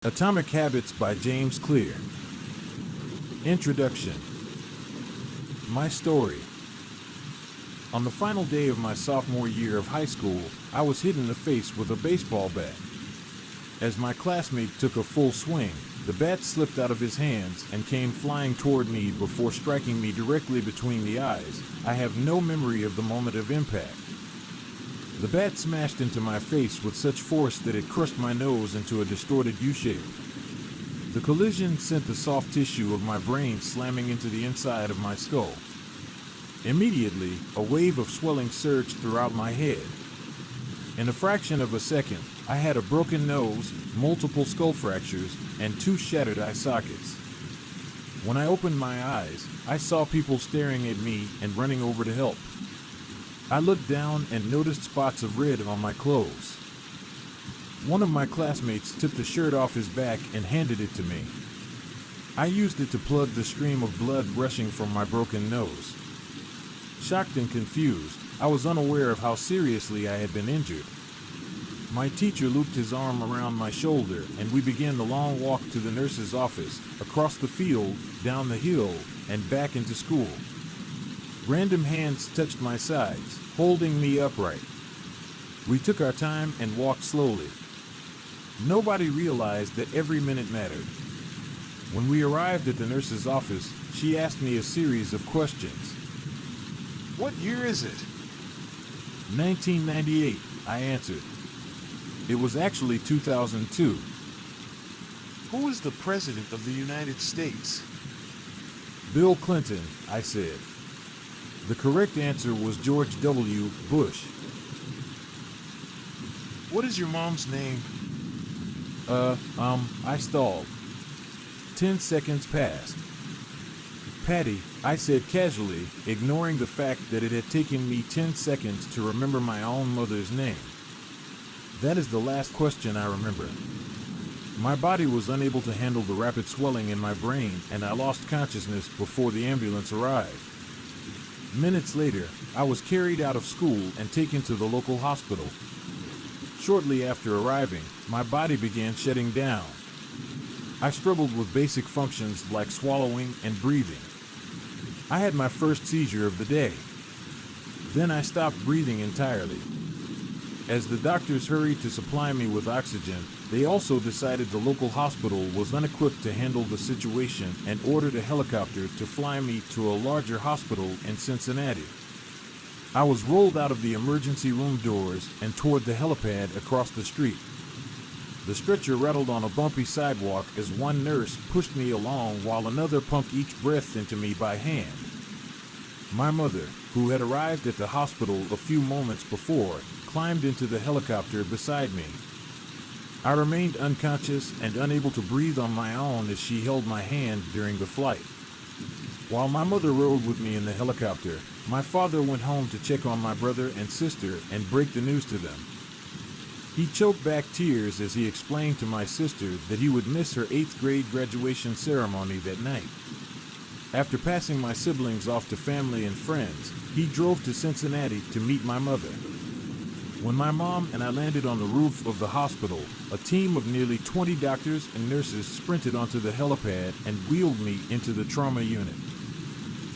Atomic Habits by James Clear. Introduction. My story. On the final day of my sophomore year of high school, I was hit in the face with a baseball bat. As my classmate took a full swing, the bat slipped out of his hands and came flying toward me before striking me directly between the eyes. I have no memory of the moment of impact. The bat smashed into my face with such force that it crushed my nose into a distorted U-shape. The collision sent the soft tissue of my brain slamming into the inside of my skull. Immediately, a wave of swelling surged throughout my head. In a fraction of a second, I had a broken nose, multiple skull fractures, and 2 shattered eye sockets. When I opened my eyes, I saw people staring at me and running over to help. I looked down and noticed spots of red on my clothes. One of my classmates took the shirt off his back and handed it to me. I used it to plug the stream of blood rushing from my broken nose. Shocked and confused, I was unaware of how seriously I had been injured. My teacher looped his arm around my shoulder and we began the long walk to the nurse's office, across the field, down the hill, and back into school. Random hands touched my sides, holding me upright. We took our time and walked slowly. Nobody realized that every minute mattered. When we arrived at the nurse's office, she asked me a series of questions. What year is it? 1998, I answered. It was actually 2002. Who is the President of the United States? Bill Clinton, I said. The correct answer was George W. Bush. What is your mom's name? I stalled. 10 seconds passed. Patty, I said casually, ignoring the fact that it had taken me 10 seconds to remember my own mother's name. That is the last question I remember. My body was unable to handle the rapid swelling in my brain, and I lost consciousness before the ambulance arrived. Minutes later, I was carried out of school and taken to the local hospital. Shortly after arriving, my body began shutting down. I struggled with basic functions like swallowing and breathing. I had my first seizure of the day. Then I stopped breathing entirely. As the doctors hurried to supply me with oxygen, they also decided the local hospital was unequipped to handle the situation and ordered a helicopter to fly me to a larger hospital in Cincinnati. I was rolled out of the emergency room doors and toward the helipad across the street. The stretcher rattled on a bumpy sidewalk as one nurse pushed me along while another pumped each breath into me by hand. My mother, who had arrived at the hospital a few moments before, climbed into the helicopter beside me. I remained unconscious and unable to breathe on my own as she held my hand during the flight. While my mother rode with me in the helicopter, my father went home to check on my brother and sister and break the news to them. He choked back tears as he explained to my sister that he would miss her 8th grade graduation ceremony that night. After passing my siblings off to family and friends, he drove to Cincinnati to meet my mother. When my mom and I landed on the roof of the hospital, a team of nearly 20 doctors and nurses sprinted onto the helipad and wheeled me into the trauma unit.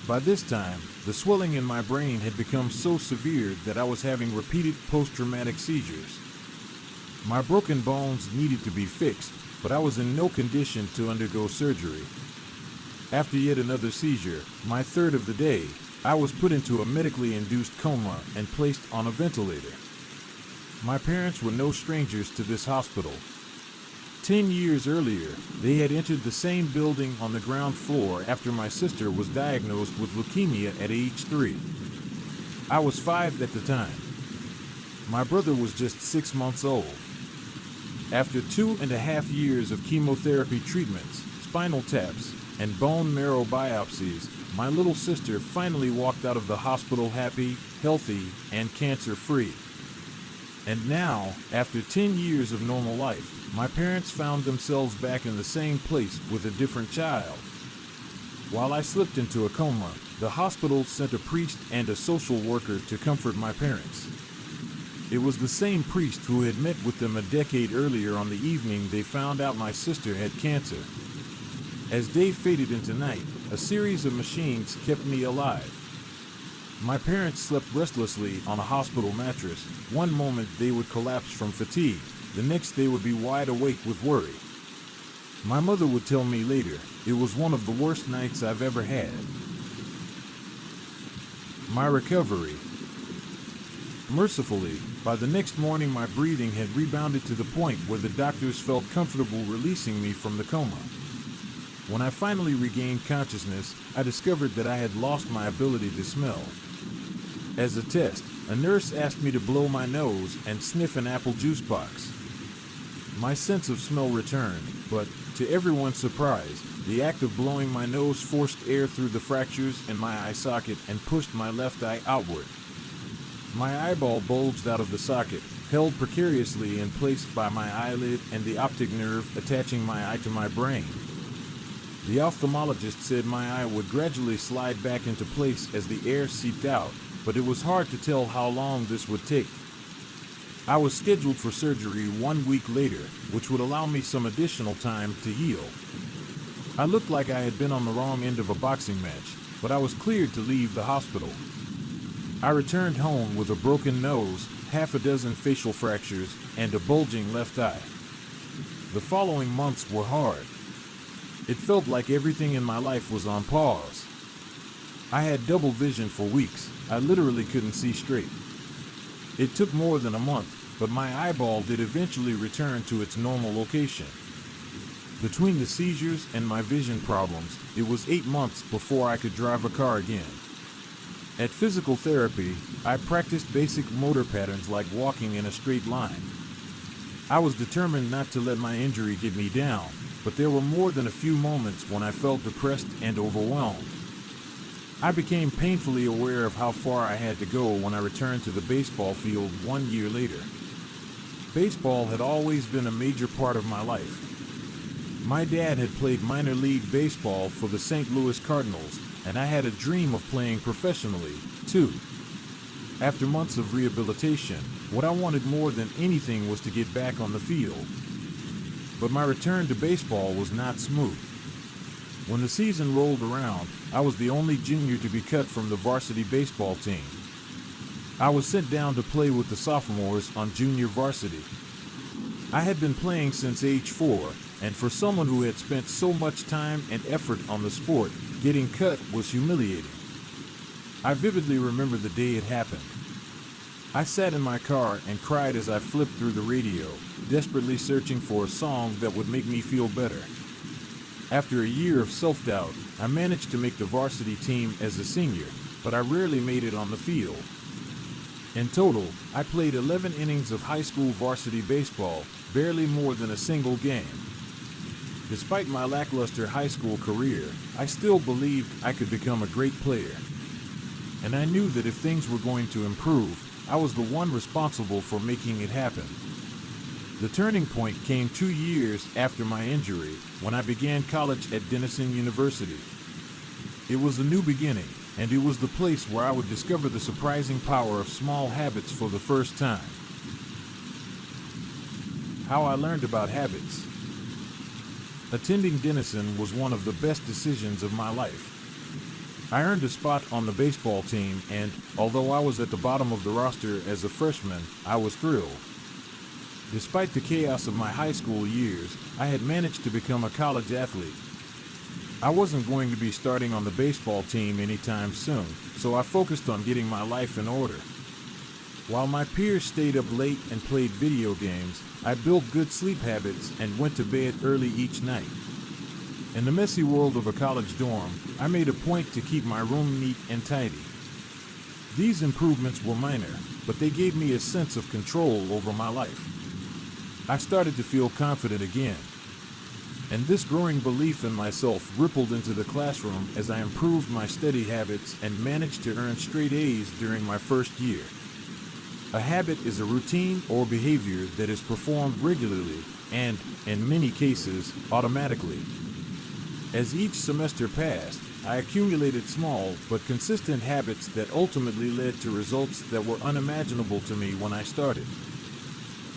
By this time, the swelling in my brain had become so severe that I was having repeated post-traumatic seizures. My broken bones needed to be fixed, but I was in no condition to undergo surgery. After yet another seizure, my third of the day, I was put into a medically induced coma and placed on a ventilator. My parents were no strangers to this hospital. 10 years earlier, they had entered the same building on the ground floor after my sister was diagnosed with leukemia at age 3. I was 5 at the time. My brother was just 6 months old. After 2.5 years of chemotherapy treatments, spinal taps, and bone marrow biopsies, my little sister finally walked out of the hospital happy, healthy, and cancer-free. And now, after 10 years of normal life, my parents found themselves back in the same place with a different child. While I slipped into a coma, the hospital sent a priest and a social worker to comfort my parents. It was the same priest who had met with them a decade earlier on the evening they found out my sister had cancer. As day faded into night, a series of machines kept me alive. My parents slept restlessly on a hospital mattress. One moment they would collapse from fatigue, the next they would be wide awake with worry. My mother would tell me later, it was one of the worst nights I've ever had. My recovery. Mercifully, by the next morning my breathing had rebounded to the point where the doctors felt comfortable releasing me from the coma. When I finally regained consciousness, I discovered that I had lost my ability to smell. As a test, a nurse asked me to blow my nose and sniff an apple juice box. My sense of smell returned, but, to everyone's surprise, the act of blowing my nose forced air through the fractures in my eye socket and pushed my left eye outward. My eyeball bulged out of the socket, held precariously in place by my eyelid and the optic nerve attaching my eye to my brain. The ophthalmologist said my eye would gradually slide back into place as the air seeped out, but it was hard to tell how long this would take. I was scheduled for surgery 1 week later, which would allow me some additional time to heal. I looked like I had been on the wrong end of a boxing match, but I was cleared to leave the hospital. I returned home with a broken nose, half a dozen facial fractures, and a bulging left eye. The following months were hard. It felt like everything in my life was on pause. I had double vision for weeks. I literally couldn't see straight. It took more than a month, but my eyeball did eventually return to its normal location. Between the seizures and my vision problems, it was 8 months before I could drive a car again. At physical therapy, I practiced basic motor patterns like walking in a straight line. I was determined not to let my injury get me down, but there were more than a few moments when I felt depressed and overwhelmed. I became painfully aware of how far I had to go when I returned to the baseball field 1 year later. Baseball had always been a major part of my life. My dad had played minor league baseball for the St. Louis Cardinals, and I had a dream of playing professionally, too. After months of rehabilitation, what I wanted more than anything was to get back on the field. But my return to baseball was not smooth. When the season rolled around, I was the only junior to be cut from the varsity baseball team. I was sent down to play with the sophomores on junior varsity. I had been playing since age 4, and for someone who had spent so much time and effort on the sport, getting cut was humiliating. I vividly remember the day it happened. I sat in my car and cried as I flipped through the radio, desperately searching for a song that would make me feel better. After a year of self-doubt, I managed to make the varsity team as a senior, but I rarely made it on the field. In total, I played 11 innings of high school varsity baseball, barely more than a single game. Despite my lackluster high school career, I still believed I could become a great player. And I knew that if things were going to improve, I was the one responsible for making it happen. The turning point came 2 years after my injury, when I began college at Denison University. It was a new beginning, and it was the place where I would discover the surprising power of small habits for the first time. How I learned about habits. Attending Denison was one of the best decisions of my life. I earned a spot on the baseball team, and although I was at the bottom of the roster as a freshman, I was thrilled. Despite the chaos of my high school years, I had managed to become a college athlete. I wasn't going to be starting on the baseball team anytime soon, so I focused on getting my life in order. While my peers stayed up late and played video games, I built good sleep habits and went to bed early each night. In the messy world of a college dorm, I made a point to keep my room neat and tidy. These improvements were minor, but they gave me a sense of control over my life. I started to feel confident again, and this growing belief in myself rippled into the classroom as I improved my study habits and managed to earn straight A's during my first year. A habit is a routine or behavior that is performed regularly and, in many cases, automatically. As each semester passed, I accumulated small but consistent habits that ultimately led to results that were unimaginable to me when I started.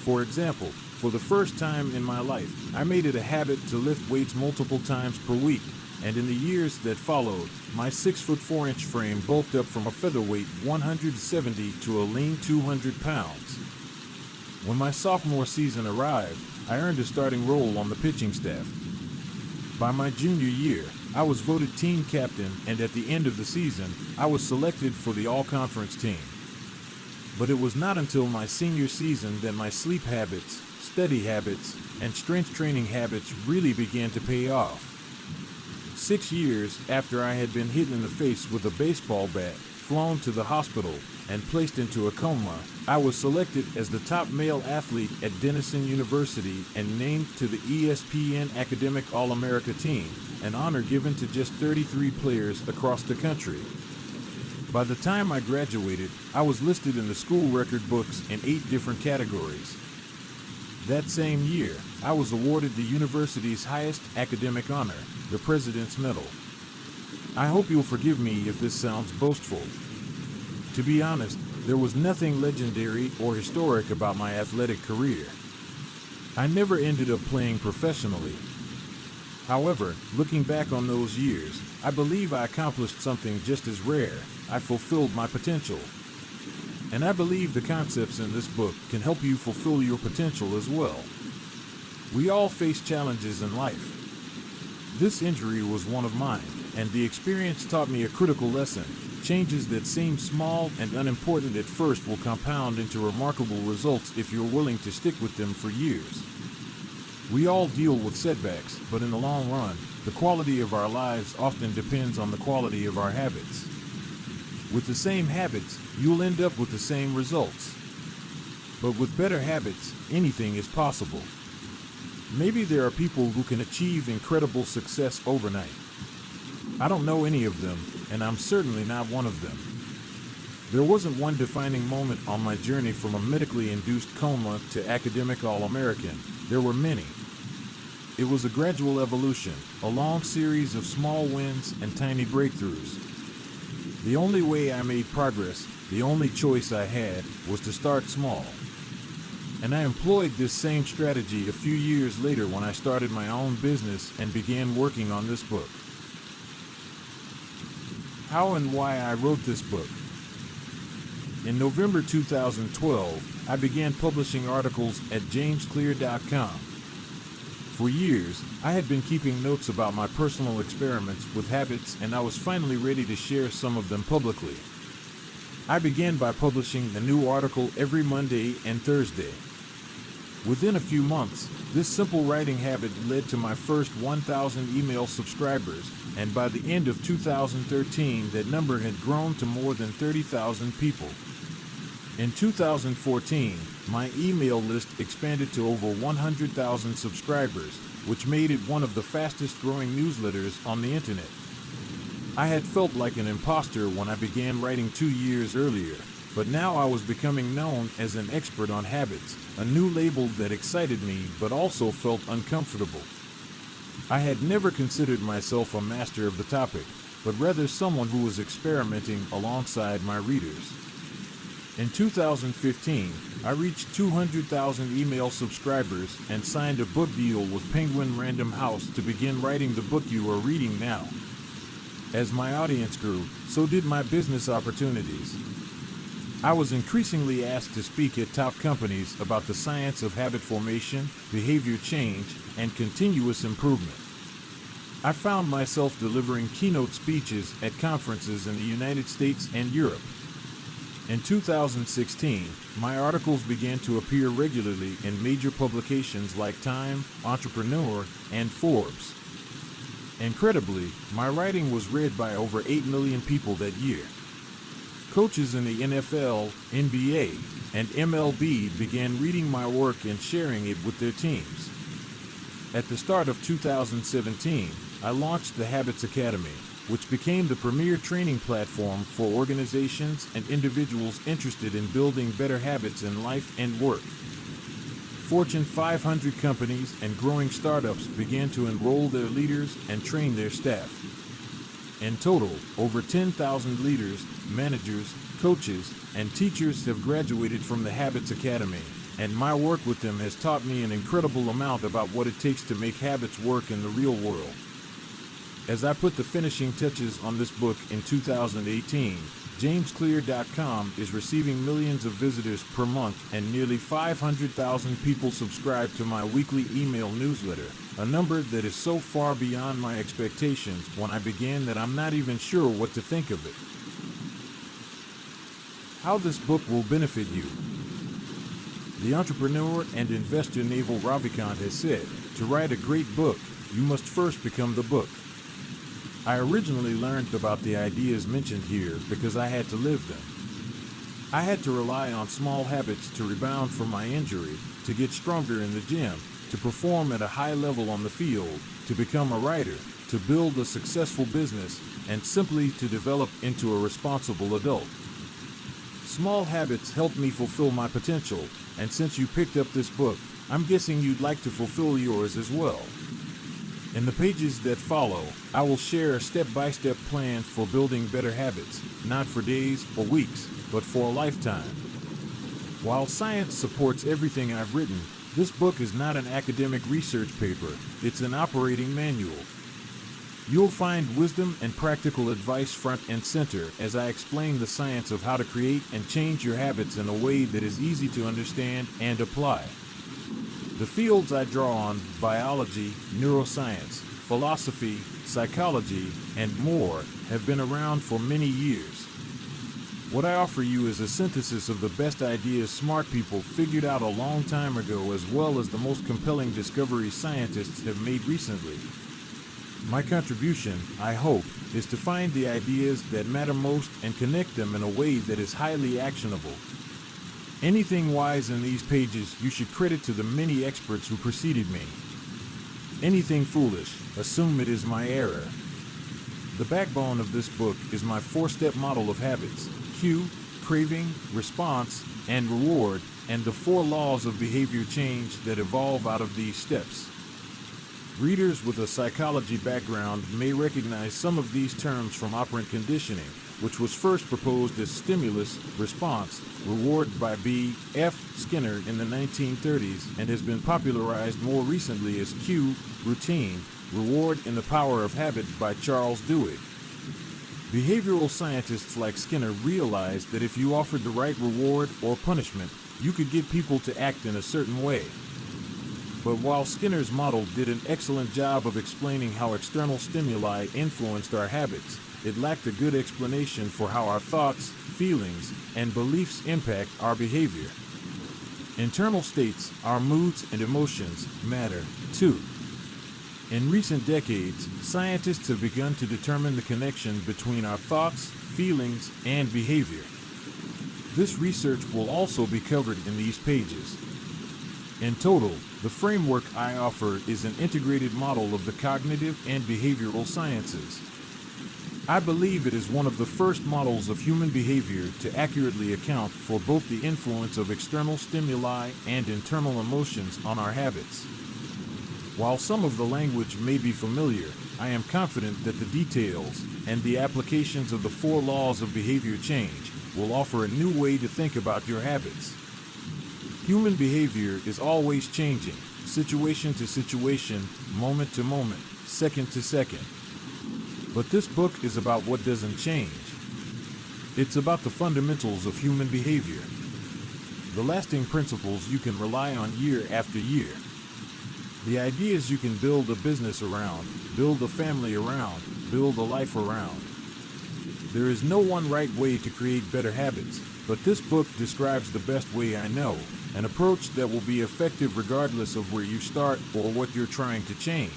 For example, for the first time in my life, I made it a habit to lift weights multiple times per week, and in the years that followed, my 6'4" frame bulked up from a featherweight 170 to a lean 200 pounds. When my sophomore season arrived, I earned a starting role on the pitching staff. By my junior year, I was voted team captain, and at the end of the season, I was selected for the all-conference team. But it was not until my senior season that my sleep habits, study habits, and strength training habits really began to pay off. 6 years after I had been hit in the face with a baseball bat, flown to the hospital, and placed into a coma, I was selected as the top male athlete at Denison University and named to the ESPN Academic All-America team, an honor given to just 33 players across the country. By the time I graduated, I was listed in the school record books in 8 different categories. That same year, I was awarded the university's highest academic honor, the President's Medal. I hope you'll forgive me if this sounds boastful. To be honest, there was nothing legendary or historic about my athletic career. I never ended up playing professionally. However, looking back on those years, I believe I accomplished something just as rare. I fulfilled my potential. And I believe the concepts in this book can help you fulfill your potential as well. We all face challenges in life. This injury was one of mine, and the experience taught me a critical lesson. Changes that seem small and unimportant at first will compound into remarkable results if you're willing to stick with them for years. We all deal with setbacks, but in the long run, the quality of our lives often depends on the quality of our habits. With the same habits, you'll end up with the same results. But with better habits, anything is possible. Maybe there are people who can achieve incredible success overnight. I don't know any of them, and I'm certainly not one of them. There wasn't one defining moment on my journey from a medically induced coma to academic All-American. There were many. It was a gradual evolution, a long series of small wins and tiny breakthroughs. The only way I made progress, the only choice I had, was to start small. And I employed this same strategy a few years later when I started my own business and began working on this book. How and why I wrote this book. In November 2012, I began publishing articles at jamesclear.com. For years, I had been keeping notes about my personal experiments with habits, and I was finally ready to share some of them publicly. I began by publishing a new article every Monday and Thursday. Within a few months, this simple writing habit led to my first 1,000 email subscribers, and by the end of 2013, that number had grown to more than 30,000 people. In 2014, my email list expanded to over 100,000 subscribers, which made it one of the fastest growing newsletters on the internet. I had felt like an imposter when I began writing 2 years earlier, but now I was becoming known as an expert on habits, a new label that excited me but also felt uncomfortable. I had never considered myself a master of the topic, but rather someone who was experimenting alongside my readers. In 2015, I reached 200,000 email subscribers and signed a book deal with Penguin Random House to begin writing the book you are reading now. As my audience grew, so did my business opportunities. I was increasingly asked to speak at top companies about the science of habit formation, behavior change, and continuous improvement. I found myself delivering keynote speeches at conferences in the United States and Europe. In 2016, my articles began to appear regularly in major publications like Time, Entrepreneur, and Forbes. Incredibly, my writing was read by over 8 million people that year. Coaches in the NFL, NBA, and MLB began reading my work and sharing it with their teams. At the start of 2017, I launched the Habits Academy, which became the premier training platform for organizations and individuals interested in building better habits in life and work. Fortune 500 companies and growing startups began to enroll their leaders and train their staff. In total, over 10,000 leaders, managers, coaches, and teachers have graduated from the Habits Academy, and my work with them has taught me an incredible amount about what it takes to make habits work in the real world. As I put the finishing touches on this book in 2018, JamesClear.com is receiving millions of visitors per month, and nearly 500,000 people subscribe to my weekly email newsletter, a number that is so far beyond my expectations when I began that I'm not even sure what to think of it. How this book will benefit you. The entrepreneur and investor Naval Ravikant has said, to write a great book, you must first become the book. I originally learned about the ideas mentioned here because I had to live them. I had to rely on small habits to rebound from my injury, to get stronger in the gym, to perform at a high level on the field, to become a writer, to build a successful business, and simply to develop into a responsible adult. Small habits helped me fulfill my potential, and since you picked up this book, I'm guessing you'd like to fulfill yours as well. In the pages that follow, I will share a step-by-step plan for building better habits, not for days or weeks, but for a lifetime. While science supports everything I've written, this book is not an academic research paper, it's an operating manual. You'll find wisdom and practical advice front and center as I explain the science of how to create and change your habits in a way that is easy to understand and apply. The fields I draw on, biology, neuroscience, philosophy, psychology, and more, have been around for many years. What I offer you is a synthesis of the best ideas smart people figured out a long time ago, as well as the most compelling discoveries scientists have made recently. My contribution, I hope, is to find the ideas that matter most and connect them in a way that is highly actionable. Anything wise in these pages you should credit to the many experts who preceded me. Anything foolish, assume it is my error. The backbone of this book is my 4-step model of habits: cue, craving, response, and reward, and the 4 laws of behavior change that evolve out of these steps. Readers with a psychology background may recognize some of these terms from operant conditioning, which was first proposed as stimulus, response, reward by B.F. Skinner in the 1930s and has been popularized more recently as cue, routine, reward, and the power of habit by Charles Duhigg. Behavioral scientists like Skinner realized that if you offered the right reward or punishment, you could get people to act in a certain way. But while Skinner's model did an excellent job of explaining how external stimuli influenced our habits, it lacked a good explanation for how our thoughts, feelings, and beliefs impact our behavior. Internal states, our moods and emotions, matter too. In recent decades, scientists have begun to determine the connection between our thoughts, feelings, and behavior. This research will also be covered in these pages. In total, the framework I offer is an integrated model of the cognitive and behavioral sciences. I believe it is one of the first models of human behavior to accurately account for both the influence of external stimuli and internal emotions on our habits. While some of the language may be familiar, I am confident that the details and the applications of the 4 laws of behavior change will offer a new way to think about your habits. Human behavior is always changing, situation to situation, moment to moment, second to second. But this book is about what doesn't change. It's about the fundamentals of human behavior, the lasting principles you can rely on year after year, the ideas you can build a business around, build a family around, build a life around. There is no one right way to create better habits, but this book describes the best way I know, an approach that will be effective regardless of where you start or what you're trying to change.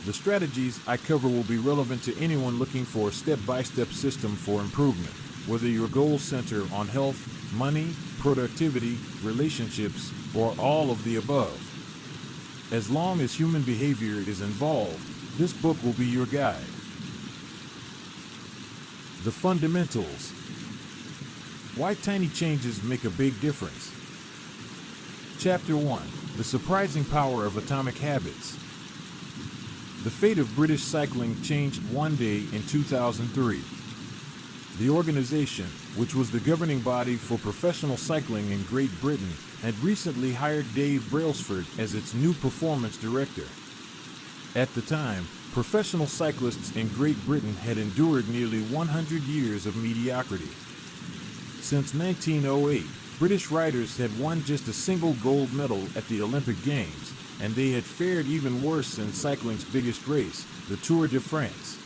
The strategies I cover will be relevant to anyone looking for a step-by-step system for improvement, whether your goals center on health, money, productivity, relationships, or all of the above. As long as human behavior is involved, this book will be your guide. The fundamentals. Why tiny changes make a big difference. Chapter 1. The surprising power of atomic habits. The fate of British cycling changed one day in 2003. The organization, which was the governing body for professional cycling in Great Britain, had recently hired Dave Brailsford as its new performance director. At the time, professional cyclists in Great Britain had endured nearly 100 years of mediocrity. Since 1908, British riders had won just a single gold medal at the Olympic Games, and they had fared even worse in cycling's biggest race, the Tour de France.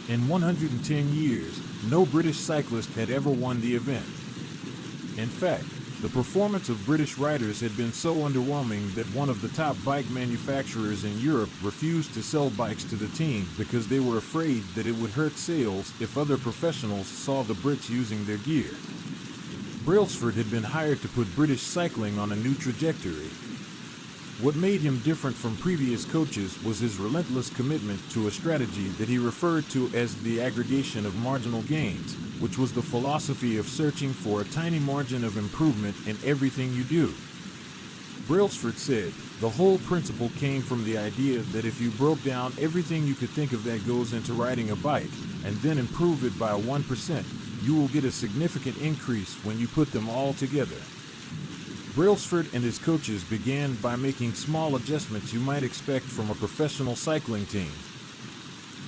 In 110 years, no British cyclist had ever won the event. In fact, the performance of British riders had been so underwhelming that one of the top bike manufacturers in Europe refused to sell bikes to the team because they were afraid that it would hurt sales if other professionals saw the Brits using their gear. Brailsford had been hired to put British cycling on a new trajectory. What made him different from previous coaches was his relentless commitment to a strategy that he referred to as the aggregation of marginal gains, which was the philosophy of searching for a tiny margin of improvement in everything you do. Brailsford said, the whole principle came from the idea that if you broke down everything you could think of that goes into riding a bike, and then improve it by 1%, you will get a significant increase when you put them all together. Brailsford and his coaches began by making small adjustments you might expect from a professional cycling team.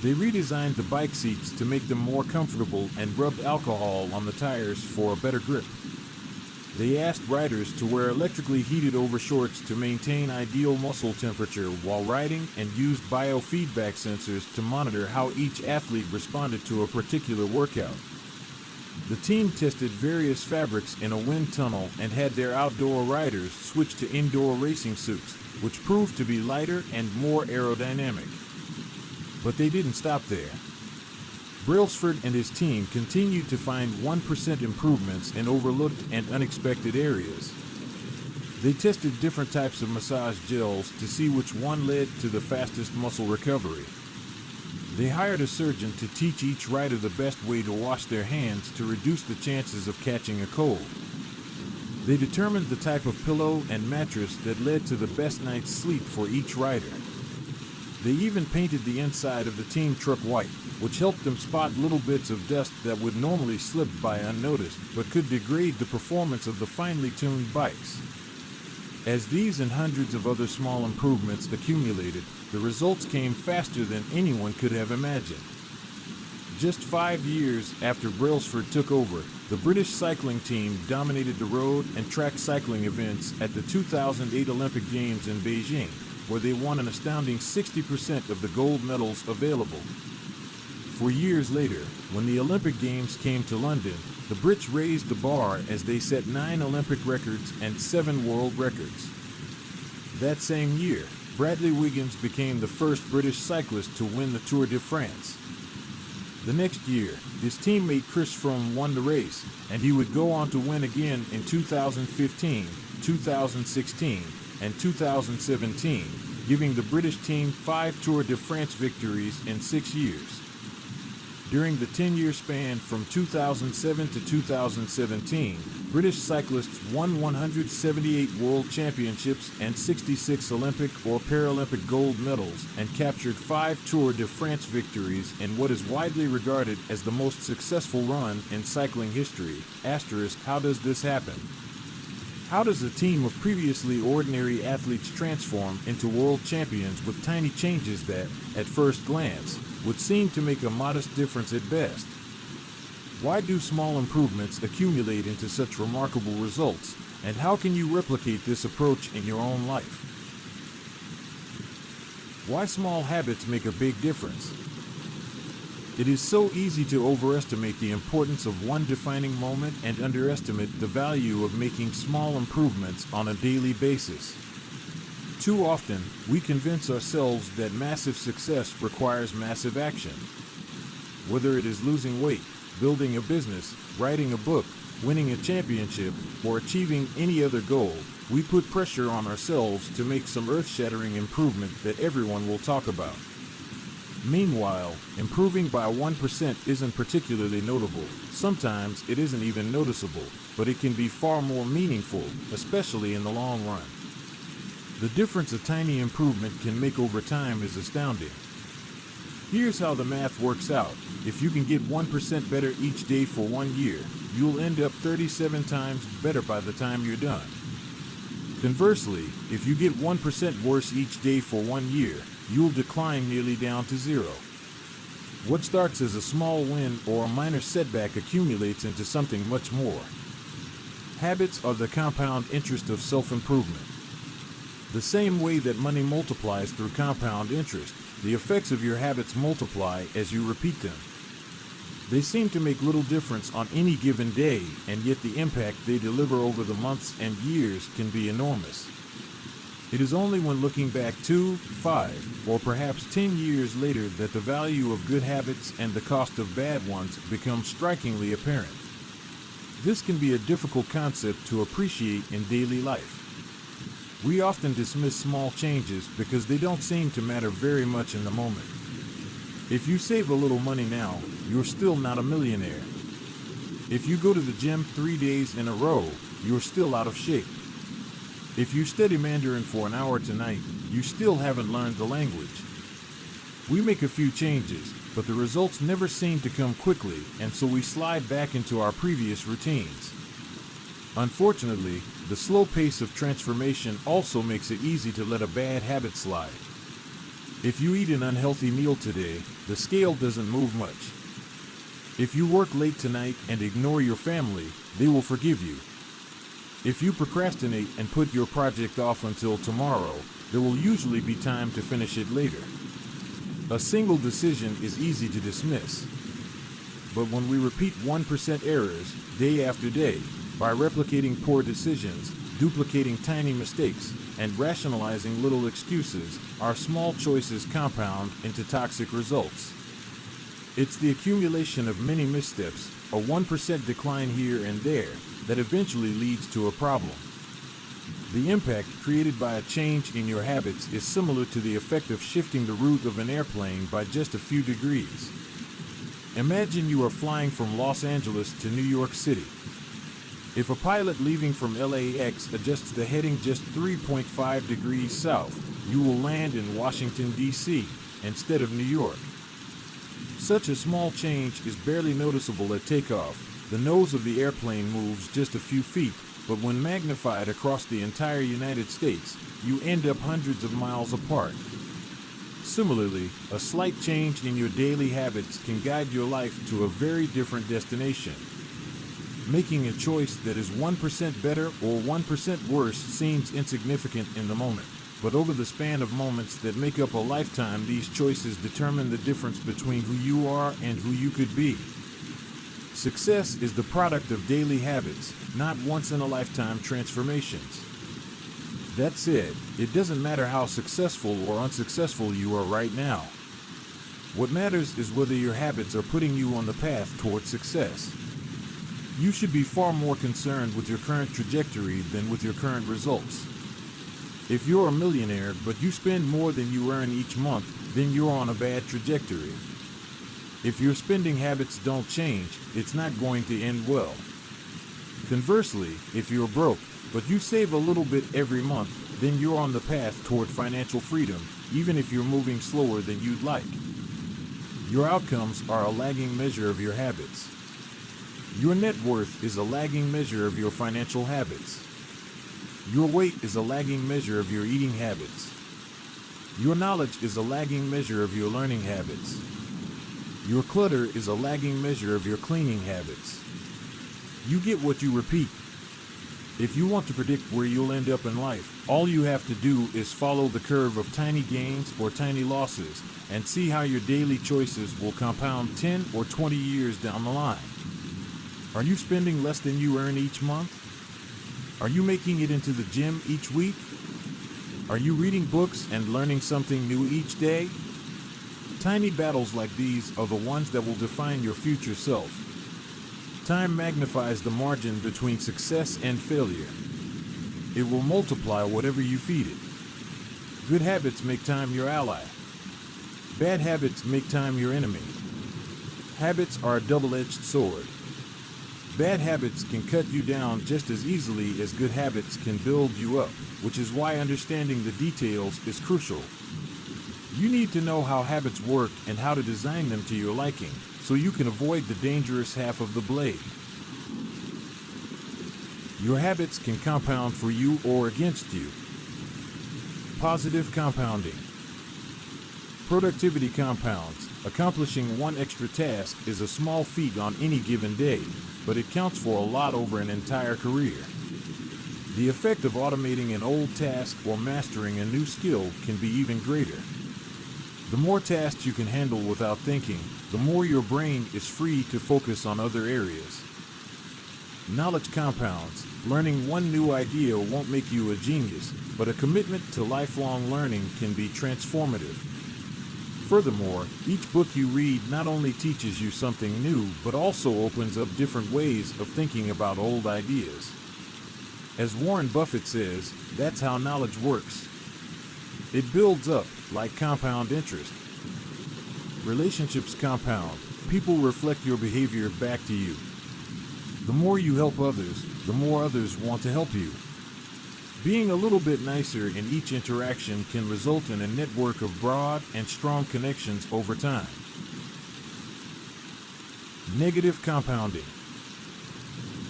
They redesigned the bike seats to make them more comfortable and rubbed alcohol on the tires for a better grip. They asked riders to wear electrically heated overshorts to maintain ideal muscle temperature while riding and used biofeedback sensors to monitor how each athlete responded to a particular workout. The team tested various fabrics in a wind tunnel and had their outdoor riders switch to indoor racing suits, which proved to be lighter and more aerodynamic. But they didn't stop there. Brailsford and his team continued to find 1% improvements in overlooked and unexpected areas. They tested different types of massage gels to see which one led to the fastest muscle recovery. They hired a surgeon to teach each rider the best way to wash their hands to reduce the chances of catching a cold. They determined the type of pillow and mattress that led to the best night's sleep for each rider. They even painted the inside of the team truck white, which helped them spot little bits of dust that would normally slip by unnoticed, but could degrade the performance of the finely tuned bikes. As these and hundreds of other small improvements accumulated, the results came faster than anyone could have imagined. Just 5 years after Brailsford took over, the British cycling team dominated the road and track cycling events at the 2008 Olympic Games in Beijing, where they won an astounding 60% of the gold medals available. For years later, when the Olympic Games came to London, the Brits raised the bar as they set 9 Olympic records and 7 world records. That same year, Bradley Wiggins became the first British cyclist to win the Tour de France. The next year, his teammate Chris Froome won the race, and he would go on to win again in 2015, 2016, and 2017, giving the British team 5 Tour de France victories in 6 years. During the 10-year span from 2007 to 2017, British cyclists won 178 world championships and 66 Olympic or Paralympic gold medals and captured 5 Tour de France victories in what is widely regarded as the most successful run in cycling history. Asterisk, how does this happen? How does a team of previously ordinary athletes transform into world champions with tiny changes that, at first glance, would seem to make a modest difference at best? Why do small improvements accumulate into such remarkable results, and how can you replicate this approach in your own life? Why small habits make a big difference? It is so easy to overestimate the importance of one defining moment and underestimate the value of making small improvements on a daily basis. Too often, we convince ourselves that massive success requires massive action. Whether it is losing weight, building a business, writing a book, winning a championship, or achieving any other goal, we put pressure on ourselves to make some earth-shattering improvement that everyone will talk about. Meanwhile, improving by 1% isn't particularly notable. Sometimes it isn't even noticeable, but it can be far more meaningful, especially in the long run. The difference a tiny improvement can make over time is astounding. Here's how the math works out. If you can get 1% better each day for 1 year, you'll end up 37 times better by the time you're done. Conversely, if you get 1% worse each day for 1 year, you'll decline nearly down to zero. What starts as a small win or a minor setback accumulates into something much more. Habits are the compound interest of self-improvement. The same way that money multiplies through compound interest, the effects of your habits multiply as you repeat them. They seem to make little difference on any given day, and yet the impact they deliver over the months and years can be enormous. It is only when looking back 2, 5, or perhaps 10 years later that the value of good habits and the cost of bad ones become strikingly apparent. This can be a difficult concept to appreciate in daily life. We often dismiss small changes because they don't seem to matter very much in the moment. If you save a little money now, you're still not a millionaire. If you go to the gym 3 days in a row, you're still out of shape. If you study Mandarin for an hour tonight, you still haven't learned the language. We make a few changes, but the results never seem to come quickly, and so we slide back into our previous routines. Unfortunately, the slow pace of transformation also makes it easy to let a bad habit slide. If you eat an unhealthy meal today, the scale doesn't move much. If you work late tonight and ignore your family, they will forgive you. If you procrastinate and put your project off until tomorrow, there will usually be time to finish it later. A single decision is easy to dismiss. But when we repeat 1% errors day after day, by replicating poor decisions, duplicating tiny mistakes, and rationalizing little excuses, our small choices compound into toxic results. It's the accumulation of many missteps, a 1% decline here and there, that eventually leads to a problem. The impact created by a change in your habits is similar to the effect of shifting the route of an airplane by just a few degrees. Imagine you are flying from Los Angeles to New York City. If a pilot leaving from LAX adjusts the heading just 3.5 degrees south, you will land in Washington, D.C. instead of New York. Such a small change is barely noticeable at takeoff. The nose of the airplane moves just a few feet, but when magnified across the entire United States, you end up hundreds of miles apart. Similarly, a slight change in your daily habits can guide your life to a very different destination. Making a choice that is 1% better or 1% worse seems insignificant in the moment, but over the span of moments that make up a lifetime, these choices determine the difference between who you are and who you could be. Success is the product of daily habits, not once-in-a-lifetime transformations. That said, it doesn't matter how successful or unsuccessful you are right now. What matters is whether your habits are putting you on the path toward success. You should be far more concerned with your current trajectory than with your current results. If you're a millionaire but you spend more than you earn each month, then you're on a bad trajectory. If your spending habits don't change, it's not going to end well. Conversely, if you're broke but you save a little bit every month, then you're on the path toward financial freedom, even if you're moving slower than you'd like. Your outcomes are a lagging measure of your habits. Your net worth is a lagging measure of your financial habits. Your weight is a lagging measure of your eating habits. Your knowledge is a lagging measure of your learning habits. Your clutter is a lagging measure of your cleaning habits. You get what you repeat. If you want to predict where you'll end up in life, all you have to do is follow the curve of tiny gains or tiny losses and see how your daily choices will compound 10 or 20 years down the line. Are you spending less than you earn each month? Are you making it into the gym each week? Are you reading books and learning something new each day? Tiny battles like these are the ones that will define your future self. Time magnifies the margin between success and failure. It will multiply whatever you feed it. Good habits make time your ally. Bad habits make time your enemy. Habits are a double-edged sword. Bad habits can cut you down just as easily as good habits can build you up, which is why understanding the details is crucial. You need to know how habits work and how to design them to your liking, so you can avoid the dangerous half of the blade. Your habits can compound for you or against you. Positive compounding. Productivity compounds. Accomplishing one extra task is a small feat on any given day, but it counts for a lot over an entire career. The effect of automating an old task or mastering a new skill can be even greater. The more tasks you can handle without thinking, the more your brain is free to focus on other areas. Knowledge compounds. Learning one new idea won't make you a genius, but a commitment to lifelong learning can be transformative. Furthermore, each book you read not only teaches you something new, but also opens up different ways of thinking about old ideas. As Warren Buffett says, that's how knowledge works. It builds up, like compound interest. Relationships compound. People reflect your behavior back to you. The more you help others, the more others want to help you. Being a little bit nicer in each interaction can result in a network of broad and strong connections over time. Negative compounding.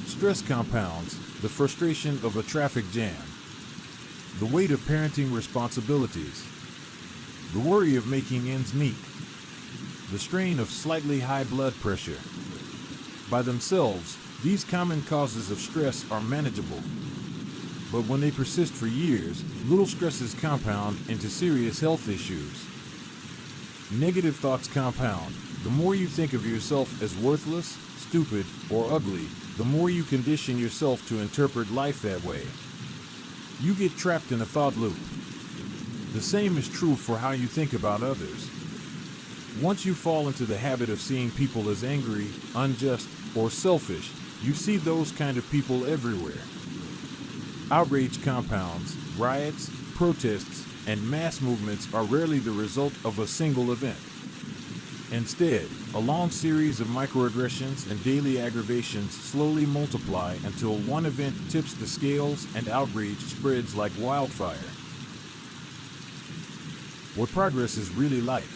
Stress compounds. The frustration of a traffic jam. The weight of parenting responsibilities. The worry of making ends meet. The strain of slightly high blood pressure. By themselves, these common causes of stress are manageable. But when they persist for years, little stresses compound into serious health issues. Negative thoughts compound. The more you think of yourself as worthless, stupid, or ugly, the more you condition yourself to interpret life that way. You get trapped in a thought loop. The same is true for how you think about others. Once you fall into the habit of seeing people as angry, unjust, or selfish, you see those kind of people everywhere. Outrage compounds. Riots, protests, and mass movements are rarely the result of a single event. Instead, a long series of microaggressions and daily aggravations slowly multiply until one event tips the scales and outrage spreads like wildfire. What progress is really like.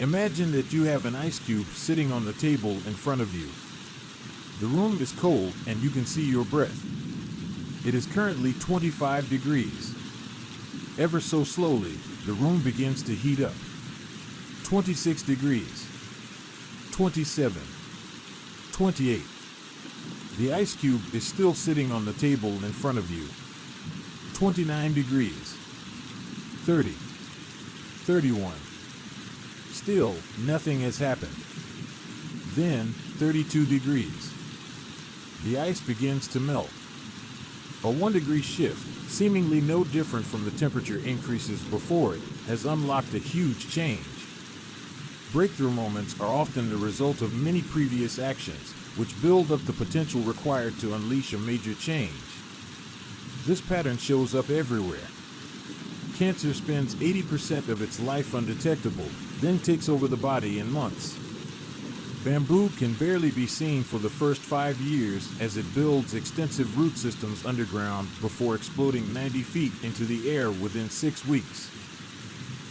Imagine that you have an ice cube sitting on the table in front of you. The room is cold and you can see your breath. It is currently 25 degrees. Ever so slowly, the room begins to heat up. 26 degrees. 27. 28. The ice cube is still sitting on the table in front of you. 29 degrees. 30. 31. Still, nothing has happened. Then, 32 degrees. The ice begins to melt. A 1 degree shift, seemingly no different from the temperature increases before it, has unlocked a huge change. Breakthrough moments are often the result of many previous actions, which build up the potential required to unleash a major change. This pattern shows up everywhere. Cancer spends 80% of its life undetectable, then takes over the body in months. Bamboo can barely be seen for the first 5 years as it builds extensive root systems underground before exploding 90 feet into the air within 6 weeks.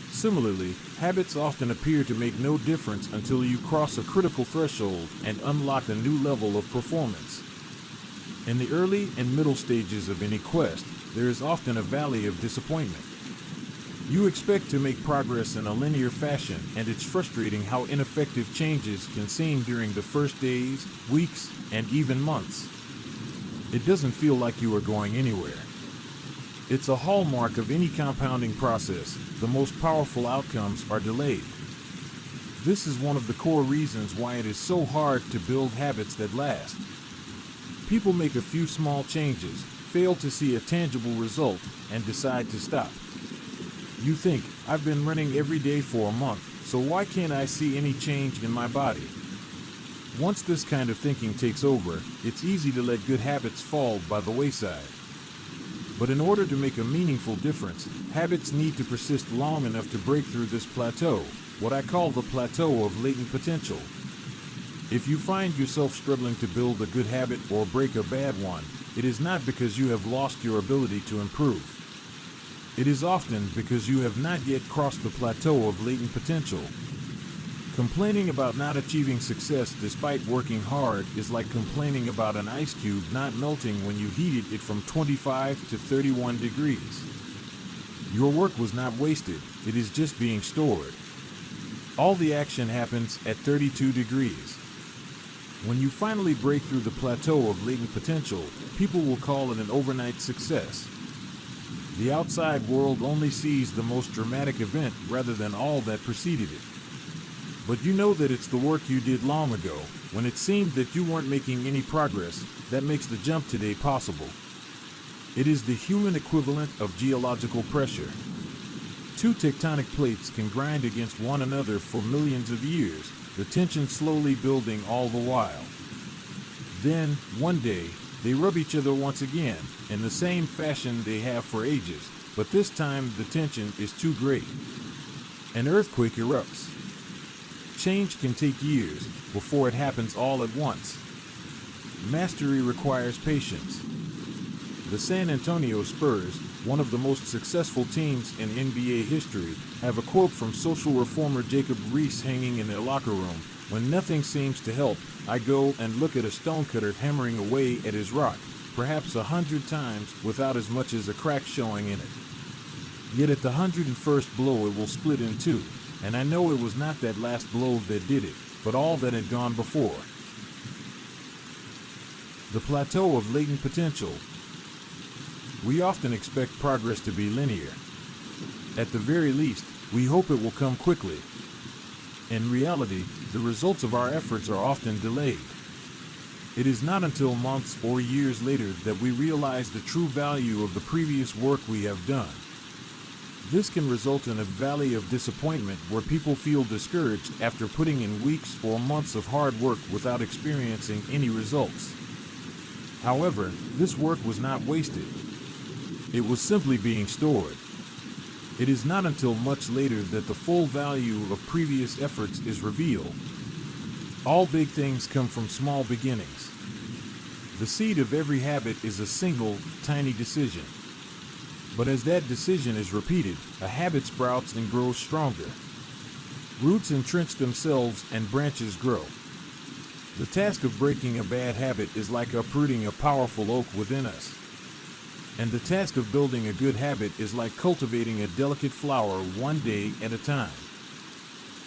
Similarly, habits often appear to make no difference until you cross a critical threshold and unlock a new level of performance. In the early and middle stages of any quest, there is often a valley of disappointment. You expect to make progress in a linear fashion, and it's frustrating how ineffective changes can seem during the first days, weeks, and even months. It doesn't feel like you are going anywhere. It's a hallmark of any compounding process. The most powerful outcomes are delayed. This is one of the core reasons why it is so hard to build habits that last. People make a few small changes, fail to see a tangible result, and decide to stop. You think, I've been running every day for a month, so why can't I see any change in my body? Once this kind of thinking takes over, it's easy to let good habits fall by the wayside. But in order to make a meaningful difference, habits need to persist long enough to break through this plateau, what I call the plateau of latent potential. If you find yourself struggling to build a good habit or break a bad one, it is not because you have lost your ability to improve. It is often because you have not yet crossed the plateau of latent potential. Complaining about not achieving success despite working hard is like complaining about an ice cube not melting when you heated it from 25 to 31 degrees. Your work was not wasted, it is just being stored. All the action happens at 32 degrees. When you finally break through the plateau of latent potential, people will call it an overnight success. The outside world only sees the most dramatic event rather than all that preceded it. But you know that it's the work you did long ago, when it seemed that you weren't making any progress, that makes the jump today possible. It is the human equivalent of geological pressure. Two tectonic plates can grind against one another for millions of years, the tension slowly building all the while. Then, one day, they rub each other once again, in the same fashion they have for ages, but this time the tension is too great. An earthquake erupts. Change can take years before it happens all at once. Mastery requires patience. The San Antonio Spurs, one of the most successful teams in NBA history, have a quote from social reformer Jacob Riis hanging in their locker room: "When nothing seems to help, I go and look at a stonecutter hammering away at his rock, perhaps 100 times without as much as a crack showing in it. Yet at the 101st blow it will split in two, and I know it was not that last blow that did it, but all that had gone before." The plateau of latent potential. We often expect progress to be linear. At the very least, we hope it will come quickly. In reality, the results of our efforts are often delayed. It is not until months or years later that we realize the true value of the previous work we have done. This can result in a valley of disappointment where people feel discouraged after putting in weeks or months of hard work without experiencing any results. However, this work was not wasted. It was simply being stored. It is not until much later that the full value of previous efforts is revealed. All big things come from small beginnings. The seed of every habit is a single, tiny decision. But as that decision is repeated, a habit sprouts and grows stronger. Roots entrench themselves and branches grow. The task of breaking a bad habit is like uprooting a powerful oak within us. And the task of building a good habit is like cultivating a delicate flower one day at a time.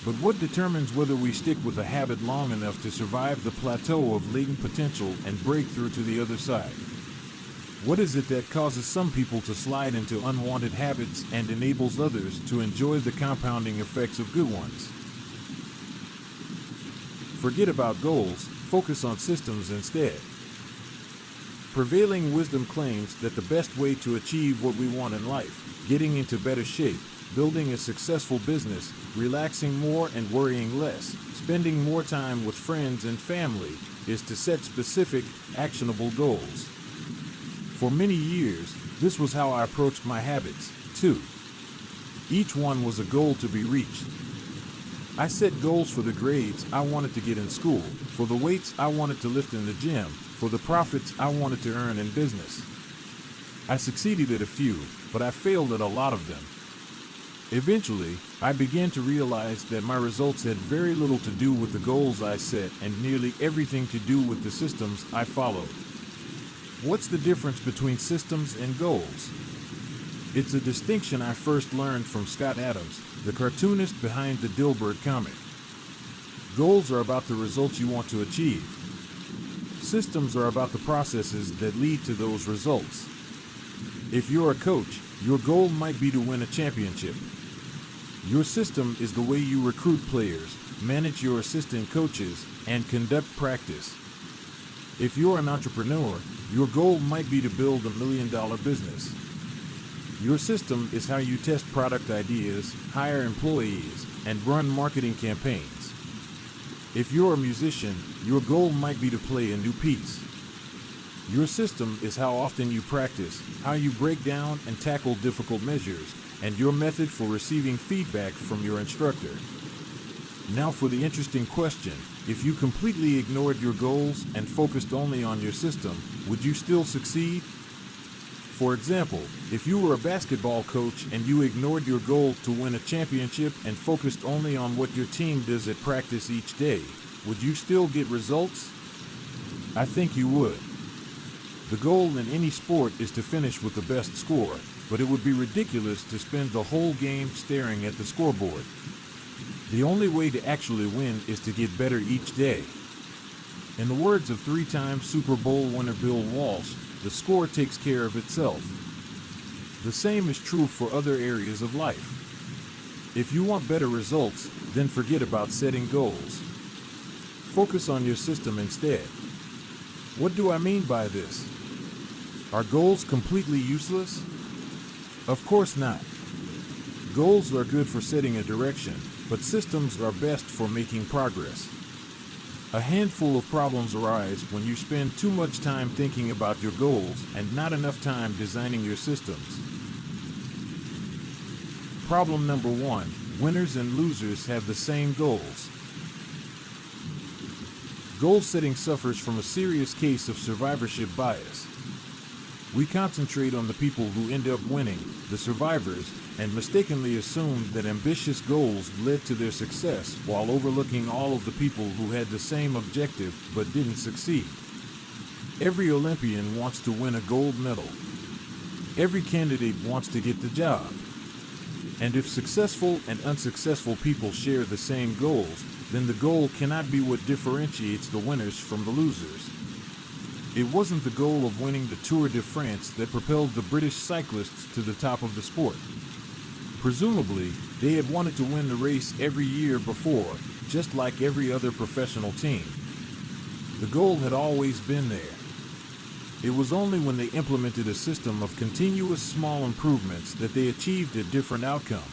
But what determines whether we stick with a habit long enough to survive the plateau of latent potential and break through to the other side? What is it that causes some people to slide into unwanted habits and enables others to enjoy the compounding effects of good ones? Forget about goals, focus on systems instead. Prevailing wisdom claims that the best way to achieve what we want in life, getting into better shape, building a successful business, relaxing more and worrying less, spending more time with friends and family, is to set specific, actionable goals. For many years, this was how I approached my habits, too. Each one was a goal to be reached. I set goals for the grades I wanted to get in school, for the weights I wanted to lift in the gym, for the profits I wanted to earn in business. I succeeded at a few, but I failed at a lot of them. Eventually, I began to realize that my results had very little to do with the goals I set and nearly everything to do with the systems I followed. What's the difference between systems and goals? It's a distinction I first learned from Scott Adams, the cartoonist behind the Dilbert comic. Goals are about the results you want to achieve. Systems are about the processes that lead to those results. If you're a coach, your goal might be to win a championship. Your system is the way you recruit players, manage your assistant coaches, and conduct practice. If you're an entrepreneur, your goal might be to build $1 million business. Your system is how you test product ideas, hire employees, and run marketing campaigns. If you're a musician, your goal might be to play a new piece. Your system is how often you practice, how you break down and tackle difficult measures, and your method for receiving feedback from your instructor. Now for the interesting question, If you completely ignored your goals and focused only on your system, would you still succeed? For example, if you were a basketball coach and you ignored your goal to win a championship and focused only on what your team does at practice each day, would you still get results? I think you would. The goal in any sport is to finish with the best score, but it would be ridiculous to spend the whole game staring at the scoreboard. The only way to actually win is to get better each day. In the words of three-time Super Bowl winner Bill Walsh, the score takes care of itself. The same is true for other areas of life. If you want better results, then forget about setting goals. Focus on your system instead. What do I mean by this? Are goals completely useless? Of course not. Goals are good for setting a direction, but systems are best for making progress. A handful of problems arise when you spend too much time thinking about your goals and not enough time designing your systems. Problem number 1. Winners and losers have the same goals. Goal setting suffers from a serious case of survivorship bias. We concentrate on the people who end up winning, the survivors, and mistakenly assume that ambitious goals led to their success while overlooking all of the people who had the same objective but didn't succeed. Every Olympian wants to win a gold medal. Every candidate wants to get the job. And if successful and unsuccessful people share the same goals, then the goal cannot be what differentiates the winners from the losers. It wasn't the goal of winning the Tour de France that propelled the British cyclists to the top of the sport. Presumably, they had wanted to win the race every year before, just like every other professional team. The goal had always been there. It was only when they implemented a system of continuous small improvements that they achieved a different outcome.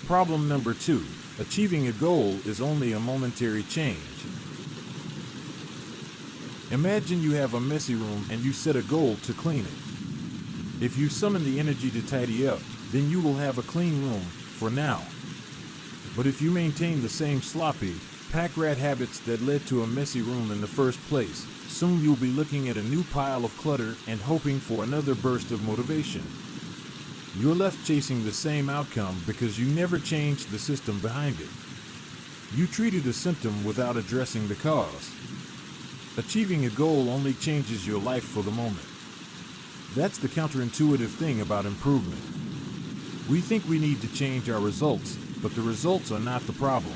Problem number 2. Achieving a goal is only a momentary change. Imagine you have a messy room and you set a goal to clean it. If you summon the energy to tidy up, then you will have a clean room, for now. But if you maintain the same sloppy, pack-rat habits that led to a messy room in the first place, soon you'll be looking at a new pile of clutter and hoping for another burst of motivation. You're left chasing the same outcome because you never changed the system behind it. You treated a symptom without addressing the cause. Achieving a goal only changes your life for the moment. That's the counterintuitive thing about improvement. We think we need to change our results, but the results are not the problem.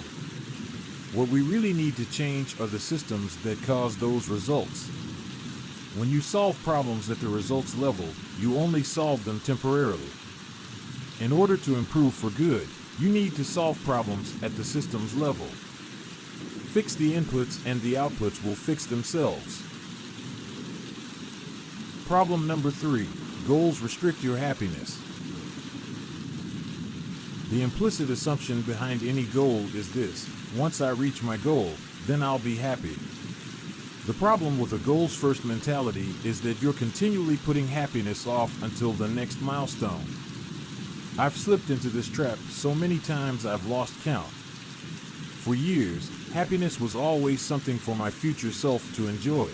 What we really need to change are the systems that cause those results. When you solve problems at the results level, you only solve them temporarily. In order to improve for good, you need to solve problems at the systems level. Fix the inputs and the outputs will fix themselves. Problem number 3. Goals restrict your happiness. The implicit assumption behind any goal is this: once I reach my goal, then I'll be happy. The problem with a goals-first mentality is that you're continually putting happiness off until the next milestone. I've slipped into this trap so many times I've lost count. For years, happiness was always something for my future self to enjoy.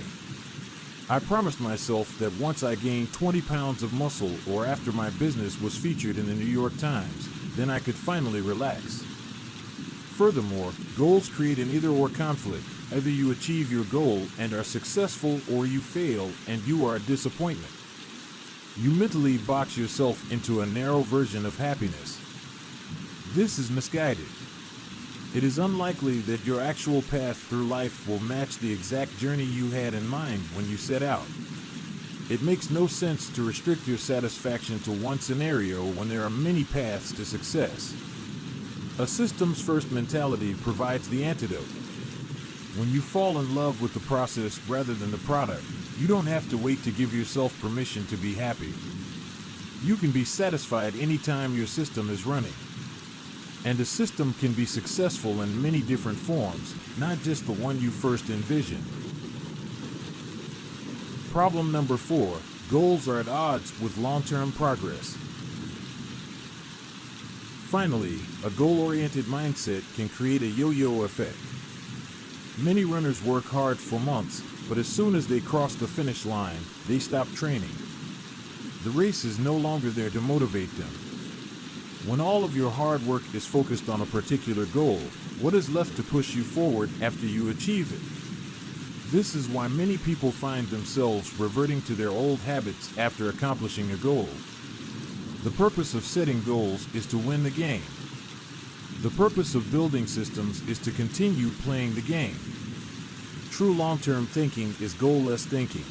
I promised myself that once I gained 20 pounds of muscle or after my business was featured in the New York Times, then I could finally relax. Furthermore, goals create an either-or conflict. Either you achieve your goal and are successful, or you fail and you are a disappointment. You mentally box yourself into a narrow version of happiness. This is misguided. It is unlikely that your actual path through life will match the exact journey you had in mind when you set out. It makes no sense to restrict your satisfaction to one scenario when there are many paths to success. A systems-first mentality provides the antidote. When you fall in love with the process rather than the product, you don't have to wait to give yourself permission to be happy. You can be satisfied anytime your system is running. And a system can be successful in many different forms, not just the one you first envisioned. Problem number 4. Goals are at odds with long-term progress. Finally, a goal-oriented mindset can create a yo-yo effect. Many runners work hard for months, but as soon as they cross the finish line, they stop training. The race is no longer there to motivate them. When all of your hard work is focused on a particular goal, what is left to push you forward after you achieve it? This is why many people find themselves reverting to their old habits after accomplishing a goal. The purpose of setting goals is to win the game. The purpose of building systems is to continue playing the game. True long-term thinking is goal-less thinking.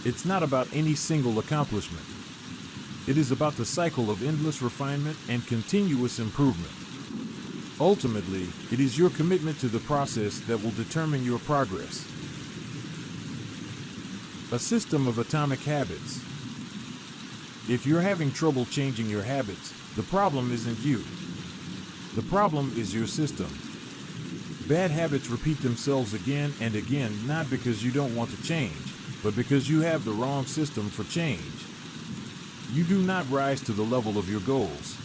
It's not about any single accomplishment. It is about the cycle of endless refinement and continuous improvement. Ultimately, it is your commitment to the process that will determine your progress. A system of atomic habits. If you're having trouble changing your habits, the problem isn't you. The problem is your system. Bad habits repeat themselves again and again, not because you don't want to change, but because you have the wrong system for change. You do not rise to the level of your goals.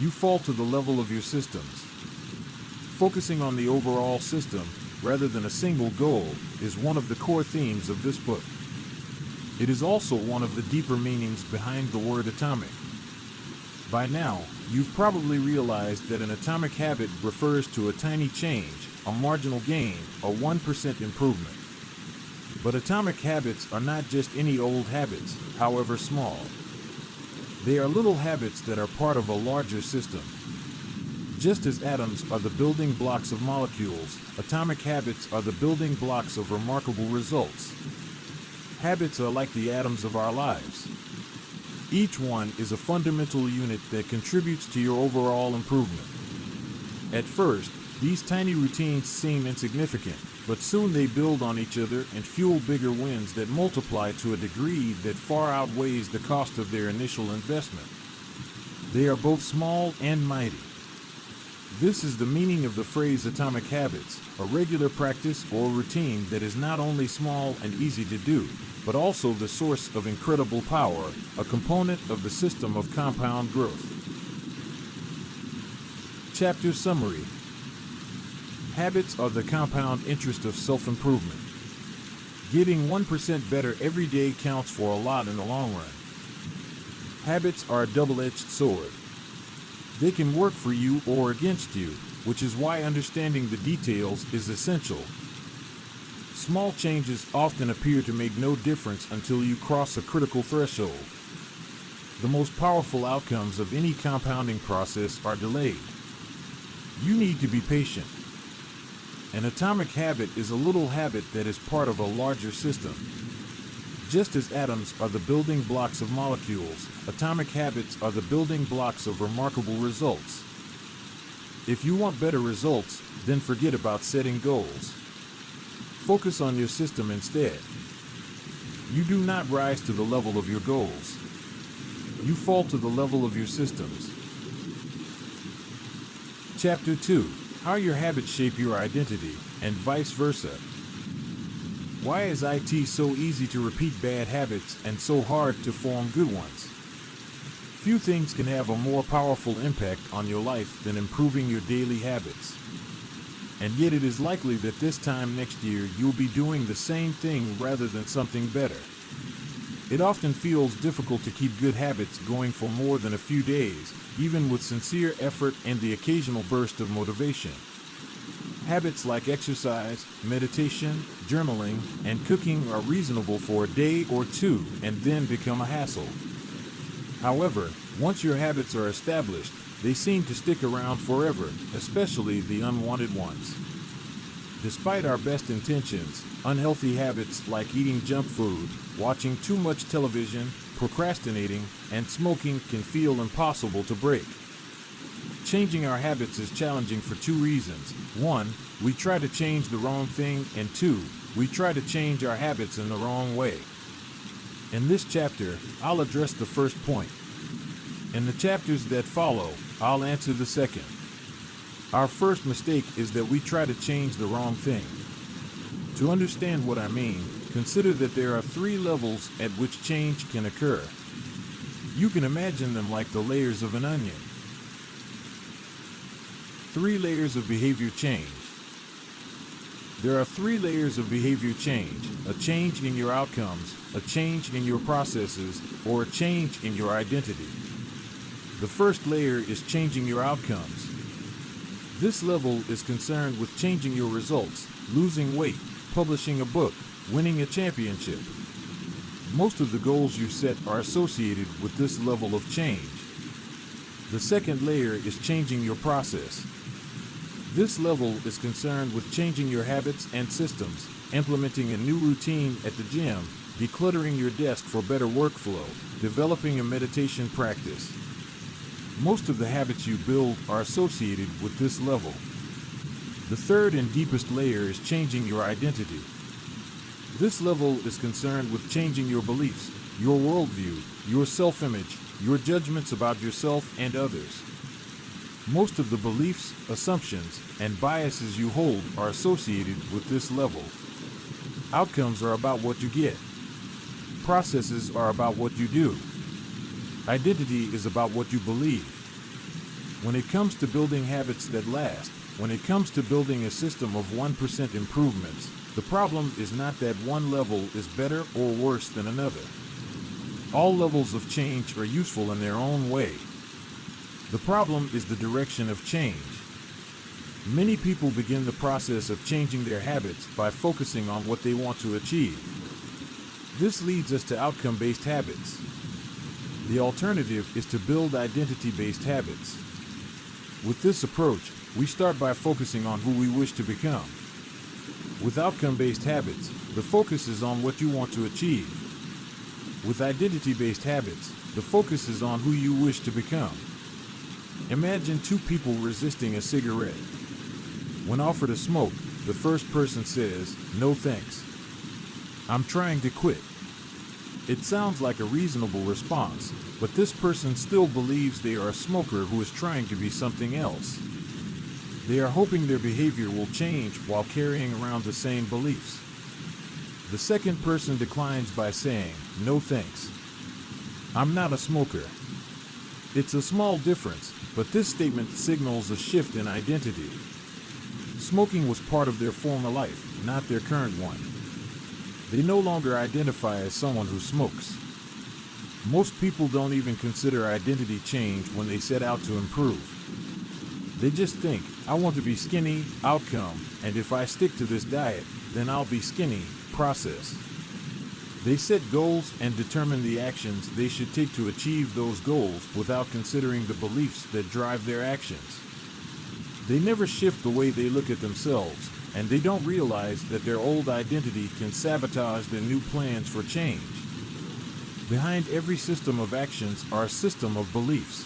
You fall to the level of your systems. Focusing on the overall system, rather than a single goal, is one of the core themes of this book. It is also one of the deeper meanings behind the word atomic. By now, you've probably realized that an atomic habit refers to a tiny change, a marginal gain, a 1% improvement. But atomic habits are not just any old habits, however small. They are little habits that are part of a larger system. Just as atoms are the building blocks of molecules, atomic habits are the building blocks of remarkable results. Habits are like the atoms of our lives. Each one is a fundamental unit that contributes to your overall improvement. At first, these tiny routines seem insignificant, but soon they build on each other and fuel bigger wins that multiply to a degree that far outweighs the cost of their initial investment. They are both small and mighty. This is the meaning of the phrase atomic habits, a regular practice or routine that is not only small and easy to do, but also the source of incredible power, a component of the system of compound growth. Chapter Summary. Habits are the compound interest of self-improvement. Getting 1% better every day counts for a lot in the long run. Habits are a double-edged sword. They can work for you or against you, which is why understanding the details is essential. Small changes often appear to make no difference until you cross a critical threshold. The most powerful outcomes of any compounding process are delayed. You need to be patient. An atomic habit is a little habit that is part of a larger system. Just as atoms are the building blocks of molecules, atomic habits are the building blocks of remarkable results. If you want better results, then forget about setting goals. Focus on your system instead. You do not rise to the level of your goals. You fall to the level of your systems. Chapter 2. How your habits shape your identity, and vice versa. Why is it so easy to repeat bad habits and so hard to form good ones? Few things can have a more powerful impact on your life than improving your daily habits. And yet it is likely that this time next year you'll be doing the same thing rather than something better. It often feels difficult to keep good habits going for more than a few days, even with sincere effort and the occasional burst of motivation. Habits like exercise, meditation, journaling, and cooking are reasonable for a day or two and then become a hassle. However, once your habits are established, they seem to stick around forever, especially the unwanted ones. Despite our best intentions, unhealthy habits like eating junk food, watching too much television, procrastinating, and smoking can feel impossible to break. Changing our habits is challenging for two reasons. One, we try to change the wrong thing, and two, we try to change our habits in the wrong way. In this chapter, I'll address the first point. In the chapters that follow, I'll answer the second. Our first mistake is that we try to change the wrong thing. To understand what I mean, consider that there are 3 levels at which change can occur. You can imagine them like the layers of an onion. 3 layers of behavior change. There are 3 layers of behavior change: a change in your outcomes, a change in your processes, or a change in your identity. The first layer is changing your outcomes. This level is concerned with changing your results, losing weight, publishing a book, winning a championship. Most of the goals you set are associated with this level of change. The second layer is changing your process. This level is concerned with changing your habits and systems, implementing a new routine at the gym, decluttering your desk for better workflow, developing a meditation practice. Most of the habits you build are associated with this level. The third and deepest layer is changing your identity. This level is concerned with changing your beliefs, your worldview, your self-image, your judgments about yourself and others. Most of the beliefs, assumptions, and biases you hold are associated with this level. Outcomes are about what you get. Processes are about what you do. Identity is about what you believe. When it comes to building habits that last, when it comes to building a system of 1% improvements, the problem is not that one level is better or worse than another. All levels of change are useful in their own way. The problem is the direction of change. Many people begin the process of changing their habits by focusing on what they want to achieve. This leads us to outcome-based habits. The alternative is to build identity-based habits. With this approach, we start by focusing on who we wish to become. With outcome-based habits, the focus is on what you want to achieve. With identity-based habits, the focus is on who you wish to become. Imagine 2 people resisting a cigarette. When offered a smoke, the first person says, "No thanks. I'm trying to quit." It sounds like a reasonable response, but this person still believes they are a smoker who is trying to be something else. They are hoping their behavior will change while carrying around the same beliefs. The second person declines by saying, "No thanks. I'm not a smoker." It's a small difference, but this statement signals a shift in identity. Smoking was part of their former life, not their current one. They no longer identify as someone who smokes. Most people don't even consider identity change when they set out to improve. They just think, "I want to be skinny, outcome, and if I stick to this diet, then I'll be skinny, process." They set goals and determine the actions they should take to achieve those goals without considering the beliefs that drive their actions. They never shift the way they look at themselves, and they don't realize that their old identity can sabotage their new plans for change. Behind every system of actions are a system of beliefs.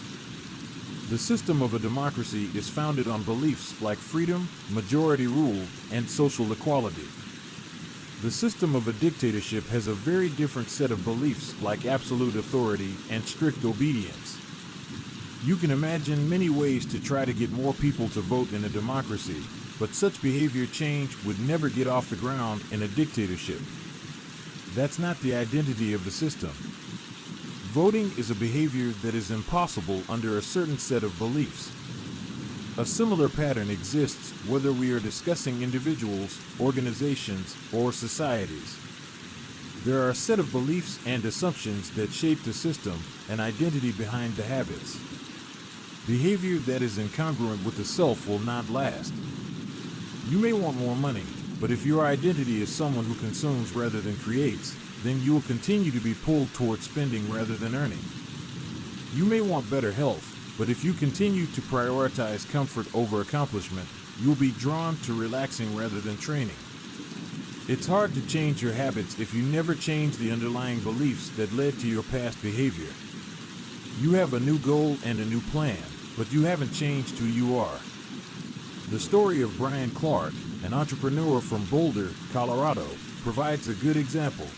The system of a democracy is founded on beliefs like freedom, majority rule, and social equality. The system of a dictatorship has a very different set of beliefs like absolute authority and strict obedience. You can imagine many ways to try to get more people to vote in a democracy, but such behavior change would never get off the ground in a dictatorship. That's not the identity of the system. Voting is a behavior that is impossible under a certain set of beliefs. A similar pattern exists whether we are discussing individuals, organizations, or societies. There are a set of beliefs and assumptions that shape the system and identity behind the habits. Behavior that is incongruent with the self will not last. You may want more money, but if your identity is someone who consumes rather than creates, then you will continue to be pulled towards spending rather than earning. You may want better health, but if you continue to prioritize comfort over accomplishment, you'll be drawn to relaxing rather than training. It's hard to change your habits if you never change the underlying beliefs that led to your past behavior. You have a new goal and a new plan, but you haven't changed who you are. The story of Brian Clark, an entrepreneur from Boulder, Colorado, provides a good example.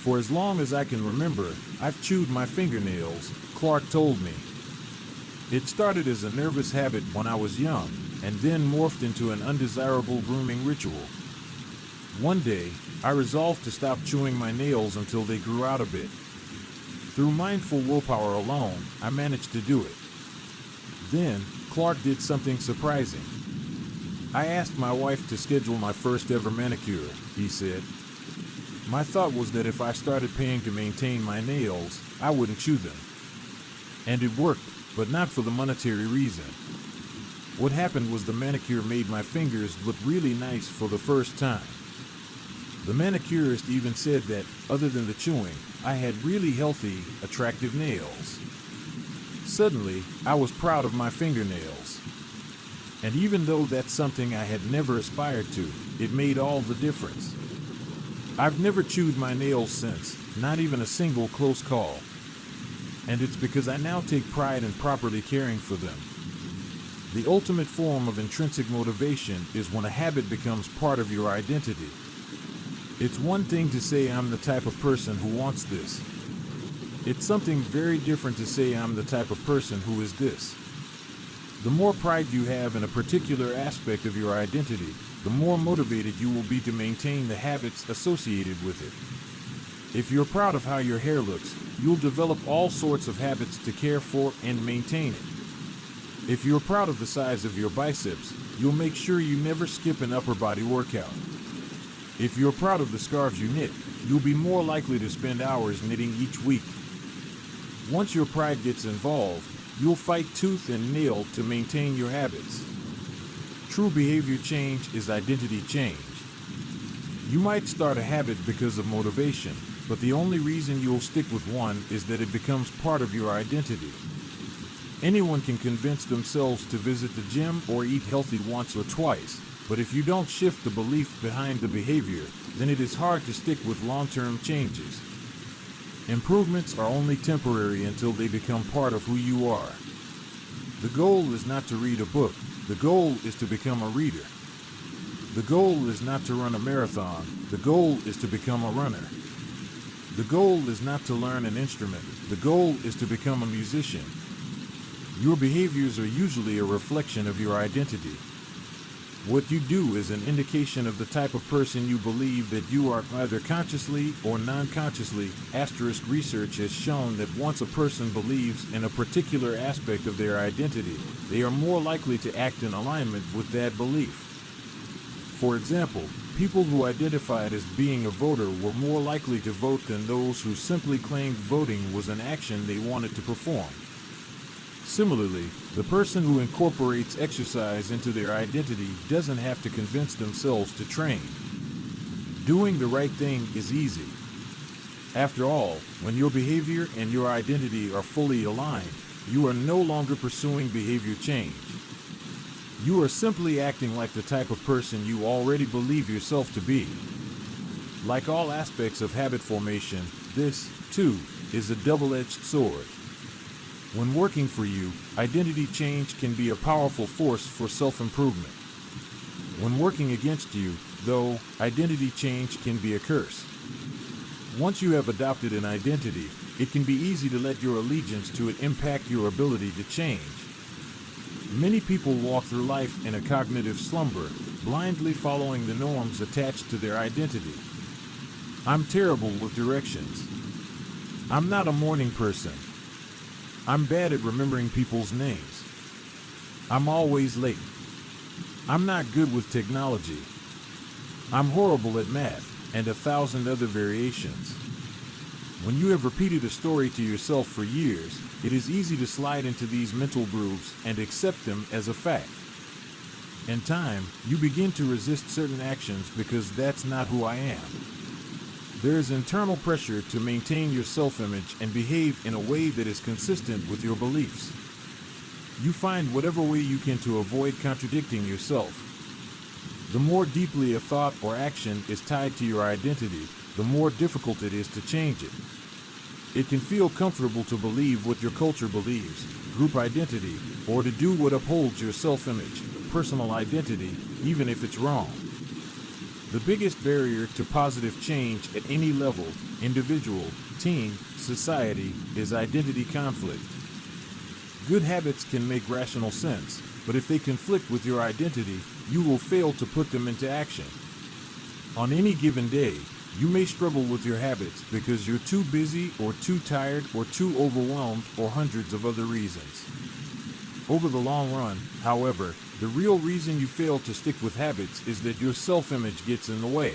"For as long as I can remember, I've chewed my fingernails," Clark told me. "It started as a nervous habit when I was young, and then morphed into an undesirable grooming ritual. One day, I resolved to stop chewing my nails until they grew out a bit. Through mindful willpower alone, I managed to do it." Then, Clark did something surprising. I asked my wife to schedule my first ever manicure, he said. My thought was that if I started paying to maintain my nails, I wouldn't chew them. And it worked, but not for the monetary reason. What happened was the manicure made my fingers look really nice for the first time. The manicurist even said that, other than the chewing, I had really healthy, attractive nails. Suddenly, I was proud of my fingernails. And even though that's something I had never aspired to, it made all the difference. I've never chewed my nails since, not even a single close call. And it's because I now take pride in properly caring for them. The ultimate form of intrinsic motivation is when a habit becomes part of your identity. It's one thing to say I'm the type of person who wants this. It's something very different to say I'm the type of person who is this. The more pride you have in a particular aspect of your identity, the more motivated you will be to maintain the habits associated with it. If you're proud of how your hair looks, you'll develop all sorts of habits to care for and maintain it. If you're proud of the size of your biceps, you'll make sure you never skip an upper body workout. If you're proud of the scarves you knit, you'll be more likely to spend hours knitting each week. Once your pride gets involved, you'll fight tooth and nail to maintain your habits. True behavior change is identity change. You might start a habit because of motivation, but the only reason you'll stick with one is that it becomes part of your identity. Anyone can convince themselves to visit the gym or eat healthy once or twice, but if you don't shift the belief behind the behavior, then it is hard to stick with long-term changes. Improvements are only temporary until they become part of who you are. The goal is not to read a book. The goal is to become a reader. The goal is not to run a marathon. The goal is to become a runner. The goal is not to learn an instrument. The goal is to become a musician. Your behaviors are usually a reflection of your identity. What you do is an indication of the type of person you believe that you are, either consciously or non-consciously. Research has shown that once a person believes in a particular aspect of their identity, they are more likely to act in alignment with that belief. For example, people who identified as being a voter were more likely to vote than those who simply claimed voting was an action they wanted to perform. Similarly, the person who incorporates exercise into their identity doesn't have to convince themselves to train. Doing the right thing is easy. After all, when your behavior and your identity are fully aligned, you are no longer pursuing behavior change. You are simply acting like the type of person you already believe yourself to be. Like all aspects of habit formation, this, too, is a double-edged sword. When working for you, identity change can be a powerful force for self-improvement. When working against you, though, identity change can be a curse. Once you have adopted an identity, it can be easy to let your allegiance to it impact your ability to change. Many people walk through life in a cognitive slumber, blindly following the norms attached to their identity. I'm terrible with directions. I'm not a morning person. I'm bad at remembering people's names. I'm always late. I'm not good with technology. I'm horrible at math, and 1,000 other variations. When you have repeated a story to yourself for years, it is easy to slide into these mental grooves and accept them as a fact. In time, you begin to resist certain actions because that's not who I am. There is internal pressure to maintain your self-image and behave in a way that is consistent with your beliefs. You find whatever way you can to avoid contradicting yourself. The more deeply a thought or action is tied to your identity, the more difficult it is to change it. It can feel comfortable to believe what your culture believes, group identity, or to do what upholds your self-image, personal identity, even if it's wrong. The biggest barrier to positive change at any level, individual, team, society, is identity conflict. Good habits can make rational sense, but if they conflict with your identity, you will fail to put them into action. On any given day, you may struggle with your habits because you're too busy or too tired or too overwhelmed or hundreds of other reasons. Over the long run, however, the real reason you fail to stick with habits is that your self-image gets in the way.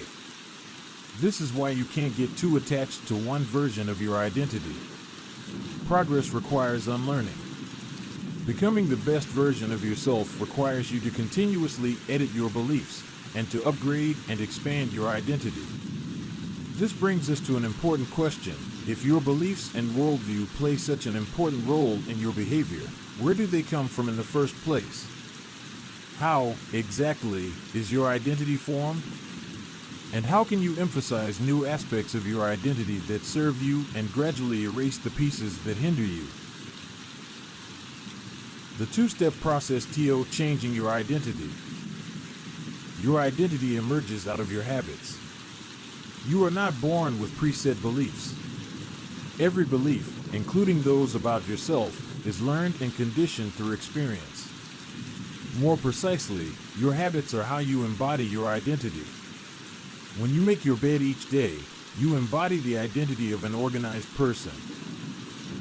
This is why you can't get too attached to one version of your identity. Progress requires unlearning. Becoming the best version of yourself requires you to continuously edit your beliefs and to upgrade and expand your identity. This brings us to an important question. If your beliefs and worldview play such an important role in your behavior, where do they come from in the first place? How, exactly, is your identity formed? And how can you emphasize new aspects of your identity that serve you and gradually erase the pieces that hinder you? The two-step process to changing your identity. Your identity emerges out of your habits. You are not born with preset beliefs. Every belief, including those about yourself, is learned and conditioned through experience. More precisely, your habits are how you embody your identity. When you make your bed each day, you embody the identity of an organized person.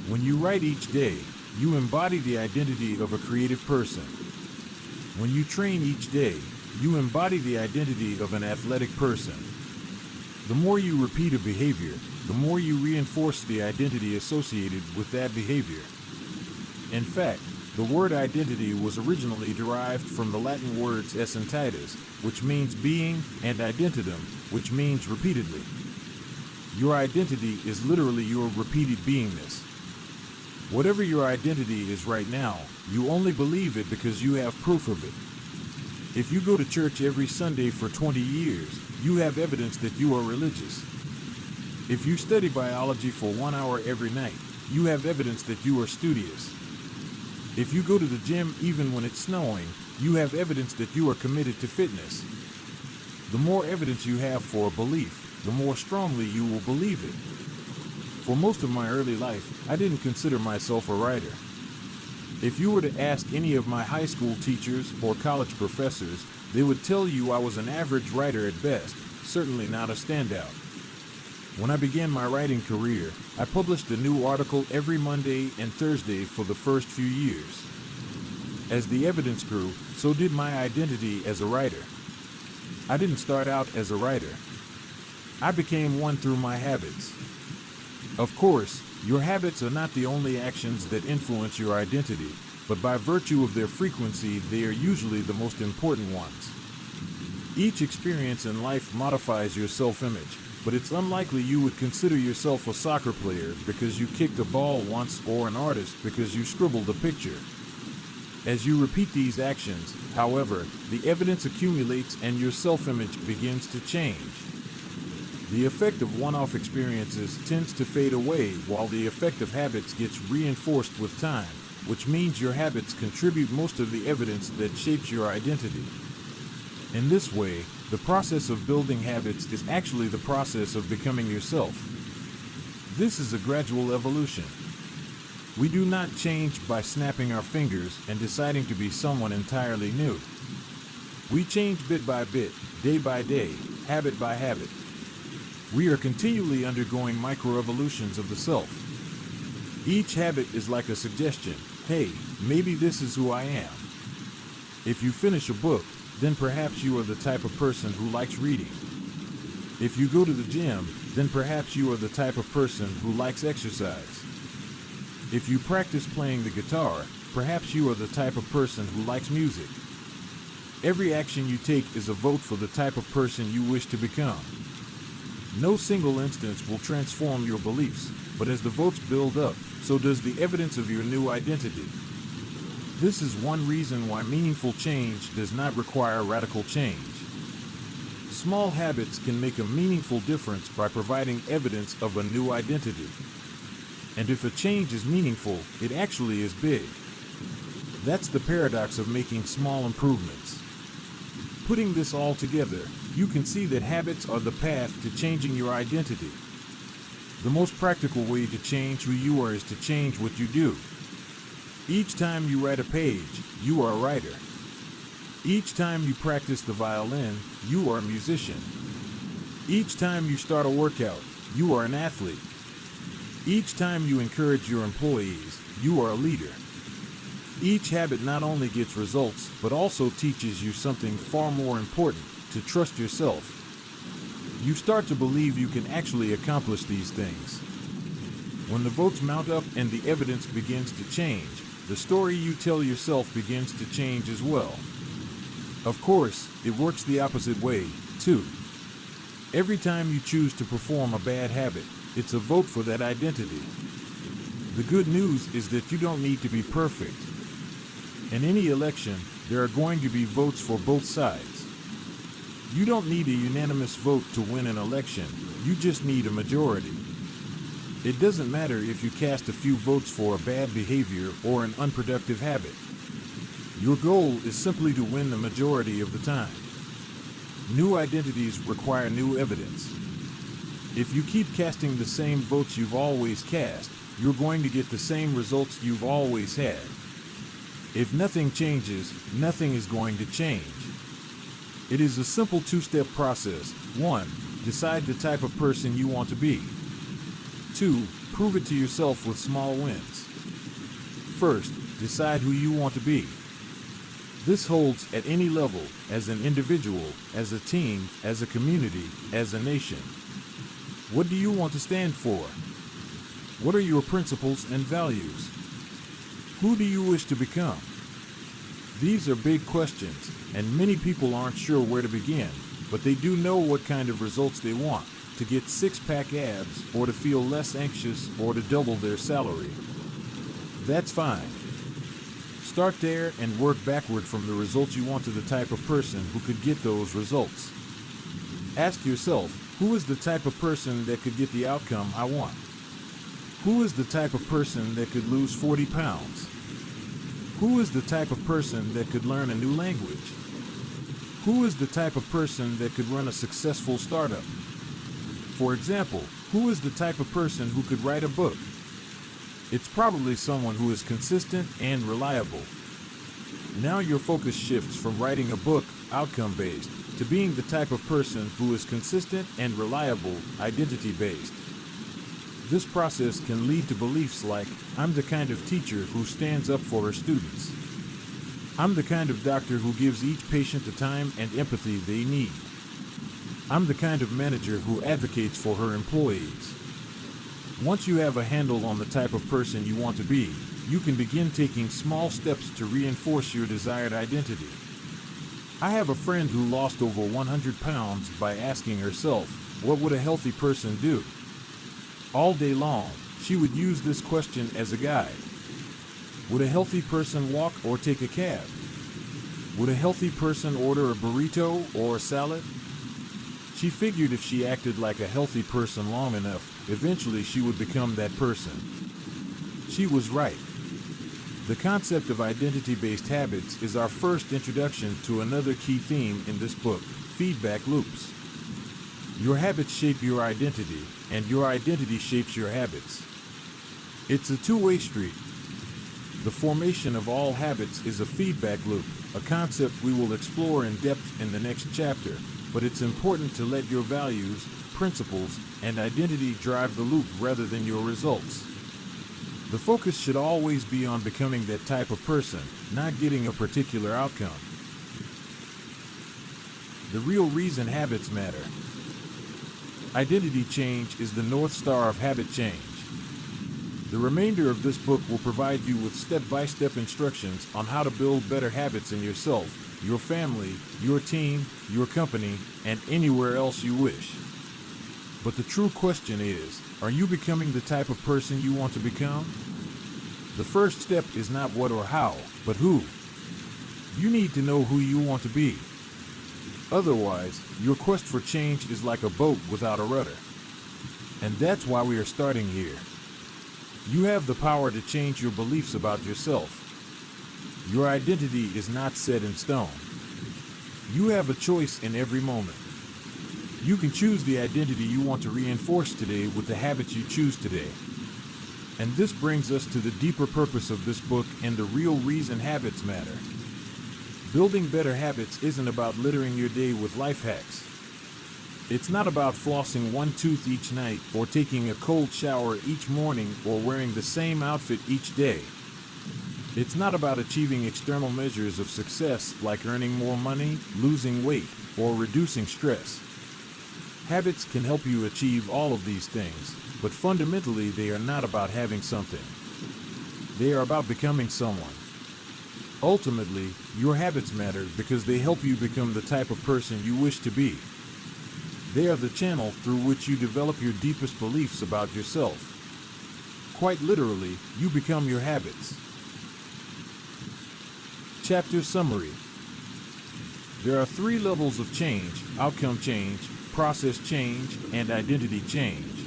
When you write each day, you embody the identity of a creative person. When you train each day, you embody the identity of an athletic person. The more you repeat a behavior, the more you reinforce the identity associated with that behavior. In fact, the word identity was originally derived from the Latin words essentitas, which means being, and identitum, which means repeatedly. Your identity is literally your repeated beingness. Whatever your identity is right now, you only believe it because you have proof of it. If you go to church every Sunday for 20 years, you have evidence that you are religious. If you study biology for 1 hour every night, you have evidence that you are studious. If you go to the gym even when it's snowing, you have evidence that you are committed to fitness. The more evidence you have for a belief, the more strongly you will believe it. For most of my early life, I didn't consider myself a writer. If you were to ask any of my high school teachers or college professors, they would tell you I was an average writer at best, certainly not a standout. When I began my writing career, I published a new article every Monday and Thursday for the first few years. As the evidence grew, so did my identity as a writer. I didn't start out as a writer. I became one through my habits. Of course, your habits are not the only actions that influence your identity, but by virtue of their frequency, they are usually the most important ones. Each experience in life modifies your self-image, but it's unlikely you would consider yourself a soccer player because you kicked a ball once or an artist because you scribbled a picture. As you repeat these actions, however, the evidence accumulates and your self-image begins to change. The effect of one-off experiences tends to fade away while the effect of habits gets reinforced with time, which means your habits contribute most of the evidence that shapes your identity. In this way, the process of building habits is actually the process of becoming yourself. This is a gradual evolution. We do not change by snapping our fingers and deciding to be someone entirely new. We change bit by bit, day by day, habit by habit. We are continually undergoing microevolutions of the self. Each habit is like a suggestion. Hey, maybe this is who I am. If you finish a book, then perhaps you are the type of person who likes reading. If you go to the gym, then perhaps you are the type of person who likes exercise. If you practice playing the guitar, perhaps you are the type of person who likes music. Every action you take is a vote for the type of person you wish to become. No single instance will transform your beliefs, but as the votes build up, so does the evidence of your new identity. This is one reason why meaningful change does not require radical change. Small habits can make a meaningful difference by providing evidence of a new identity. And if a change is meaningful, it actually is big. That's the paradox of making small improvements. Putting this all together, you can see that habits are the path to changing your identity. The most practical way to change who you are is to change what you do. Each time you write a page, you are a writer. Each time you practice the violin, you are a musician. Each time you start a workout, you are an athlete. Each time you encourage your employees, you are a leader. Each habit not only gets results, but also teaches you something far more important: to trust yourself. You start to believe you can actually accomplish these things. When the votes mount up and the evidence begins to change, the story you tell yourself begins to change as well. Of course, it works the opposite way, too. Every time you choose to perform a bad habit, it's a vote for that identity. The good news is that you don't need to be perfect. In any election, there are going to be votes for both sides. You don't need a unanimous vote to win an election, you just need a majority. It doesn't matter if you cast a few votes for a bad behavior or an unproductive habit. Your goal is simply to win the majority of the time. New identities require new evidence. If you keep casting the same votes you've always cast, you're going to get the same results you've always had. If nothing changes, nothing is going to change. It is a simple two-step process. 1. Decide the type of person you want to be. 2. Prove it to yourself with small wins. First, decide who you want to be. This holds at any level: as an individual, as a team, as a community, as a nation. What do you want to stand for? What are your principles and values? Who do you wish to become? These are big questions, and many people aren't sure where to begin, but they do know what kind of results they want: to get six-pack abs, or to feel less anxious, or to double their salary. That's fine. Start there and work backward from the results you want to the type of person who could get those results. Ask yourself, who is the type of person that could get the outcome I want? Who is the type of person that could lose 40 pounds? Who is the type of person that could learn a new language? Who is the type of person that could run a successful startup? For example, who is the type of person who could write a book? It's probably someone who is consistent and reliable. Now your focus shifts from writing a book, outcome-based, to being the type of person who is consistent and reliable, identity-based. This process can lead to beliefs like, I'm the kind of teacher who stands up for her students. I'm the kind of doctor who gives each patient the time and empathy they need. I'm the kind of manager who advocates for her employees. Once you have a handle on the type of person you want to be, you can begin taking small steps to reinforce your desired identity. I have a friend who lost over 100 pounds by asking herself, what would a healthy person do? All day long, she would use this question as a guide. Would a healthy person walk or take a cab? Would a healthy person order a burrito or a salad? She figured if she acted like a healthy person long enough, eventually she would become that person. She was right. The concept of identity-based habits is our first introduction to another key theme in this book: feedback loops. Your habits shape your identity, and your identity shapes your habits. It's a two-way street. The formation of all habits is a feedback loop, a concept we will explore in depth in the next chapter, but it's important to let your values, principles, and identity drive the loop rather than your results. The focus should always be on becoming that type of person, not getting a particular outcome. The real reason habits matter. Identity change is the North Star of habit change. The remainder of this book will provide you with step-by-step instructions on how to build better habits in yourself, your family, your team, your company, and anywhere else you wish. But the true question is, are you becoming the type of person you want to become? The first step is not what or how, but who. You need to know who you want to be. Otherwise, your quest for change is like a boat without a rudder. And that's why we are starting here. You have the power to change your beliefs about yourself. Your identity is not set in stone. You have a choice in every moment. You can choose the identity you want to reinforce today with the habits you choose today. And this brings us to the deeper purpose of this book and the real reason habits matter. Building better habits isn't about littering your day with life hacks. It's not about flossing one tooth each night, or taking a cold shower each morning, or wearing the same outfit each day. It's not about achieving external measures of success like earning more money, losing weight, or reducing stress. Habits can help you achieve all of these things, but fundamentally they are not about having something. They are about becoming someone. Ultimately, your habits matter because they help you become the type of person you wish to be. They are the channel through which you develop your deepest beliefs about yourself. Quite literally, you become your habits. Chapter Summary. There are 3 levels of change: outcome change, process change, and identity change.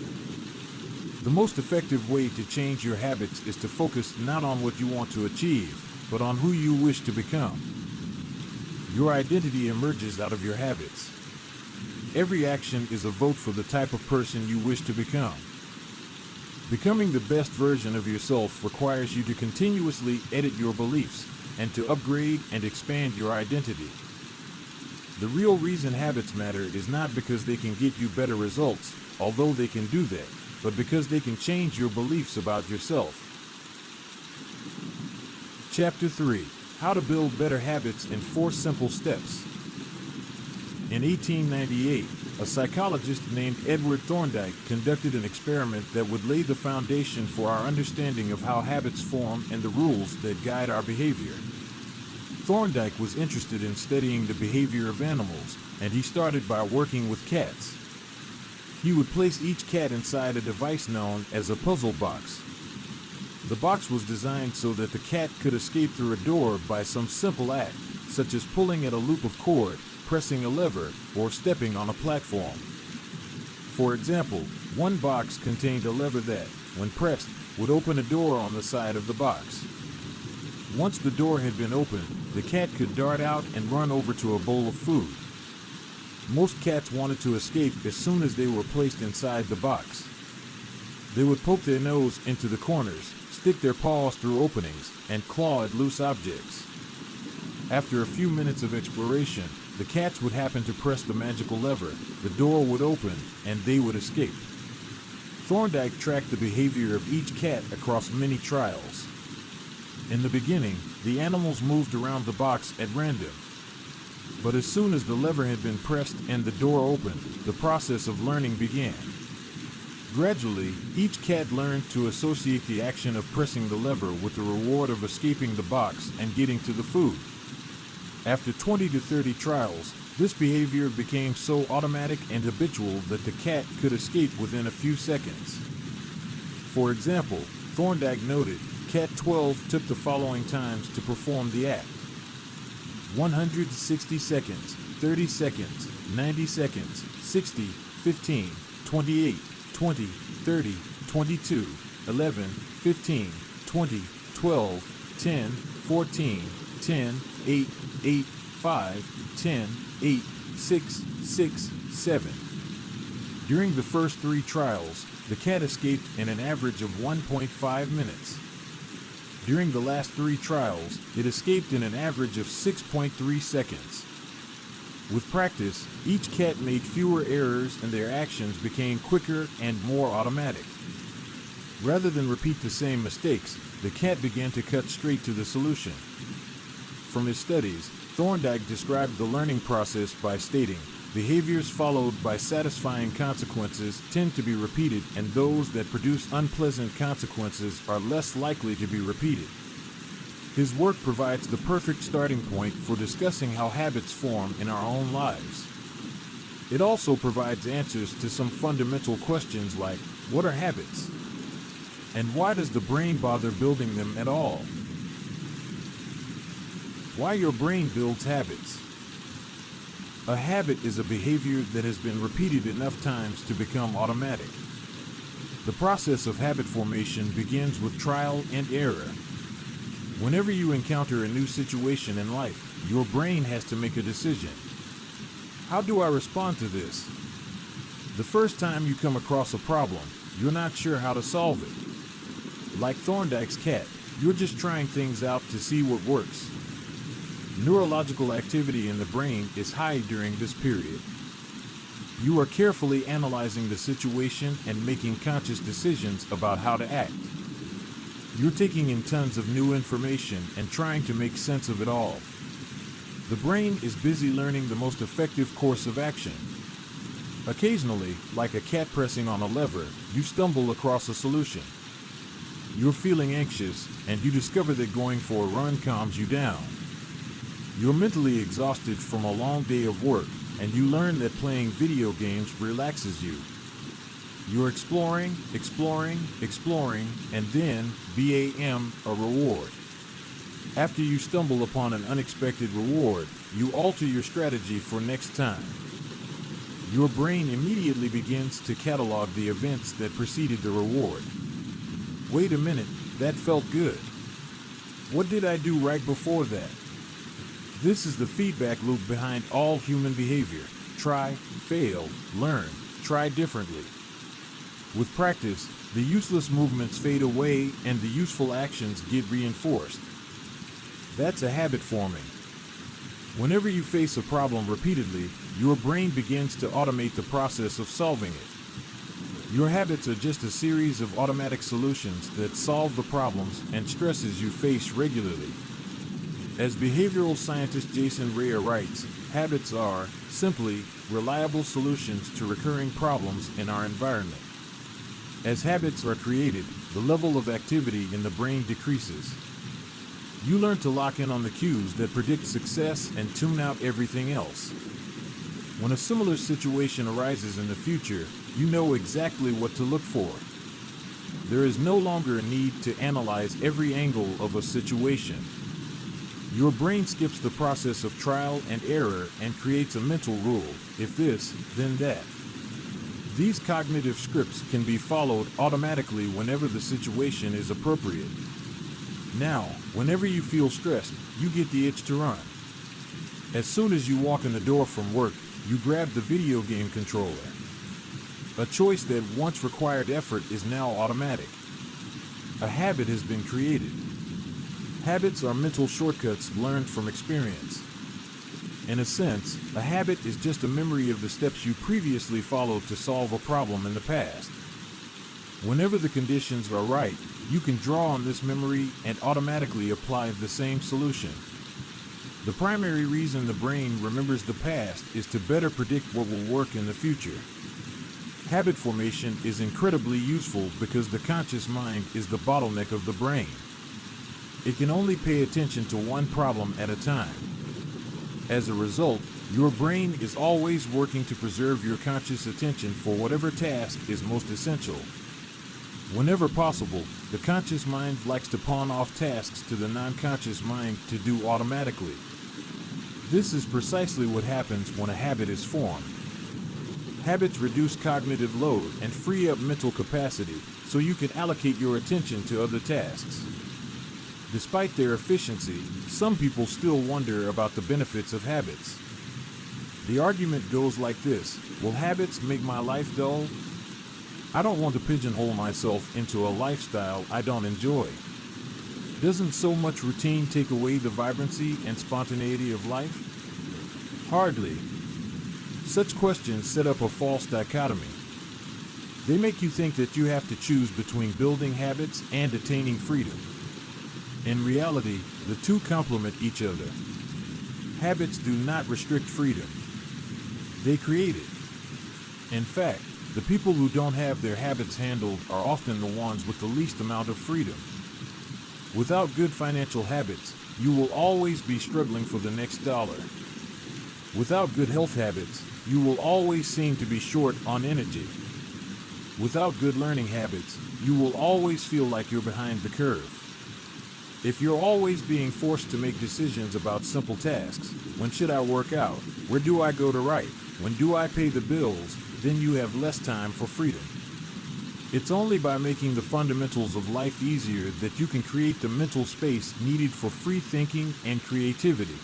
The most effective way to change your habits is to focus not on what you want to achieve, but on who you wish to become. Your identity emerges out of your habits. Every action is a vote for the type of person you wish to become. Becoming the best version of yourself requires you to continuously edit your beliefs and to upgrade and expand your identity. The real reason habits matter is not because they can get you better results, although they can do that, but because they can change your beliefs about yourself. Chapter 3. How to build better habits in 4 simple steps. In 1898, a psychologist named Edward Thorndike conducted an experiment that would lay the foundation for our understanding of how habits form and the rules that guide our behavior. Thorndike was interested in studying the behavior of animals, and he started by working with cats. He would place each cat inside a device known as a puzzle box. The box was designed so that the cat could escape through a door by some simple act, such as pulling at a loop of cord, pressing a lever, or stepping on a platform. For example, one box contained a lever that, when pressed, would open a door on the side of the box. Once the door had been opened, the cat could dart out and run over to a bowl of food. Most cats wanted to escape as soon as they were placed inside the box. They would poke their nose into the corners, stick their paws through openings, and claw at loose objects. After a few minutes of exploration, the cats would happen to press the magical lever, the door would open, and they would escape. Thorndike tracked the behavior of each cat across many trials. In the beginning, the animals moved around the box at random. But as soon as the lever had been pressed and the door opened, the process of learning began. Gradually, each cat learned to associate the action of pressing the lever with the reward of escaping the box and getting to the food. After 20 to 30 trials, this behavior became so automatic and habitual that the cat could escape within a few seconds. For example, Thorndike noted, Cat 12 took the following times to perform the act: 160 seconds, 30 seconds, 90 seconds, 60, 15, 28, 20, 30, 22, 11, 15, 20, 12, 10, 14, 10, 8, 8, 5, 10, 8, 6, 6, 7. During the first 3 trials, the cat escaped in an average of 1.5 minutes. During the last 3 trials, it escaped in an average of 6.3 seconds. With practice, each cat made fewer errors and their actions became quicker and more automatic. Rather than repeat the same mistakes, the cat began to cut straight to the solution. From his studies, Thorndike described the learning process by stating, behaviors followed by satisfying consequences tend to be repeated, and those that produce unpleasant consequences are less likely to be repeated. His work provides the perfect starting point for discussing how habits form in our own lives. It also provides answers to some fundamental questions like, what are habits? And why does the brain bother building them at all? Why your brain builds habits. A habit is a behavior that has been repeated enough times to become automatic. The process of habit formation begins with trial and error. Whenever you encounter a new situation in life, your brain has to make a decision. How do I respond to this? The first time you come across a problem, you're not sure how to solve it. Like Thorndike's cat, you're just trying things out to see what works. Neurological activity in the brain is high during this period. You are carefully analyzing the situation and making conscious decisions about how to act. You're taking in tons of new information and trying to make sense of it all. The brain is busy learning the most effective course of action. Occasionally, like a cat pressing on a lever, you stumble across a solution. You're feeling anxious, and you discover that going for a run calms you down. You're mentally exhausted from a long day of work, and you learn that playing video games relaxes you. You're exploring, and then, BAM, a reward. After you stumble upon an unexpected reward, you alter your strategy for next time. Your brain immediately begins to catalog the events that preceded the reward. Wait a minute, that felt good. What did I do right before that? This is the feedback loop behind all human behavior. Try, fail, learn, try differently. With practice, the useless movements fade away and the useful actions get reinforced. That's a habit forming. Whenever you face a problem repeatedly, your brain begins to automate the process of solving it. Your habits are just a series of automatic solutions that solve the problems and stresses you face regularly. As behavioral scientist Jason Rea writes, habits are, simply, reliable solutions to recurring problems in our environment. As habits are created, the level of activity in the brain decreases. You learn to lock in on the cues that predict success and tune out everything else. When a similar situation arises in the future, you know exactly what to look for. There is no longer a need to analyze every angle of a situation. Your brain skips the process of trial and error and creates a mental rule: if this, then that. These cognitive scripts can be followed automatically whenever the situation is appropriate. Now, whenever you feel stressed, you get the itch to run. As soon as you walk in the door from work, you grab the video game controller. A choice that once required effort is now automatic. A habit has been created. Habits are mental shortcuts learned from experience. In a sense, a habit is just a memory of the steps you previously followed to solve a problem in the past. Whenever the conditions are right, you can draw on this memory and automatically apply the same solution. The primary reason the brain remembers the past is to better predict what will work in the future. Habit formation is incredibly useful because the conscious mind is the bottleneck of the brain. It can only pay attention to one problem at a time. As a result, your brain is always working to preserve your conscious attention for whatever task is most essential. Whenever possible, the conscious mind likes to pawn off tasks to the non-conscious mind to do automatically. This is precisely what happens when a habit is formed. Habits reduce cognitive load and free up mental capacity so you can allocate your attention to other tasks. Despite their efficiency, some people still wonder about the benefits of habits. The argument goes like this: will habits make my life dull? I don't want to pigeonhole myself into a lifestyle I don't enjoy. Doesn't so much routine take away the vibrancy and spontaneity of life? Hardly. Such questions set up a false dichotomy. They make you think that you have to choose between building habits and attaining freedom. In reality, the two complement each other. Habits do not restrict freedom. They create it. In fact, the people who don't have their habits handled are often the ones with the least amount of freedom. Without good financial habits, you will always be struggling for the next dollar. Without good health habits, you will always seem to be short on energy. Without good learning habits, you will always feel like you're behind the curve. If you're always being forced to make decisions about simple tasks, when should I work out? Where do I go to write? When do I pay the bills? Then you have less time for freedom. It's only by making the fundamentals of life easier that you can create the mental space needed for free thinking and creativity.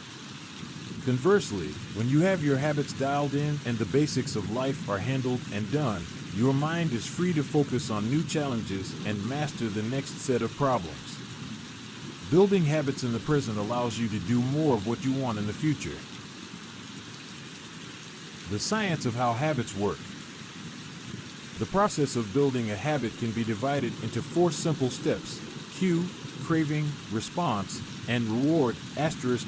Conversely, when you have your habits dialed in and the basics of life are handled and done, your mind is free to focus on new challenges and master the next set of problems. Building habits in the present allows you to do more of what you want in the future. The science of how habits work. The process of building a habit can be divided into 4 simple steps: cue, craving, response, and reward,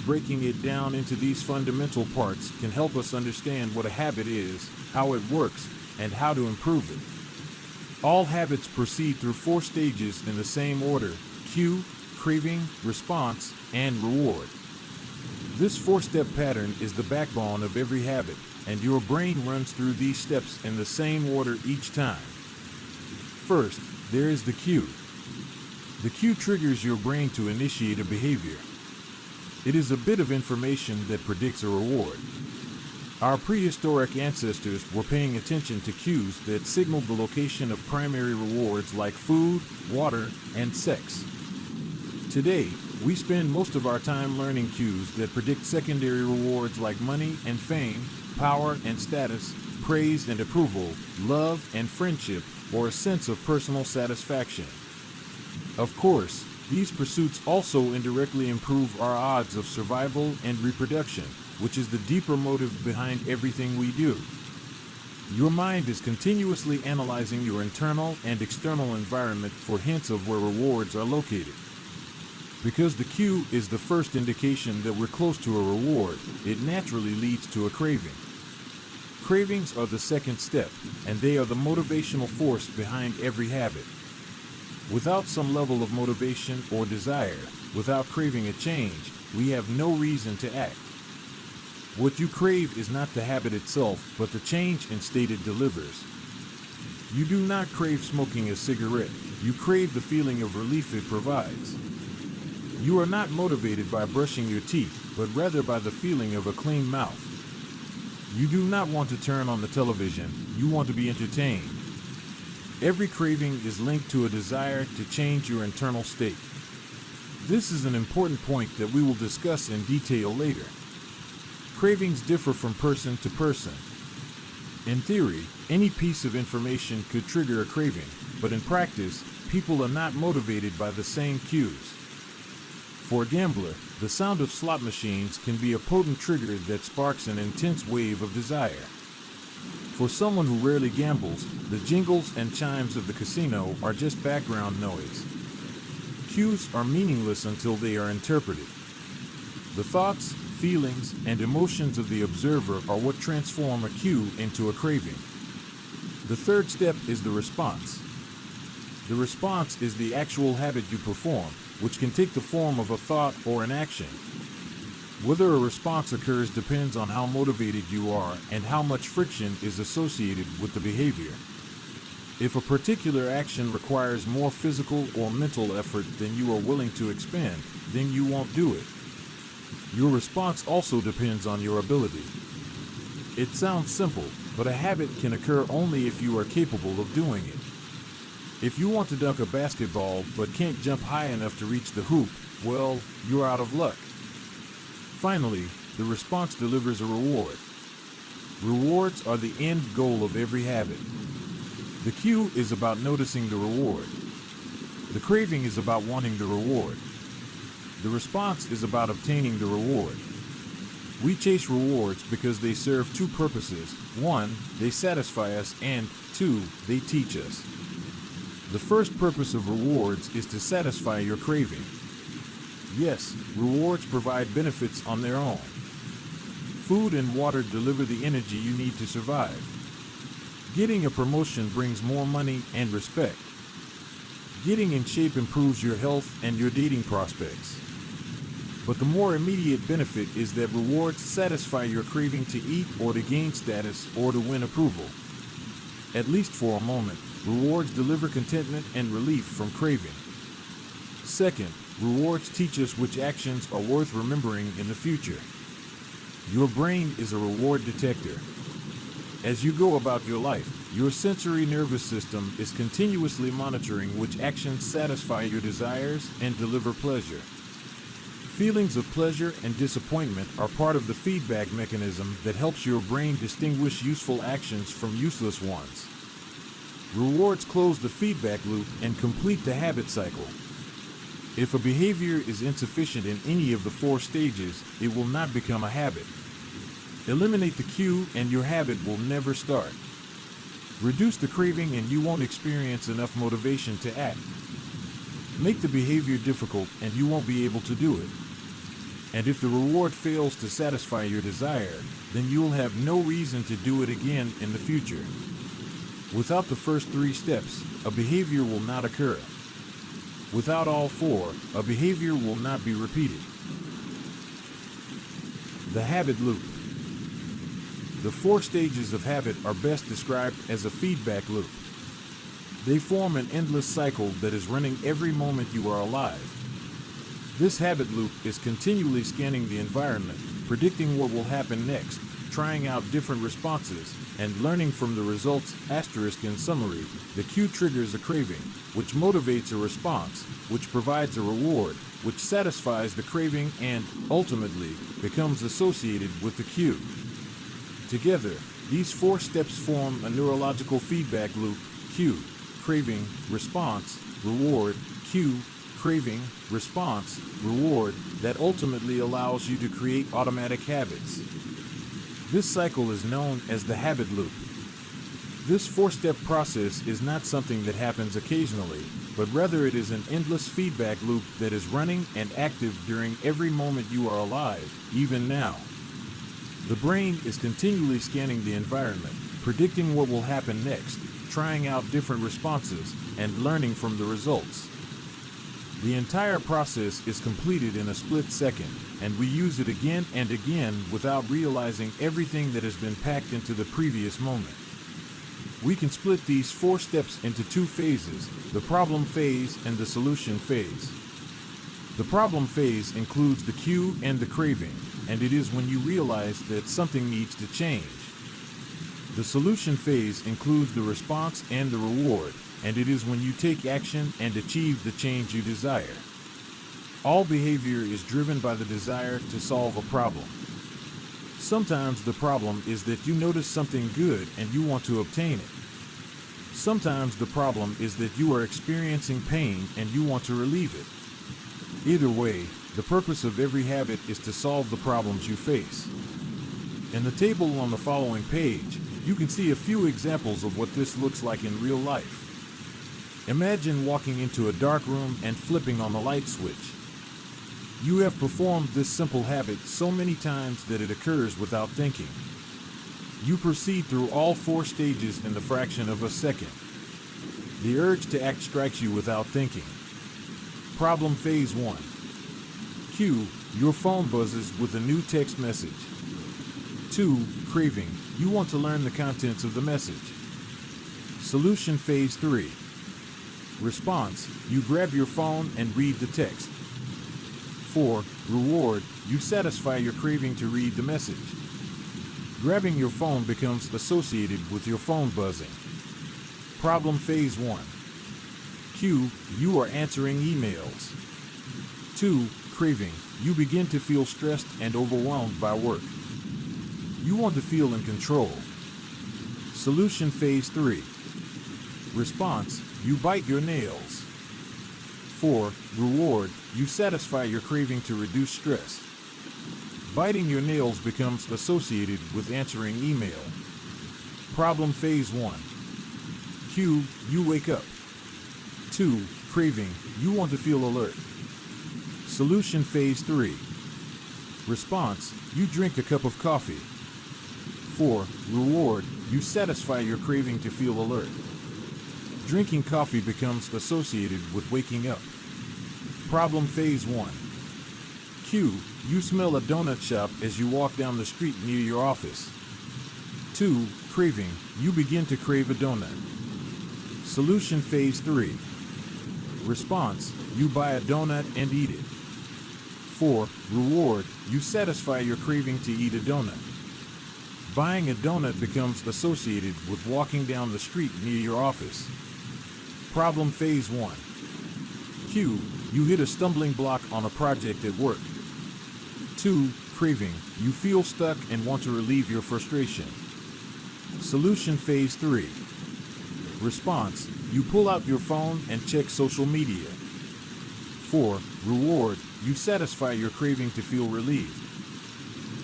breaking it down into these fundamental parts can help us understand what a habit is, how it works, and how to improve it. All habits proceed through 4 stages in the same order: cue, craving, response, and reward. This 4-step pattern is the backbone of every habit, and your brain runs through these steps in the same order each time. First, there is the cue. The cue triggers your brain to initiate a behavior. It is a bit of information that predicts a reward. Our prehistoric ancestors were paying attention to cues that signaled the location of primary rewards like food, water, and sex. Today, we spend most of our time learning cues that predict secondary rewards like money and fame, power and status, praise and approval, love and friendship, or a sense of personal satisfaction. Of course, these pursuits also indirectly improve our odds of survival and reproduction, which is the deeper motive behind everything we do. Your mind is continuously analyzing your internal and external environment for hints of where rewards are located. Because the cue is the first indication that we're close to a reward, it naturally leads to a craving. Cravings are the second step, and they are the motivational force behind every habit. Without some level of motivation or desire, without craving a change, we have no reason to act. What you crave is not the habit itself, but the change in state it delivers. You do not crave smoking a cigarette, you crave the feeling of relief it provides. You are not motivated by brushing your teeth, but rather by the feeling of a clean mouth. You do not want to turn on the television, you want to be entertained. Every craving is linked to a desire to change your internal state. This is an important point that we will discuss in detail later. Cravings differ from person to person. In theory, any piece of information could trigger a craving, but in practice, people are not motivated by the same cues. For a gambler, the sound of slot machines can be a potent trigger that sparks an intense wave of desire. For someone who rarely gambles, the jingles and chimes of the casino are just background noise. Cues are meaningless until they are interpreted. The thoughts, feelings, and emotions of the observer are what transform a cue into a craving. The third step is the response. The response is the actual habit you perform, which can take the form of a thought or an action. Whether a response occurs depends on how motivated you are and how much friction is associated with the behavior. If a particular action requires more physical or mental effort than you are willing to expend, then you won't do it. Your response also depends on your ability. It sounds simple, but a habit can occur only if you are capable of doing it. If you want to dunk a basketball but can't jump high enough to reach the hoop, well, you're out of luck. Finally, the response delivers a reward. Rewards are the end goal of every habit. The cue is about noticing the reward. The craving is about wanting the reward. The response is about obtaining the reward. We chase rewards because they serve 2 purposes. 1, they satisfy us, and 2, they teach us. The first purpose of rewards is to satisfy your craving. Yes, rewards provide benefits on their own. Food and water deliver the energy you need to survive. Getting a promotion brings more money and respect. Getting in shape improves your health and your dating prospects. But the more immediate benefit is that rewards satisfy your craving to eat or to gain status or to win approval. At least for a moment, rewards deliver contentment and relief from craving. Second, rewards teach us which actions are worth remembering in the future. Your brain is a reward detector. As you go about your life, your sensory nervous system is continuously monitoring which actions satisfy your desires and deliver pleasure. Feelings of pleasure and disappointment are part of the feedback mechanism that helps your brain distinguish useful actions from useless ones. Rewards close the feedback loop and complete the habit cycle. If a behavior is insufficient in any of the 4 stages, it will not become a habit. Eliminate the cue and your habit will never start. Reduce the craving and you won't experience enough motivation to act. Make the behavior difficult and you won't be able to do it. And if the reward fails to satisfy your desire, then you'll have no reason to do it again in the future. Without the first 3 steps, a behavior will not occur. Without all 4, a behavior will not be repeated. The habit loop. The 4 stages of habit are best described as a feedback loop. They form an endless cycle that is running every moment you are alive. This habit loop is continually scanning the environment, predicting what will happen next, trying out different responses, and learning from the results. In summary, the cue triggers a craving, which motivates a response, which provides a reward, which satisfies the craving and, ultimately, becomes associated with the cue. Together, these 4 steps form a neurological feedback loop: cue, craving, response, reward, cue, craving, response, reward, that ultimately allows you to create automatic habits. This cycle is known as the habit loop. This 4-step process is not something that happens occasionally, but rather it is an endless feedback loop that is running and active during every moment you are alive, even now. The brain is continually scanning the environment, predicting what will happen next, trying out different responses, and learning from the results. The entire process is completed in a split second, and we use it again and again without realizing everything that has been packed into the previous moment. We can split these 4 steps into 2 phases: the problem phase and the solution phase. The problem phase includes the cue and the craving, and it is when you realize that something needs to change. The solution phase includes the response and the reward, and it is when you take action and achieve the change you desire. All behavior is driven by the desire to solve a problem. Sometimes the problem is that you notice something good and you want to obtain it. Sometimes the problem is that you are experiencing pain and you want to relieve it. Either way, the purpose of every habit is to solve the problems you face. In the table on the following page, you can see a few examples of what this looks like in real life. Imagine walking into a dark room and flipping on the light switch. You have performed this simple habit so many times that it occurs without thinking. You proceed through all 4 stages in the fraction of a second. The urge to act strikes you without thinking. Problem phase 1. Cue, your phone buzzes with a new text message. 2. Craving, you want to learn the contents of the message. Solution phase 3. Response, you grab your phone and read the text. 4. Reward, you satisfy your craving to read the message. Grabbing your phone becomes associated with your phone buzzing. Problem phase 1. Cue, you are answering emails. 2. Craving, you begin to feel stressed and overwhelmed by work. You want to feel in control. Solution phase 3. Response, you bite your nails. 4. Reward, you satisfy your craving to reduce stress. Biting your nails becomes associated with answering email. Problem phase 1. Cue, you wake up. 2. Craving, you want to feel alert. Solution phase 3. Response, you drink a cup of coffee. 4. Reward, you satisfy your craving to feel alert. Drinking coffee becomes associated with waking up. Problem phase 1. Cue, you smell a donut shop as you walk down the street near your office. 2. Craving, you begin to crave a donut. Solution phase 3. Response, you buy a donut and eat it. 4. Reward, you satisfy your craving to eat a donut. Buying a donut becomes associated with walking down the street near your office. Problem phase 1. Cue, you hit a stumbling block on a project at work. 2. Craving, you feel stuck and want to relieve your frustration. Solution phase 3. Response, you pull out your phone and check social media. 4. Reward, you satisfy your craving to feel relieved.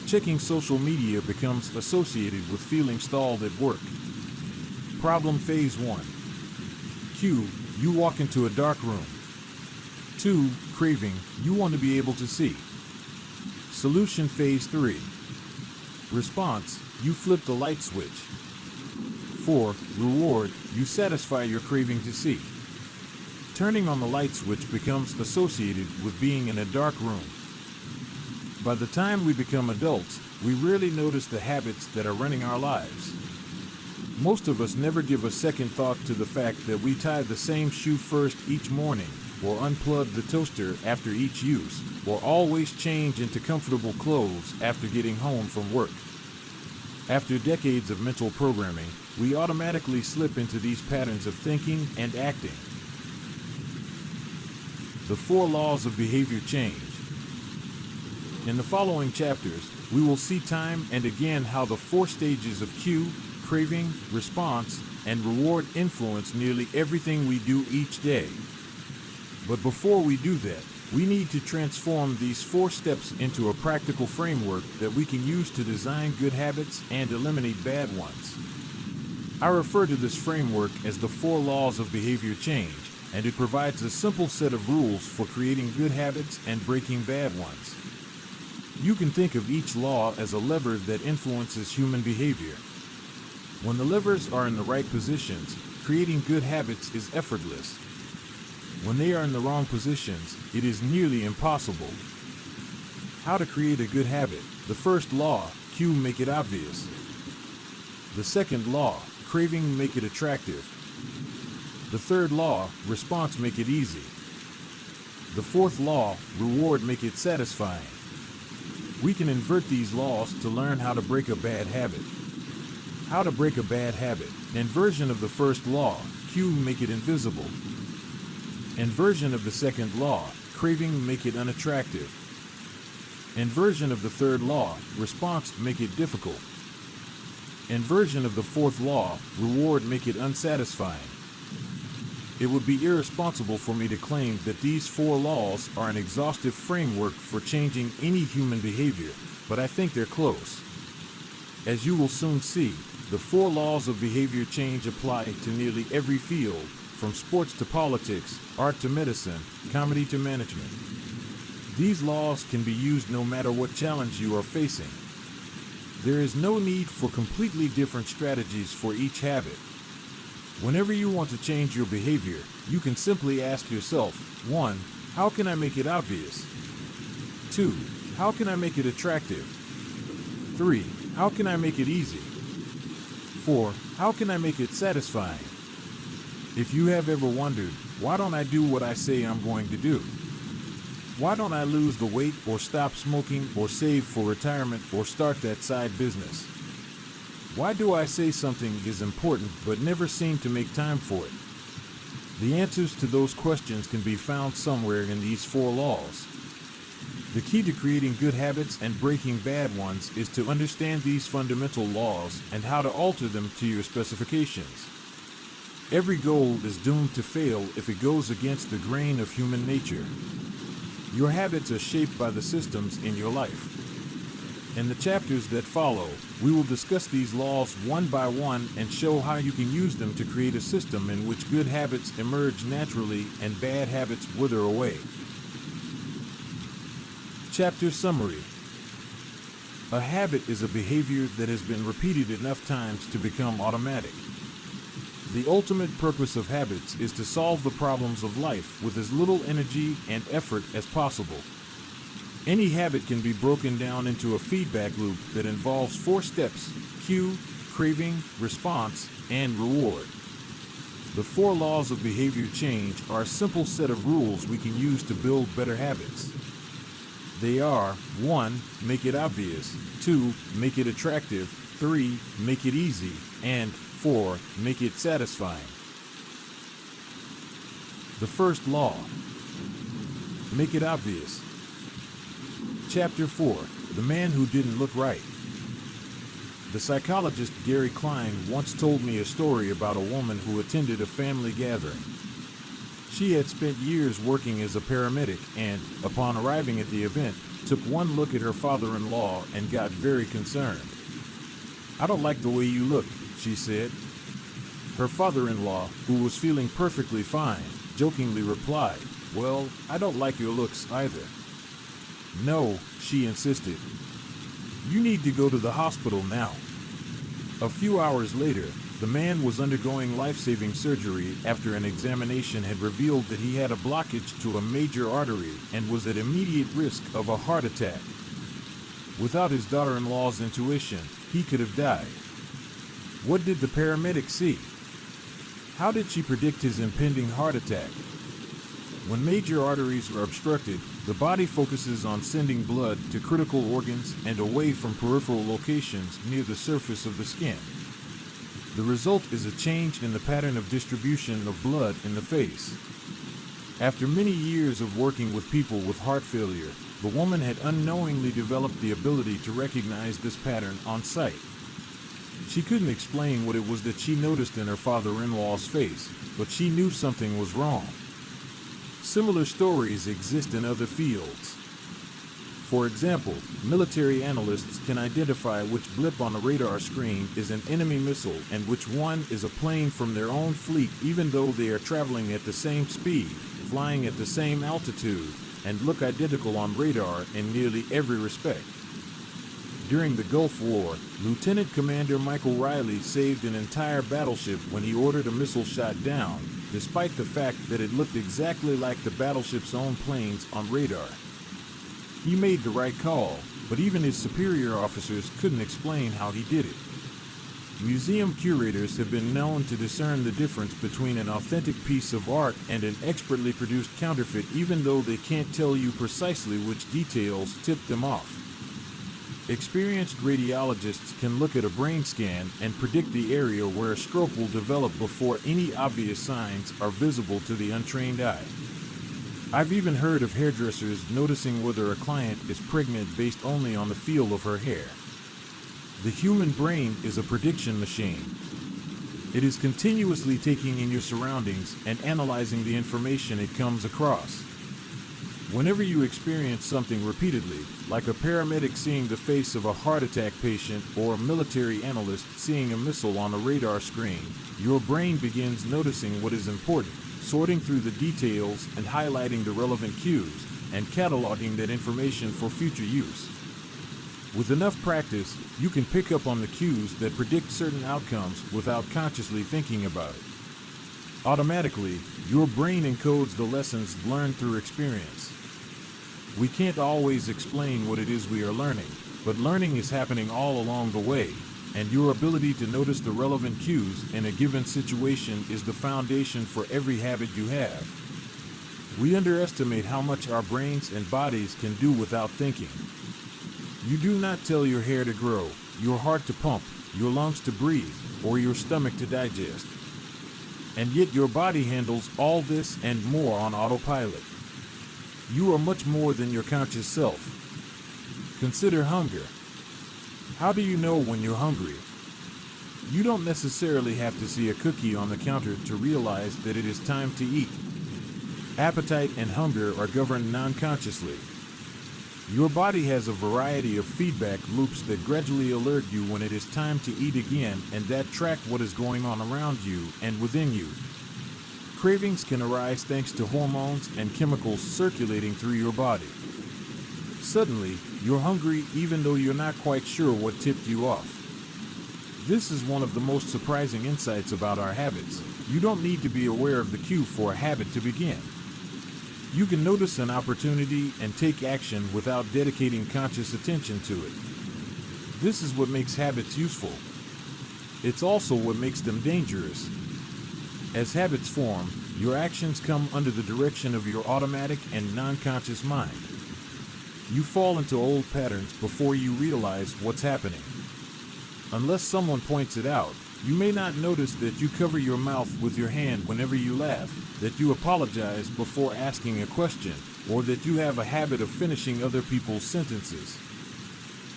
Checking social media becomes associated with feeling stalled at work. Problem phase 1. Cue, you walk into a dark room. 2. Craving, you want to be able to see. Solution phase 3. Response, you flip the light switch. 4. Reward, you satisfy your craving to see. Turning on the light switch becomes associated with being in a dark room. By the time we become adults, we rarely notice the habits that are running our lives. Most of us never give a second thought to the fact that we tie the same shoe first each morning, or unplug the toaster after each use, or always change into comfortable clothes after getting home from work. After decades of mental programming, we automatically slip into these patterns of thinking and acting. The 4 laws of behavior change. In the following chapters, we will see time and again how the 4 stages of cue, craving, response, and reward influence nearly everything we do each day. But before we do that, we need to transform these 4 steps into a practical framework that we can use to design good habits and eliminate bad ones. I refer to this framework as the 4 laws of behavior change, and it provides a simple set of rules for creating good habits and breaking bad ones. You can think of each law as a lever that influences human behavior. When the levers are in the right positions, creating good habits is effortless. When they are in the wrong positions, it is nearly impossible. How to create a good habit. The first law, cue, make it obvious. The second law, craving, make it attractive. The third law, response, make it easy. The fourth law, reward, make it satisfying. We can invert these laws to learn how to break a bad habit. How to break a bad habit. Inversion of the first law, cue, make it invisible. Inversion of the second law, craving, make it unattractive. Inversion of the third law, response, make it difficult. Inversion of the fourth law, reward, make it unsatisfying. It would be irresponsible for me to claim that these 4 laws are an exhaustive framework for changing any human behavior, but I think they're close. As you will soon see, the 4 laws of behavior change apply to nearly every field, from sports to politics, art to medicine, comedy to management. These laws can be used no matter what challenge you are facing. There is no need for completely different strategies for each habit. Whenever you want to change your behavior, you can simply ask yourself, 1. How can I make it obvious? 2. How can I make it attractive? 3. How can I make it easy? 4. How can I make it satisfying? If you have ever wondered, why don't I do what I say I'm going to do? Why don't I lose the weight or stop smoking or save for retirement or start that side business? Why do I say something is important but never seem to make time for it? The answers to those questions can be found somewhere in these 4 laws. The key to creating good habits and breaking bad ones is to understand these fundamental laws and how to alter them to your specifications. Every goal is doomed to fail if it goes against the grain of human nature. Your habits are shaped by the systems in your life. In the chapters that follow, we will discuss these laws one by one and show how you can use them to create a system in which good habits emerge naturally and bad habits wither away. Chapter Summary. A habit is a behavior that has been repeated enough times to become automatic. The ultimate purpose of habits is to solve the problems of life with as little energy and effort as possible. Any habit can be broken down into a feedback loop that involves 4 steps: cue, craving, response, and reward. The 4 laws of behavior change are a simple set of rules we can use to build better habits. They are: 1. Make it obvious. 2. Make it attractive. 3. Make it easy. And 4. Make it satisfying. The first law. Make it obvious. Chapter 4. The Man Who Didn't Look Right. The psychologist Gary Klein once told me a story about a woman who attended a family gathering. She had spent years working as a paramedic and, upon arriving at the event, took one look at her father-in-law and got very concerned. "I don't like the way you look," she said. Her father-in-law, who was feeling perfectly fine, jokingly replied, Well, I don't like your looks either. No, she insisted. You need to go to the hospital now. A few hours later, the man was undergoing life-saving surgery after an examination had revealed that he had a blockage to a major artery and was at immediate risk of a heart attack. Without his daughter-in-law's intuition, he could have died. What did the paramedic see? How did she predict his impending heart attack? When major arteries are obstructed, the body focuses on sending blood to critical organs and away from peripheral locations near the surface of the skin. The result is a change in the pattern of distribution of blood in the face. After many years of working with people with heart failure, the woman had unknowingly developed the ability to recognize this pattern on sight. She couldn't explain what it was that she noticed in her father-in-law's face, but she knew something was wrong. Similar stories exist in other fields. For example, military analysts can identify which blip on a radar screen is an enemy missile and which one is a plane from their own fleet, even though they are traveling at the same speed, flying at the same altitude, and look identical on radar in nearly every respect. During the Gulf War, Lieutenant Commander Michael Riley saved an entire battleship when he ordered a missile shot down, despite the fact that it looked exactly like the battleship's own planes on radar. He made the right call, but even his superior officers couldn't explain how he did it. Museum curators have been known to discern the difference between an authentic piece of art and an expertly produced counterfeit, even though they can't tell you precisely which details tipped them off. Experienced radiologists can look at a brain scan and predict the area where a stroke will develop before any obvious signs are visible to the untrained eye. I've even heard of hairdressers noticing whether a client is pregnant based only on the feel of her hair. The human brain is a prediction machine. It is continuously taking in your surroundings and analyzing the information it comes across. Whenever you experience something repeatedly, like a paramedic seeing the face of a heart attack patient or a military analyst seeing a missile on a radar screen, your brain begins noticing what is important, sorting through the details and highlighting the relevant cues, and cataloging that information for future use. With enough practice, you can pick up on the cues that predict certain outcomes without consciously thinking about it. Automatically, your brain encodes the lessons learned through experience. We can't always explain what it is we are learning, but learning is happening all along the way, and your ability to notice the relevant cues in a given situation is the foundation for every habit you have. We underestimate how much our brains and bodies can do without thinking. You do not tell your hair to grow, your heart to pump, your lungs to breathe, or your stomach to digest. And yet your body handles all this and more on autopilot. You are much more than your conscious self. Consider hunger. How do you know when you're hungry? You don't necessarily have to see a cookie on the counter to realize that it is time to eat. Appetite and hunger are governed non-consciously. Your body has a variety of feedback loops that gradually alert you when it is time to eat again and that track what is going on around you and within you. Cravings can arise thanks to hormones and chemicals circulating through your body. Suddenly, you're hungry even though you're not quite sure what tipped you off. This is one of the most surprising insights about our habits. You don't need to be aware of the cue for a habit to begin. You can notice an opportunity and take action without dedicating conscious attention to it. This is what makes habits useful. It's also what makes them dangerous. As habits form, your actions come under the direction of your automatic and non-conscious mind. You fall into old patterns before you realize what's happening. Unless someone points it out, you may not notice that you cover your mouth with your hand whenever you laugh, that you apologize before asking a question, or that you have a habit of finishing other people's sentences.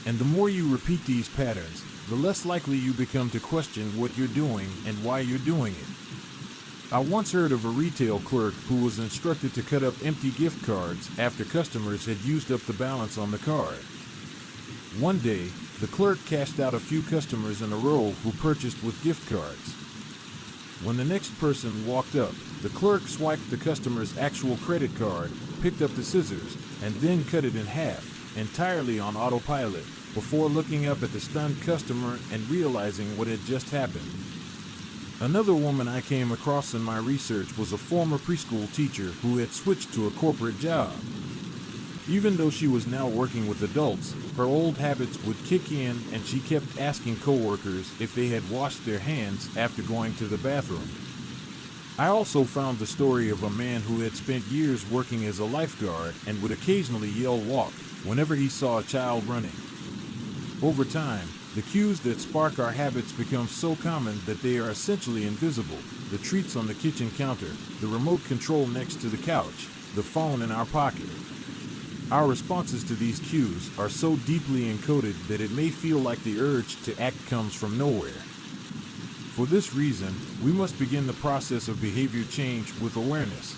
And the more you repeat these patterns, the less likely you become to question what you're doing and why you're doing it. I once heard of a retail clerk who was instructed to cut up empty gift cards after customers had used up the balance on the card. One day, the clerk cashed out a few customers in a row who purchased with gift cards. When the next person walked up, The clerk swiped the customer's actual credit card, picked up the scissors, and then cut it in half, entirely on autopilot, before looking up at the stunned customer and realizing what had just happened. Another woman I came across in my research was a former preschool teacher who had switched to a corporate job. Even though she was now working with adults, her old habits would kick in and she kept asking coworkers if they had washed their hands after going to the bathroom. I also found the story of a man who had spent years working as a lifeguard and would occasionally yell "walk" whenever he saw a child running. Over time, the cues that spark our habits become so common that they are essentially invisible. The treats on the kitchen counter, the remote control next to the couch, the phone in our pocket. Our responses to these cues are so deeply encoded that it may feel like the urge to act comes from nowhere. For this reason, we must begin the process of behavior change with awareness.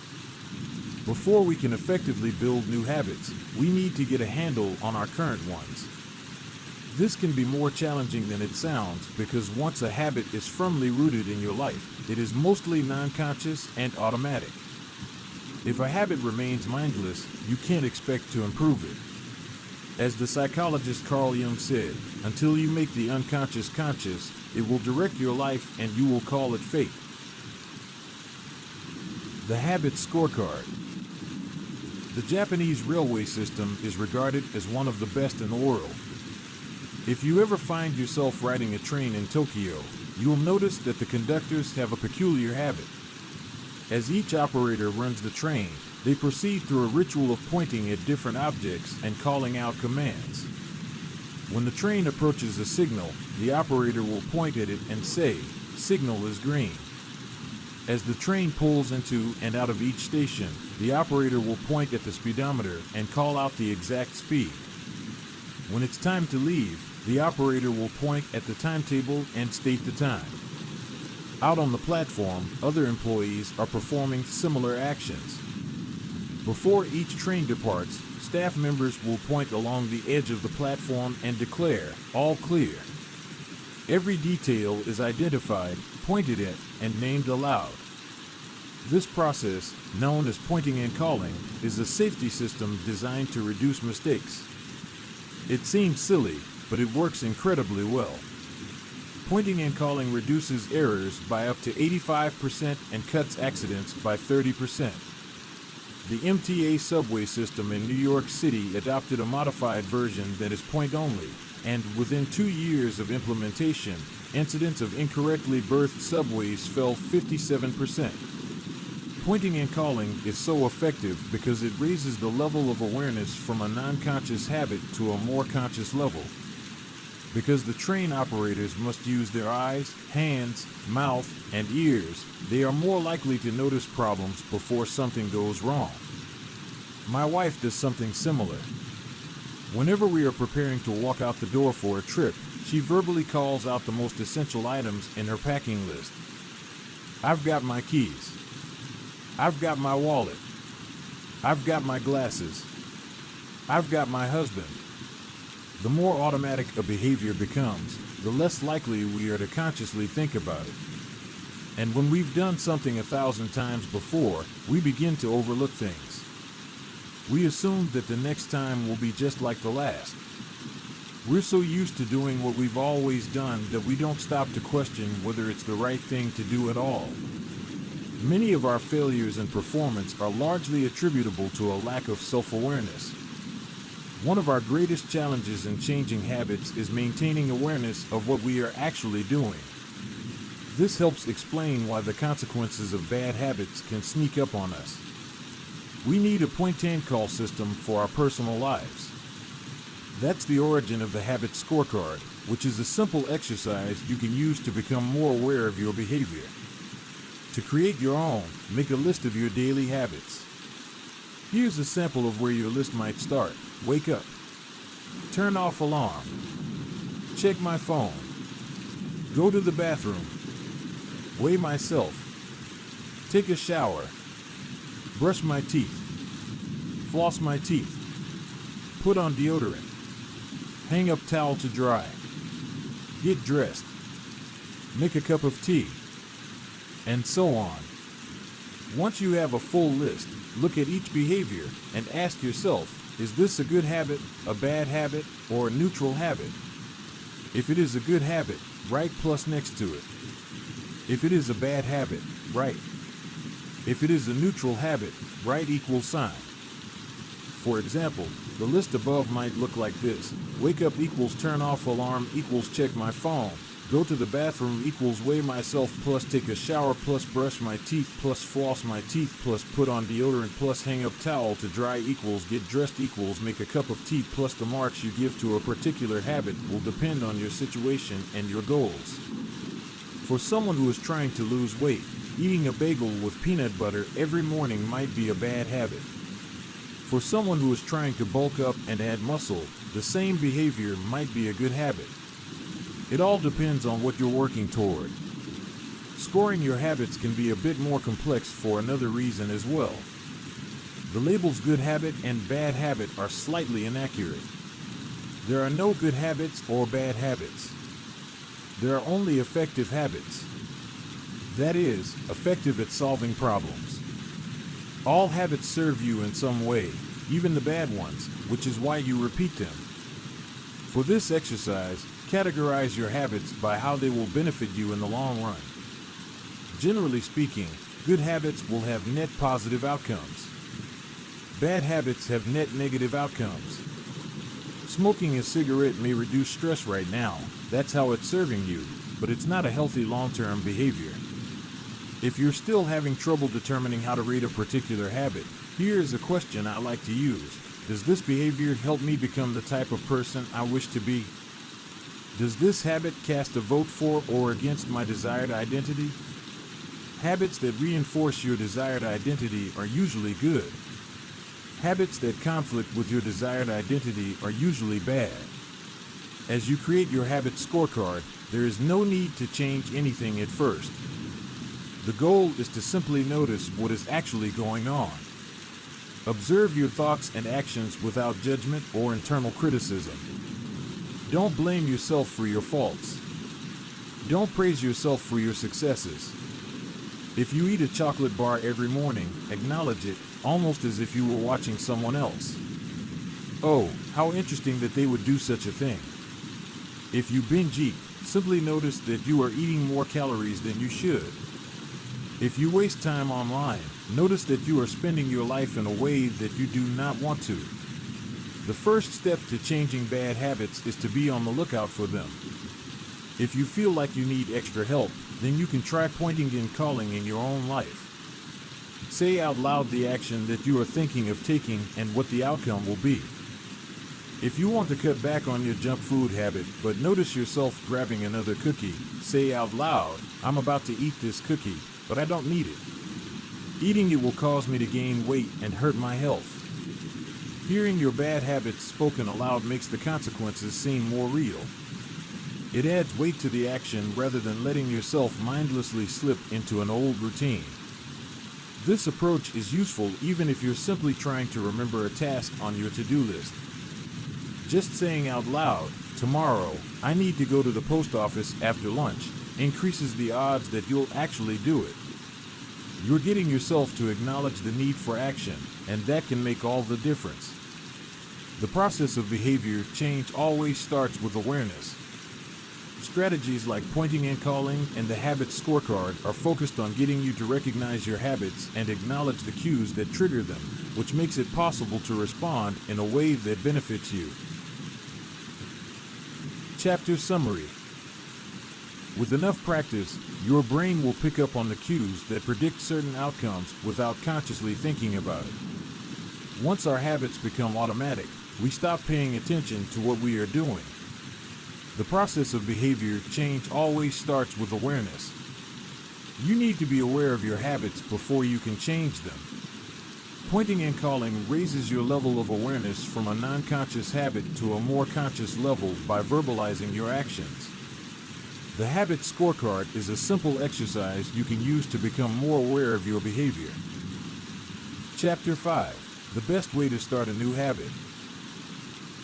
Before we can effectively build new habits, we need to get a handle on our current ones. This can be more challenging than it sounds because once a habit is firmly rooted in your life, it is mostly non-conscious and automatic. If a habit remains mindless, you can't expect to improve it. As the psychologist Carl Jung said, until you make the unconscious conscious, it will direct your life and you will call it fate. The habit scorecard. The Japanese railway system is regarded as one of the best in the world. If you ever find yourself riding a train in Tokyo, you'll notice that the conductors have a peculiar habit. As each operator runs the train, they proceed through a ritual of pointing at different objects and calling out commands. When the train approaches a signal, the operator will point at it and say, "Signal is green." As the train pulls into and out of each station, the operator will point at the speedometer and call out the exact speed. When it's time to leave, the operator will point at the timetable and state the time. Out on the platform, other employees are performing similar actions. Before each train departs, staff members will point along the edge of the platform and declare, "All clear." Every detail is identified, pointed at, and named aloud. This process, known as pointing and calling, is a safety system designed to reduce mistakes. It seems silly, but it works incredibly well. Pointing and calling reduces errors by up to 85% and cuts accidents by 30%. The MTA subway system in New York City adopted a modified version that is point only, and within 2 years of implementation, incidents of incorrectly berthed subways fell 57%. Pointing and calling is so effective because it raises the level of awareness from a non-conscious habit to a more conscious level. Because the train operators must use their eyes, hands, mouth, and ears, they are more likely to notice problems before something goes wrong. My wife does something similar. Whenever we are preparing to walk out the door for a trip, she verbally calls out the most essential items in her packing list. I've got my keys. I've got my wallet. I've got my glasses. I've got my husband. The more automatic a behavior becomes, the less likely we are to consciously think about it. And when we've done something 1,000 times before, we begin to overlook things. We assume that the next time will be just like the last. We're so used to doing what we've always done that we don't stop to question whether it's the right thing to do at all. Many of our failures in performance are largely attributable to a lack of self-awareness. One of our greatest challenges in changing habits is maintaining awareness of what we are actually doing. This helps explain why the consequences of bad habits can sneak up on us. We need a point-and-call system for our personal lives. That's the origin of the habit scorecard, which is a simple exercise you can use to become more aware of your behavior. To create your own, make a list of your daily habits. Here's a sample of where your list might start. Wake up. Turn off alarm. Check my phone. Go to the bathroom. Weigh myself. Take a shower. Brush my teeth. Floss my teeth. Put on deodorant. Hang up towel to dry. Get dressed. Make a cup of tea. And so on. Once you have a full list, look at each behavior and ask yourself, is this a good habit, a bad habit, or a neutral habit? If it is a good habit, write plus next to it. If it is a bad habit, write. If it is a neutral habit, write equal sign. For example, the list above might look like this: wake up equals turn off alarm equals check my phone, go to the bathroom equals weigh myself plus take a shower plus brush my teeth plus floss my teeth plus put on deodorant plus hang up towel to dry equals get dressed equals make a cup of tea plus the marks you give to a particular habit will depend on your situation and your goals. For someone who is trying to lose weight, eating a bagel with peanut butter every morning might be a bad habit. For someone who is trying to bulk up and add muscle, the same behavior might be a good habit. It all depends on what you're working toward. Scoring your habits can be a bit more complex for another reason as well. The labels good habit and bad habit are slightly inaccurate. There are no good habits or bad habits. There are only effective habits. That is, effective at solving problems. All habits serve you in some way, even the bad ones, which is why you repeat them. For this exercise, categorize your habits by how they will benefit you in the long run. Generally speaking, good habits will have net positive outcomes. Bad habits have net negative outcomes. Smoking a cigarette may reduce stress right now, that's how it's serving you, but it's not a healthy long-term behavior. If you're still having trouble determining how to rate a particular habit, here is a question I like to use. Does this behavior help me become the type of person I wish to be? Does this habit cast a vote for or against my desired identity? Habits that reinforce your desired identity are usually good. Habits that conflict with your desired identity are usually bad. As you create your habit scorecard, there is no need to change anything at first. The goal is to simply notice what is actually going on. Observe your thoughts and actions without judgment or internal criticism. Don't blame yourself for your faults. Don't praise yourself for your successes. If you eat a chocolate bar every morning, acknowledge it, almost as if you were watching someone else. Oh, how interesting that they would do such a thing. If you binge eat, simply notice that you are eating more calories than you should. If you waste time online, notice that you are spending your life in a way that you do not want to. The first step to changing bad habits is to be on the lookout for them. If you feel like you need extra help, then you can try pointing and calling in your own life. Say out loud the action that you are thinking of taking and what the outcome will be. If you want to cut back on your junk food habit, but notice yourself grabbing another cookie, say out loud, I'm about to eat this cookie, but I don't need it. Eating it will cause me to gain weight and hurt my health. Hearing your bad habits spoken aloud makes the consequences seem more real. It adds weight to the action rather than letting yourself mindlessly slip into an old routine. This approach is useful even if you're simply trying to remember a task on your to-do list. Just saying out loud, tomorrow, I need to go to the post office after lunch, increases the odds that you'll actually do it. You're getting yourself to acknowledge the need for action, and that can make all the difference. The process of behavior change always starts with awareness. Strategies like pointing and calling and the habit scorecard are focused on getting you to recognize your habits and acknowledge the cues that trigger them, which makes it possible to respond in a way that benefits you. Chapter Summary. With enough practice, your brain will pick up on the cues that predict certain outcomes without consciously thinking about it. Once our habits become automatic, we stop paying attention to what we are doing. The process of behavior change always starts with awareness. You need to be aware of your habits before you can change them. Pointing and calling raises your level of awareness from a non-conscious habit to a more conscious level by verbalizing your actions. The habit scorecard is a simple exercise you can use to become more aware of your behavior. Chapter 5. The best way to start a new habit.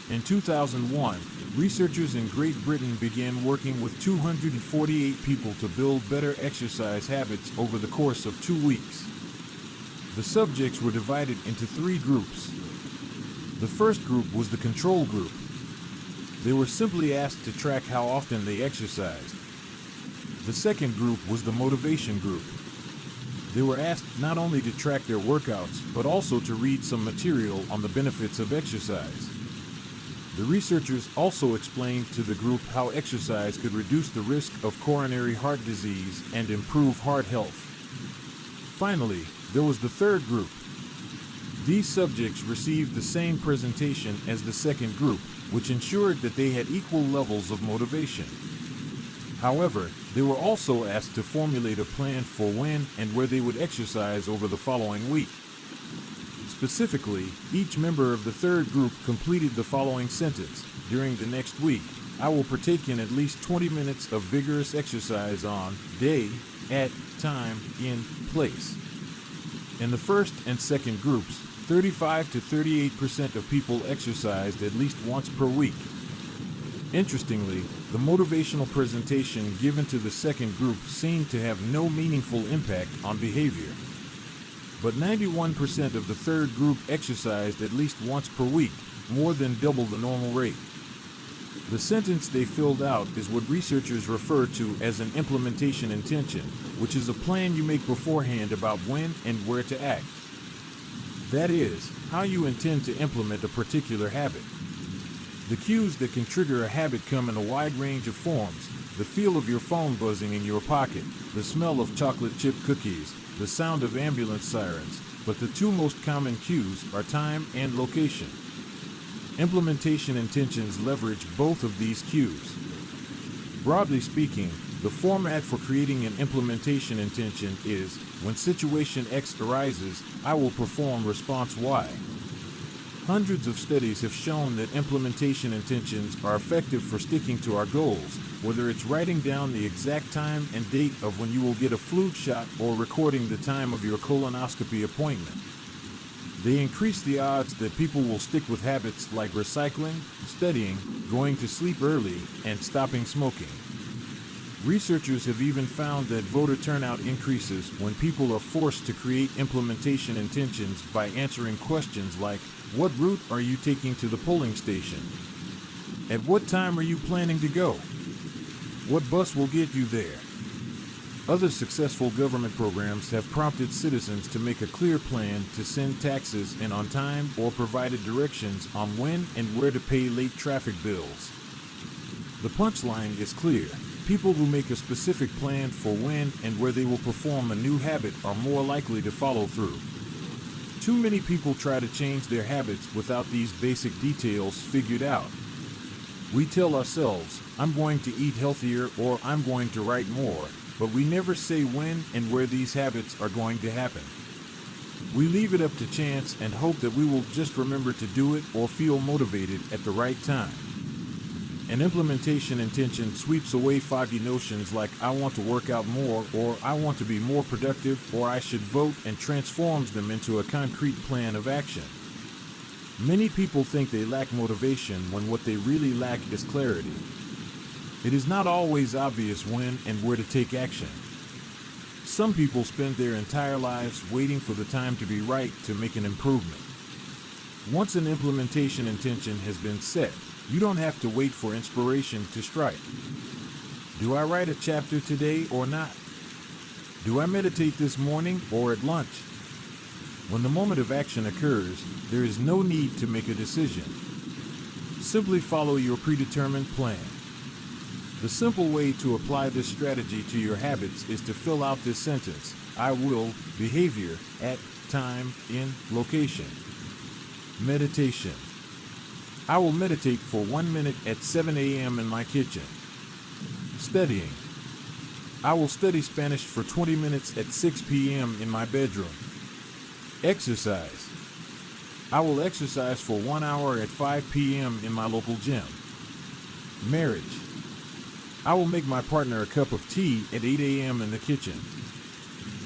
In 2001, researchers in Great Britain began working with 248 people to build better exercise habits over the course of 2 weeks. The subjects were divided into 3 groups. The first group was the control group. They were simply asked to track how often they exercised. The second group was the motivation group. They were asked not only to track their workouts, but also to read some material on the benefits of exercise. The researchers also explained to the group how exercise could reduce the risk of coronary heart disease and improve heart health. Finally, there was the third group. These subjects received the same presentation as the second group, which ensured that they had equal levels of motivation. However, they were also asked to formulate a plan for when and where they would exercise over the following week. Specifically, each member of the third group completed the following sentence: during the next week, I will partake in at least 20 minutes of vigorous exercise on day, at time, in place. In the first and second groups, 35 to 38% of people exercised at least once per week. Interestingly, the motivational presentation given to the second group seemed to have no meaningful impact on behavior. But 91% of the third group exercised at least once per week, more than double the normal rate. The sentence they filled out is what researchers refer to as an implementation intention, which is a plan you make beforehand about when and where to act. That is, how you intend to implement a particular habit. The cues that can trigger a habit come in a wide range of forms: the feel of your phone buzzing in your pocket, the smell of chocolate chip cookies, the sound of ambulance sirens, but the 2 most common cues are time and location. Implementation intentions leverage both of these cues. Broadly speaking, the format for creating an implementation intention is, when situation X arises, I will perform response Y. Hundreds of studies have shown that implementation intentions are effective for sticking to our goals, whether it's writing down the exact time and date of when you will get a flu shot or recording the time of your colonoscopy appointment. They increase the odds that people will stick with habits like recycling, studying, going to sleep early, and stopping smoking. Researchers have even found that voter turnout increases when people are forced to create implementation intentions by answering questions like, what route are you taking to the polling station? At what time are you planning to go? What bus will get you there? Other successful government programs have prompted citizens to make a clear plan to send taxes in on time or provided directions on when and where to pay late traffic bills. The punchline is clear. People who make a specific plan for when and where they will perform a new habit are more likely to follow through. Too many people try to change their habits without these basic details figured out. We tell ourselves, I'm going to eat healthier or I'm going to write more, but we never say when and where these habits are going to happen. We leave it up to chance and hope that we will just remember to do it or feel motivated at the right time. An implementation intention sweeps away foggy notions like I want to work out more, or I want to be more productive, or I should vote, and transforms them into a concrete plan of action. Many people think they lack motivation when what they really lack is clarity. It is not always obvious when and where to take action. Some people spend their entire lives waiting for the time to be right to make an improvement. Once an implementation intention has been set, you don't have to wait for inspiration to strike. Do I write a chapter today or not? Do I meditate this morning or at lunch? When the moment of action occurs, there is no need to make a decision. Simply follow your predetermined plan. The simple way to apply this strategy to your habits is to fill out this sentence: I will, behavior, at, time, in, location. Meditation. I will meditate for 1 minute at 7 a.m. in my kitchen. Studying. I will study Spanish for 20 minutes at 6 p.m. in my bedroom. Exercise. I will exercise for 1 hour at 5 p.m. in my local gym. Marriage. I will make my partner a cup of tea at 8 a.m. in the kitchen.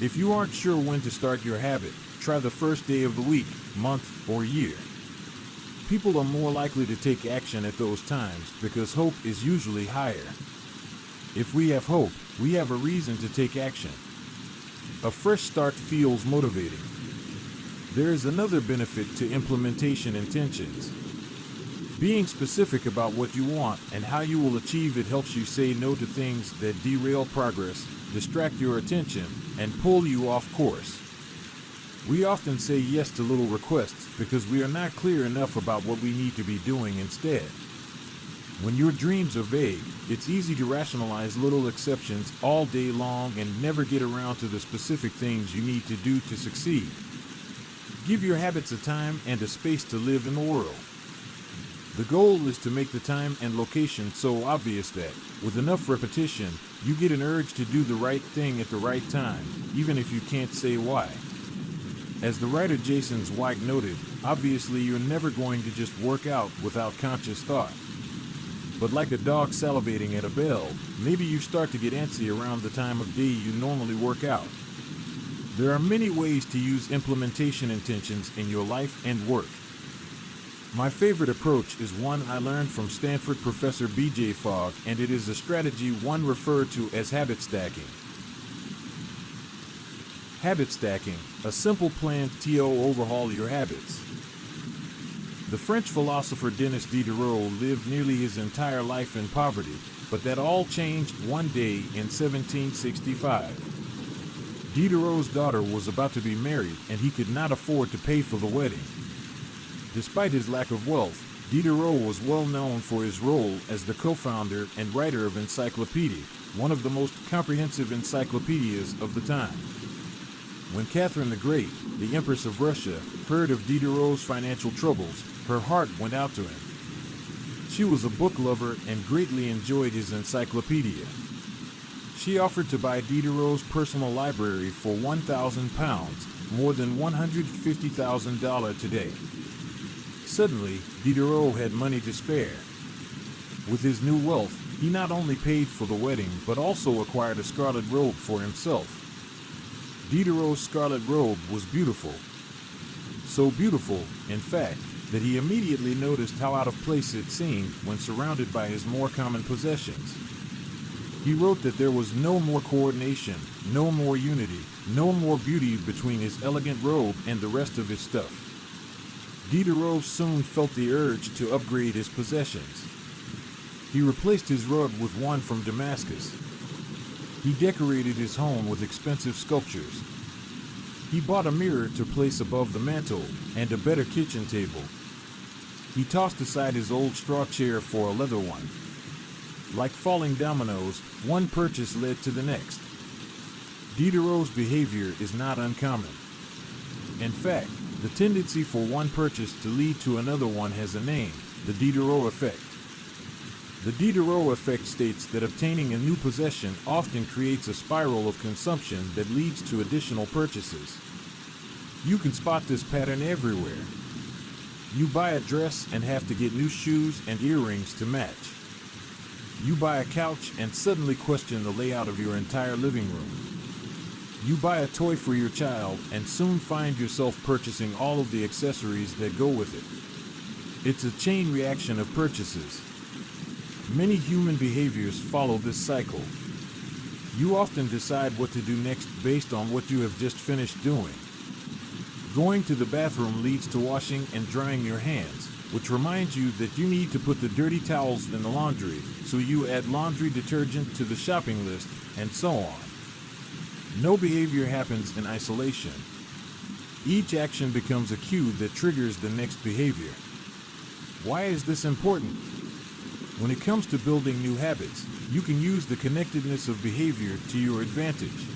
If you aren't sure when to start your habit, try the first day of the week, month, or year. People are more likely to take action at those times because hope is usually higher. If we have hope, we have a reason to take action. A fresh start feels motivating. There is another benefit to implementation intentions. Being specific about what you want and how you will achieve it helps you say no to things that derail progress, distract your attention, and pull you off course. We often say yes to little requests because we are not clear enough about what we need to be doing instead. When your dreams are vague, it's easy to rationalize little exceptions all day long and never get around to the specific things you need to do to succeed. Give your habits a time and a space to live in the world. The goal is to make the time and location so obvious that, with enough repetition, you get an urge to do the right thing at the right time, even if you can't say why. As the writer Jason Zweig noted, obviously you're never going to just work out without conscious thought. But like a dog salivating at a bell, maybe you start to get antsy around the time of day you normally work out. There are many ways to use implementation intentions in your life and work. My favorite approach is one I learned from Stanford professor B.J. Fogg, and it is a strategy one referred to as habit stacking. Habit stacking, a simple plan to overhaul your habits. The French philosopher Denis Diderot lived nearly his entire life in poverty, but that all changed one day in 1765. Diderot's daughter was about to be married, and he could not afford to pay for the wedding. Despite his lack of wealth, Diderot was well known for his role as the co-founder and writer of Encyclopedia, one of the most comprehensive encyclopedias of the time. When Catherine the Great, the Empress of Russia, heard of Diderot's financial troubles, her heart went out to him. She was a book lover and greatly enjoyed his encyclopedia. She offered to buy Diderot's personal library for £1,000, more than $150,000 today. Suddenly, Diderot had money to spare. With his new wealth, he not only paid for the wedding, but also acquired a scarlet robe for himself. Diderot's scarlet robe was beautiful. So beautiful, in fact, that he immediately noticed how out of place it seemed when surrounded by his more common possessions. He wrote that there was no more coordination, no more unity, no more beauty between his elegant robe and the rest of his stuff. Diderot soon felt the urge to upgrade his possessions. He replaced his rug with one from Damascus. He decorated his home with expensive sculptures. He bought a mirror to place above the mantel and a better kitchen table. He tossed aside his old straw chair for a leather one. Like falling dominoes, one purchase led to the next. Diderot's behavior is not uncommon. In fact, the tendency for one purchase to lead to another one has a name, the Diderot effect. The Diderot effect states that obtaining a new possession often creates a spiral of consumption that leads to additional purchases. You can spot this pattern everywhere. You buy a dress and have to get new shoes and earrings to match. You buy a couch and suddenly question the layout of your entire living room. You buy a toy for your child and soon find yourself purchasing all of the accessories that go with it. It's a chain reaction of purchases. Many human behaviors follow this cycle. You often decide what to do next based on what you have just finished doing. Going to the bathroom leads to washing and drying your hands, which reminds you that you need to put the dirty towels in the laundry, so you add laundry detergent to the shopping list, and so on. No behavior happens in isolation. Each action becomes a cue that triggers the next behavior. Why is this important? When it comes to building new habits, you can use the connectedness of behavior to your advantage.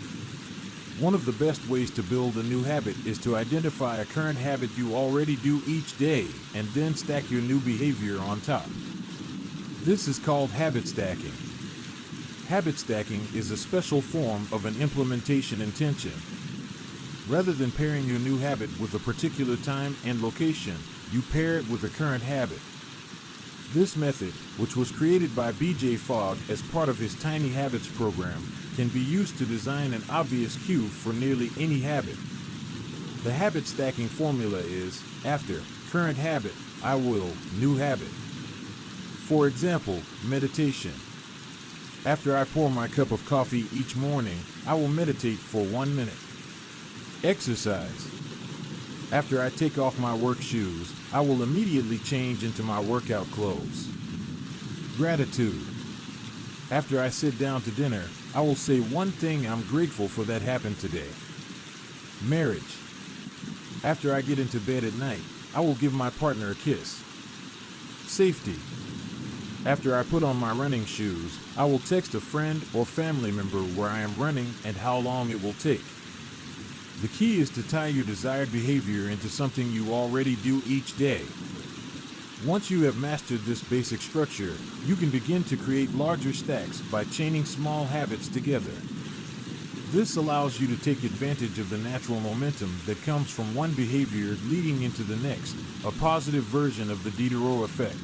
One of the best ways to build a new habit is to identify a current habit you already do each day and then stack your new behavior on top. This is called habit stacking. Habit stacking is a special form of an implementation intention. Rather than pairing your new habit with a particular time and location, you pair it with a current habit. This method, which was created by B.J. Fogg as part of his Tiny Habits program, can be used to design an obvious cue for nearly any habit. The habit stacking formula is, after current habit, I will new habit. For example, meditation. After I pour my cup of coffee each morning, I will meditate for 1 minute. Exercise. After I take off my work shoes, I will immediately change into my workout clothes. Gratitude. After I sit down to dinner, I will say one thing I'm grateful for that happened today. Marriage. After I get into bed at night, I will give my partner a kiss. Safety. After I put on my running shoes, I will text a friend or family member where I am running and how long it will take. The key is to tie your desired behavior into something you already do each day. Once you have mastered this basic structure, you can begin to create larger stacks by chaining small habits together. This allows you to take advantage of the natural momentum that comes from one behavior leading into the next, a positive version of the Diderot effect.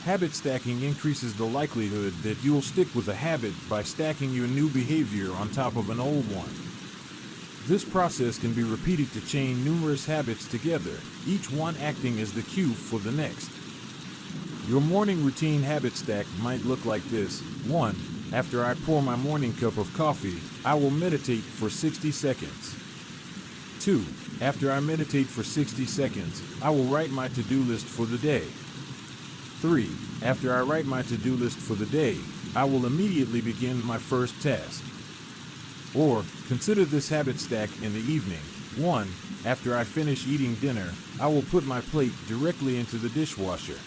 Habit stacking increases the likelihood that you'll stick with a habit by stacking your new behavior on top of an old one. This process can be repeated to chain numerous habits together, each one acting as the cue for the next. Your morning routine habit stack might look like this. 1. After I pour my morning cup of coffee, I will meditate for 60 seconds. 2. After I meditate for 60 seconds, I will write my to-do list for the day. 3. After I write my to-do list for the day, I will immediately begin my first task. Or, consider this habit stack in the evening. 1. After I finish eating dinner, I will put my plate directly into the dishwasher.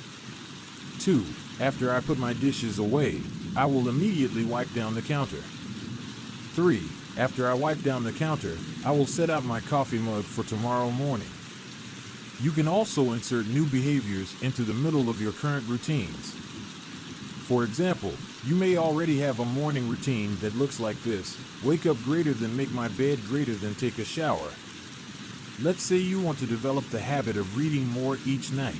2. After I put my dishes away, I will immediately wipe down the counter. 3. After I wipe down the counter, I will set out my coffee mug for tomorrow morning. You can also insert new behaviors into the middle of your current routines. For example, you may already have a morning routine that looks like this: wake up greater than make my bed greater than take a shower. Let's say you want to develop the habit of reading more each night.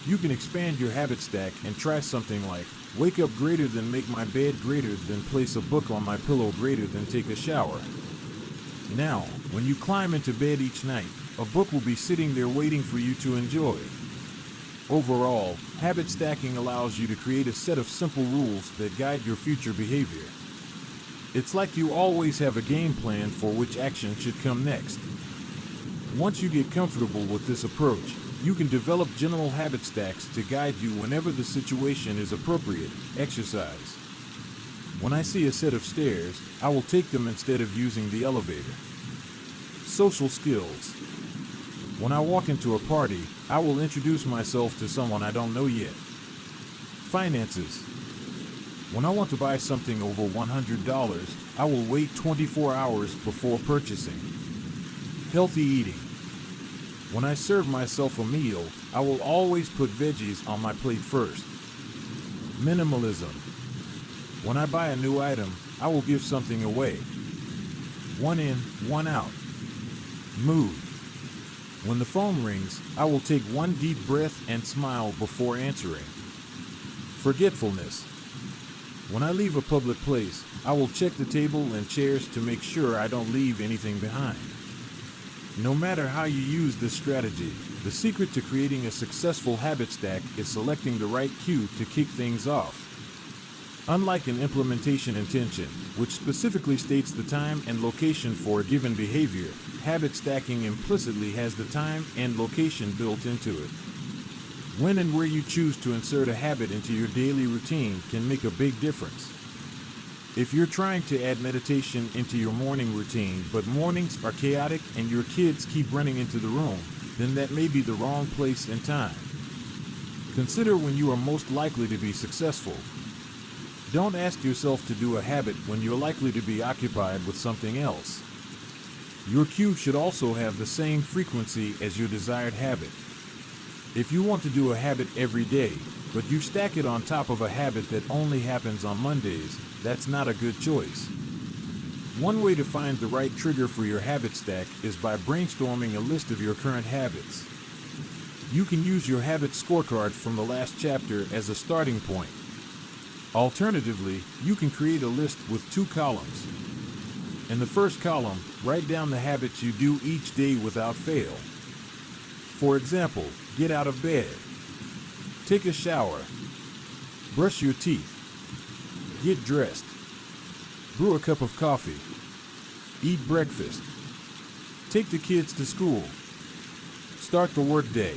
You can expand your habit stack and try something like wake up greater than make my bed greater than place a book on my pillow greater than take a shower. Now, when you climb into bed each night, a book will be sitting there waiting for you to enjoy. Overall, habit stacking allows you to create a set of simple rules that guide your future behavior. It's like you always have a game plan for which action should come next. Once you get comfortable with this approach, you can develop general habit stacks to guide you whenever the situation is appropriate. Exercise. When I see a set of stairs, I will take them instead of using the elevator. Social skills. When I walk into a party, I will introduce myself to someone I don't know yet. Finances. When I want to buy something over $100, I will wait 24 hours before purchasing. Healthy eating. When I serve myself a meal, I will always put veggies on my plate first. Minimalism. When I buy a new item, I will give something away. One in, one out. Mood. When the phone rings, I will take one deep breath and smile before answering. Forgetfulness. When I leave a public place, I will check the table and chairs to make sure I don't leave anything behind. No matter how you use this strategy, the secret to creating a successful habit stack is selecting the right cue to kick things off. Unlike an implementation intention, which specifically states the time and location for a given behavior, habit stacking implicitly has the time and location built into it. When and where you choose to insert a habit into your daily routine can make a big difference. If you're trying to add meditation into your morning routine, but mornings are chaotic and your kids keep running into the room, then that may be the wrong place and time. Consider when you are most likely to be successful. Don't ask yourself to do a habit when you're likely to be occupied with something else. Your cue should also have the same frequency as your desired habit. If you want to do a habit every day, but you stack it on top of a habit that only happens on Mondays, that's not a good choice. One way to find the right trigger for your habit stack is by brainstorming a list of your current habits. You can use your habit scorecard from the last chapter as a starting point. Alternatively, you can create a list with 2 columns. In the first column, write down the habits you do each day without fail. For example, get out of bed, take a shower, brush your teeth, get dressed, brew a cup of coffee, eat breakfast, Take the kids to school. Start the workday.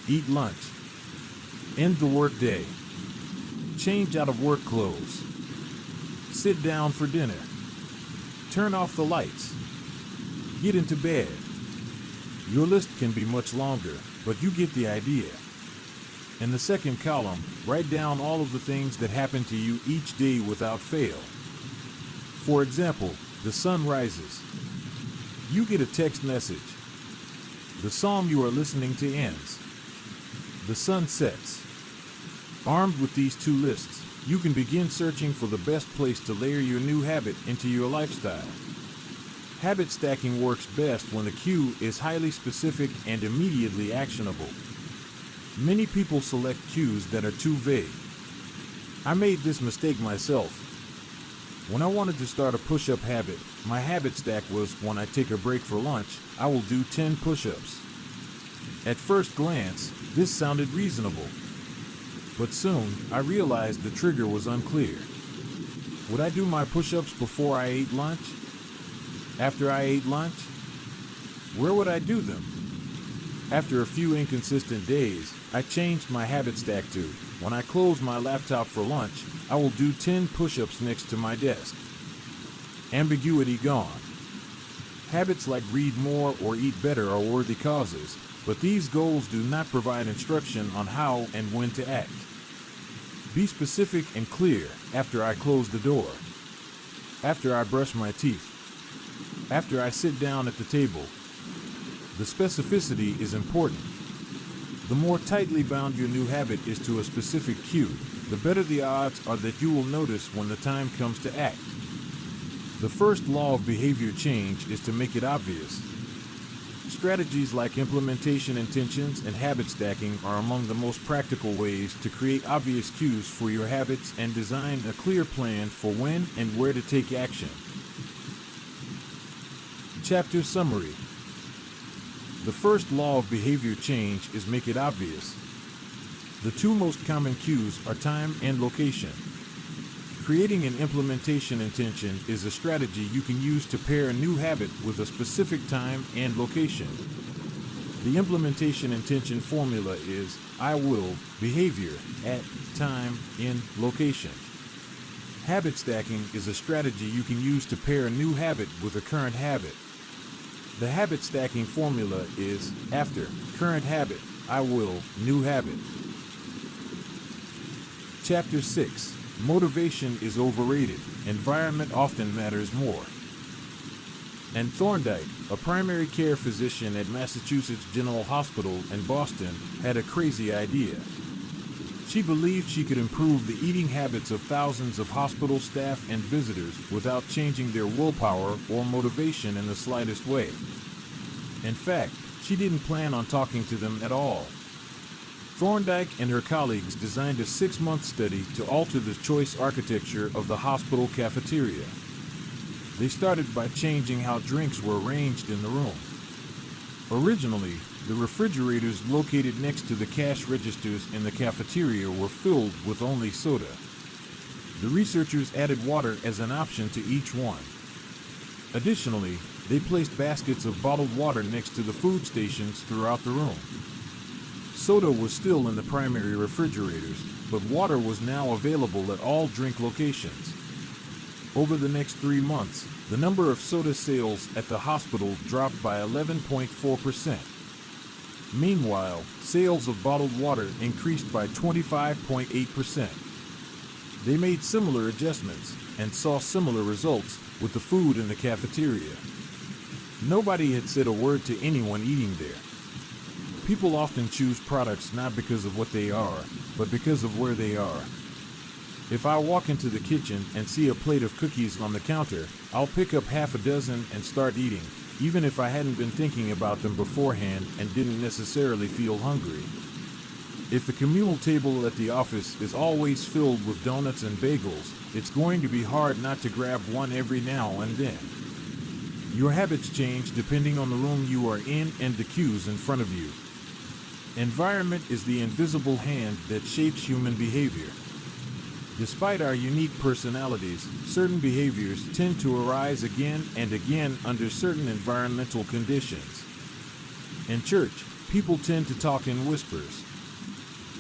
Eat lunch. End the workday. Change out of work clothes. Sit down for dinner. Turn off the lights. Get into bed. Your list can be much longer, but you get the idea. In the second column, write down all of the things that happen to you each day without fail. For example, the sun rises. You get a text message. The song you are listening to ends. The sun sets. Armed with these two lists, you can begin searching for the best place to layer your new habit into your lifestyle. Habit stacking works best when the cue is highly specific and immediately actionable. Many people select cues that are too vague. I made this mistake myself. When I wanted to start a push-up habit, my habit stack was when I take a break for lunch, I will do 10 push-ups. At first glance, this sounded reasonable. But soon, I realized the trigger was unclear. Would I do my push-ups before I ate lunch? After I ate lunch? Where would I do them? After a few inconsistent days, I changed my habit stack to, when I close my laptop for lunch, I will do 10 push-ups next to my desk. Ambiguity gone. Habits like read more or eat better are worthy causes, but these goals do not provide instruction on how and when to act. Be specific and clear after I close the door, after I brush my teeth, after I sit down at the table. The specificity is important. The more tightly bound your new habit is to a specific cue, the better the odds are that you will notice when the time comes to act. The first law of behavior change is to make it obvious. Strategies like implementation intentions and habit stacking are among the most practical ways to create obvious cues for your habits and design a clear plan for when and where to take action. Chapter Summary. The first law of behavior change is make it obvious. The two most common cues are time and location. Creating an implementation intention is a strategy you can use to pair a new habit with a specific time and location. The implementation intention formula is I will behavior at time in location. Habit stacking is a strategy you can use to pair a new habit with a current habit. The habit stacking formula is after current habit, I will, new habit. Chapter 6. Motivation is overrated. Environment often matters more. And Thorndike, a primary care physician at Massachusetts General Hospital in Boston, had a crazy idea. She believed she could improve the eating habits of thousands of hospital staff and visitors without changing their willpower or motivation in the slightest way. In fact, she didn't plan on talking to them at all. Thorndike and her colleagues designed a 6-month study to alter the choice architecture of the hospital cafeteria. They started by changing how drinks were arranged in the room. Originally, the refrigerators located next to the cash registers in the cafeteria were filled with only soda. The researchers added water as an option to each one. Additionally, they placed baskets of bottled water next to the food stations throughout the room. Soda was still in the primary refrigerators, but water was now available at all drink locations. Over the next 3 months, the number of soda sales at the hospital dropped by 11.4%. Meanwhile, sales of bottled water increased by 25.8%. They made similar adjustments and saw similar results with the food in the cafeteria. Nobody had said a word to anyone eating there. People often choose products not because of what they are, but because of where they are. If I walk into the kitchen and see a plate of cookies on the counter, I'll pick up half a dozen and start eating, even if I hadn't been thinking about them beforehand and didn't necessarily feel hungry. If the communal table at the office is always filled with donuts and bagels, it's going to be hard not to grab one every now and then. Your habits change depending on the room you are in and the cues in front of you. Environment is the invisible hand that shapes human behavior. Despite our unique personalities, certain behaviors tend to arise again and again under certain environmental conditions. In church, people tend to talk in whispers.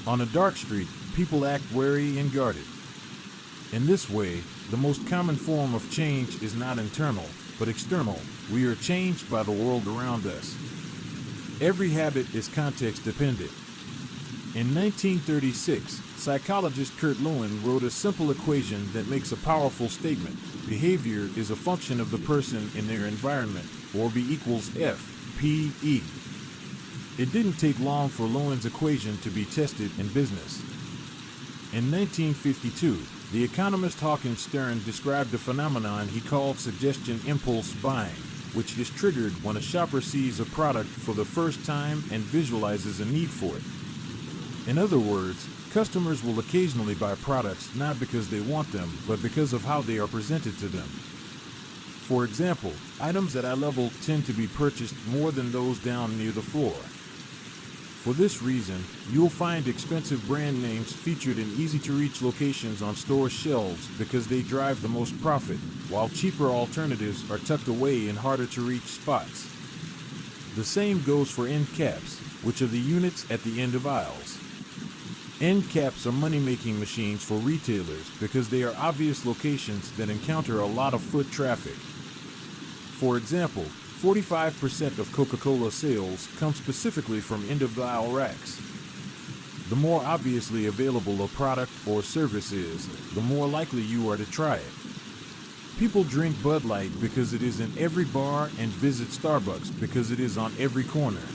On a dark street, people act wary and guarded. In this way, the most common form of change is not internal, but external. We are changed by the world around us. Every habit is context dependent. In 1936, psychologist Kurt Lewin wrote a simple equation that makes a powerful statement. Behavior is a function of the person in their environment, or B equals FPE. It didn't take long for Lewin's equation to be tested in business. In 1952, the economist Hawkins Stern described a phenomenon he called suggestion impulse buying, which is triggered when a shopper sees a product for the first time and visualizes a need for it. In other words, customers will occasionally buy products not because they want them, but because of how they are presented to them. For example, items at eye level tend to be purchased more than those down near the floor. For this reason, you'll find expensive brand names featured in easy-to-reach locations on store shelves because they drive the most profit, while cheaper alternatives are tucked away in harder-to-reach spots. The same goes for end caps, which are the units at the end of aisles. End caps are money-making machines for retailers because they are obvious locations that encounter a lot of foot traffic. For example, 45% of Coca-Cola sales come specifically from end-of-the-aisle racks. The more obviously available a product or service is, the more likely you are to try it. People drink Bud Light because it is in every bar and visit Starbucks because it is on every corner.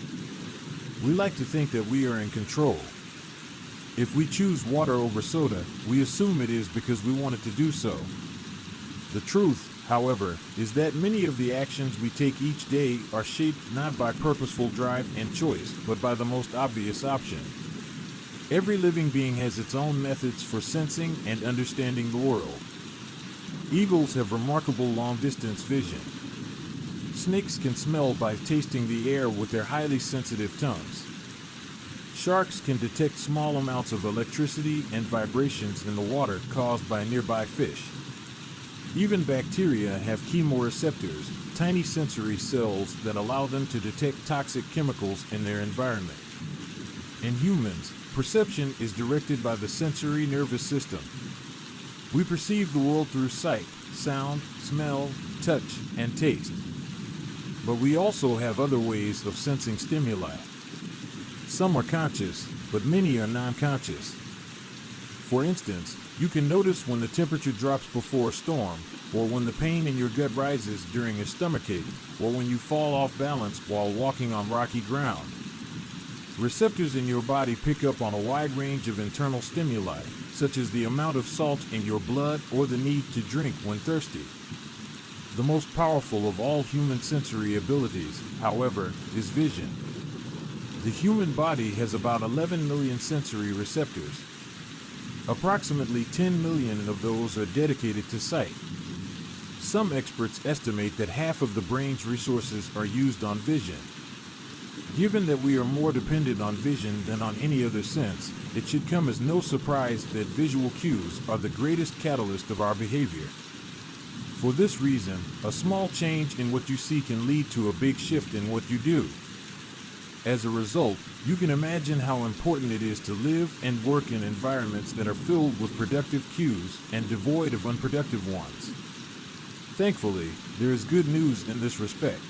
We like to think that we are in control. If we choose water over soda, we assume it is because we wanted to do so. The truth, however, is that many of the actions we take each day are shaped not by purposeful drive and choice, but by the most obvious option. Every living being has its own methods for sensing and understanding the world. Eagles have remarkable long-distance vision. Snakes can smell by tasting the air with their highly sensitive tongues. Sharks can detect small amounts of electricity and vibrations in the water caused by nearby fish. Even bacteria have chemoreceptors, tiny sensory cells that allow them to detect toxic chemicals in their environment. In humans, perception is directed by the sensory nervous system. We perceive the world through sight, sound, smell, touch, and taste. But we also have other ways of sensing stimuli. Some are conscious, but many are non-conscious. For instance, you can notice when the temperature drops before a storm, or when the pain in your gut rises during a stomachache, or when you fall off balance while walking on rocky ground. Receptors in your body pick up on a wide range of internal stimuli, such as the amount of salt in your blood or the need to drink when thirsty. The most powerful of all human sensory abilities, however, is vision. The human body has about 11 million sensory receptors. Approximately 10 million of those are dedicated to sight. Some experts estimate that half of the brain's resources are used on vision. Given that we are more dependent on vision than on any other sense, it should come as no surprise that visual cues are the greatest catalyst of our behavior. For this reason, a small change in what you see can lead to a big shift in what you do. As a result, you can imagine how important it is to live and work in environments that are filled with productive cues and devoid of unproductive ones. Thankfully, there is good news in this respect.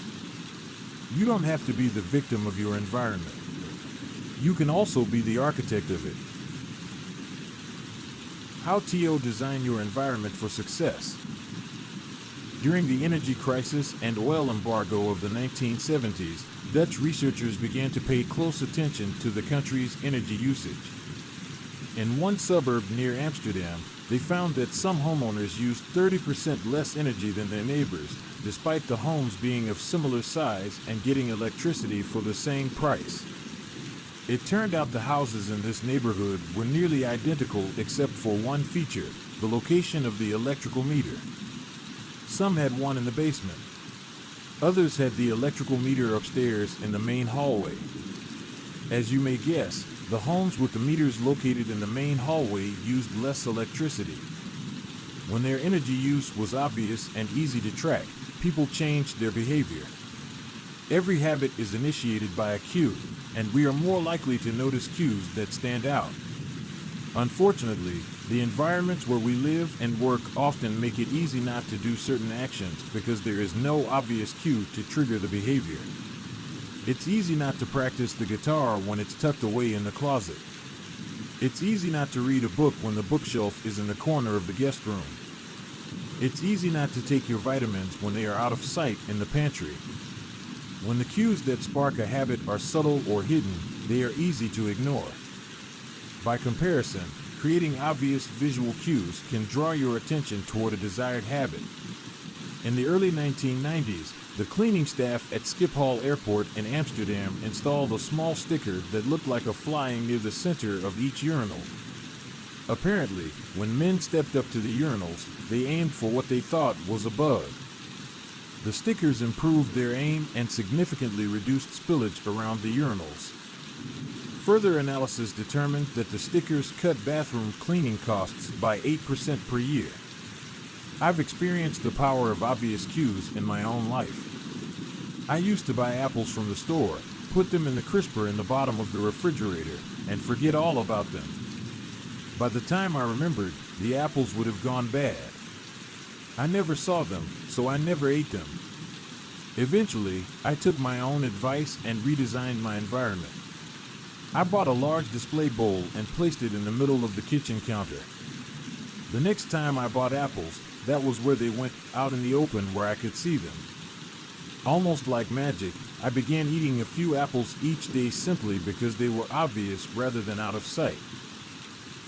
You don't have to be the victim of your environment. You can also be the architect of it. How to design your environment for success. During the energy crisis and oil embargo of the 1970s, Dutch researchers began to pay close attention to the country's energy usage. In one suburb near Amsterdam, they found that some homeowners used 30% less energy than their neighbors, despite the homes being of similar size and getting electricity for the same price. It turned out the houses in this neighborhood were nearly identical except for one feature, the location of the electrical meter. Some had one in the basement. Others had the electrical meter upstairs in the main hallway. As you may guess, The homes with the meters located in the main hallway used less electricity. When their energy use was obvious and easy to track, people changed their behavior. Every habit is initiated by a cue, and we are more likely to notice cues that stand out. Unfortunately, the environments where we live and work often make it easy not to do certain actions because there is no obvious cue to trigger the behavior. It's easy not to practice the guitar when it's tucked away in the closet. It's easy not to read a book when the bookshelf is in the corner of the guest room. It's easy not to take your vitamins when they are out of sight in the pantry. When the cues that spark a habit are subtle or hidden, they are easy to ignore. By comparison, creating obvious visual cues can draw your attention toward a desired habit. In the early 1990s, the cleaning staff at Schiphol Airport in Amsterdam installed a small sticker that looked like a fly near the center of each urinal. Apparently, when men stepped up to the urinals, they aimed for what they thought was a bug. The stickers improved their aim and significantly reduced spillage around the urinals. Further analysis determined that the stickers cut bathroom cleaning costs by 8% per year. I've experienced the power of obvious cues in my own life. I used to buy apples from the store, put them in the crisper in the bottom of the refrigerator, and forget all about them. By the time I remembered, the apples would have gone bad. I never saw them, so I never ate them. Eventually, I took my own advice and redesigned my environment. I bought a large display bowl and placed it in the middle of the kitchen counter. The next time I bought apples, that was where they went, out in the open where I could see them. Almost like magic, I began eating a few apples each day simply because they were obvious rather than out of sight.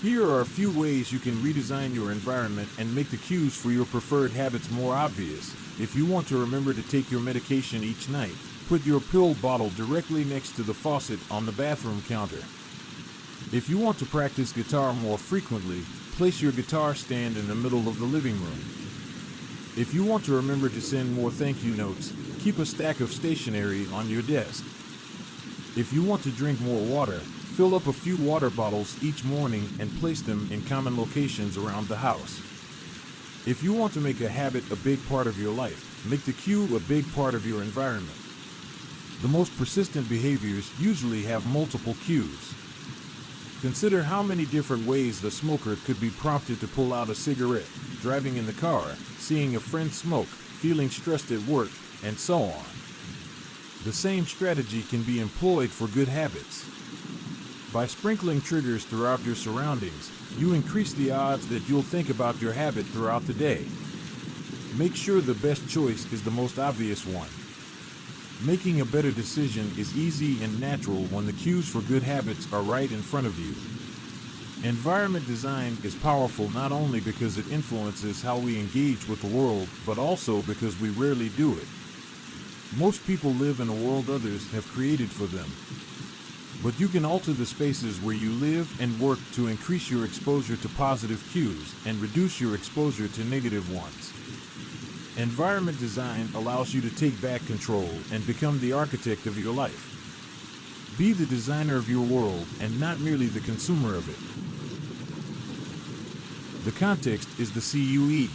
Here are a few ways you can redesign your environment and make the cues for your preferred habits more obvious. If you want to remember to take your medication each night, put your pill bottle directly next to the faucet on the bathroom counter. If you want to practice guitar more frequently, place your guitar stand in the middle of the living room. If you want to remember to send more thank you notes, keep a stack of stationery on your desk. If you want to drink more water, fill up a few water bottles each morning and place them in common locations around the house. If you want to make a habit a big part of your life, make the cue a big part of your environment. The most persistent behaviors usually have multiple cues. Consider how many different ways the smoker could be prompted to pull out a cigarette, driving in the car, seeing a friend smoke, feeling stressed at work, and so on. The same strategy can be employed for good habits. By sprinkling triggers throughout your surroundings, you increase the odds that you'll think about your habit throughout the day. Make sure the best choice is the most obvious one. Making a better decision is easy and natural when the cues for good habits are right in front of you. Environment design is powerful not only because it influences how we engage with the world, but also because we rarely do it. Most people live in a world others have created for them. But you can alter the spaces where you live and work to increase your exposure to positive cues and reduce your exposure to negative ones. Environment design allows you to take back control and become the architect of your life. Be the designer of your world and not merely the consumer of it. The context is the CUE.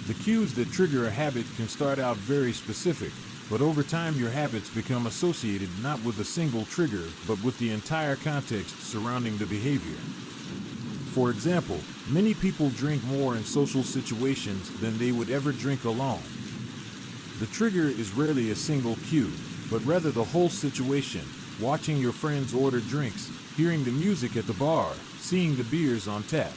The cues that trigger a habit can start out very specific, but over time your habits become associated not with a single trigger, but with the entire context surrounding the behavior. For example, many people drink more in social situations than they would ever drink alone. The trigger is rarely a single cue, but rather the whole situation, watching your friends order drinks, hearing the music at the bar, seeing the beers on tap.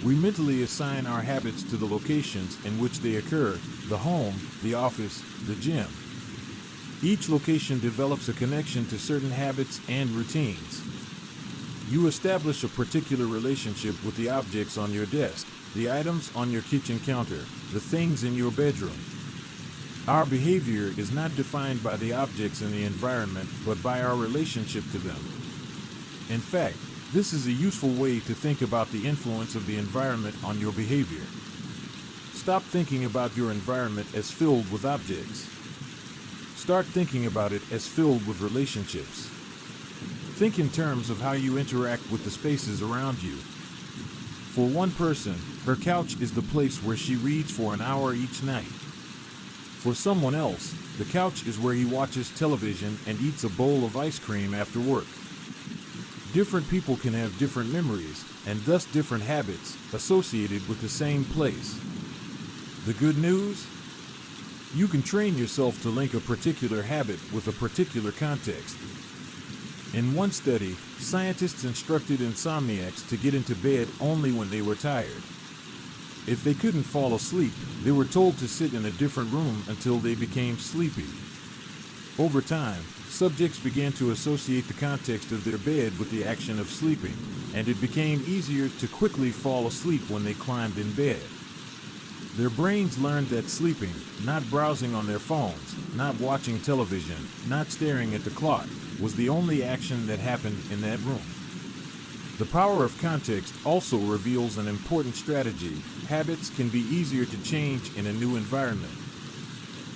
We mentally assign our habits to the locations in which they occur, the home, the office, the gym. Each location develops a connection to certain habits and routines. You establish a particular relationship with the objects on your desk, the items on your kitchen counter, the things in your bedroom. Our behavior is not defined by the objects in the environment, but by our relationship to them. In fact, this is a useful way to think about the influence of the environment on your behavior. Stop thinking about your environment as filled with objects. Start thinking about it as filled with relationships. Think in terms of how you interact with the spaces around you. For one person, her couch is the place where she reads for an hour each night. For someone else, the couch is where he watches television and eats a bowl of ice cream after work. Different people can have different memories and thus different habits associated with the same place. The good news? You can train yourself to link a particular habit with a particular context. In one study, scientists instructed insomniacs to get into bed only when they were tired. If they couldn't fall asleep, they were told to sit in a different room until they became sleepy. Over time, subjects began to associate the context of their bed with the action of sleeping, and it became easier to quickly fall asleep when they climbed in bed. Their brains learned that sleeping, not browsing on their phones, not watching television, not staring at the clock, was the only action that happened in that room. The power of context also reveals an important strategy. Habits can be easier to change in a new environment.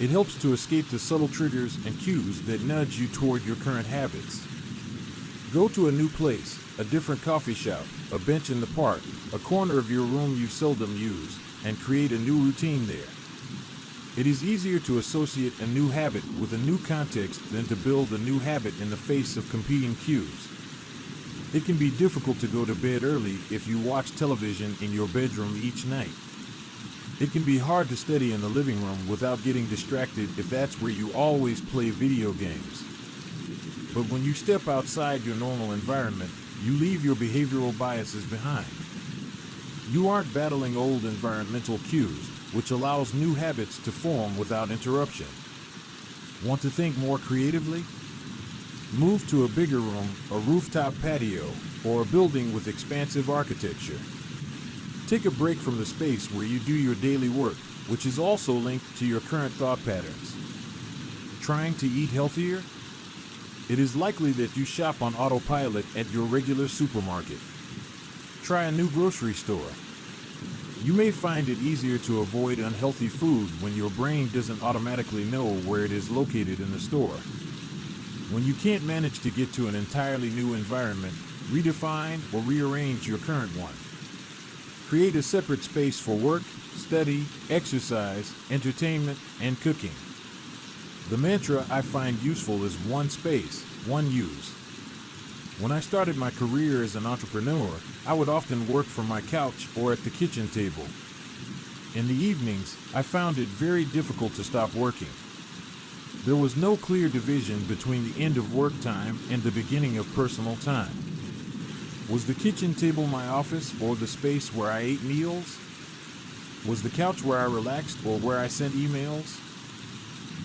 It helps to escape the subtle triggers and cues that nudge you toward your current habits. Go to a new place, a different coffee shop, a bench in the park, a corner of your room you seldom use, and create a new routine there. It is easier to associate a new habit with a new context than to build a new habit in the face of competing cues. It can be difficult to go to bed early if you watch television in your bedroom each night. It can be hard to study in the living room without getting distracted if that's where you always play video games. But when you step outside your normal environment, you leave your behavioral biases behind. You aren't battling old environmental cues, which allows new habits to form without interruption. Want to think more creatively? Move to a bigger room, a rooftop patio, or a building with expansive architecture. Take a break from the space where you do your daily work, which is also linked to your current thought patterns. Trying to eat healthier? It is likely that you shop on autopilot at your regular supermarket. Try a new grocery store. You may find it easier to avoid unhealthy food when your brain doesn't automatically know where it is located in the store. When you can't manage to get to an entirely new environment, redefine or rearrange your current one. Create a separate space for work, study, exercise, entertainment, and cooking. The mantra I find useful is one space, one use. When I started my career as an entrepreneur, I would often work from my couch or at the kitchen table. In the evenings, I found it very difficult to stop working. There was no clear division between the end of work time and the beginning of personal time. Was the kitchen table my office or the space where I ate meals? Was the couch where I relaxed or where I sent emails?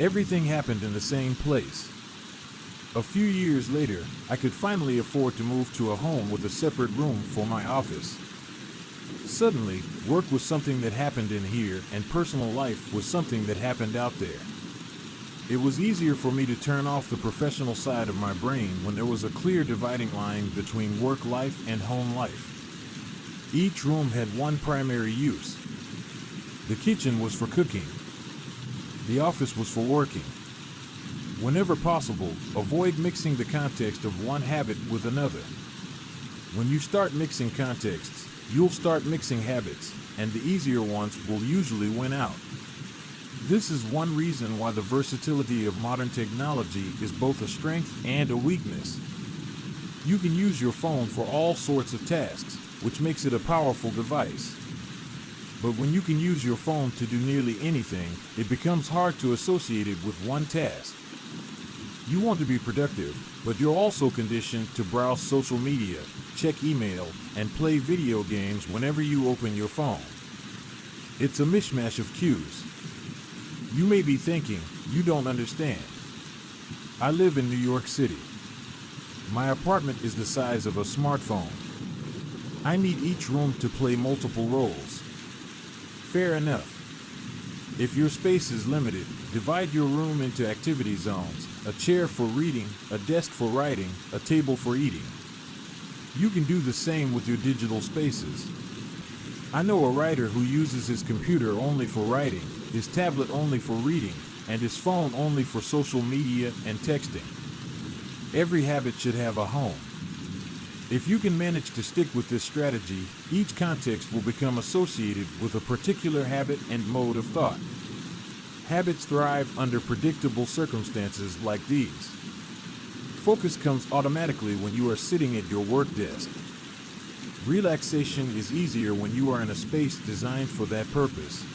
Everything happened in the same place. A few years later, I could finally afford to move to a home with a separate room for my office. Suddenly, work was something that happened in here and personal life was something that happened out there. It was easier for me to turn off the professional side of my brain when there was a clear dividing line between work life and home life. Each room had one primary use. The kitchen was for cooking. The office was for working. Whenever possible, avoid mixing the context of one habit with another. When you start mixing contexts, you'll start mixing habits, and the easier ones will usually win out. This is one reason why the versatility of modern technology is both a strength and a weakness. You can use your phone for all sorts of tasks, which makes it a powerful device. But when you can use your phone to do nearly anything, it becomes hard to associate it with one task. You want to be productive, but you're also conditioned to browse social media, check email, and play video games whenever you open your phone. It's a mishmash of cues. You may be thinking, you don't understand. I live in New York City. My apartment is the size of a smartphone. I need each room to play multiple roles. Fair enough. If your space is limited, divide your room into activity zones, a chair for reading, a desk for writing, a table for eating. You can do the same with your digital spaces. I know a writer who uses his computer only for writing, his tablet only for reading, and his phone only for social media and texting. Every habit should have a home. If you can manage to stick with this strategy, each context will become associated with a particular habit and mode of thought. Habits thrive under predictable circumstances like these. Focus comes automatically when you are sitting at your work desk. Relaxation is easier when you are in a space designed for that purpose.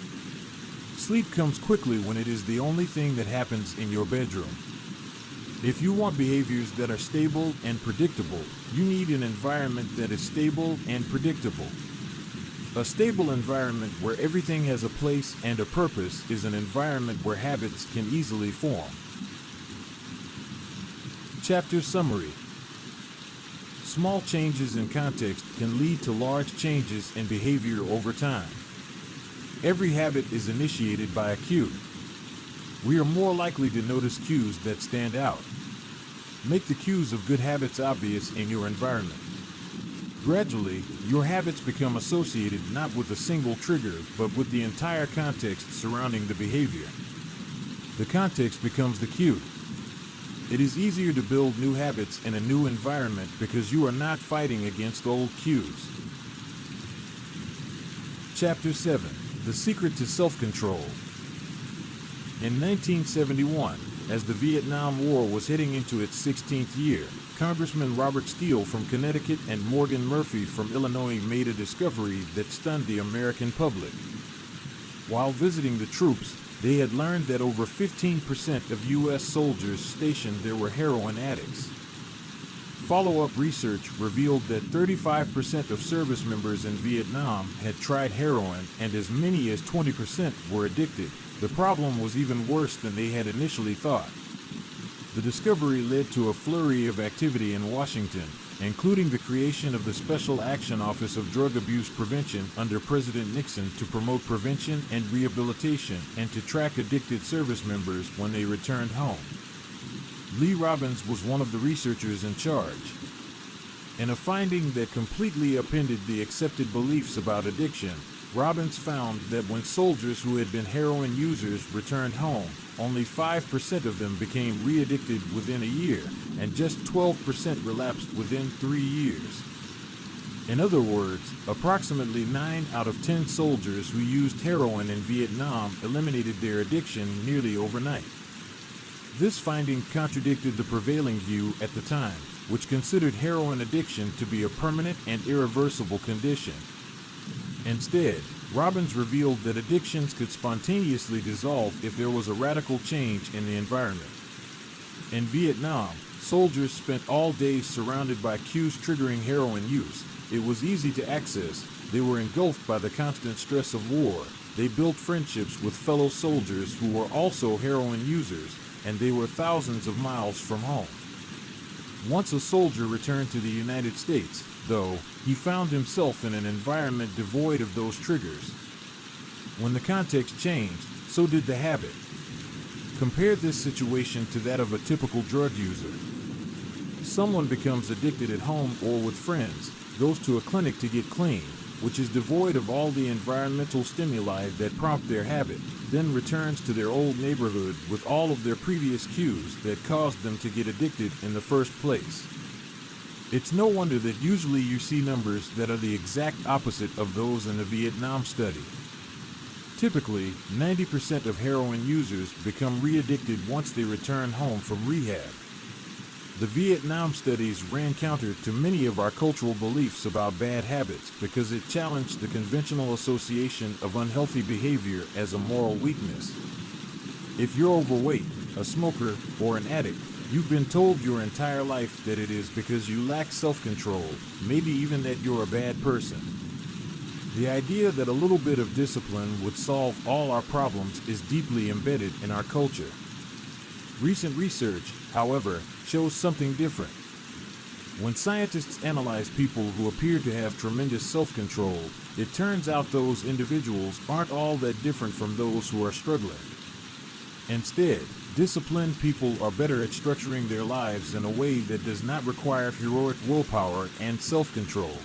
Sleep comes quickly when it is the only thing that happens in your bedroom. If you want behaviors that are stable and predictable, you need an environment that is stable and predictable. A stable environment where everything has a place and a purpose is an environment where habits can easily form. Chapter Summary. Small changes in context can lead to large changes in behavior over time. Every habit is initiated by a cue. We are more likely to notice cues that stand out. Make the cues of good habits obvious in your environment. Gradually, your habits become associated not with a single trigger, but with the entire context surrounding the behavior. The context becomes the cue. It is easier to build new habits in a new environment because you are not fighting against old cues. Chapter 7. The Secret to Self-Control. In 1971, as the Vietnam War was heading into its 16th year, Congressman Robert Steele from Connecticut and Morgan Murphy from Illinois made a discovery that stunned the American public. While visiting the troops, they had learned that over 15% of U.S. soldiers stationed there were heroin addicts. Follow-up research revealed that 35% of service members in Vietnam had tried heroin and as many as 20% were addicted. The problem was even worse than they had initially thought. The discovery led to a flurry of activity in Washington, including the creation of the Special Action Office of Drug Abuse Prevention under President Nixon to promote prevention and rehabilitation and to track addicted service members when they returned home. Lee Robbins was one of the researchers in charge. In a finding that completely upended the accepted beliefs about addiction, Robbins found that when soldiers who had been heroin users returned home, only 5% of them became re-addicted within a year, and just 12% relapsed within 3 years. In other words, approximately 9 out of 10 soldiers who used heroin in Vietnam eliminated their addiction nearly overnight. This finding contradicted the prevailing view at the time, which considered heroin addiction to be a permanent and irreversible condition. Instead, Robbins revealed that addictions could spontaneously dissolve if there was a radical change in the environment. In Vietnam, soldiers spent all day surrounded by cues triggering heroin use. It was easy to access. They were engulfed by the constant stress of war. They built friendships with fellow soldiers who were also heroin users, and they were thousands of miles from home. Once a soldier returned to the United States, though, he found himself in an environment devoid of those triggers. When the context changed, so did the habit. Compare this situation to that of a typical drug user. Someone becomes addicted at home or with friends, goes to a clinic to get clean, which is devoid of all the environmental stimuli that prompt their habit, then returns to their old neighborhood with all of their previous cues that caused them to get addicted in the first place. It's no wonder that usually you see numbers that are the exact opposite of those in the Vietnam study. Typically, 90% of heroin users become re-addicted once they return home from rehab. The Vietnam studies ran counter to many of our cultural beliefs about bad habits because it challenged the conventional association of unhealthy behavior as a moral weakness. If you're overweight, a smoker, or an addict, you've been told your entire life that it is because you lack self-control, maybe even that you're a bad person. The idea that a little bit of discipline would solve all our problems is deeply embedded in our culture. Recent research, however, shows something different. When scientists analyze people who appear to have tremendous self-control, it turns out those individuals aren't all that different from those who are struggling. Instead, disciplined people are better at structuring their lives in a way that does not require heroic willpower and self-control.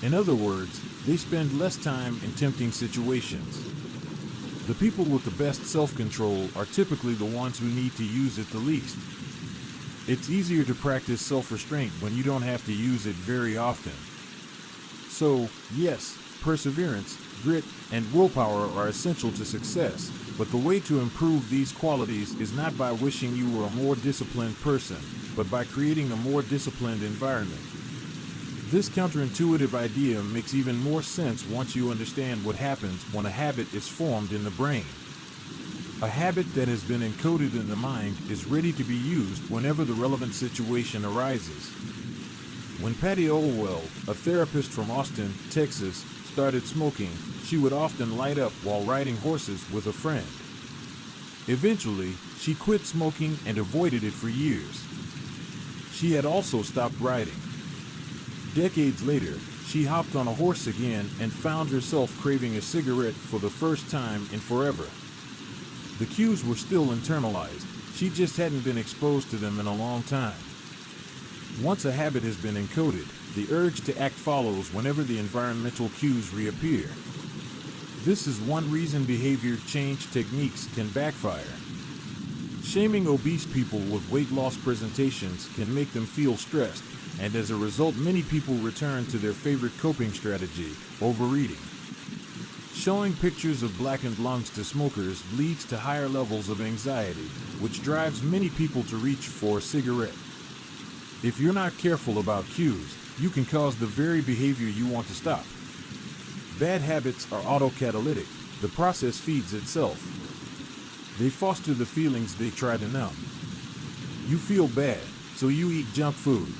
In other words, they spend less time in tempting situations. The people with the best self-control are typically the ones who need to use it the least. It's easier to practice self-restraint when you don't have to use it very often. So, yes, perseverance, grit, and willpower are essential to success, but the way to improve these qualities is not by wishing you were a more disciplined person, but by creating a more disciplined environment. This counterintuitive idea makes even more sense once you understand what happens when a habit is formed in the brain. A habit that has been encoded in the mind is ready to be used whenever the relevant situation arises. When Patty Olwell, a therapist from Austin, Texas, started smoking, she would often light up while riding horses with a friend. Eventually, she quit smoking and avoided it for years. She had also stopped riding. Decades later, she hopped on a horse again and found herself craving a cigarette for the first time in forever. The cues were still internalized, she just hadn't been exposed to them in a long time. Once a habit has been encoded, the urge to act follows whenever the environmental cues reappear. This is one reason behavior change techniques can backfire. Shaming obese people with weight loss presentations can make them feel stressed, and as a result, many people return to their favorite coping strategy, overeating. Showing pictures of blackened lungs to smokers leads to higher levels of anxiety, which drives many people to reach for a cigarette. If you're not careful about cues, you can cause the very behavior you want to stop. Bad habits are autocatalytic. The process feeds itself. They foster the feelings they try to numb. You feel bad, so you eat junk food.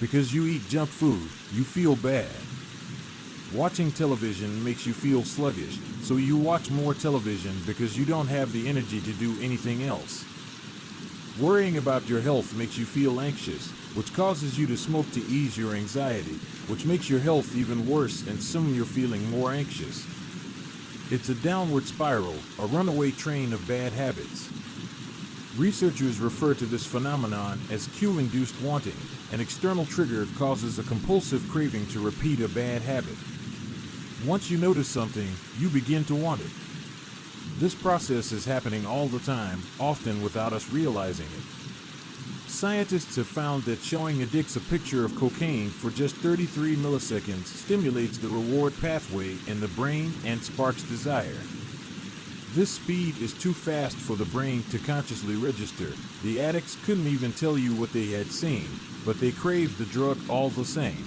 Because you eat junk food, you feel bad. Watching television makes you feel sluggish, so you watch more television because you don't have the energy to do anything else. Worrying about your health makes you feel anxious, which causes you to smoke to ease your anxiety, which makes your health even worse and soon you're feeling more anxious. It's a downward spiral, a runaway train of bad habits. Researchers refer to this phenomenon as cue-induced wanting. An external trigger causes a compulsive craving to repeat a bad habit. Once you notice something, you begin to want it. This process is happening all the time, often without us realizing it. Scientists have found that showing addicts a picture of cocaine for just 33 milliseconds stimulates the reward pathway in the brain and sparks desire. This speed is too fast for the brain to consciously register. The addicts couldn't even tell you what they had seen, but they craved the drug all the same.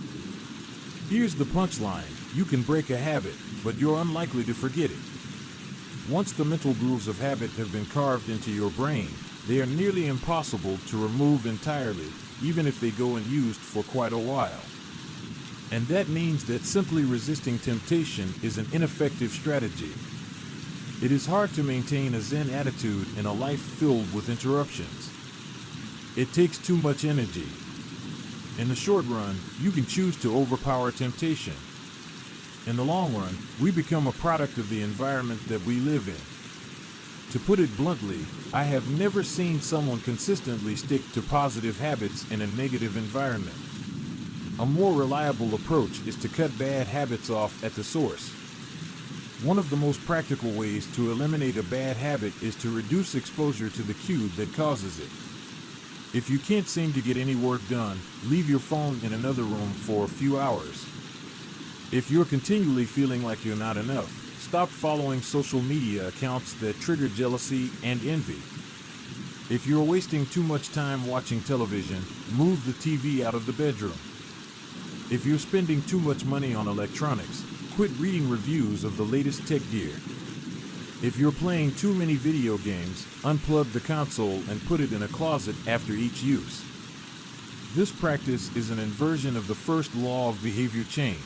Here's the punchline. You can break a habit, but you're unlikely to forget it. Once the mental grooves of habit have been carved into your brain, they are nearly impossible to remove entirely, even if they go unused for quite a while. And that means that simply resisting temptation is an ineffective strategy. It is hard to maintain a Zen attitude in a life filled with interruptions. It takes too much energy. In the short run, you can choose to overpower temptation. In the long run, we become a product of the environment that we live in. To put it bluntly, I have never seen someone consistently stick to positive habits in a negative environment. A more reliable approach is to cut bad habits off at the source. One of the most practical ways to eliminate a bad habit is to reduce exposure to the cue that causes it. If you can't seem to get any work done, leave your phone in another room for a few hours. If you're continually feeling like you're not enough, stop following social media accounts that trigger jealousy and envy. If you're wasting too much time watching television, move the TV out of the bedroom. If you're spending too much money on electronics, quit reading reviews of the latest tech gear. If you're playing too many video games, unplug the console and put it in a closet after each use. This practice is an inversion of the first law of behavior change.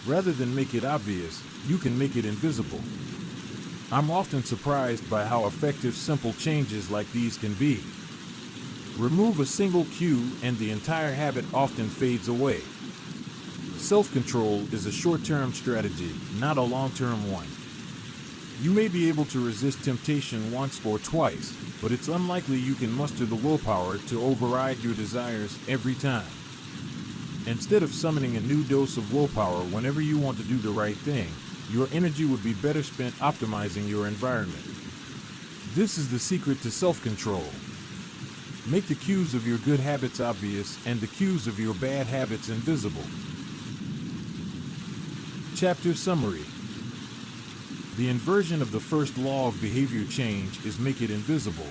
Rather than make it obvious, you can make it invisible. I'm often surprised by how effective simple changes like these can be. Remove a single cue and the entire habit often fades away. Self-control is a short-term strategy, not a long-term one. You may be able to resist temptation once or twice, but it's unlikely you can muster the willpower to override your desires every time. Instead of summoning a new dose of willpower whenever you want to do the right thing, your energy would be better spent optimizing your environment. This is the secret to self-control. Make the cues of your good habits obvious and the cues of your bad habits invisible. Chapter Summary. The inversion of the first law of behavior change is make it invisible.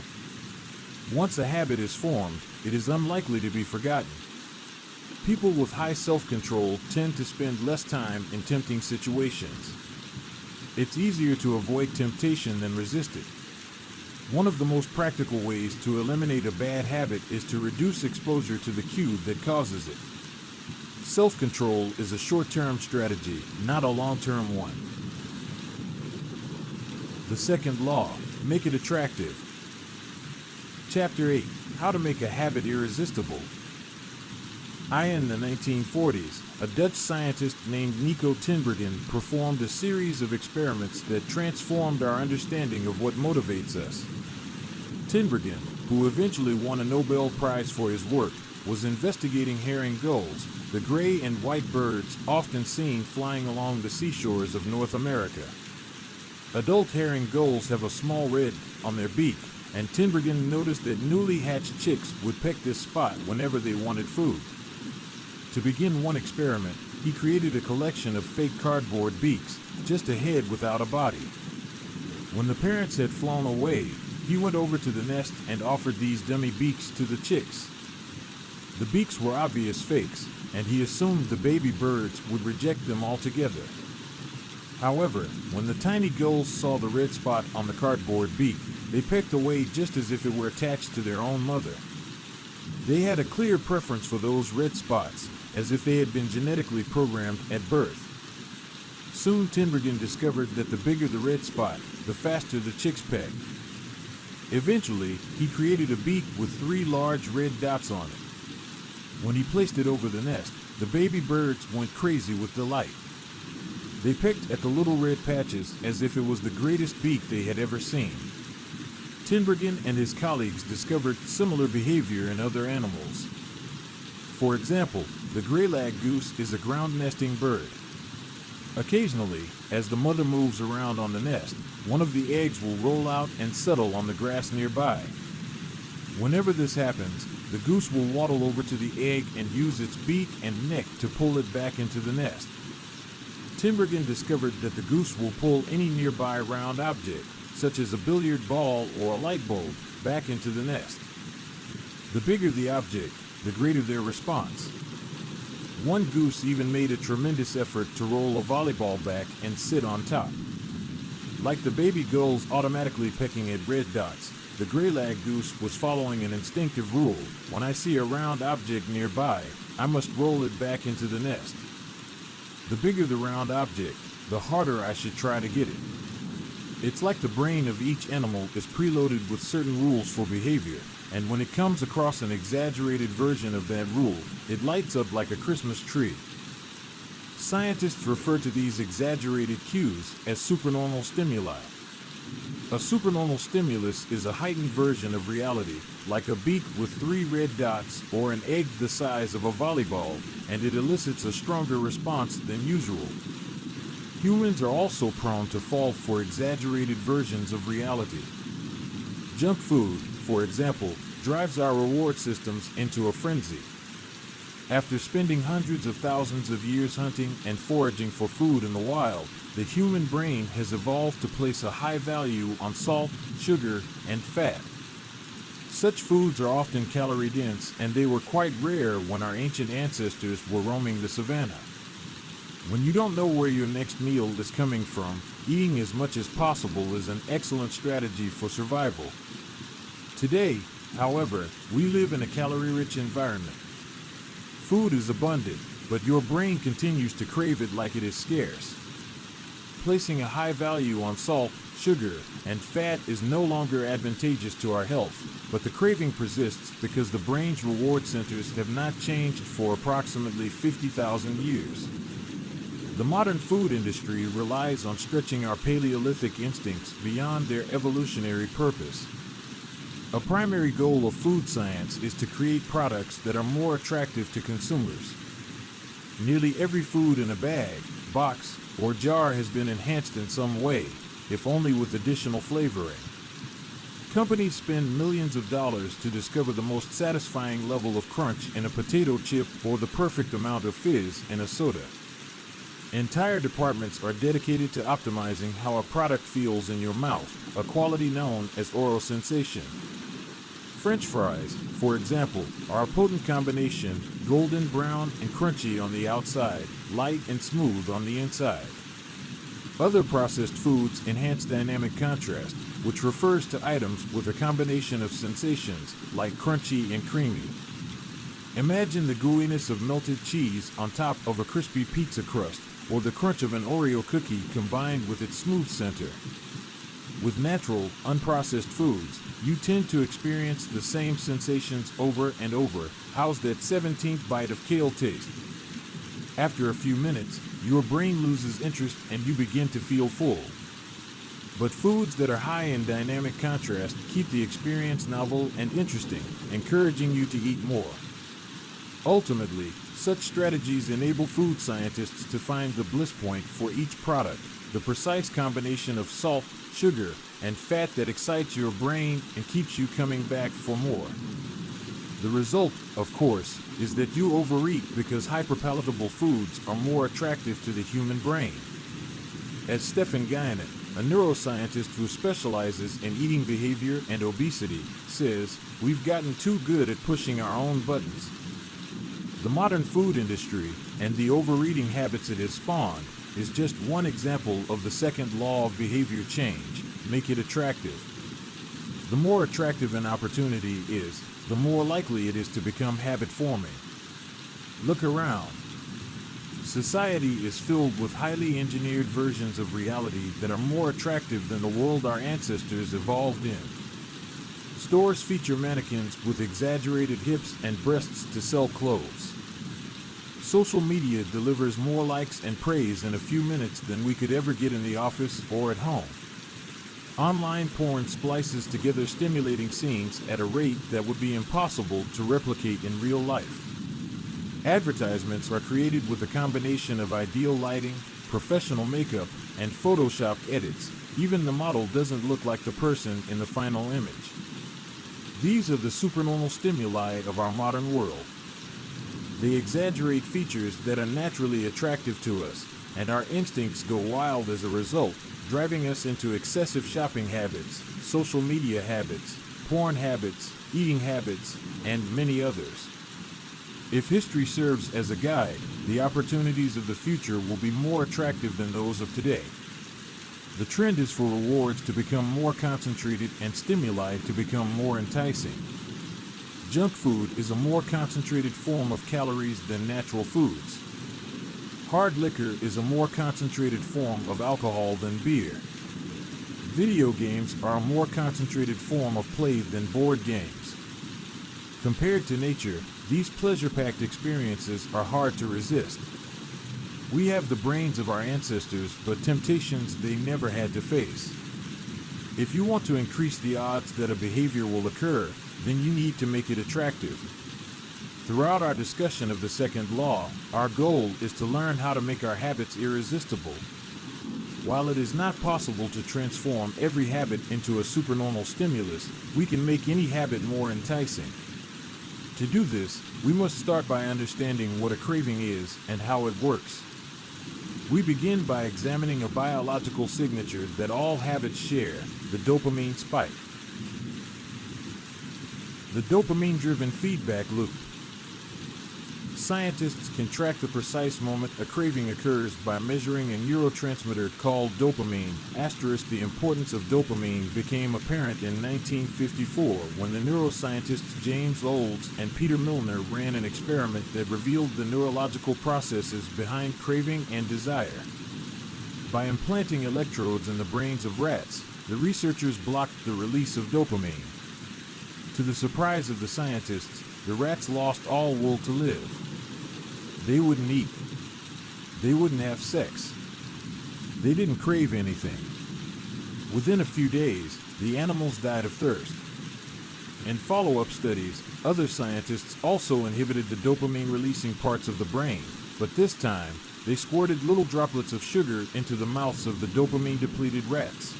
Once a habit is formed, it is unlikely to be forgotten. People with high self-control tend to spend less time in tempting situations. It's easier to avoid temptation than resist it. One of the most practical ways to eliminate a bad habit is to reduce exposure to the cue that causes it. Self-control is a short-term strategy, not a long-term one. The second law, make it attractive. Chapter 8, how to make a habit irresistible. In the 1940s, a Dutch scientist named Nico Tinbergen performed a series of experiments that transformed our understanding of what motivates us. Tinbergen, who eventually won a Nobel Prize for his work, was investigating herring gulls, the gray and white birds often seen flying along the seashores of North America. Adult herring gulls have a small red on their beak, and Tinbergen noticed that newly hatched chicks would peck this spot whenever they wanted food. To begin one experiment, he created a collection of fake cardboard beaks, just a head without a body. When the parents had flown away, he went over to the nest and offered these dummy beaks to the chicks. The beaks were obvious fakes, and he assumed the baby birds would reject them altogether. However, when the tiny gulls saw the red spot on the cardboard beak, they pecked away just as if it were attached to their own mother. They had a clear preference for those red spots, as if they had been genetically programmed at birth. Soon Tinbergen discovered that the bigger the red spot, the faster the chicks pecked. Eventually, he created a beak with 3 large red dots on it. When he placed it over the nest, the baby birds went crazy with delight. They pecked at the little red patches as if it was the greatest beak they had ever seen. Tinbergen and his colleagues discovered similar behavior in other animals. For example, the gray-lag goose is a ground-nesting bird. Occasionally, as the mother moves around on the nest, one of the eggs will roll out and settle on the grass nearby. Whenever this happens, the goose will waddle over to the egg and use its beak and neck to pull it back into the nest. Tinbergen discovered that the goose will pull any nearby round object, such as a billiard ball or a light bulb, back into the nest. The bigger the object, the greater their response. One goose even made a tremendous effort to roll a volleyball back and sit on top. Like the baby gulls automatically pecking at red dots, the gray-lag goose was following an instinctive rule. When I see a round object nearby, I must roll it back into the nest. The bigger the round object, the harder I should try to get it. It's like the brain of each animal is preloaded with certain rules for behavior, and when it comes across an exaggerated version of that rule, it lights up like a Christmas tree. Scientists refer to these exaggerated cues as supernormal stimuli. A supernormal stimulus is a heightened version of reality, like a beak with 3 red dots or an egg the size of a volleyball, and it elicits a stronger response than usual. Humans are also prone to fall for exaggerated versions of reality. Junk food, for example, drives our reward systems into a frenzy. After spending hundreds of thousands of years hunting and foraging for food in the wild, the human brain has evolved to place a high value on salt, sugar, and fat. Such foods are often calorie-dense, and they were quite rare when our ancient ancestors were roaming the savannah. When you don't know where your next meal is coming from, eating as much as possible is an excellent strategy for survival. Today, however, we live in a calorie-rich environment. Food is abundant, but your brain continues to crave it like it is scarce. Placing a high value on salt, sugar, and fat is no longer advantageous to our health, but the craving persists because the brain's reward centers have not changed for approximately 50,000 years. The modern food industry relies on stretching our Paleolithic instincts beyond their evolutionary purpose. A primary goal of food science is to create products that are more attractive to consumers. Nearly every food in a bag, box, or jar has been enhanced in some way, if only with additional flavoring. Companies spend millions of dollars to discover the most satisfying level of crunch in a potato chip or the perfect amount of fizz in a soda. Entire departments are dedicated to optimizing how a product feels in your mouth, a quality known as oral sensation. French fries, for example, are a potent combination, golden brown and crunchy on the outside, light and smooth on the inside. Other processed foods enhance dynamic contrast, which refers to items with a combination of sensations, like crunchy and creamy. Imagine the gooiness of melted cheese on top of a crispy pizza crust, or the crunch of an Oreo cookie combined with its smooth center. With natural, unprocessed foods, you tend to experience the same sensations over and over. How's that 17th bite of kale taste? After a few minutes, your brain loses interest and you begin to feel full. But foods that are high in dynamic contrast keep the experience novel and interesting, encouraging you to eat more. Ultimately, such strategies enable food scientists to find the bliss point for each product, the precise combination of salt, sugar, and fat that excites your brain and keeps you coming back for more. The result, of course, is that you overeat because hyperpalatable foods are more attractive to the human brain. As Stephen Guyenet, a neuroscientist who specializes in eating behavior and obesity, says, we've gotten too good at pushing our own buttons. The modern food industry, and the overeating habits it has spawned, is just one example of the second law of behavior change: make it attractive. The more attractive an opportunity is, the more likely it is to become habit-forming. Look around. Society is filled with highly engineered versions of reality that are more attractive than the world our ancestors evolved in. Stores feature mannequins with exaggerated hips and breasts to sell clothes. Social media delivers more likes and praise in a few minutes than we could ever get in the office or at home. Online porn splices together stimulating scenes at a rate that would be impossible to replicate in real life. Advertisements are created with a combination of ideal lighting, professional makeup, and Photoshopped edits. Even the model doesn't look like the person in the final image. These are the supernormal stimuli of our modern world. They exaggerate features that are naturally attractive to us, and our instincts go wild as a result, driving us into excessive shopping habits, social media habits, porn habits, eating habits, and many others. If history serves as a guide, the opportunities of the future will be more attractive than those of today. The trend is for rewards to become more concentrated and stimuli to become more enticing. Junk food is a more concentrated form of calories than natural foods. Hard liquor is a more concentrated form of alcohol than beer. Video games are a more concentrated form of play than board games. Compared to nature, these pleasure-packed experiences are hard to resist. We have the brains of our ancestors, but temptations they never had to face. If you want to increase the odds that a behavior will occur, then you need to make it attractive. Throughout our discussion of the second law, our goal is to learn how to make our habits irresistible. While it is not possible to transform every habit into a supernormal stimulus, we can make any habit more enticing. To do this, we must start by understanding what a craving is and how it works. We begin by examining a biological signature that all habits share, the dopamine spike. The dopamine-driven feedback loop. Scientists can track the precise moment a craving occurs by measuring a neurotransmitter called dopamine. The importance of dopamine became apparent in 1954 when the neuroscientists James Olds and Peter Milner ran an experiment that revealed the neurological processes behind craving and desire. By implanting electrodes in the brains of rats, the researchers blocked the release of dopamine. To the surprise of the scientists, the rats lost all will to live. They wouldn't eat. They wouldn't have sex. They didn't crave anything. Within a few days, the animals died of thirst. In follow-up studies, other scientists also inhibited the dopamine-releasing parts of the brain, but this time, they squirted little droplets of sugar into the mouths of the dopamine-depleted rats.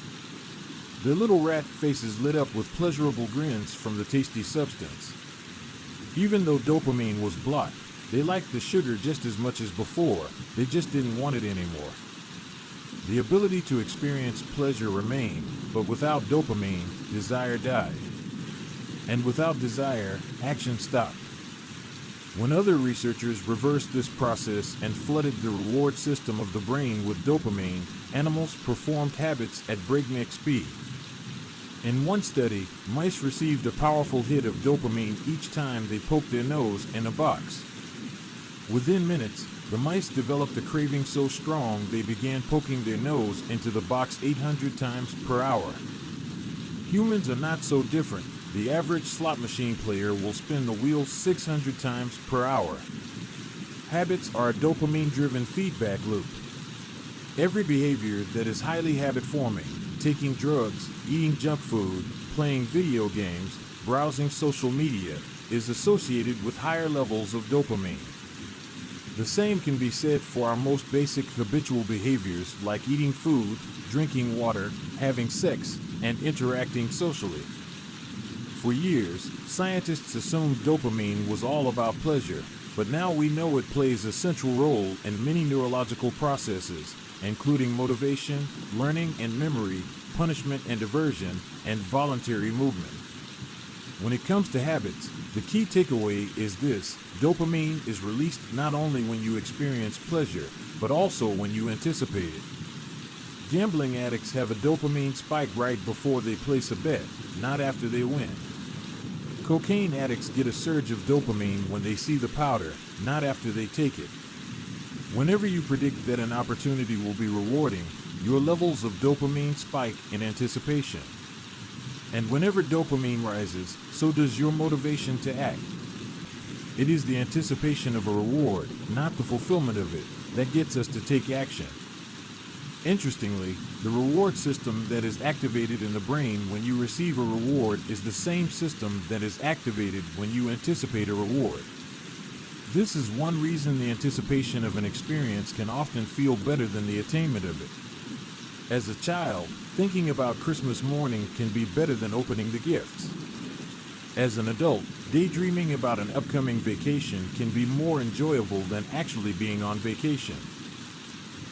Their little rat faces lit up with pleasurable grins from the tasty substance. Even though dopamine was blocked, they liked the sugar just as much as before, they just didn't want it anymore. The ability to experience pleasure remained, but without dopamine, desire died. And without desire, action stopped. When other researchers reversed this process and flooded the reward system of the brain with dopamine, animals performed habits at breakneck speed. In one study, mice received a powerful hit of dopamine each time they poked their nose in a box. Within minutes, the mice developed a craving so strong they began poking their nose into the box 800 times per hour. Humans are not so different. The average slot machine player will spin the wheel 600 times per hour. Habits are a dopamine-driven feedback loop. Every behavior that is highly habit-forming, taking drugs, eating junk food, playing video games, browsing social media, is associated with higher levels of dopamine. The same can be said for our most basic habitual behaviors like eating food, drinking water, having sex, and interacting socially. For years, scientists assumed dopamine was all about pleasure, but now we know it plays a central role in many neurological processes, including motivation, learning and memory, punishment and aversion, and voluntary movement. When it comes to habits, the key takeaway is this: dopamine is released not only when you experience pleasure, but also when you anticipate it. Gambling addicts have a dopamine spike right before they place a bet, not after they win. Cocaine addicts get a surge of dopamine when they see the powder, not after they take it. Whenever you predict that an opportunity will be rewarding, your levels of dopamine spike in anticipation. And whenever dopamine rises, so does your motivation to act. It is the anticipation of a reward, not the fulfillment of it, that gets us to take action. Interestingly, the reward system that is activated in the brain when you receive a reward is the same system that is activated when you anticipate a reward. This is one reason the anticipation of an experience can often feel better than the attainment of it. As a child, thinking about Christmas morning can be better than opening the gifts. As an adult, daydreaming about an upcoming vacation can be more enjoyable than actually being on vacation.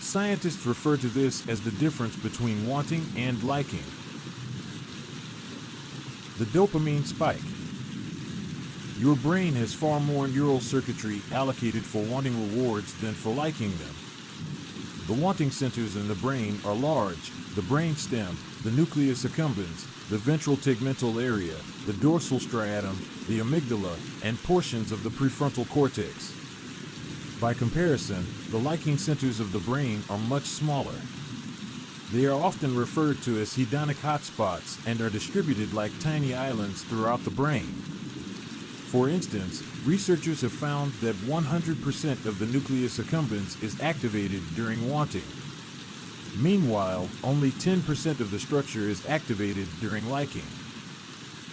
Scientists refer to this as the difference between wanting and liking. The dopamine spike. Your brain has far more neural circuitry allocated for wanting rewards than for liking them. The wanting centers in the brain are large: the brainstem, the nucleus accumbens, the ventral tegmental area, the dorsal striatum, the amygdala, and portions of the prefrontal cortex. By comparison, the liking centers of the brain are much smaller. They are often referred to as hedonic hotspots and are distributed like tiny islands throughout the brain. For instance, researchers have found that 100% of the nucleus accumbens is activated during wanting. Meanwhile, only 10% of the structure is activated during liking.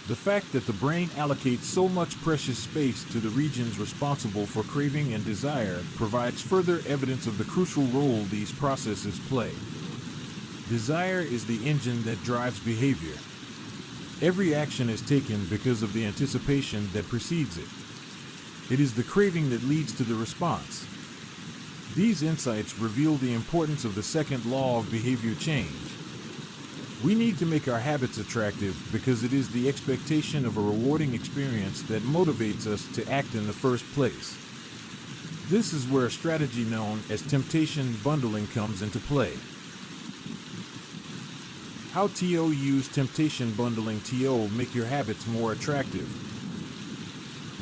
The fact that the brain allocates so much precious space to the regions responsible for craving and desire provides further evidence of the crucial role these processes play. Desire is the engine that drives behavior. Every action is taken because of the anticipation that precedes it. It is the craving that leads to the response. These insights reveal the importance of the second law of behavior change. We need to make our habits attractive because it is the expectation of a rewarding experience that motivates us to act in the first place. This is where a strategy known as temptation bundling comes into play. How TO use temptation bundling TO make your habits more attractive.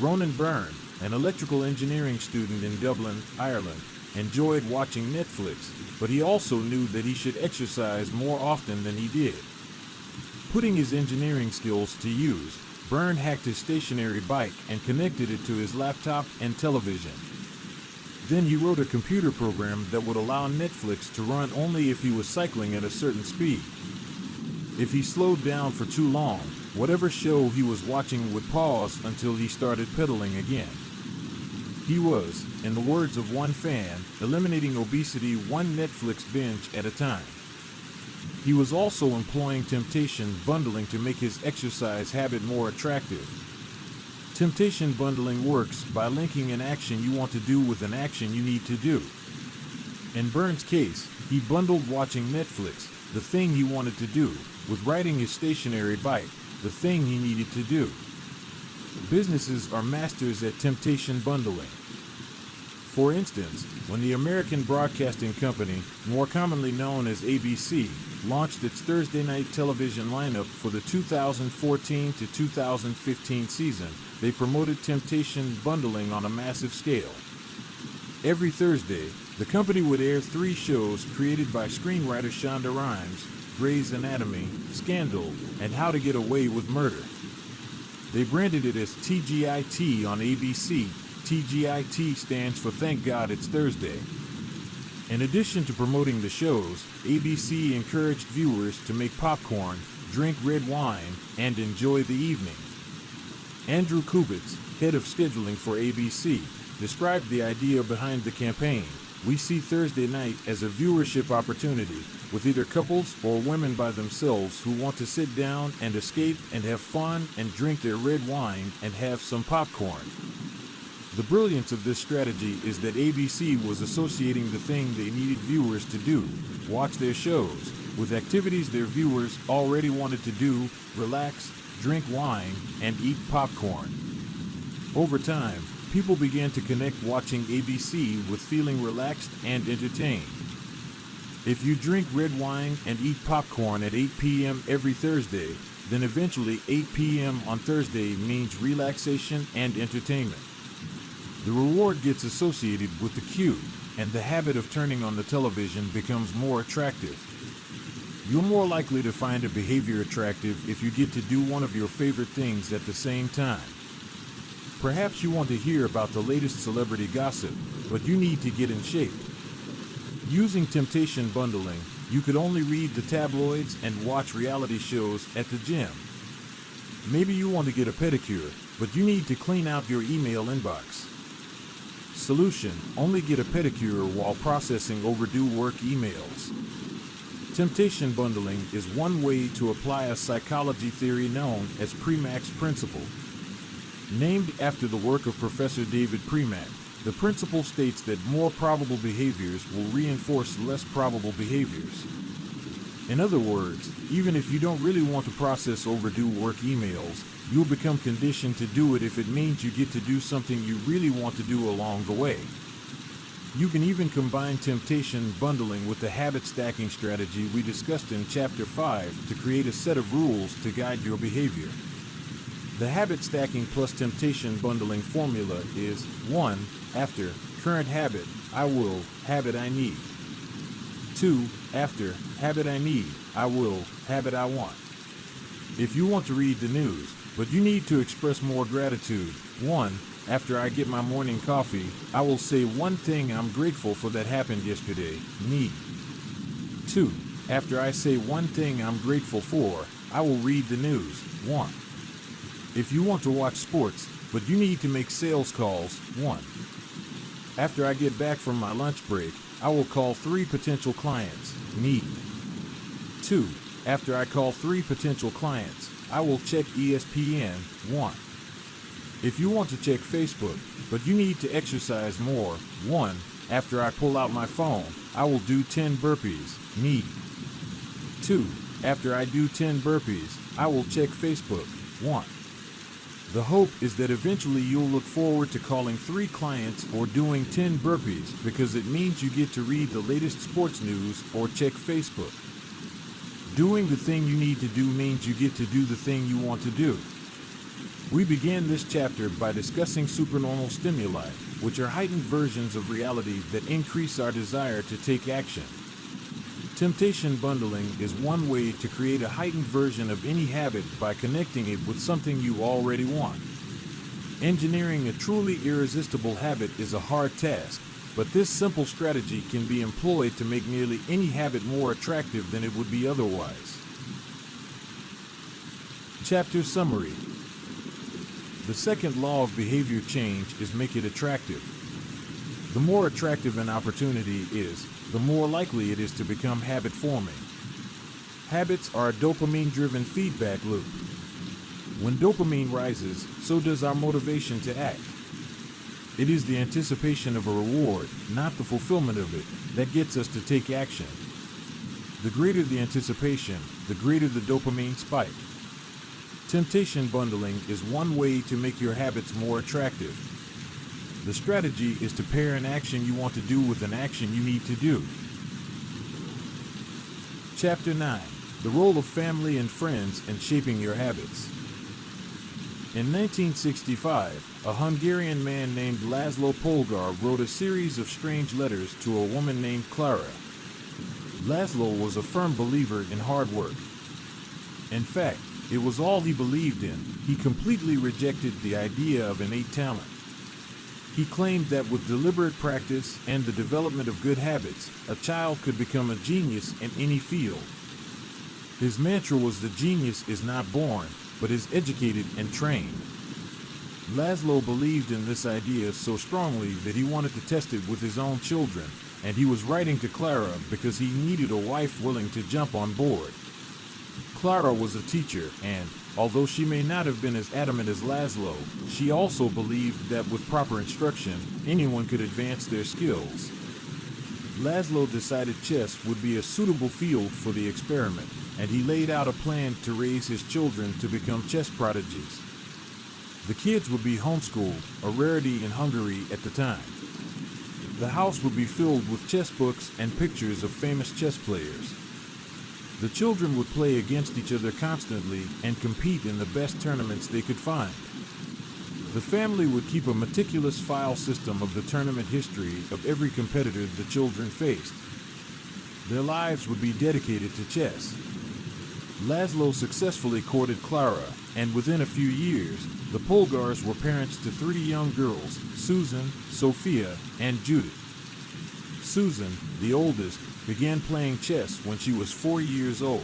Ronan Byrne, an electrical engineering student in Dublin, Ireland, enjoyed watching Netflix, but he also knew that he should exercise more often than he did. Putting his engineering skills to use, Byrne hacked his stationary bike and connected it to his laptop and television. Then he wrote a computer program that would allow Netflix to run only if he was cycling at a certain speed. If he slowed down for too long, whatever show he was watching would pause until he started pedaling again. He was, in the words of one fan, eliminating obesity one Netflix binge at a time. He was also employing temptation bundling to make his exercise habit more attractive. Temptation bundling works by linking an action you want to do with an action you need to do. In Burns' case, he bundled watching Netflix, the thing he wanted to do, with riding his stationary bike, the thing he needed to do. Businesses are masters at temptation bundling. For instance, when the American Broadcasting Company, more commonly known as ABC, launched its Thursday night television lineup for the 2014 to 2015 season, they promoted temptation bundling on a massive scale. Every Thursday, the company would air 3 shows created by screenwriter Shonda Rhimes: Grey's Anatomy, Scandal, and How to Get Away with Murder. They branded it as TGIT on ABC. TGIT stands for Thank God It's Thursday. In addition to promoting the shows, ABC encouraged viewers to make popcorn, drink red wine, and enjoy the evening. Andrew Kubitz, head of scheduling for ABC, described the idea behind the campaign. We see Thursday night as a viewership opportunity, with either couples or women by themselves who want to sit down and escape and have fun and drink their red wine and have some popcorn. The brilliance of this strategy is that ABC was associating the thing they needed viewers to do, watch their shows, with activities their viewers already wanted to do: relax, drink wine, and eat popcorn. Over time, people began to connect watching ABC with feeling relaxed and entertained. If you drink red wine and eat popcorn at 8 p.m. every Thursday, then eventually 8 p.m. on Thursday means relaxation and entertainment. The reward gets associated with the cue, and the habit of turning on the television becomes more attractive. You're more likely to find a behavior attractive if you get to do one of your favorite things at the same time. Perhaps you want to hear about the latest celebrity gossip, but you need to get in shape. Using temptation bundling, you could only read the tabloids and watch reality shows at the gym. Maybe you want to get a pedicure, but you need to clean out your email inbox. Solution: only get a pedicure while processing overdue work emails. Temptation bundling is one way to apply a psychology theory known as Premack's principle. Named after the work of Professor David Premack, the principle states that more probable behaviors will reinforce less probable behaviors. In other words, even if you don't really want to process overdue work emails, you'll become conditioned to do it if it means you get to do something you really want to do along the way. You can even combine temptation bundling with the habit stacking strategy we discussed in Chapter 5 to create a set of rules to guide your behavior. The habit stacking plus temptation bundling formula is: 1. After current habit, I will habit I need. 2. After habit I need, I will habit I want. If you want to read the news, but you need to express more gratitude: 1. After I get my morning coffee, I will say one thing I'm grateful for that happened yesterday. Need. 2. After I say one thing I'm grateful for, I will read the news. Want. If you want to watch sports, but you need to make sales calls: 1. After I get back from my lunch break, I will call 3 potential clients. Need. 2. After I call 3 potential clients, I will check ESPN. Want. If you want to check Facebook, but you need to exercise more: 1. After I pull out my phone, I will do 10 burpees. Need. 2. After I do 10 burpees, I will check Facebook. Want. The hope is that eventually you'll look forward to calling 3 clients or doing 10 burpees, because it means you get to read the latest sports news or check Facebook. Doing the thing you need to do means you get to do the thing you want to do. We began this chapter by discussing supernormal stimuli, which are heightened versions of reality that increase our desire to take action. Temptation bundling is one way to create a heightened version of any habit by connecting it with something you already want. Engineering a truly irresistible habit is a hard task, but this simple strategy can be employed to make nearly any habit more attractive than it would be otherwise. Chapter Summary. The second law of behavior change is make it attractive. The more attractive an opportunity is, the more likely it is to become habit-forming. Habits are a dopamine-driven feedback loop. When dopamine rises, so does our motivation to act. It is the anticipation of a reward, not the fulfillment of it, that gets us to take action. The greater the anticipation, the greater the dopamine spike. Temptation bundling is one way to make your habits more attractive. The strategy is to pair an action you want to do with an action you need to do. Chapter 9. The role of family and friends in shaping your habits. In 1965, a Hungarian man named Laszlo Polgar wrote a series of strange letters to a woman named Clara. Laszlo was a firm believer in hard work. In fact, it was all he believed in. He completely rejected the idea of innate talent. He claimed that with deliberate practice and the development of good habits, a child could become a genius in any field. His mantra was the genius is not born, but is educated and trained. Laszlo believed in this idea so strongly that he wanted to test it with his own children, and he was writing to Clara because he needed a wife willing to jump on board. Clara was a teacher, and, although she may not have been as adamant as Laszlo, she also believed that with proper instruction, anyone could advance their skills. Laszlo decided chess would be a suitable field for the experiment, and he laid out a plan to raise his children to become chess prodigies. The kids would be homeschooled, a rarity in Hungary at the time. The house would be filled with chess books and pictures of famous chess players. The children would play against each other constantly and compete in the best tournaments they could find. The family would keep a meticulous file system of the tournament history of every competitor the children faced. Their lives would be dedicated to chess. Laszlo successfully courted Clara, and within a few years, the Polgars were parents to 3 young girls, Susan, Sophia, and Judith. Susan, the oldest, began playing chess when she was 4 years old.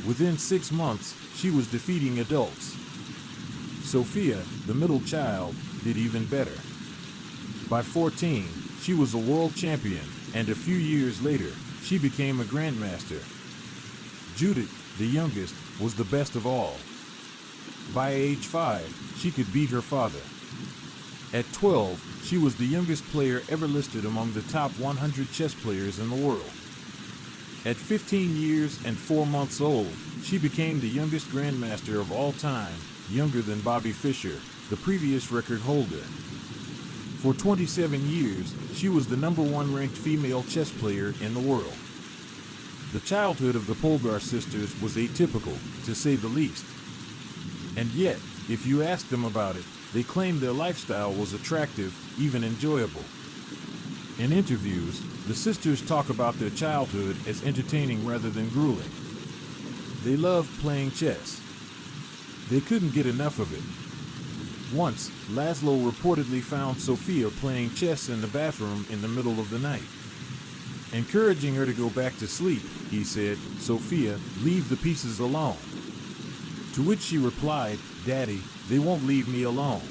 Within 6 months, she was defeating adults. Sophia, the middle child, did even better. By 14, she was a world champion, and a few years later, she became a grandmaster. Judith, the youngest, was the best of all. By age 5, she could beat her father. At 12, she was the youngest player ever listed among the top 100 chess players in the world. At 15 years and 4 months old, she became the youngest grandmaster of all time, younger than Bobby Fischer, the previous record holder. For 27 years, she was the #1 ranked female chess player in the world. The childhood of the Polgar sisters was atypical, to say the least. And yet, if you asked them about it, they claimed their lifestyle was attractive, even enjoyable. In interviews, the sisters talk about their childhood as entertaining rather than grueling. They loved playing chess. They couldn't get enough of it. Once, Laszlo reportedly found Sophia playing chess in the bathroom in the middle of the night. Encouraging her to go back to sleep, he said, "Sophia, leave the pieces alone." To which she replied, "Daddy, they won't leave me alone."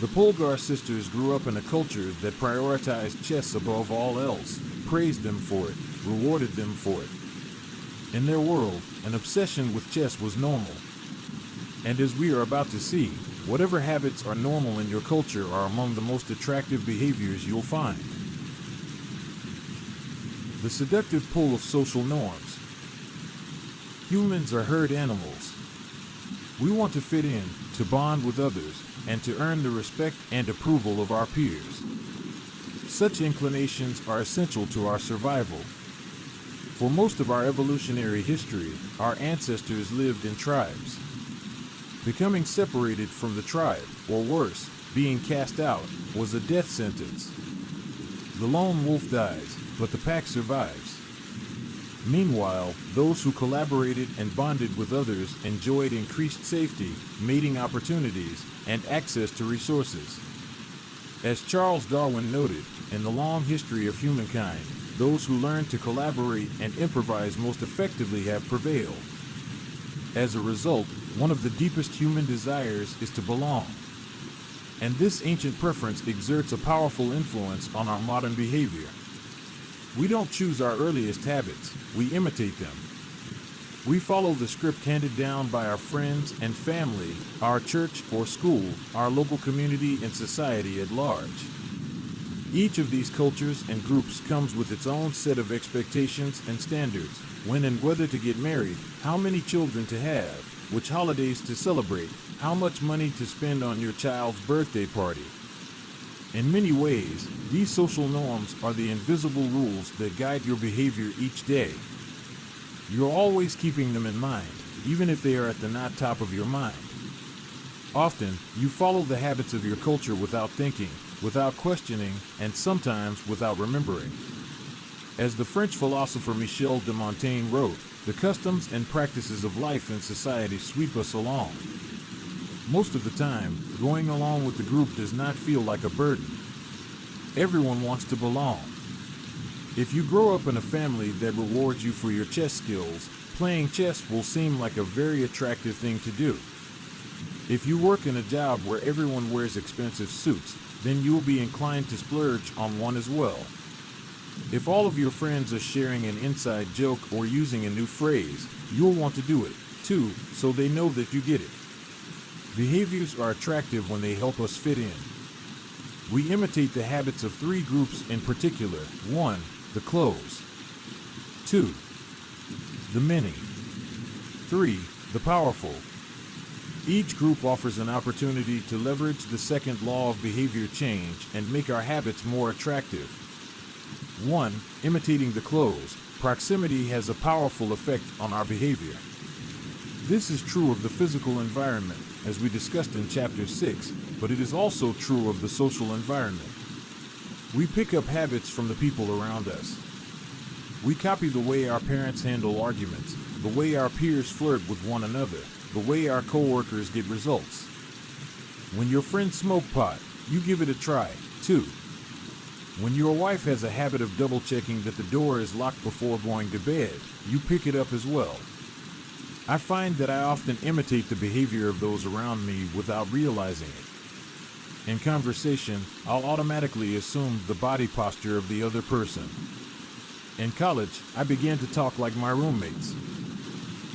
The Polgar sisters grew up in a culture that prioritized chess above all else, praised them for it, rewarded them for it. In their world, an obsession with chess was normal. And as we are about to see, whatever habits are normal in your culture are among the most attractive behaviors you'll find. The seductive pull of social norms. Humans are herd animals. We want to fit in, to bond with others, and to earn the respect and approval of our peers. Such inclinations are essential to our survival. For most of our evolutionary history, our ancestors lived in tribes. Becoming separated from the tribe, or worse, being cast out, was a death sentence. The lone wolf dies, but the pack survives. Meanwhile, those who collaborated and bonded with others enjoyed increased safety, mating opportunities, and access to resources. As Charles Darwin noted, in the long history of humankind, those who learn to collaborate and improvise most effectively have prevailed. As a result, one of the deepest human desires is to belong. And this ancient preference exerts a powerful influence on our modern behavior. We don't choose our earliest habits, we imitate them. We follow the script handed down by our friends and family, our church or school, our local community, and society at large. Each of these cultures and groups comes with its own set of expectations and standards: when and whether to get married, how many children to have, which holidays to celebrate, how much money to spend on your child's birthday party. In many ways, these social norms are the invisible rules that guide your behavior each day. You're always keeping them in mind, even if they are at the not top of your mind. Often, you follow the habits of your culture without thinking, without questioning, and sometimes without remembering. As the French philosopher Michel de Montaigne wrote, the customs and practices of life and society sweep us along. Most of the time, going along with the group does not feel like a burden. Everyone wants to belong. If you grow up in a family that rewards you for your chess skills, playing chess will seem like a very attractive thing to do. If you work in a job where everyone wears expensive suits, then you'll be inclined to splurge on one as well. If all of your friends are sharing an inside joke or using a new phrase, you'll want to do it, too, so they know that you get it. Behaviors are attractive when they help us fit in. We imitate the habits of three groups in particular. 1. The close. 2. The many. 3. The powerful. Each group offers an opportunity to leverage the second law of behavior change and make our habits more attractive. 1. Imitating the close. Proximity has a powerful effect on our behavior. This is true of the physical environment, as we discussed in Chapter 6, but it is also true of the social environment. We pick up habits from the people around us. We copy the way our parents handle arguments, the way our peers flirt with one another, the way our coworkers get results. When your friends smoke pot, you give it a try, too. When your wife has a habit of double-checking that the door is locked before going to bed, you pick it up as well. I find that I often imitate the behavior of those around me without realizing it. In conversation, I'll automatically assume the body posture of the other person. In college, I began to talk like my roommates.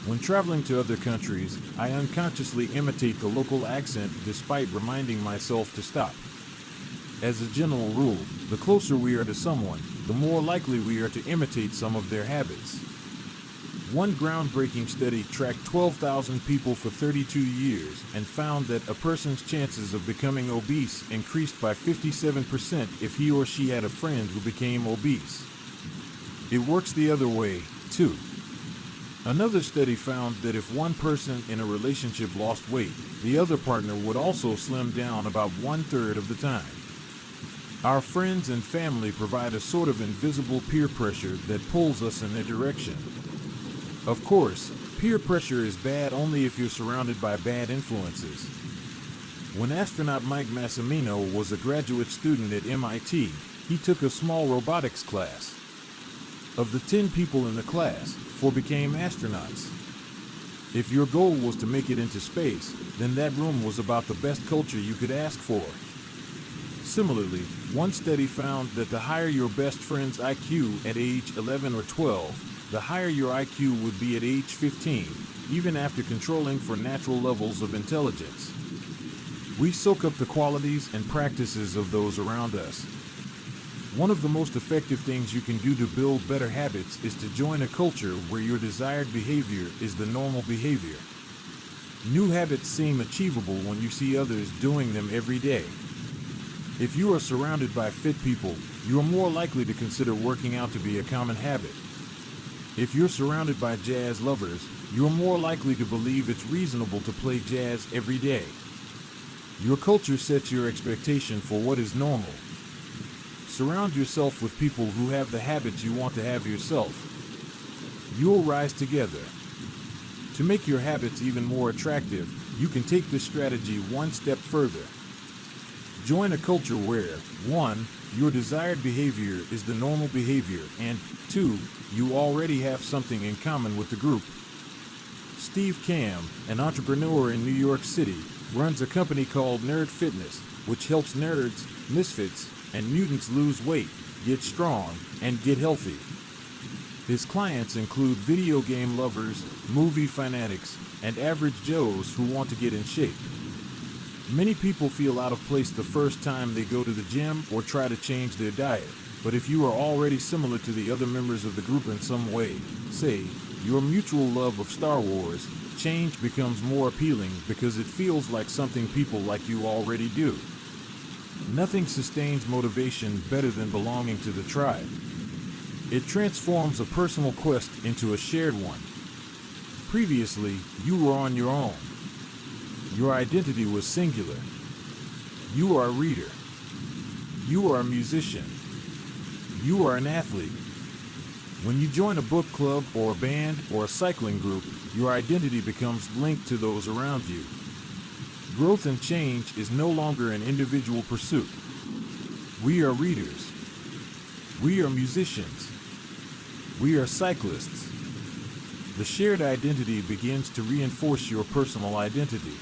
When traveling to other countries, I unconsciously imitate the local accent despite reminding myself to stop. As a general rule, the closer we are to someone, the more likely we are to imitate some of their habits. One groundbreaking study tracked 12,000 people for 32 years and found that a person's chances of becoming obese increased by 57% if he or she had a friend who became obese. It works the other way, too. Another study found that if one person in a relationship lost weight, the other partner would also slim down about 1/3 of the time. Our friends and family provide a sort of invisible peer pressure that pulls us in their direction. Of course, peer pressure is bad only if you're surrounded by bad influences. When astronaut Mike Massimino was a graduate student at MIT, he took a small robotics class. Of the 10 people in the class, 4 became astronauts. If your goal was to make it into space, then that room was about the best culture you could ask for. Similarly, one study found that the higher your best friend's IQ at age 11 or 12, the higher your IQ would be at age 15, even after controlling for natural levels of intelligence. We soak up the qualities and practices of those around us. One of the most effective things you can do to build better habits is to join a culture where your desired behavior is the normal behavior. New habits seem achievable when you see others doing them every day. If you are surrounded by fit people, you are more likely to consider working out to be a common habit. If you're surrounded by jazz lovers, you're more likely to believe it's reasonable to play jazz every day. Your culture sets your expectation for what is normal. Surround yourself with people who have the habits you want to have yourself. You'll rise together. To make your habits even more attractive, you can take this strategy one step further. Join a culture where 1. Your desired behavior is the normal behavior, and 2. You already have something in common with the group. Steve Kamb, an entrepreneur in New York City, runs a company called Nerd Fitness, which helps nerds, misfits, and mutants lose weight, get strong, and get healthy. His clients include video game lovers, movie fanatics, and average Joes who want to get in shape. Many people feel out of place the first time they go to the gym or try to change their diet, but if you are already similar to the other members of the group in some way, say, your mutual love of Star Wars, change becomes more appealing because it feels like something people like you already do. Nothing sustains motivation better than belonging to the tribe. It transforms a personal quest into a shared one. Previously, you were on your own. Your identity was singular. You are a reader. You are a musician. You are an athlete. When you join a book club or a band or a cycling group, your identity becomes linked to those around you. Growth and change is no longer an individual pursuit. We are readers. We are musicians. We are cyclists. The shared identity begins to reinforce your personal identity.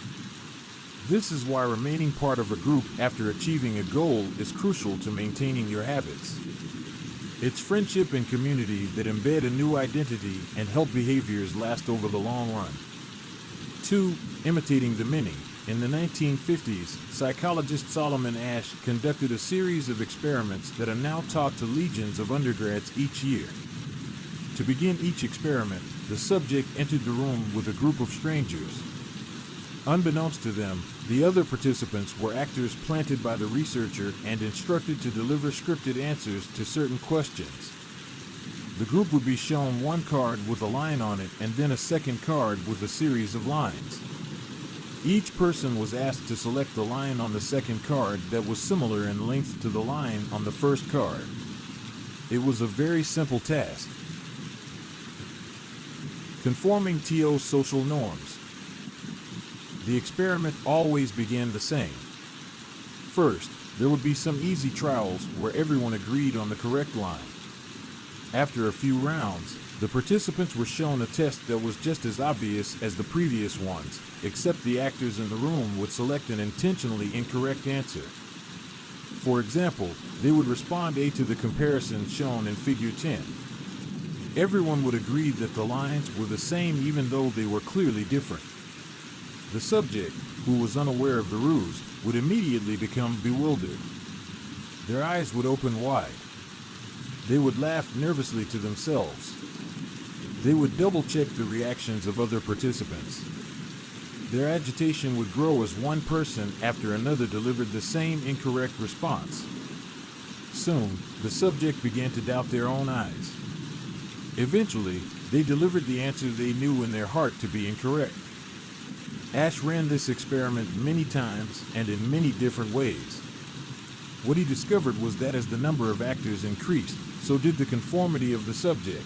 This is why remaining part of a group after achieving a goal is crucial to maintaining your habits. It's friendship and community that embed a new identity and help behaviors last over the long run. 2. Imitating the many. In the 1950s, psychologist Solomon Asch conducted a series of experiments that are now taught to legions of undergrads each year. To begin each experiment, the subject entered the room with a group of strangers. Unbeknownst to them, the other participants were actors planted by the researcher and instructed to deliver scripted answers to certain questions. The group would be shown one card with a line on it and then a second card with a series of lines. Each person was asked to select the line on the second card that was similar in length to the line on the first card. It was a very simple task. Conforming to social norms. The experiment always began the same. First, there would be some easy trials where everyone agreed on the correct line. After a few rounds, the participants were shown a test that was just as obvious as the previous ones, except the actors in the room would select an intentionally incorrect answer. For example, they would respond A to the comparison shown in Figure 10. Everyone would agree that the lines were the same even though they were clearly different. The subject, who was unaware of the ruse, would immediately become bewildered. Their eyes would open wide. They would laugh nervously to themselves. They would double-check the reactions of other participants. Their agitation would grow as one person after another delivered the same incorrect response. Soon, the subject began to doubt their own eyes. Eventually, they delivered the answer they knew in their heart to be incorrect. Asch ran this experiment many times and in many different ways. What he discovered was that as the number of actors increased, so did the conformity of the subject.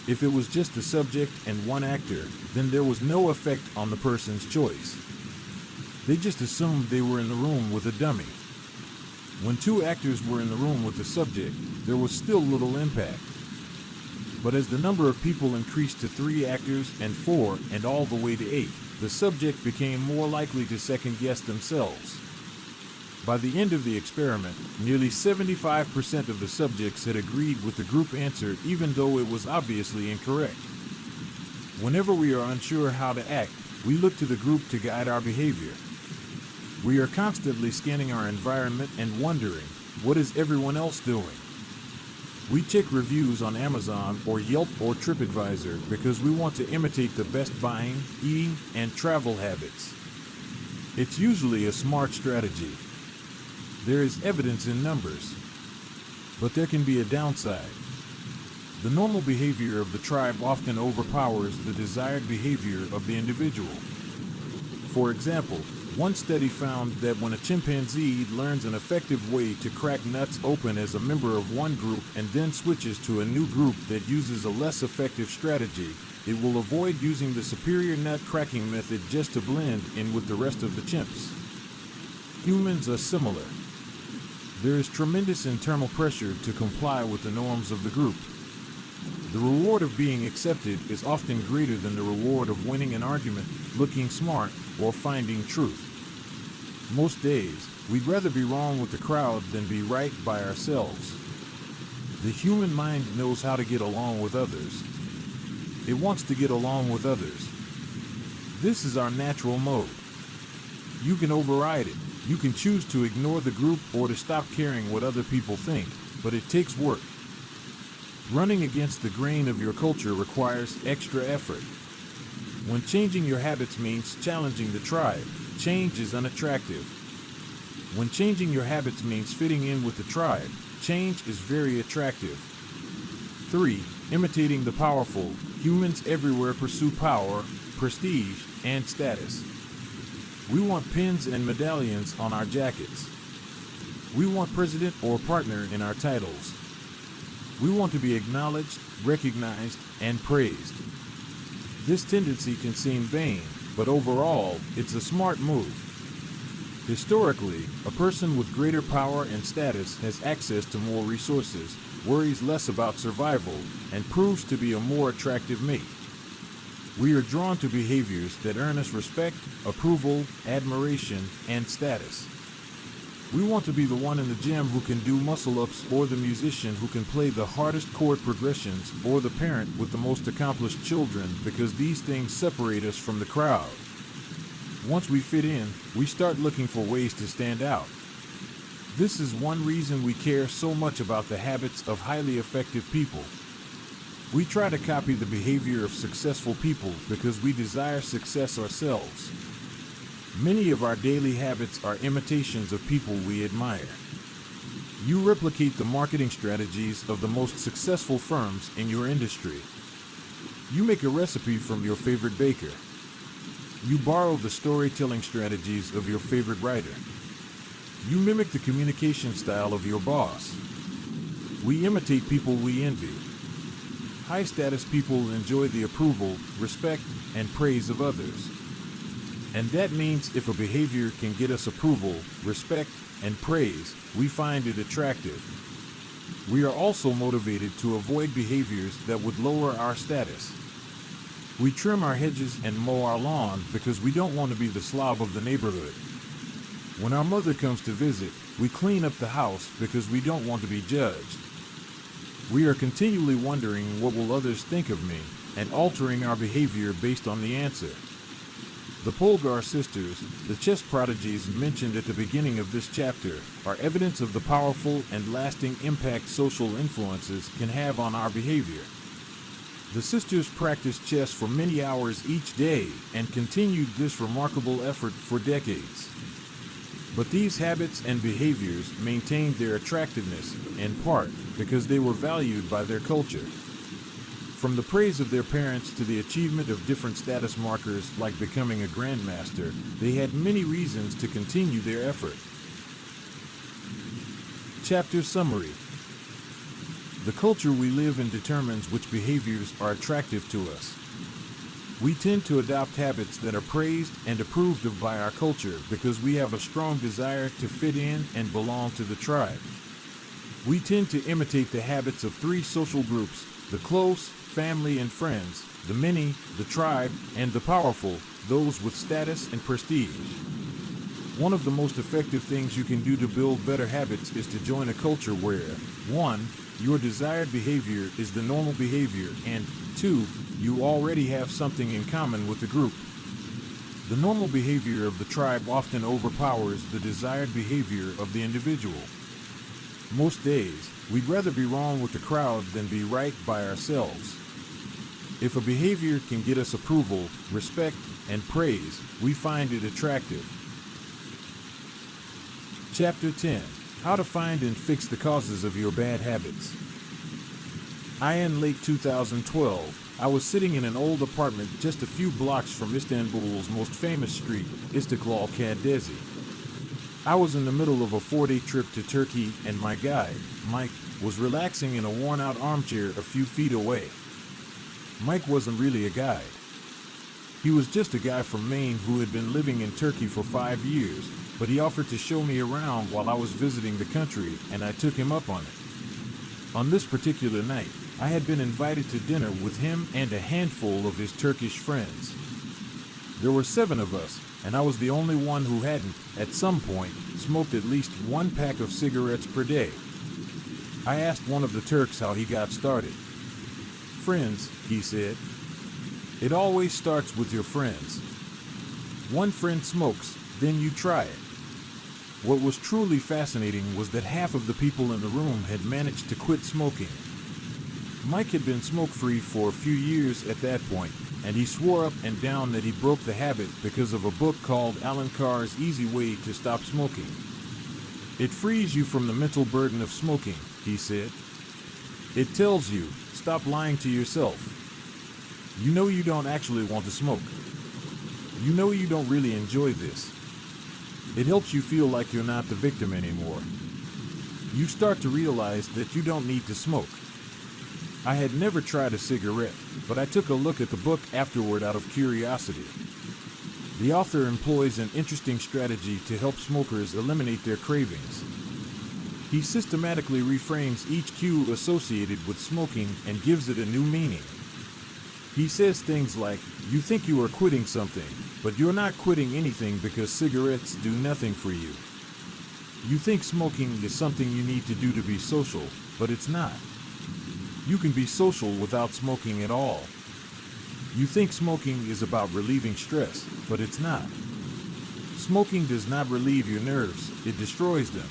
If it was just the subject and one actor, then there was no effect on the person's choice. They just assumed they were in the room with a dummy. When two actors were in the room with the subject, there was still little impact. But as the number of people increased to 3 actors and 4 and all the way to 8, the subject became more likely to second-guess themselves. By the end of the experiment, nearly 75% of the subjects had agreed with the group answer even though it was obviously incorrect. Whenever we are unsure how to act, we look to the group to guide our behavior. We are constantly scanning our environment and wondering, what is everyone else doing? We check reviews on Amazon or Yelp or TripAdvisor because we want to imitate the best buying, eating, and travel habits. It's usually a smart strategy. There is evidence in numbers, but there can be a downside. The normal behavior of the tribe often overpowers the desired behavior of the individual. For example, one study found that when a chimpanzee learns an effective way to crack nuts open as a member of one group and then switches to a new group that uses a less effective strategy, it will avoid using the superior nut cracking method just to blend in with the rest of the chimps. Humans are similar. There is tremendous internal pressure to comply with the norms of the group. The reward of being accepted is often greater than the reward of winning an argument, looking smart, or finding truth. Most days, we'd rather be wrong with the crowd than be right by ourselves. The human mind knows how to get along with others. It wants to get along with others. This is our natural mode. You can override it. You can choose to ignore the group or to stop caring what other people think, but it takes work. Running against the grain of your culture requires extra effort. When changing your habits means challenging the tribe, change is unattractive. When changing your habits means fitting in with the tribe, change is very attractive. 3. Imitating the powerful. Humans everywhere pursue power, prestige, and status. We want pins and medallions on our jackets. We want president or partner in our titles. We want to be acknowledged, recognized, and praised. This tendency can seem vain, but overall, it's a smart move. Historically, a person with greater power and status has access to more resources, worries less about survival, and proves to be a more attractive mate. We are drawn to behaviors that earn us respect, approval, admiration, and status. We want to be the one in the gym who can do muscle-ups, or the musician who can play the hardest chord progressions, or the parent with the most accomplished children, because these things separate us from the crowd. Once we fit in, we start looking for ways to stand out. This is one reason we care so much about the habits of highly effective people. We try to copy the behavior of successful people because we desire success ourselves. Many of our daily habits are imitations of people we admire. You replicate the marketing strategies of the most successful firms in your industry. You make a recipe from your favorite baker. You borrow the storytelling strategies of your favorite writer. You mimic the communication style of your boss. We imitate people we envy. High-status people enjoy the approval, respect, and praise of others. And that means if a behavior can get us approval, respect, and praise, we find it attractive. We are also motivated to avoid behaviors that would lower our status. We trim our hedges and mow our lawn because we don't want to be the slob of the neighborhood. When our mother comes to visit, we clean up the house because we don't want to be judged. We are continually wondering what will others think of me and altering our behavior based on the answer. The Polgar sisters, the chess prodigies mentioned at the beginning of this chapter, are evidence of the powerful and lasting impact social influences can have on our behavior. The sisters practiced chess for many hours each day and continued this remarkable effort for decades. But these habits and behaviors maintained their attractiveness, in part, because they were valued by their culture. From the praise of their parents to the achievement of different status markers like becoming a grandmaster, they had many reasons to continue their effort. Chapter Summary. The culture we live in determines which behaviors are attractive to us. We tend to adopt habits that are praised and approved of by our culture because we have a strong desire to fit in and belong to the tribe. We tend to imitate the habits of three social groups: the close, family and friends, the many, the tribe, and the powerful, those with status and prestige. One of the most effective things you can do to build better habits is to join a culture where 1. Your desired behavior is the normal behavior, and 2. You already have something in common with the group. The normal behavior of the tribe often overpowers the desired behavior of the individual. Most days, we'd rather be wrong with the crowd than be right by ourselves. If a behavior can get us approval, respect, and praise, we find it attractive. Chapter 10. How to find and fix the causes of your bad habits. In late 2012, I was sitting in an old apartment just a few blocks from Istanbul's most famous street, Istiklal Caddesi. I was in the middle of a 4-day trip to Turkey, and my guide, Mike, was relaxing in a worn-out armchair a few feet away. Mike wasn't really a guide. He was just a guy from Maine who had been living in Turkey for 5 years, but he offered to show me around while I was visiting the country, and I took him up on it. On this particular night, I had been invited to dinner with him and a handful of his Turkish friends. There were 7 of us, and I was the only one who hadn't, at some point, smoked at least 1 pack of cigarettes per day. I asked one of the Turks how he got started. Friends, he said. It always starts with your friends. One friend smokes, then you try it. What was truly fascinating was that half of the people in the room had managed to quit smoking. Mike had been smoke-free for a few years at that point, and he swore up and down that he broke the habit because of a book called Alan Carr's Easy Way to Stop Smoking. It frees you from the mental burden of smoking, he said. It tells you, stop lying to yourself. You know you don't actually want to smoke. You know you don't really enjoy this. It helps you feel like you're not the victim anymore. You start to realize that you don't need to smoke. I had never tried a cigarette, but I took a look at the book afterward out of curiosity. The author employs an interesting strategy to help smokers eliminate their cravings. He systematically reframes each cue associated with smoking and gives it a new meaning. He says things like, you think you are quitting something, but you're not quitting anything because cigarettes do nothing for you. You think smoking is something you need to do to be social, but it's not. You can be social without smoking at all. You think smoking is about relieving stress, but it's not. Smoking does not relieve your nerves, it destroys them.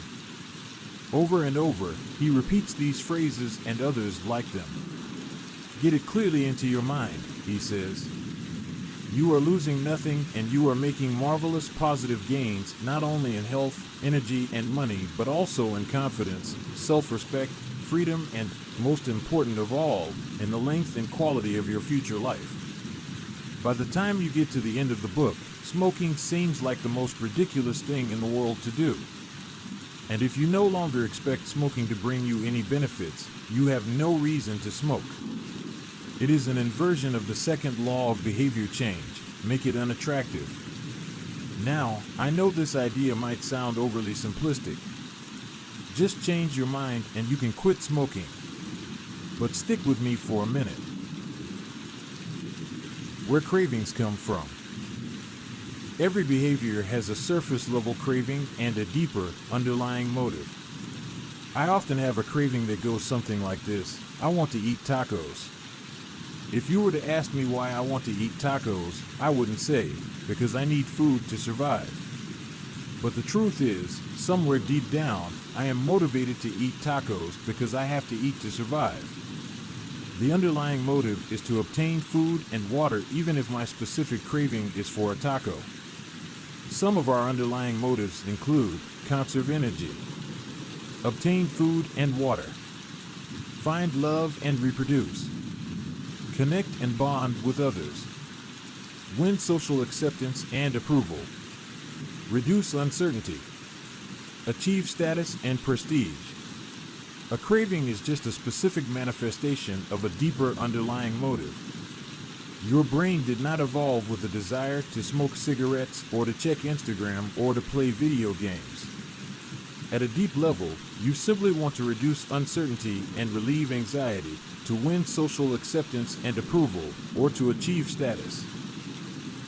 Over and over, he repeats these phrases and others like them. Get it clearly into your mind, he says. You are losing nothing and you are making marvelous positive gains not only in health, energy, and money, but also in confidence, self-respect, freedom, and, most important of all, in the length and quality of your future life. By the time you get to the end of the book, smoking seems like the most ridiculous thing in the world to do. And if you no longer expect smoking to bring you any benefits, you have no reason to smoke. It is an inversion of the second law of behavior change, make it unattractive. Now, I know this idea might sound overly simplistic. Just change your mind and you can quit smoking. But stick with me for a minute. Where cravings come from. Every behavior has a surface level craving and a deeper, underlying motive. I often have a craving that goes something like this. I want to eat tacos. If you were to ask me why I want to eat tacos, I wouldn't say, because I need food to survive. But the truth is, somewhere deep down, I am motivated to eat tacos because I have to eat to survive. The underlying motive is to obtain food and water even if my specific craving is for a taco. Some of our underlying motives include conserve energy, obtain food and water, find love and reproduce, connect and bond with others, win social acceptance and approval, reduce uncertainty, achieve status and prestige. A craving is just a specific manifestation of a deeper underlying motive. Your brain did not evolve with a desire to smoke cigarettes or to check Instagram or to play video games. At a deep level, you simply want to reduce uncertainty and relieve anxiety, to win social acceptance and approval, or to achieve status.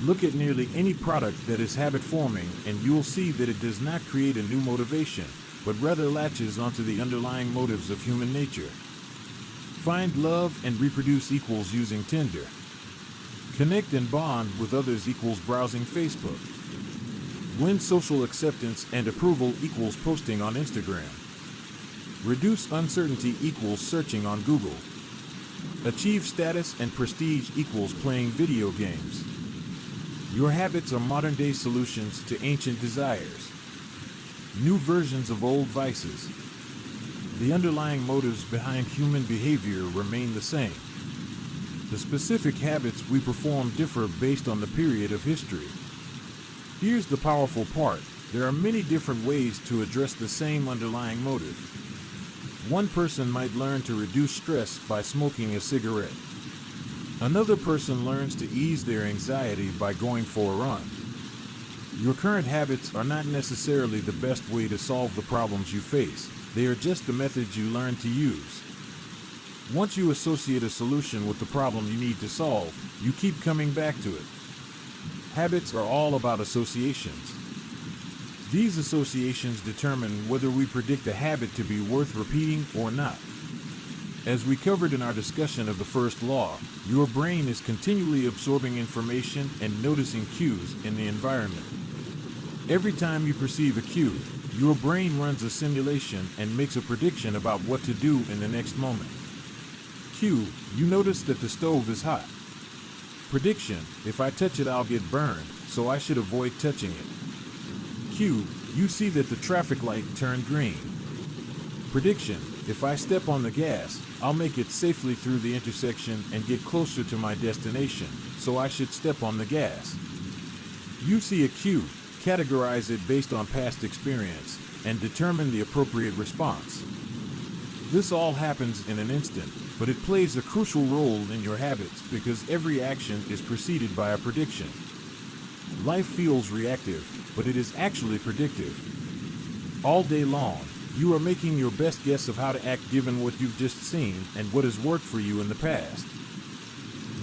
Look at nearly any product that is habit-forming and you'll see that it does not create a new motivation, but rather latches onto the underlying motives of human nature. Find love and reproduce equals using Tinder. Connect and bond with others equals browsing Facebook. Win social acceptance and approval equals posting on Instagram. Reduce uncertainty equals searching on Google. Achieve status and prestige equals playing video games. Your habits are modern-day solutions to ancient desires. New versions of old vices. The underlying motives behind human behavior remain the same. The specific habits we perform differ based on the period of history. Here's the powerful part. There are many different ways to address the same underlying motive. One person might learn to reduce stress by smoking a cigarette. Another person learns to ease their anxiety by going for a run. Your current habits are not necessarily the best way to solve the problems you face. They are just the methods you learn to use. Once you associate a solution with the problem you need to solve, you keep coming back to it. Habits are all about associations. These associations determine whether we predict a habit to be worth repeating or not. As we covered in our discussion of the first law, your brain is continually absorbing information and noticing cues in the environment. Every time you perceive a cue, your brain runs a simulation and makes a prediction about what to do in the next moment. Cue, you notice that the stove is hot. Prediction, if I touch it, I'll get burned, so I should avoid touching it. Cue, you see that the traffic light turned green. Prediction, if I step on the gas, I'll make it safely through the intersection and get closer to my destination, so I should step on the gas. You see a cue, categorize it based on past experience, and determine the appropriate response. This all happens in an instant, but it plays a crucial role in your habits because every action is preceded by a prediction. Life feels reactive, but it is actually predictive. All day long, you are making your best guess of how to act given what you've just seen and what has worked for you in the past.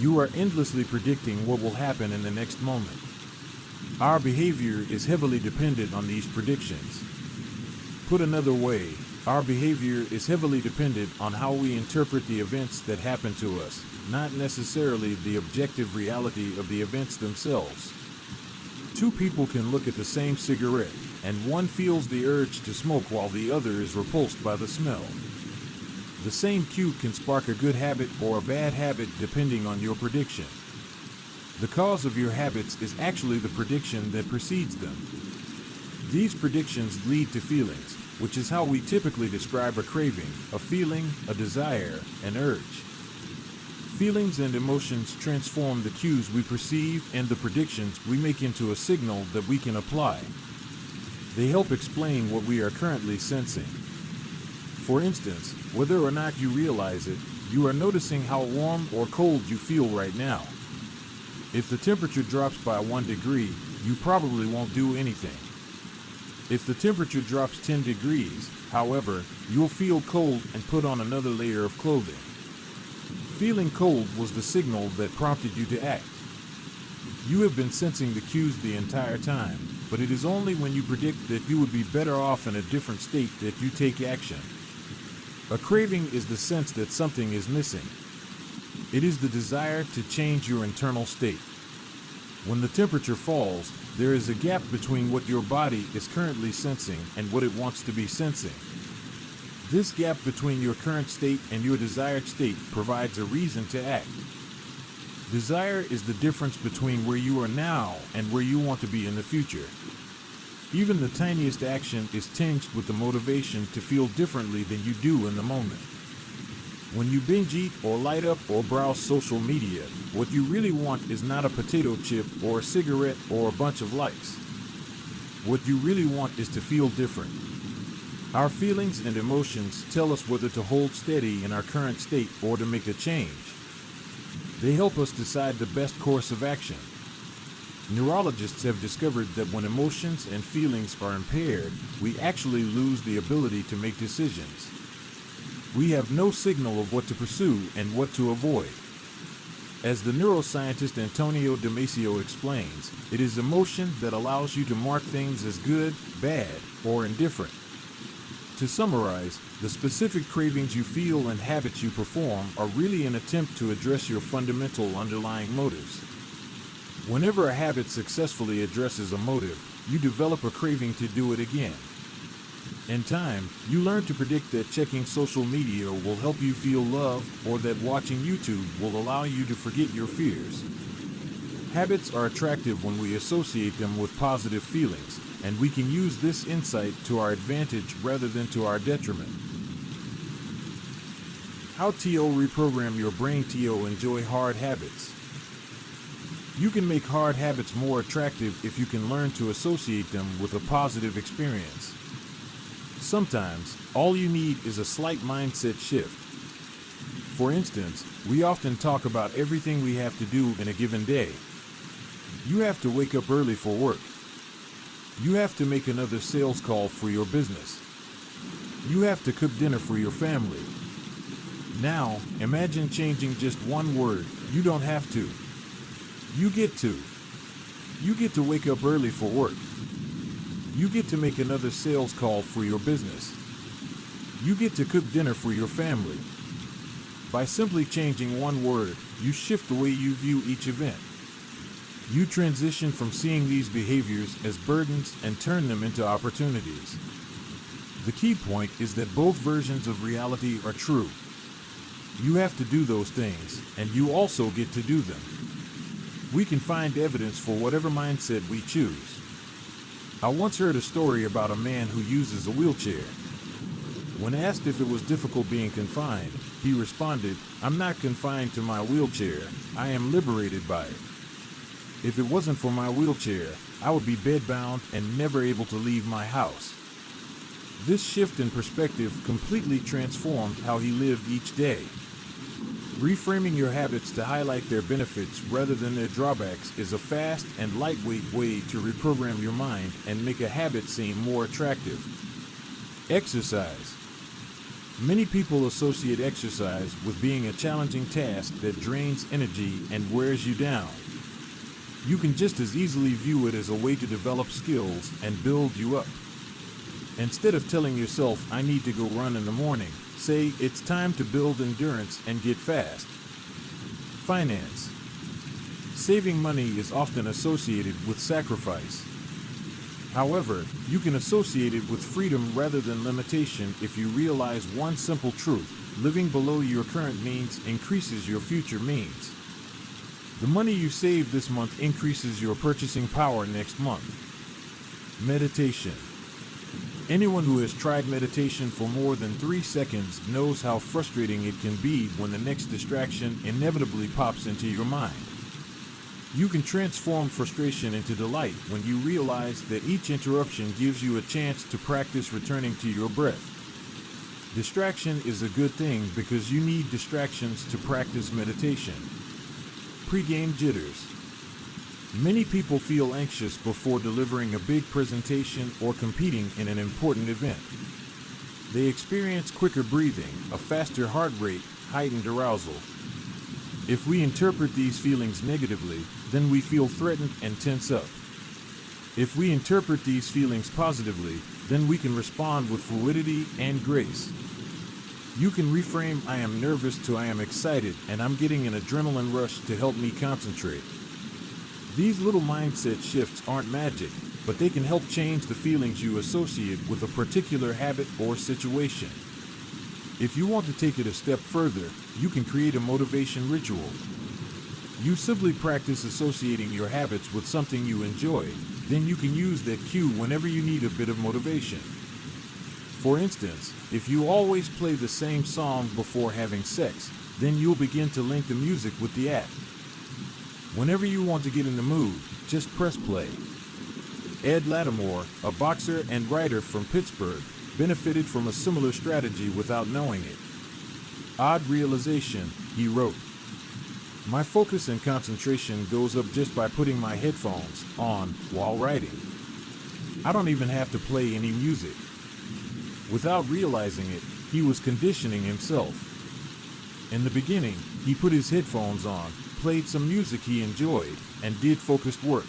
You are endlessly predicting what will happen in the next moment. Our behavior is heavily dependent on these predictions. Put another way, our behavior is heavily dependent on how we interpret the events that happen to us, not necessarily the objective reality of the events themselves. Two people can look at the same cigarette, and one feels the urge to smoke while the other is repulsed by the smell. The same cue can spark a good habit or a bad habit depending on your prediction. The cause of your habits is actually the prediction that precedes them. These predictions lead to feelings, which is how we typically describe a craving, a feeling, a desire, an urge. Feelings and emotions transform the cues we perceive and the predictions we make into a signal that we can apply. They help explain what we are currently sensing. For instance, whether or not you realize it, you are noticing how warm or cold you feel right now. If the temperature drops by 1 degree, you probably won't do anything. If the temperature drops 10 degrees, however, you'll feel cold and put on another layer of clothing. Feeling cold was the signal that prompted you to act. You have been sensing the cues the entire time, but it is only when you predict that you would be better off in a different state that you take action. A craving is the sense that something is missing. It is the desire to change your internal state. When the temperature falls, there is a gap between what your body is currently sensing and what it wants to be sensing. This gap between your current state and your desired state provides a reason to act. Desire is the difference between where you are now and where you want to be in the future. Even the tiniest action is tinged with the motivation to feel differently than you do in the moment. When you binge eat or light up or browse social media, what you really want is not a potato chip or a cigarette or a bunch of likes. What you really want is to feel different. Our feelings and emotions tell us whether to hold steady in our current state or to make a change. They help us decide the best course of action. Neurologists have discovered that when emotions and feelings are impaired, we actually lose the ability to make decisions. We have no signal of what to pursue and what to avoid. As the neuroscientist Antonio Damasio explains, it is emotion that allows you to mark things as good, bad, or indifferent. To summarize, the specific cravings you feel and habits you perform are really an attempt to address your fundamental underlying motives. Whenever a habit successfully addresses a motive, you develop a craving to do it again. In time, you learn to predict that checking social media will help you feel loved or that watching YouTube will allow you to forget your fears. Habits are attractive when we associate them with positive feelings, and we can use this insight to our advantage rather than to our detriment. How to reprogram your brain to enjoy hard habits. You can make hard habits more attractive if you can learn to associate them with a positive experience. Sometimes, all you need is a slight mindset shift. For instance, we often talk about everything we have to do in a given day. You have to wake up early for work. You have to make another sales call for your business. You have to cook dinner for your family. Now, imagine changing just one word. You don't have to. You get to. You get to wake up early for work. You get to make another sales call for your business. You get to cook dinner for your family. By simply changing one word, you shift the way you view each event. You transition from seeing these behaviors as burdens and turn them into opportunities. The key point is that both versions of reality are true. You have to do those things, and you also get to do them. We can find evidence for whatever mindset we choose. I once heard a story about a man who uses a wheelchair. When asked if it was difficult being confined, he responded, "I'm not confined to my wheelchair, I am liberated by it. If it wasn't for my wheelchair, I would be bedbound and never able to leave my house." This shift in perspective completely transformed how he lived each day. Reframing your habits to highlight their benefits rather than their drawbacks is a fast and lightweight way to reprogram your mind and make a habit seem more attractive. Exercise. Many people associate exercise with being a challenging task that drains energy and wears you down. You can just as easily view it as a way to develop skills and build you up. Instead of telling yourself, "I need to go run in the morning," say, "It's time to build endurance and get fast." Finance. Saving money is often associated with sacrifice. However, you can associate it with freedom rather than limitation if you realize one simple truth: living below your current means increases your future means. The money you save this month increases your purchasing power next month. Meditation. Anyone who has tried meditation for more than 3 seconds knows how frustrating it can be when the next distraction inevitably pops into your mind. You can transform frustration into delight when you realize that each interruption gives you a chance to practice returning to your breath. Distraction is a good thing because you need distractions to practice meditation. Pre-game jitters. Many people feel anxious before delivering a big presentation or competing in an important event. They experience quicker breathing, a faster heart rate, heightened arousal. If we interpret these feelings negatively, then we feel threatened and tense up. If we interpret these feelings positively, then we can respond with fluidity and grace. You can reframe "I am nervous" to "I am excited and I'm getting an adrenaline rush to help me concentrate." These little mindset shifts aren't magic, but they can help change the feelings you associate with a particular habit or situation. If you want to take it a step further, you can create a motivation ritual. You simply practice associating your habits with something you enjoy, then you can use that cue whenever you need a bit of motivation. For instance, if you always play the same song before having sex, then you'll begin to link the music with the act. Whenever you want to get in the mood, just press play. Ed Lattimore, a boxer and writer from Pittsburgh, benefited from a similar strategy without knowing it. "Odd realization," he wrote. "My focus and concentration goes up just by putting my headphones on while writing. I don't even have to play any music." Without realizing it, he was conditioning himself. In the beginning, he put his headphones on, played some music he enjoyed, and did focused work.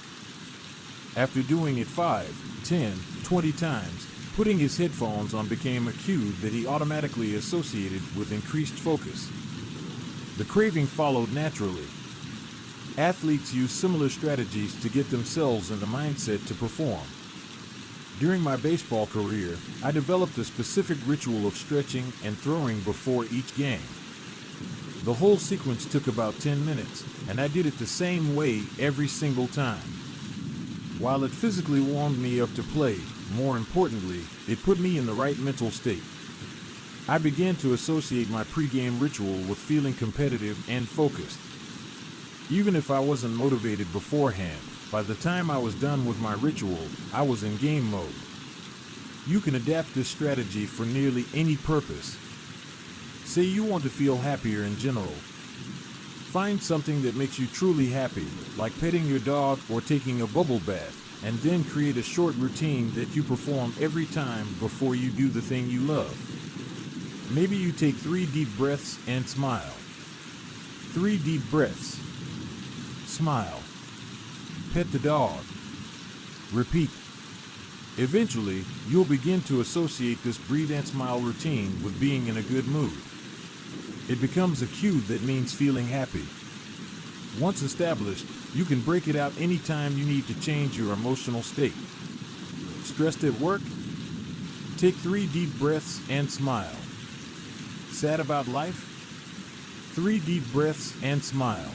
After doing it 5, 10, 20 times, putting his headphones on became a cue that he automatically associated with increased focus. The craving followed naturally. Athletes use similar strategies to get themselves in the mindset to perform. During my baseball career, I developed a specific ritual of stretching and throwing before each game. The whole sequence took about 10 minutes, and I did it the same way every single time. While it physically warmed me up to play, more importantly, it put me in the right mental state. I began to associate my pregame ritual with feeling competitive and focused. Even if I wasn't motivated beforehand, by the time I was done with my ritual, I was in game mode. You can adapt this strategy for nearly any purpose. Say you want to feel happier in general. Find something that makes you truly happy, like petting your dog or taking a bubble bath, and then create a short routine that you perform every time before you do the thing you love. Maybe you take 3 deep breaths and smile. 3 deep breaths. Smile. Pet the dog. Repeat. Eventually, you'll begin to associate this breathe and smile routine with being in a good mood. It becomes a cue that means feeling happy. Once established, you can break it out anytime you need to change your emotional state. Stressed at work? Take 3 deep breaths and smile. Sad about life? 3 deep breaths and smile.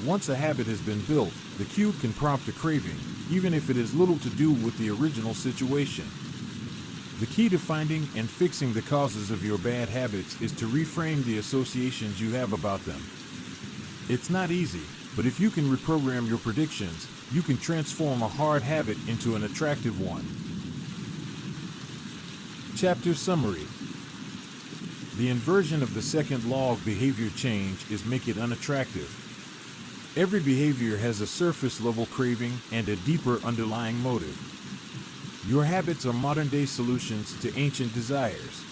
Once a habit has been built, the cue can prompt a craving, even if it has little to do with the original situation. The key to finding and fixing the causes of your bad habits is to reframe the associations you have about them. It's not easy, but if you can reprogram your predictions, you can transform a hard habit into an attractive one. Chapter Summary. The inversion of the second law of behavior change is make it unattractive. Every behavior has a surface-level craving and a deeper underlying motive. Your habits are modern-day solutions to ancient desires.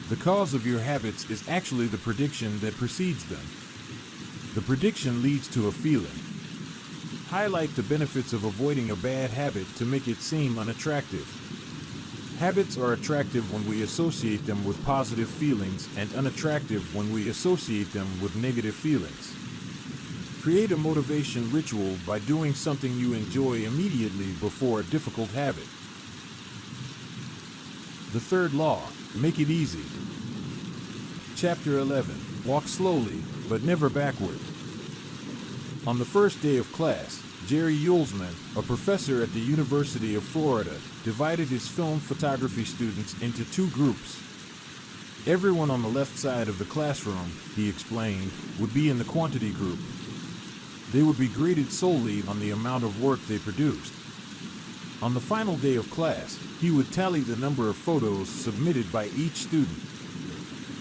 The cause of your habits is actually the prediction that precedes them. The prediction leads to a feeling. Highlight the benefits of avoiding a bad habit to make it seem unattractive. Habits are attractive when we associate them with positive feelings and unattractive when we associate them with negative feelings. Create a motivation ritual by doing something you enjoy immediately before a difficult habit. The third law, make it easy. Chapter 11, walk slowly, but never backward. On the first day of class, Jerry Yulesman, a professor at the University of Florida, divided his film photography students into 2 groups. Everyone on the left side of the classroom, he explained, would be in the quantity group. They would be graded solely on the amount of work they produced. On the final day of class, he would tally the number of photos submitted by each student.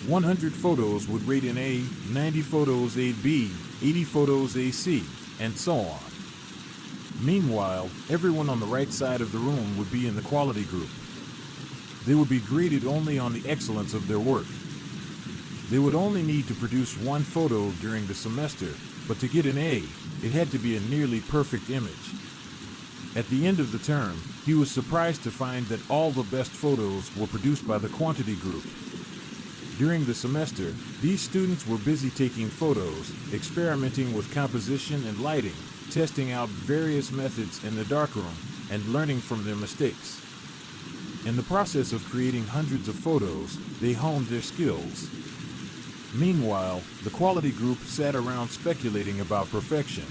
100 photos would rate an A, 90 photos a B, 80 photos a C, and so on. Meanwhile, everyone on the right side of the room would be in the quality group. They would be graded only on the excellence of their work. They would only need to produce 1 photo during the semester, but to get an A, it had to be a nearly perfect image. At the end of the term, he was surprised to find that all the best photos were produced by the quantity group. During the semester, these students were busy taking photos, experimenting with composition and lighting, testing out various methods in the darkroom, and learning from their mistakes. In the process of creating hundreds of photos, they honed their skills. Meanwhile, the quality group sat around speculating about perfection.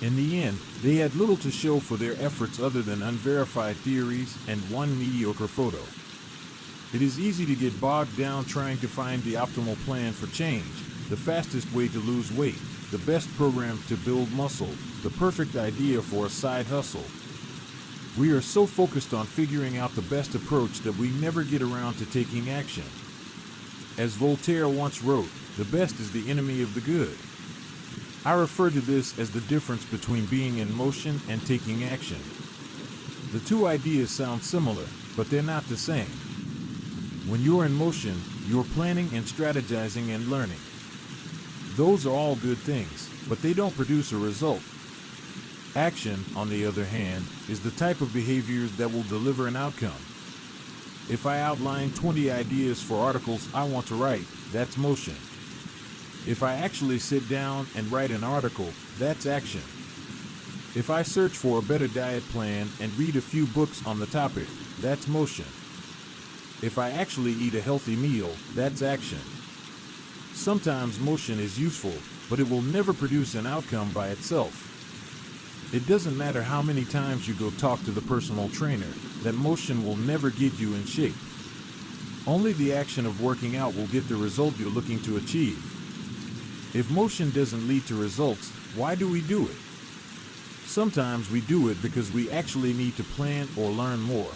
In the end, they had little to show for their efforts other than unverified theories and 1 mediocre photo. It is easy to get bogged down trying to find the optimal plan for change, the fastest way to lose weight, the best program to build muscle, the perfect idea for a side hustle. We are so focused on figuring out the best approach that we never get around to taking action. As Voltaire once wrote, the best is the enemy of the good. I refer to this as the difference between being in motion and taking action. The 2 ideas sound similar, but they're not the same. When you're in motion, you're planning and strategizing and learning. Those are all good things, but they don't produce a result. Action, on the other hand, is the type of behavior that will deliver an outcome. If I outline 20 ideas for articles I want to write, that's motion. If I actually sit down and write an article, that's action. If I search for a better diet plan and read a few books on the topic, that's motion. If I actually eat a healthy meal, that's action. Sometimes motion is useful, but it will never produce an outcome by itself. It doesn't matter how many times you go talk to the personal trainer, that motion will never get you in shape. Only the action of working out will get the result you're looking to achieve. If motion doesn't lead to results, why do we do it? Sometimes we do it because we actually need to plan or learn more.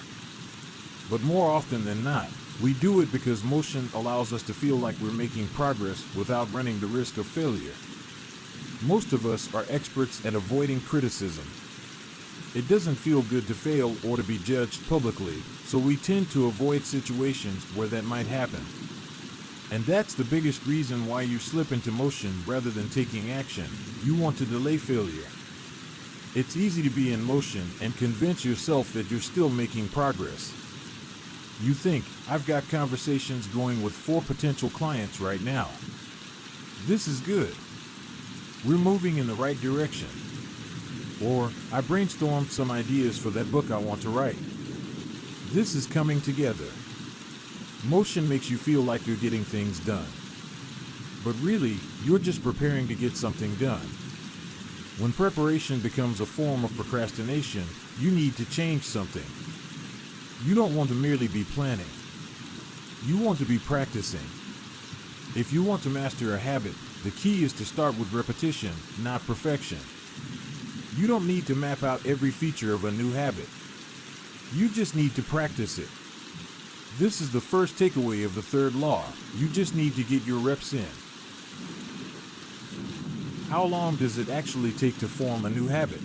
But more often than not, we do it because motion allows us to feel like we're making progress without running the risk of failure. Most of us are experts at avoiding criticism. It doesn't feel good to fail or to be judged publicly, so we tend to avoid situations where that might happen. And that's the biggest reason why you slip into motion rather than taking action. You want to delay failure. It's easy to be in motion and convince yourself that you're still making progress. You think, I've got conversations going with 4 potential clients right now. This is good. We're moving in the right direction. Or, I brainstormed some ideas for that book I want to write. This is coming together. Motion makes you feel like you're getting things done. But really, you're just preparing to get something done. When preparation becomes a form of procrastination, you need to change something. You don't want to merely be planning. You want to be practicing. If you want to master a habit, the key is to start with repetition, not perfection. You don't need to map out every feature of a new habit. You just need to practice it. This is the first takeaway of the 3rd law. You just need to get your reps in. How long does it actually take to form a new habit?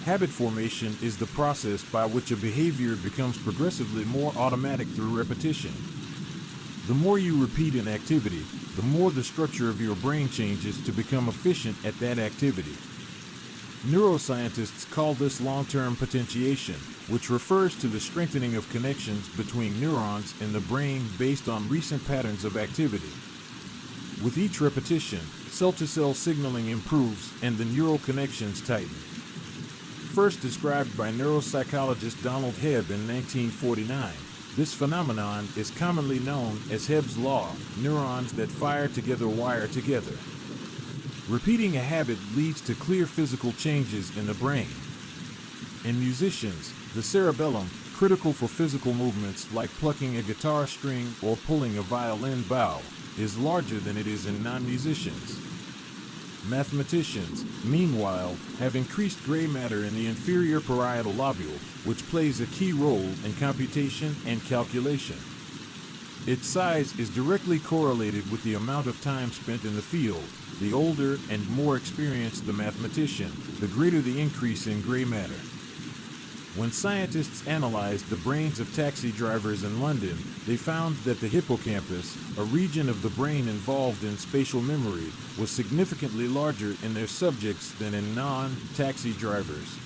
Habit formation is the process by which a behavior becomes progressively more automatic through repetition. The more you repeat an activity, the more the structure of your brain changes to become efficient at that activity. Neuroscientists call this long-term potentiation, which refers to the strengthening of connections between neurons in the brain based on recent patterns of activity. With each repetition, cell-to-cell signaling improves and the neural connections tighten. First described by neuropsychologist Donald Hebb in 1949, this phenomenon is commonly known as Hebb's law. Neurons that fire together wire together. Repeating a habit leads to clear physical changes in the brain. In musicians, the cerebellum, critical for physical movements like plucking a guitar string or pulling a violin bow, is larger than it is in non-musicians. Mathematicians, meanwhile, have increased gray matter in the inferior parietal lobule, which plays a key role in computation and calculation. Its size is directly correlated with the amount of time spent in the field. The older and more experienced the mathematician, the greater the increase in gray matter. When scientists analyzed the brains of taxi drivers in London, they found that the hippocampus, a region of the brain involved in spatial memory, was significantly larger in their subjects than in non-taxi drivers.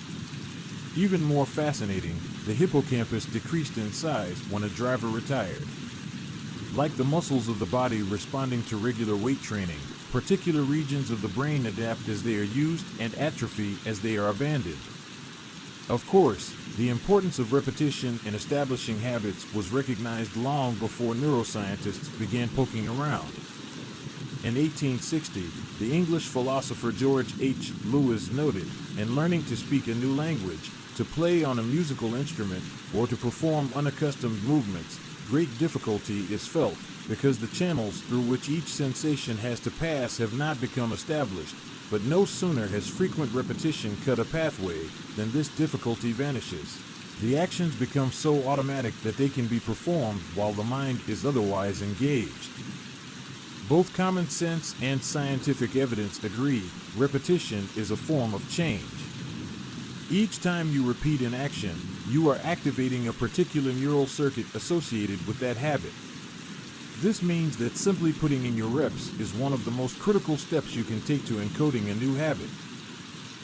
Even more fascinating, the hippocampus decreased in size when a driver retired. Like the muscles of the body responding to regular weight training, particular regions of the brain adapt as they are used and atrophy as they are abandoned. Of course, the importance of repetition in establishing habits was recognized long before neuroscientists began poking around. In 1860, the English philosopher George H. Lewis noted, in learning to speak a new language, to play on a musical instrument, or to perform unaccustomed movements, great difficulty is felt because the channels through which each sensation has to pass have not become established. But no sooner has frequent repetition cut a pathway than this difficulty vanishes. The actions become so automatic that they can be performed while the mind is otherwise engaged. Both common sense and scientific evidence agree repetition is a form of change. Each time you repeat an action, you are activating a particular neural circuit associated with that habit. This means that simply putting in your reps is one of the most critical steps you can take to encoding a new habit.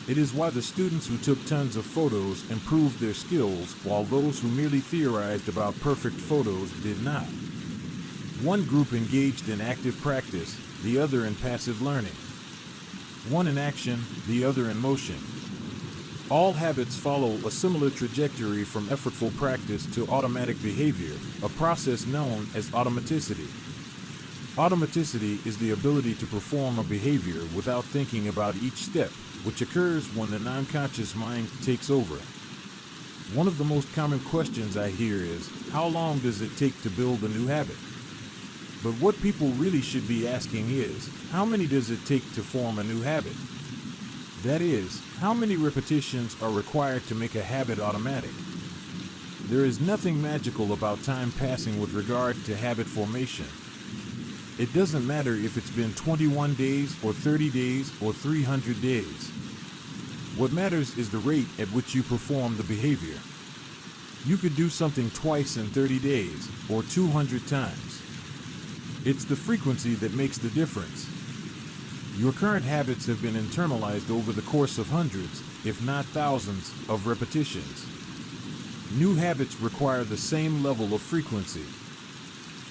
It is why the students who took tons of photos improved their skills, while those who merely theorized about perfect photos did not. One group engaged in active practice, the other in passive learning. One in action, the other in motion. All habits follow a similar trajectory from effortful practice to automatic behavior, a process known as automaticity. Automaticity is the ability to perform a behavior without thinking about each step, which occurs when the non-conscious mind takes over. One of the most common questions I hear is, how long does it take to build a new habit? But what people really should be asking is, how many does it take to form a new habit? That is, how many repetitions are required to make a habit automatic? There is nothing magical about time passing with regard to habit formation. It doesn't matter if it's been 21 days or 30 days or 300 days. What matters is the rate at which you perform the behavior. You could do something twice in 30 days or 200 times. It's the frequency that makes the difference. Your current habits have been internalized over the course of hundreds, if not thousands, of repetitions. New habits require the same level of frequency.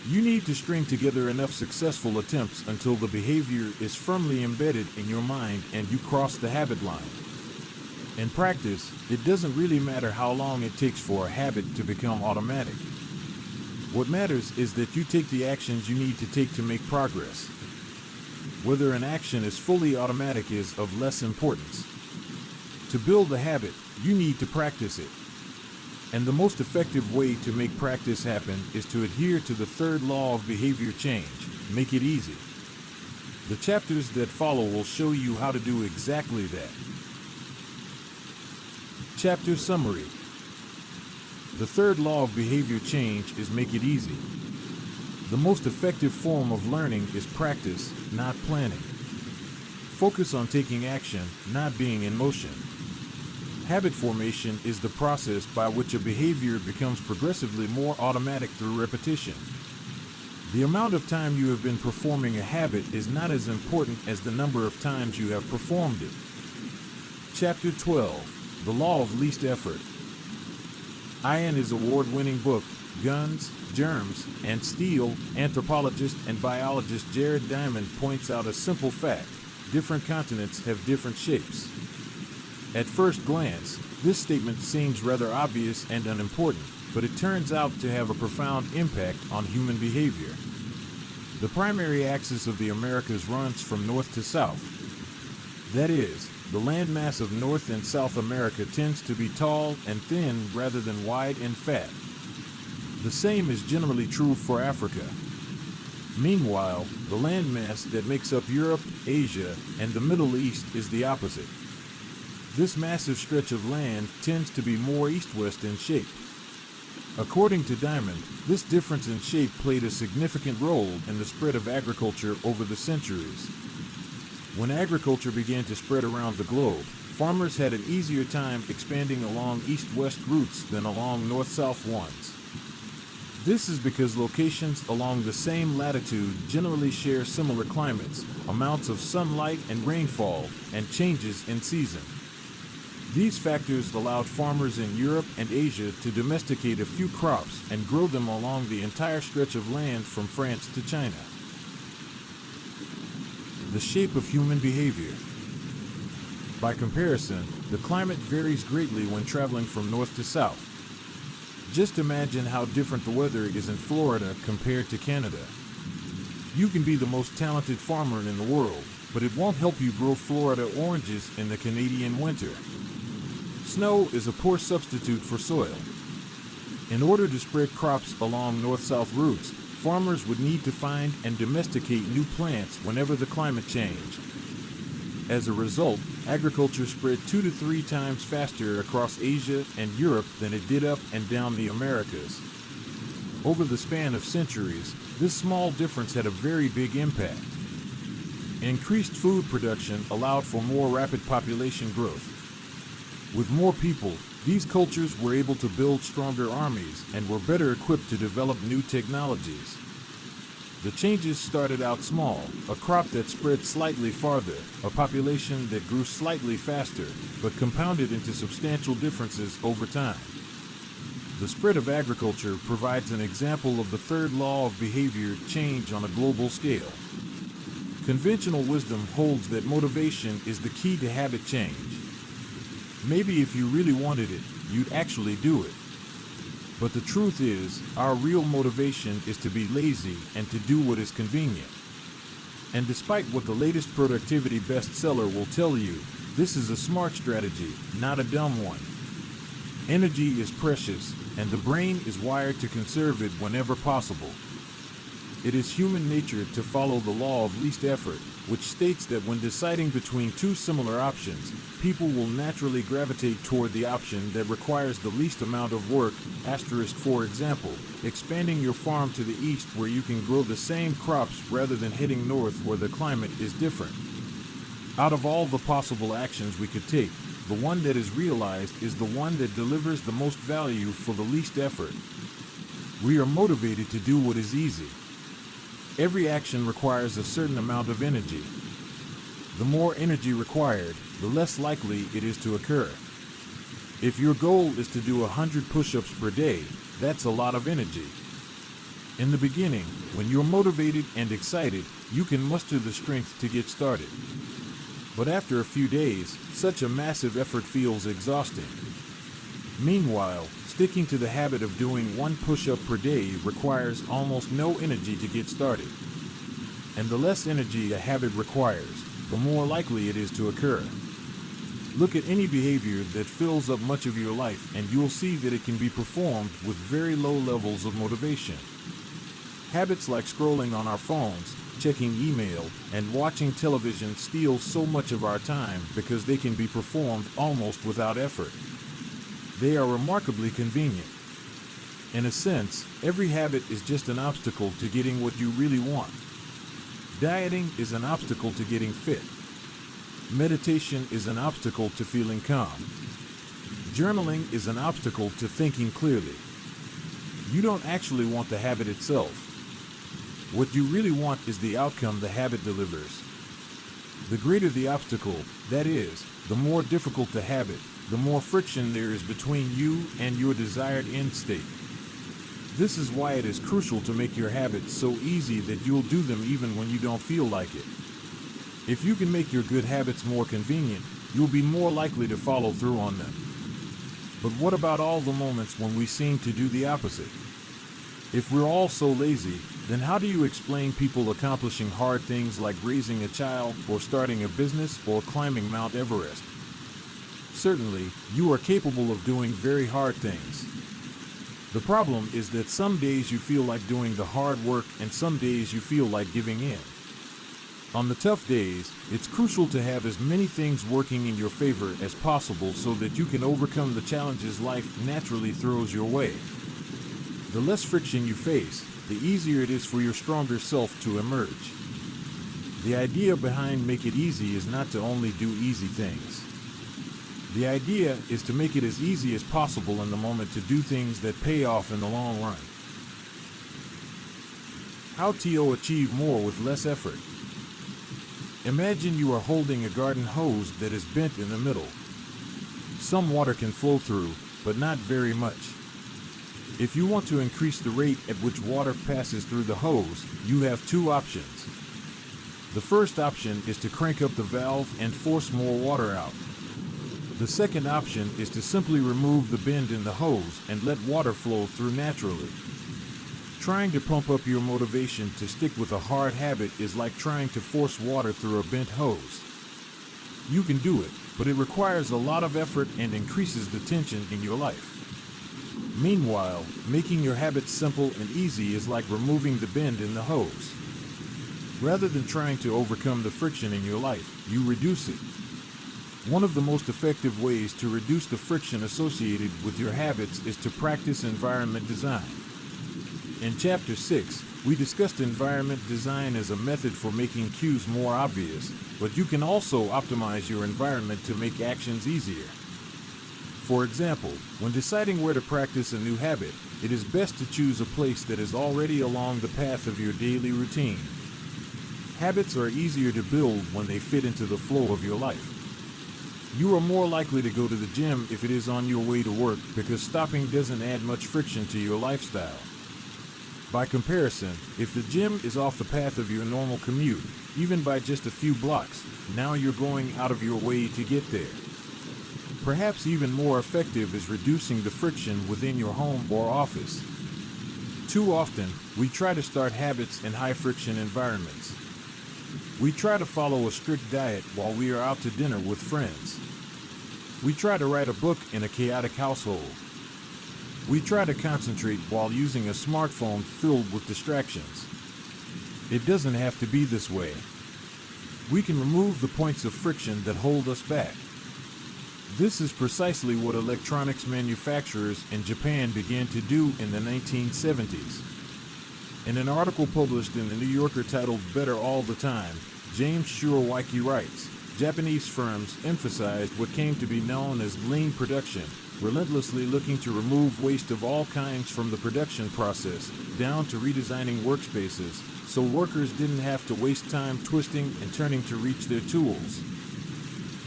You need to string together enough successful attempts until the behavior is firmly embedded in your mind and you cross the habit line. In practice, it doesn't really matter how long it takes for a habit to become automatic. What matters is that you take the actions you need to take to make progress. Whether an action is fully automatic is of less importance. To build a habit, you need to practice it. And the most effective way to make practice happen is to adhere to the third law of behavior change: make it easy. The chapters that follow will show you how to do exactly that. Chapter Summary. The third law of behavior change is make it easy. The most effective form of learning is practice, not planning. Focus on taking action, not being in motion. Habit formation is the process by which a behavior becomes progressively more automatic through repetition. The amount of time you have been performing a habit is not as important as the number of times you have performed it. Chapter 12. The Law of Least Effort. In his award-winning book, Guns, Germs, and Steel, anthropologist and biologist Jared Diamond points out a simple fact: different continents have different shapes. At first glance, this statement seems rather obvious and unimportant, but it turns out to have a profound impact on human behavior. The primary axis of the Americas runs from north to south. That is, the landmass of North and South America tends to be tall and thin rather than wide and fat. The same is generally true for Africa. Meanwhile, the landmass that makes up Europe, Asia, and the Middle East is the opposite. This massive stretch of land tends to be more east-west in shape. According to Diamond, this difference in shape played a significant role in the spread of agriculture over the centuries. When agriculture began to spread around the globe, farmers had an easier time expanding along east-west routes than along north-south ones. This is because locations along the same latitude generally share similar climates, amounts of sunlight and rainfall, and changes in season. These factors allowed farmers in Europe and Asia to domesticate a few crops and grow them along the entire stretch of land from France to China. The shape of human behavior. By comparison, the climate varies greatly when traveling from north to south. Just imagine how different the weather is in Florida compared to Canada. You can be the most talented farmer in the world, but it won't help you grow Florida oranges in the Canadian winter. Snow is a poor substitute for soil. In order to spread crops along north-south routes, farmers would need to find and domesticate new plants whenever the climate changed. As a result, agriculture spread 2 to 3 times faster across Asia and Europe than it did up and down the Americas. Over the span of centuries, this small difference had a very big impact. Increased food production allowed for more rapid population growth. With more people, these cultures were able to build stronger armies and were better equipped to develop new technologies. The changes started out small: a crop that spread slightly farther, a population that grew slightly faster, but compounded into substantial differences over time. The spread of agriculture provides an example of the third law of behavior change on a global scale. Conventional wisdom holds that motivation is the key to habit change. Maybe if you really wanted it, you'd actually do it. But the truth is, our real motivation is to be lazy and to do what is convenient. And despite what the latest productivity bestseller will tell you, this is a smart strategy, not a dumb one. Energy is precious, and the brain is wired to conserve it whenever possible. It is human nature to follow the law of least effort, which states that when deciding between two similar options, people will naturally gravitate toward the option that requires the least amount of work. For example, expanding your farm to the east where you can grow the same crops rather than heading north where the climate is different. Out of all the possible actions we could take, the one that is realized is the one that delivers the most value for the least effort. We are motivated to do what is easy. Every action requires a certain amount of energy. the more energy required, the less likely it is to occur. If your goal is to do 100 push-ups per day, that's a lot of energy. In the beginning, when you're motivated and excited, you can muster the strength to get started. But after a few days, such a massive effort feels exhausting. Meanwhile, sticking to the habit of doing 1 push-up per day requires almost no energy to get started. And the less energy a habit requires, the more likely it is to occur. Look at any behavior that fills up much of your life and you'll see that it can be performed with very low levels of motivation. Habits like scrolling on our phones, checking email, and watching television steal so much of our time because they can be performed almost without effort. They are remarkably convenient. In a sense, every habit is just an obstacle to getting what you really want. Dieting is an obstacle to getting fit. Meditation is an obstacle to feeling calm. Journaling is an obstacle to thinking clearly. You don't actually want the habit itself. What you really want is the outcome the habit delivers. The greater the obstacle, that is, the more difficult the habit, the more friction there is between you and your desired end state. This is why it is crucial to make your habits so easy that you'll do them even when you don't feel like it. If you can make your good habits more convenient, you'll be more likely to follow through on them. But what about all the moments when we seem to do the opposite? If we're all so lazy, then how do you explain people accomplishing hard things like raising a child or starting a business or climbing Mount Everest? Certainly, you are capable of doing very hard things. The problem is that some days you feel like doing the hard work and some days you feel like giving in. On the tough days, it's crucial to have as many things working in your favor as possible so that you can overcome the challenges life naturally throws your way. The less friction you face, the easier it is for your stronger self to emerge. The idea behind Make It Easy is not to only do easy things. The idea is to make it as easy as possible in the moment to do things that pay off in the long run. How to achieve more with less effort? Imagine you are holding a garden hose that is bent in the middle. Some water can flow through, but not very much. If you want to increase the rate at which water passes through the hose, you have 2 options. The first option is to crank up the valve and force more water out. The second option is to simply remove the bend in the hose and let water flow through naturally. Trying to pump up your motivation to stick with a hard habit is like trying to force water through a bent hose. You can do it, but it requires a lot of effort and increases the tension in your life. Meanwhile, making your habits simple and easy is like removing the bend in the hose. Rather than trying to overcome the friction in your life, you reduce it. One of the most effective ways to reduce the friction associated with your habits is to practice environment design. In Chapter 6, we discussed environment design as a method for making cues more obvious, but you can also optimize your environment to make actions easier. For example, when deciding where to practice a new habit, it is best to choose a place that is already along the path of your daily routine. Habits are easier to build when they fit into the flow of your life. You are more likely to go to the gym if it is on your way to work because stopping doesn't add much friction to your lifestyle. By comparison, if the gym is off the path of your normal commute, even by just a few blocks, now you're going out of your way to get there. Perhaps even more effective is reducing the friction within your home or office. Too often, we try to start habits in high-friction environments. We try to follow a strict diet while we are out to dinner with friends. We try to write a book in a chaotic household. We try to concentrate while using a smartphone filled with distractions. It doesn't have to be this way. We can remove the points of friction that hold us back. This is precisely what electronics manufacturers in Japan began to do in the 1970s. In an article published in the New Yorker titled Better All the Time, James Shiroaki writes, Japanese firms emphasized what came to be known as lean production, relentlessly looking to remove waste of all kinds from the production process, down to redesigning workspaces, so workers didn't have to waste time twisting and turning to reach their tools.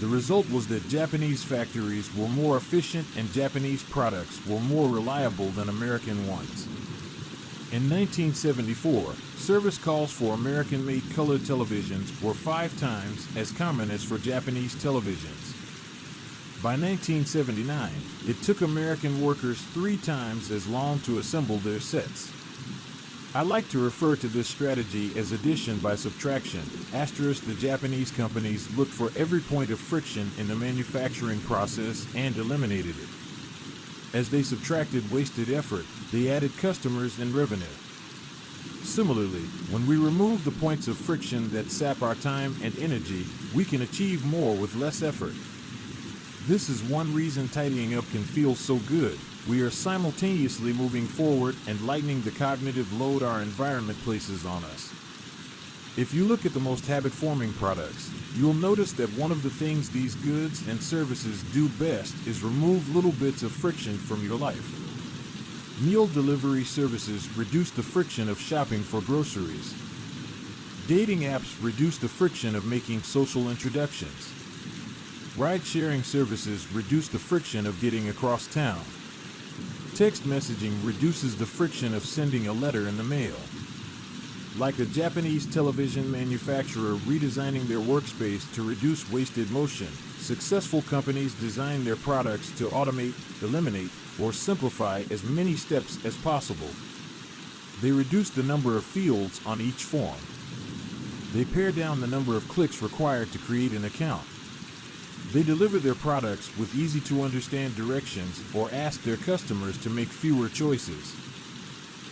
The result was that Japanese factories were more efficient and Japanese products were more reliable than American ones. In 1974, service calls for American-made color televisions were 5 times as common as for Japanese televisions. By 1979, it took American workers 3 times as long to assemble their sets. I like to refer to this strategy as addition by subtraction. Asterisk, the Japanese companies looked for every point of friction in the manufacturing process and eliminated it. As they subtracted wasted effort, they added customers and revenue. Similarly, when we remove the points of friction that sap our time and energy, we can achieve more with less effort. This is one reason tidying up can feel so good. We are simultaneously moving forward and lightening the cognitive load our environment places on us. If you look at the most habit-forming products, you'll notice that one of the things these goods and services do best is remove little bits of friction from your life. Meal delivery services reduce the friction of shopping for groceries. Dating apps reduce the friction of making social introductions. Ride-sharing services reduce the friction of getting across town. Text messaging reduces the friction of sending a letter in the mail. Like a Japanese television manufacturer redesigning their workspace to reduce wasted motion, successful companies design their products to automate, eliminate, or simplify as many steps as possible. They reduce the number of fields on each form. They pare down the number of clicks required to create an account. They deliver their products with easy-to-understand directions or ask their customers to make fewer choices.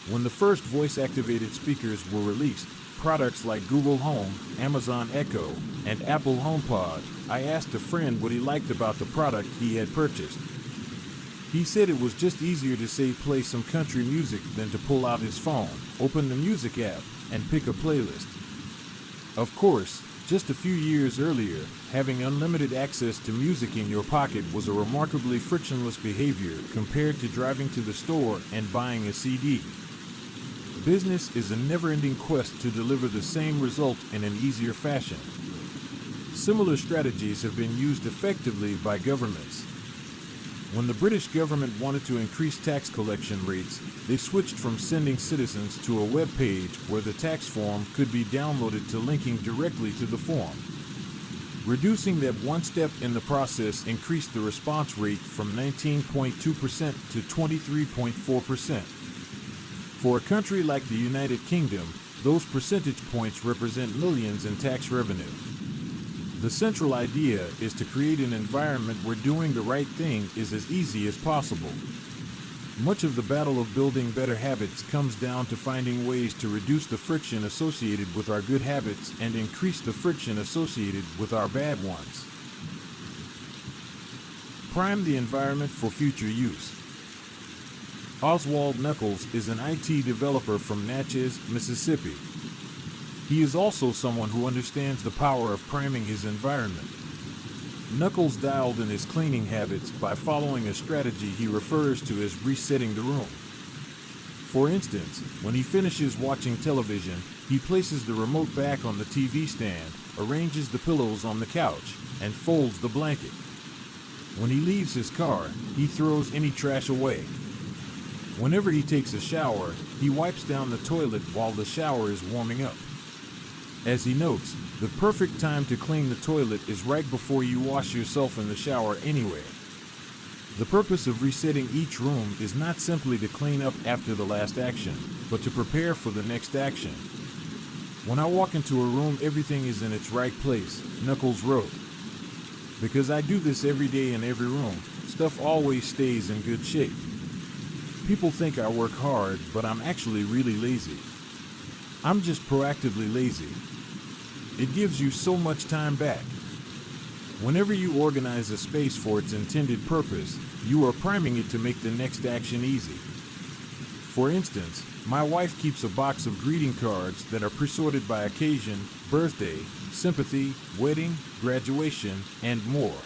When the first voice-activated speakers were released, products like Google Home, Amazon Echo, and Apple HomePod, I asked a friend what he liked about the product he had purchased. He said it was just easier to say play some country music than to pull out his phone, open the music app, and pick a playlist. Of course, just a few years earlier, having unlimited access to music in your pocket was a remarkably frictionless behavior compared to driving to the store and buying a CD. Business is a never-ending quest to deliver the same result in an easier fashion. Similar strategies have been used effectively by governments. When the British government wanted to increase tax collection rates, they switched from sending citizens to a web page where the tax form could be downloaded to linking directly to the form. Reducing that one step in the process increased the response rate from 19.2% to 23.4%. For a country like the United Kingdom, those percentage points represent millions in tax revenue. The central idea is to create an environment where doing the right thing is as easy as possible. Much of the battle of building better habits comes down to finding ways to reduce the friction associated with our good habits and increase the friction associated with our bad ones. Prime the environment for future use. Oswald Knuckles is an IT developer from Natchez, Mississippi. He is also someone who understands the power of priming his environment. Knuckles dialed in his cleaning habits by following a strategy he refers to as resetting the room. For instance, when he finishes watching television, he places the remote back on the TV stand, arranges the pillows on the couch, and folds the blanket. When he leaves his car, he throws any trash away. Whenever he takes a shower, he wipes down the toilet while the shower is warming up. As he notes, the perfect time to clean the toilet is right before you wash yourself in the shower anyway. The purpose of resetting each room is not simply to clean up after the last action, but to prepare for the next action. When I walk into a room, everything is in its right place, Knuckles wrote. Because I do this every day in every room, stuff always stays in good shape. People think I work hard, but I'm actually really lazy. I'm just proactively lazy. It gives you so much time back. Whenever you organize a space for its intended purpose, you are priming it to make the next action easy. For instance, my wife keeps a box of greeting cards that are pre-sorted by occasion, birthday, sympathy, wedding, graduation, and more.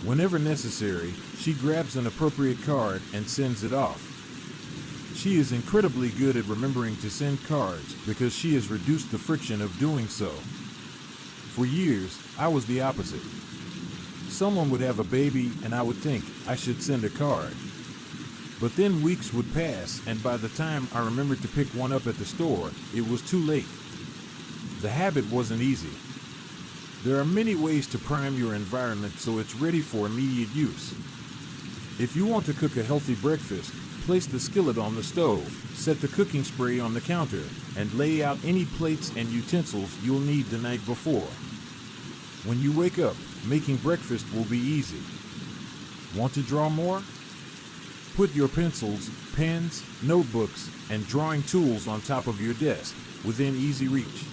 Whenever necessary, she grabs an appropriate card and sends it off. She is incredibly good at remembering to send cards because she has reduced the friction of doing so. For years, I was the opposite. Someone would have a baby and I would think I should send a card. But then weeks would pass, and by the time I remembered to pick one up at the store, it was too late. The habit wasn't easy. There are many ways to prime your environment so it's ready for immediate use. If you want to cook a healthy breakfast, place the skillet on the stove, set the cooking spray on the counter, and lay out any plates and utensils you'll need the night before. When you wake up, making breakfast will be easy. Want to draw more? Put your pencils, pens, notebooks, and drawing tools on top of your desk, within easy reach.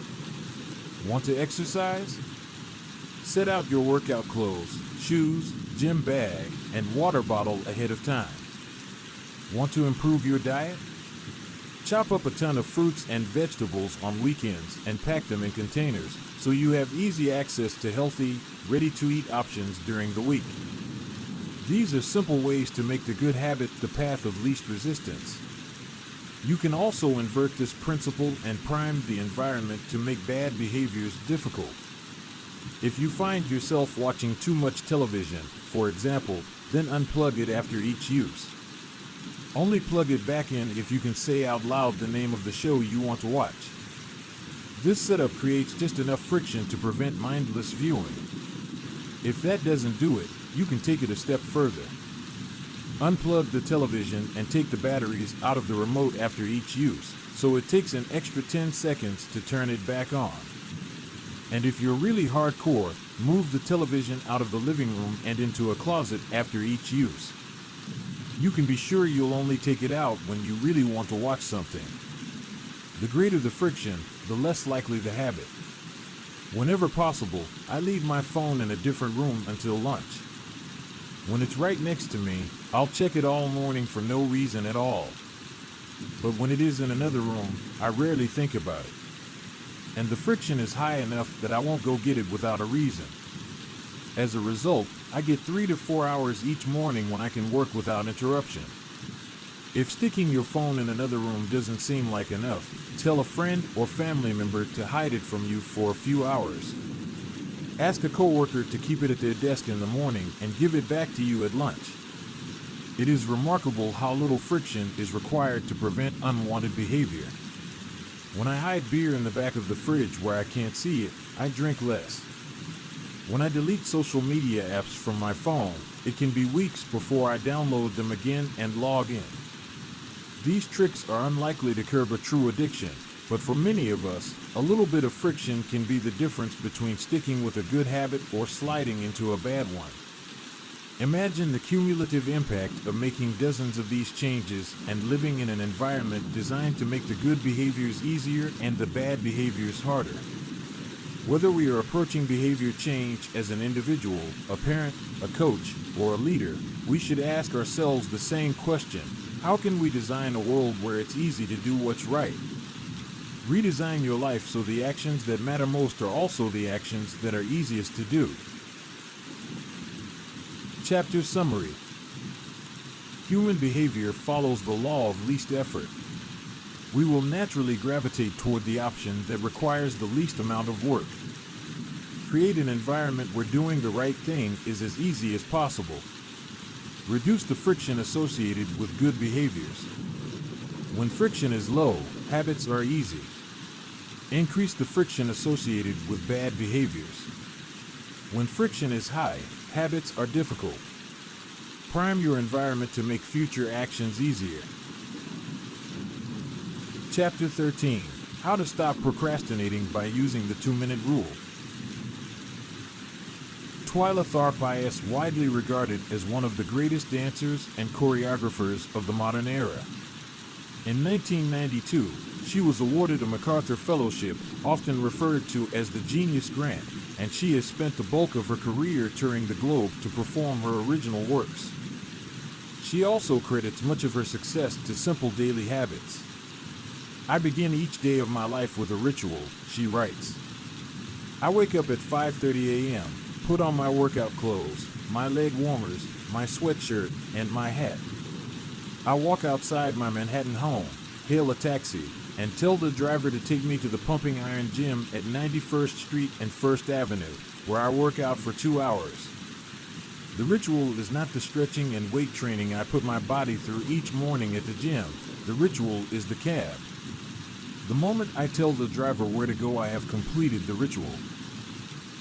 Want to exercise? Set out your workout clothes, shoes, gym bag, and water bottle ahead of time. Want to improve your diet? Chop up a ton of fruits and vegetables on weekends and pack them in containers so you have easy access to healthy, ready-to-eat options during the week. These are simple ways to make the good habit the path of least resistance. You can also invert this principle and prime the environment to make bad behaviors difficult. If you find yourself watching too much television, for example, then unplug it after each use. Only plug it back in if you can say out loud the name of the show you want to watch. This setup creates just enough friction to prevent mindless viewing. If that doesn't do it, you can take it a step further. Unplug the television and take the batteries out of the remote after each use, so it takes an extra 10 seconds to turn it back on. And if you're really hardcore, move the television out of the living room and into a closet after each use. You can be sure you'll only take it out when you really want to watch something. The greater the friction, the less likely the habit. Whenever possible, I leave my phone in a different room until lunch. When it's right next to me, I'll check it all morning for no reason at all. But when it is in another room, I rarely think about it. And the friction is high enough that I won't go get it without a reason. As a result, I get 3 to 4 hours each morning when I can work without interruption. If sticking your phone in another room doesn't seem like enough, tell a friend or family member to hide it from you for a few hours. Ask a coworker to keep it at their desk in the morning and give it back to you at lunch. It is remarkable how little friction is required to prevent unwanted behavior. When I hide beer in the back of the fridge where I can't see it, I drink less. When I delete social media apps from my phone, it can be weeks before I download them again and log in. These tricks are unlikely to curb a true addiction, but for many of us, a little bit of friction can be the difference between sticking with a good habit or sliding into a bad one. Imagine the cumulative impact of making dozens of these changes and living in an environment designed to make the good behaviors easier and the bad behaviors harder. Whether we are approaching behavior change as an individual, a parent, a coach, or a leader, we should ask ourselves the same question: how can we design a world where it's easy to do what's right? Redesign your life so the actions that matter most are also the actions that are easiest to do. Chapter Summary. Human behavior follows the law of least effort. We will naturally gravitate toward the option that requires the least amount of work. Create an environment where doing the right thing is as easy as possible. Reduce the friction associated with good behaviors. When friction is low, habits are easy. Increase the friction associated with bad behaviors. When friction is high, habits are difficult. Prime your environment to make future actions easier. Chapter 13. How to stop procrastinating by using the 2-minute rule. Twyla Tharp is widely regarded as one of the greatest dancers and choreographers of the modern era. In 1992, she was awarded a MacArthur Fellowship, often referred to as the Genius Grant, and she has spent the bulk of her career touring the globe to perform her original works. She also credits much of her success to simple daily habits. I begin each day of my life with a ritual, she writes. I wake up at 5:30 a.m., put on my workout clothes, my leg warmers, my sweatshirt, and my hat. I walk outside my Manhattan home, hail a taxi, and tell the driver to take me to the Pumping Iron Gym at 91st Street and 1st Avenue, where I work out for 2 hours. The ritual is not the stretching and weight training I put my body through each morning at the gym. The ritual is the cab. The moment I tell the driver where to go, I have completed the ritual.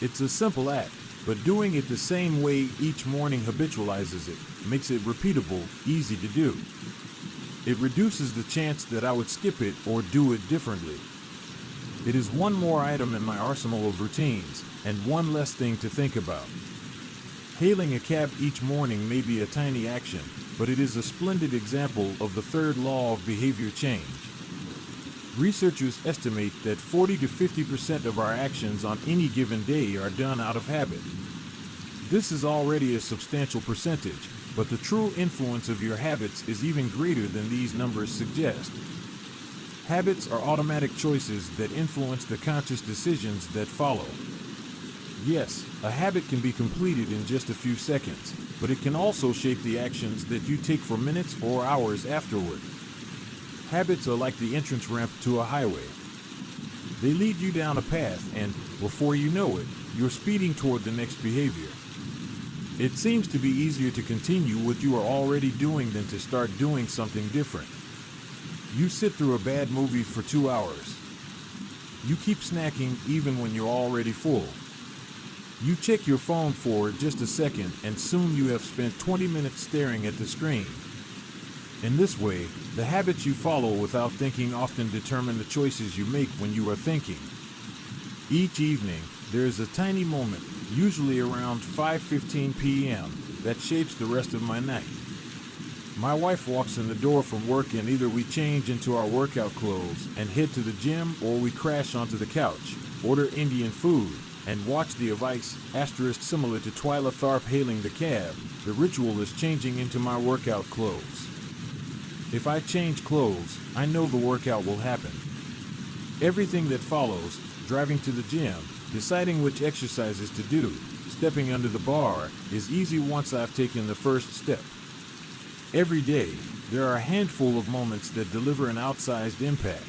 It's a simple act, but doing it the same way each morning habitualizes it, makes it repeatable, easy to do. It reduces the chance that I would skip it or do it differently. It is one more item in my arsenal of routines, and one less thing to think about. Hailing a cab each morning may be a tiny action, but it is a splendid example of the third law of behavior change. Researchers estimate that 40 to 50% of our actions on any given day are done out of habit. This is already a substantial percentage, but the true influence of your habits is even greater than these numbers suggest. Habits are automatic choices that influence the conscious decisions that follow. Yes, a habit can be completed in just a few seconds, but it can also shape the actions that you take for minutes or hours afterward. Habits are like the entrance ramp to a highway. They lead you down a path and, before you know it, you're speeding toward the next behavior. It seems to be easier to continue what you are already doing than to start doing something different. You sit through a bad movie for 2 hours. You keep snacking even when you're already full. You check your phone for just a second, and soon you have spent 20 minutes staring at the screen. In this way, the habits you follow without thinking often determine the choices you make when you are thinking. Each evening, there is a tiny moment, usually around 5:15 p.m., that shapes the rest of my night. My wife walks in the door from work, and either we change into our workout clothes and head to the gym, or we crash onto the couch, order Indian food, and watch the advice asterisk similar to Twyla Tharp hailing the cab. The ritual is changing into my workout clothes. If I change clothes, I know the workout will happen. Everything that follows, driving to the gym, deciding which exercises to do, stepping under the bar, is easy once I've taken the first step. Every day, there are a handful of moments that deliver an outsized impact.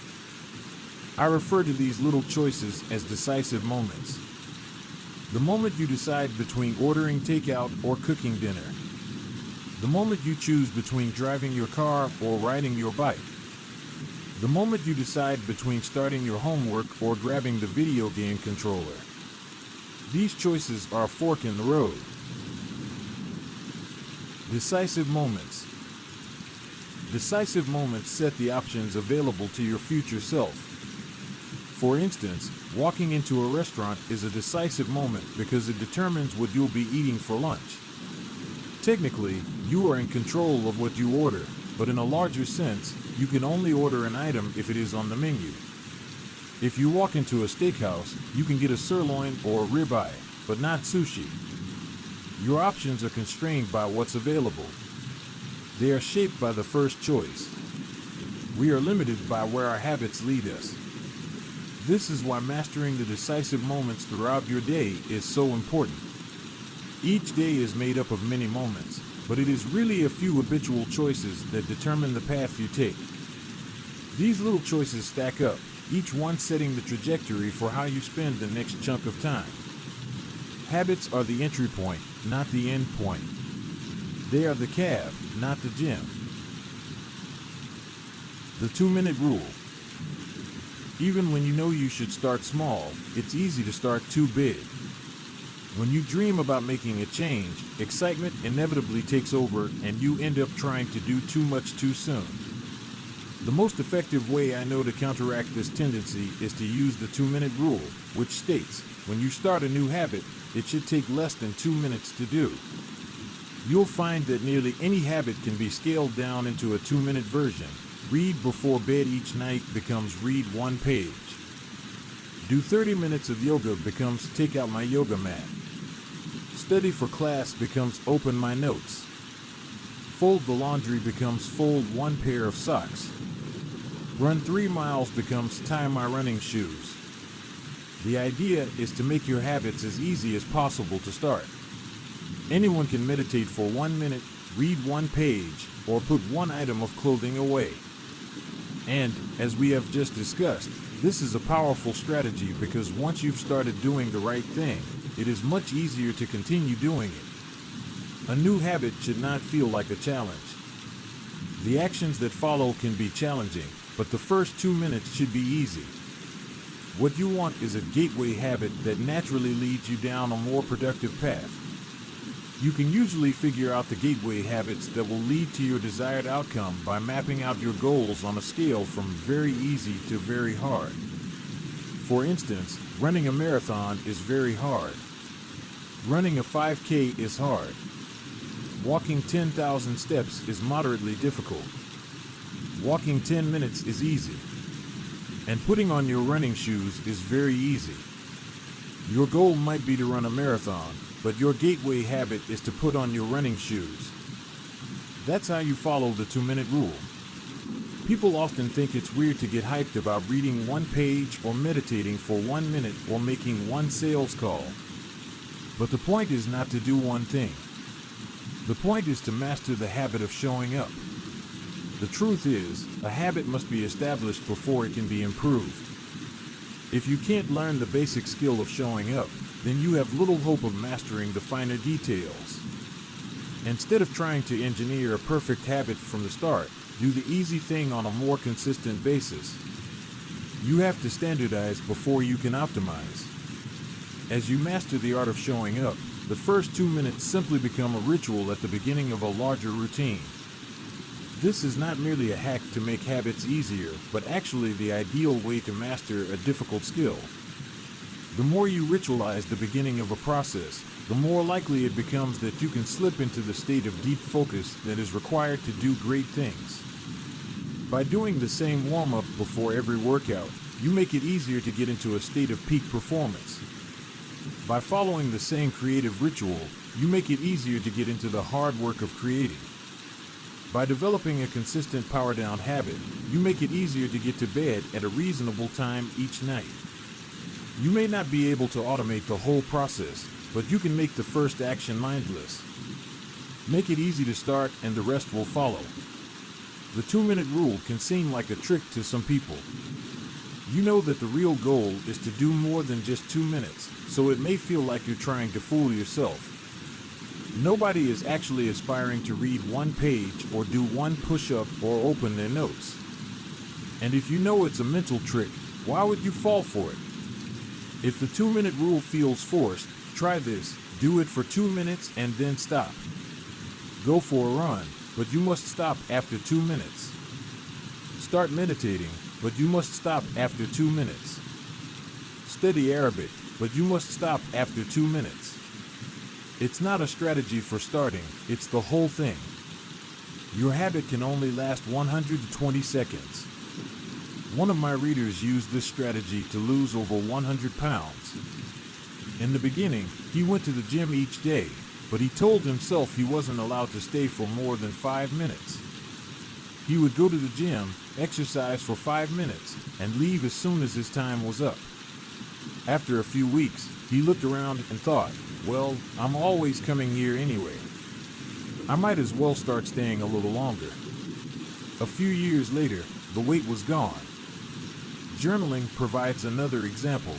I refer to these little choices as decisive moments. The moment you decide between ordering takeout or cooking dinner. The moment you choose between driving your car or riding your bike. The moment you decide between starting your homework or grabbing the video game controller. These choices are a fork in the road. Decisive moments. Decisive moments set the options available to your future self. For instance, walking into a restaurant is a decisive moment because it determines what you'll be eating for lunch. Technically, you are in control of what you order, but in a larger sense, you can only order an item if it is on the menu. If you walk into a steakhouse, you can get a sirloin or ribeye, but not sushi. Your options are constrained by what's available. They are shaped by the first choice. We are limited by where our habits lead us. This is why mastering the decisive moments throughout your day is so important. Each day is made up of many moments, but it is really a few habitual choices that determine the path you take. These little choices stack up, each one setting the trajectory for how you spend the next chunk of time. Habits are the entry point, not the end point. They are the cab, not the gym. The 2-minute rule. Even when you know you should start small, it's easy to start too big. When you dream about making a change, excitement inevitably takes over and you end up trying to do too much too soon. The most effective way I know to counteract this tendency is to use the 2-minute rule, which states, when you start a new habit, it should take less than 2 minutes to do. You'll find that nearly any habit can be scaled down into a 2-minute version. Read before bed each night becomes read 1 page. Do 30 minutes of yoga becomes take out my yoga mat. Study for class becomes open my notes. Fold the laundry becomes fold 1 pair of socks. Run 3 miles becomes tie my running shoes. The idea is to make your habits as easy as possible to start. Anyone can meditate for 1 minute, read one page, or put one item of clothing away. And, as we have just discussed, this is a powerful strategy because once you've started doing the right thing, it is much easier to continue doing it. A new habit should not feel like a challenge. The actions that follow can be challenging, but the first 2 minutes should be easy. What you want is a gateway habit that naturally leads you down a more productive path. You can usually figure out the gateway habits that will lead to your desired outcome by mapping out your goals on a scale from very easy to very hard. For instance, running a marathon is very hard. Running a 5K is hard. Walking 10,000 steps is moderately difficult. Walking 10 minutes is easy. And putting on your running shoes is very easy. Your goal might be to run a marathon, but your gateway habit is to put on your running shoes. That's how you follow the 2-minute rule. People often think it's weird to get hyped about reading one page or meditating for 1 minute or making one sales call. But the point is not to do one thing. The point is to master the habit of showing up. The truth is, a habit must be established before it can be improved. If you can't learn the basic skill of showing up, then you have little hope of mastering the finer details. Instead of trying to engineer a perfect habit from the start, do the easy thing on a more consistent basis. You have to standardize before you can optimize. As you master the art of showing up, the first 2 minutes simply become a ritual at the beginning of a larger routine. This is not merely a hack to make habits easier, but actually the ideal way to master a difficult skill. The more you ritualize the beginning of a process, the more likely it becomes that you can slip into the state of deep focus that is required to do great things. By doing the same warm-up before every workout, you make it easier to get into a state of peak performance. By following the same creative ritual, you make it easier to get into the hard work of creating. By developing a consistent power-down habit, you make it easier to get to bed at a reasonable time each night. You may not be able to automate the whole process, but you can make the first action mindless. Make it easy to start and the rest will follow. The 2-minute rule can seem like a trick to some people. You know that the real goal is to do more than just 2 minutes, so it may feel like you're trying to fool yourself. Nobody is actually aspiring to read one page or do one push-up or open their notes. And if you know it's a mental trick, why would you fall for it? If the 2-minute rule feels forced, try this. Do it for 2 minutes and then stop. Go for a run, but you must stop after 2 minutes. Start meditating, but you must stop after 2 minutes. Study Arabic, but you must stop after 2 minutes. It's not a strategy for starting, it's the whole thing. Your habit can only last 120 seconds. One of my readers used this strategy to lose over 100 pounds. In the beginning, he went to the gym each day, but he told himself he wasn't allowed to stay for more than 5 minutes. He would go to the gym, exercise for 5 minutes, and leave as soon as his time was up. After a few weeks, he looked around and thought, well, I'm always coming here anyway. I might as well start staying a little longer. A few years later, the weight was gone. Journaling provides another example.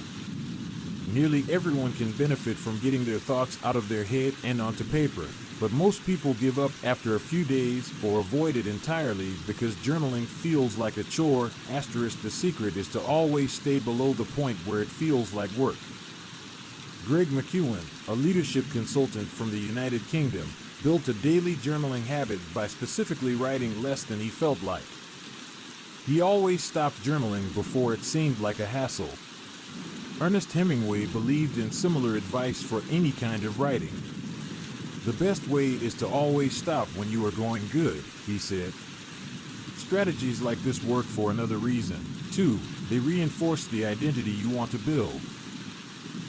Nearly everyone can benefit from getting their thoughts out of their head and onto paper, but most people give up after a few days or avoid it entirely because journaling feels like a chore. The secret is to always stay below the point where it feels like work. Greg McEwen, a leadership consultant from the United Kingdom, built a daily journaling habit by specifically writing less than he felt like. He always stopped journaling before it seemed like a hassle. Ernest Hemingway believed in similar advice for any kind of writing. The best way is to always stop when you are going good, he said. Strategies like this work for another reason, too. They reinforce the identity you want to build.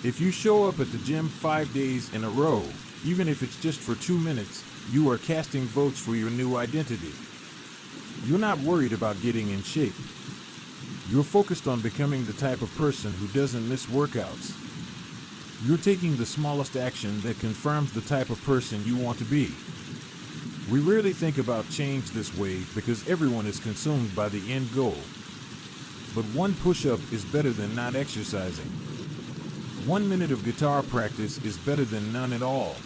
If you show up at the gym 5 days in a row, even if it's just for 2 minutes, you are casting votes for your new identity. You're not worried about getting in shape. You're focused on becoming the type of person who doesn't miss workouts. You're taking the smallest action that confirms the type of person you want to be. We rarely think about change this way because everyone is consumed by the end goal. But one push-up is better than not exercising. 1 minute of guitar practice is better than none at all.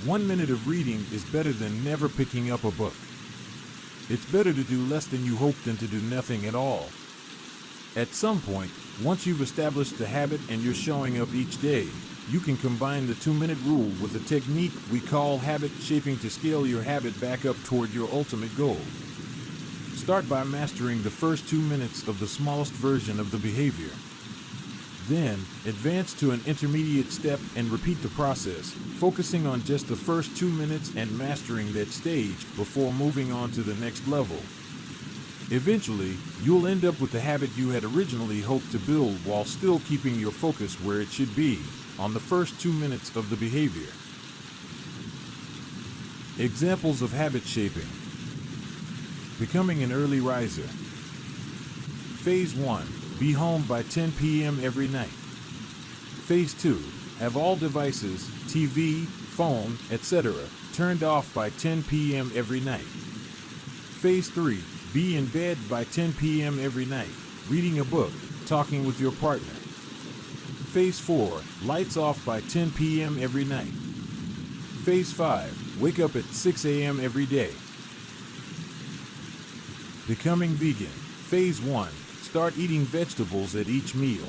1 minute of reading is better than never picking up a book. It's better to do less than you hope than to do nothing at all. At some point, once you've established the habit and you're showing up each day, you can combine the 2-minute rule with a technique we call habit shaping to scale your habit back up toward your ultimate goal. Start by mastering the first 2 minutes of the smallest version of the behavior. Then, advance to an intermediate step and repeat the process, focusing on just the first 2 minutes and mastering that stage before moving on to the next level. Eventually, you'll end up with the habit you had originally hoped to build while still keeping your focus where it should be, on the first 2 minutes of the behavior. Examples of habit shaping. Becoming an early riser. Phase 1. Be home by 10 p.m. every night. Phase 2. Have all devices, TV, phone, etc., turned off by 10 p.m. every night. Phase 3. Be in bed by 10 p.m. every night, reading a book, talking with your partner. Phase 4. Lights off by 10 p.m. every night. Phase 5. Wake up at 6 a.m. every day. Becoming vegan. Phase 1. Start eating vegetables at each meal.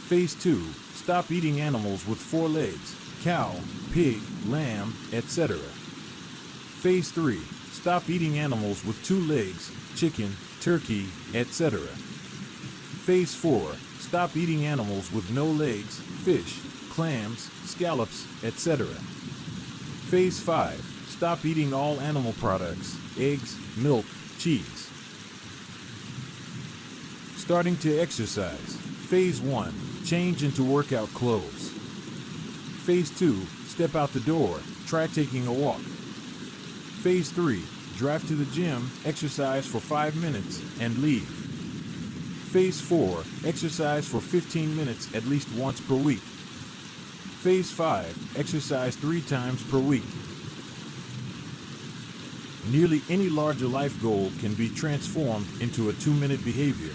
Phase 2. Stop eating animals with 4 legs, cow, pig, lamb, etc. Phase 3. Stop eating animals with 2 legs, chicken, turkey, etc. Phase 4. Stop eating animals with no legs, fish, clams, scallops, etc. Phase 5. Stop eating all animal products, eggs, milk, cheese. Starting to exercise. Phase 1. Change into workout clothes. Phase 2. Step out the door. Try taking a walk. Phase 3. Drive to the gym, exercise for 5 minutes, and leave. Phase 4. Exercise for 15 minutes at least once per week. Phase 5. Exercise 3 times per week. Nearly any larger life goal can be transformed into a 2-minute behavior.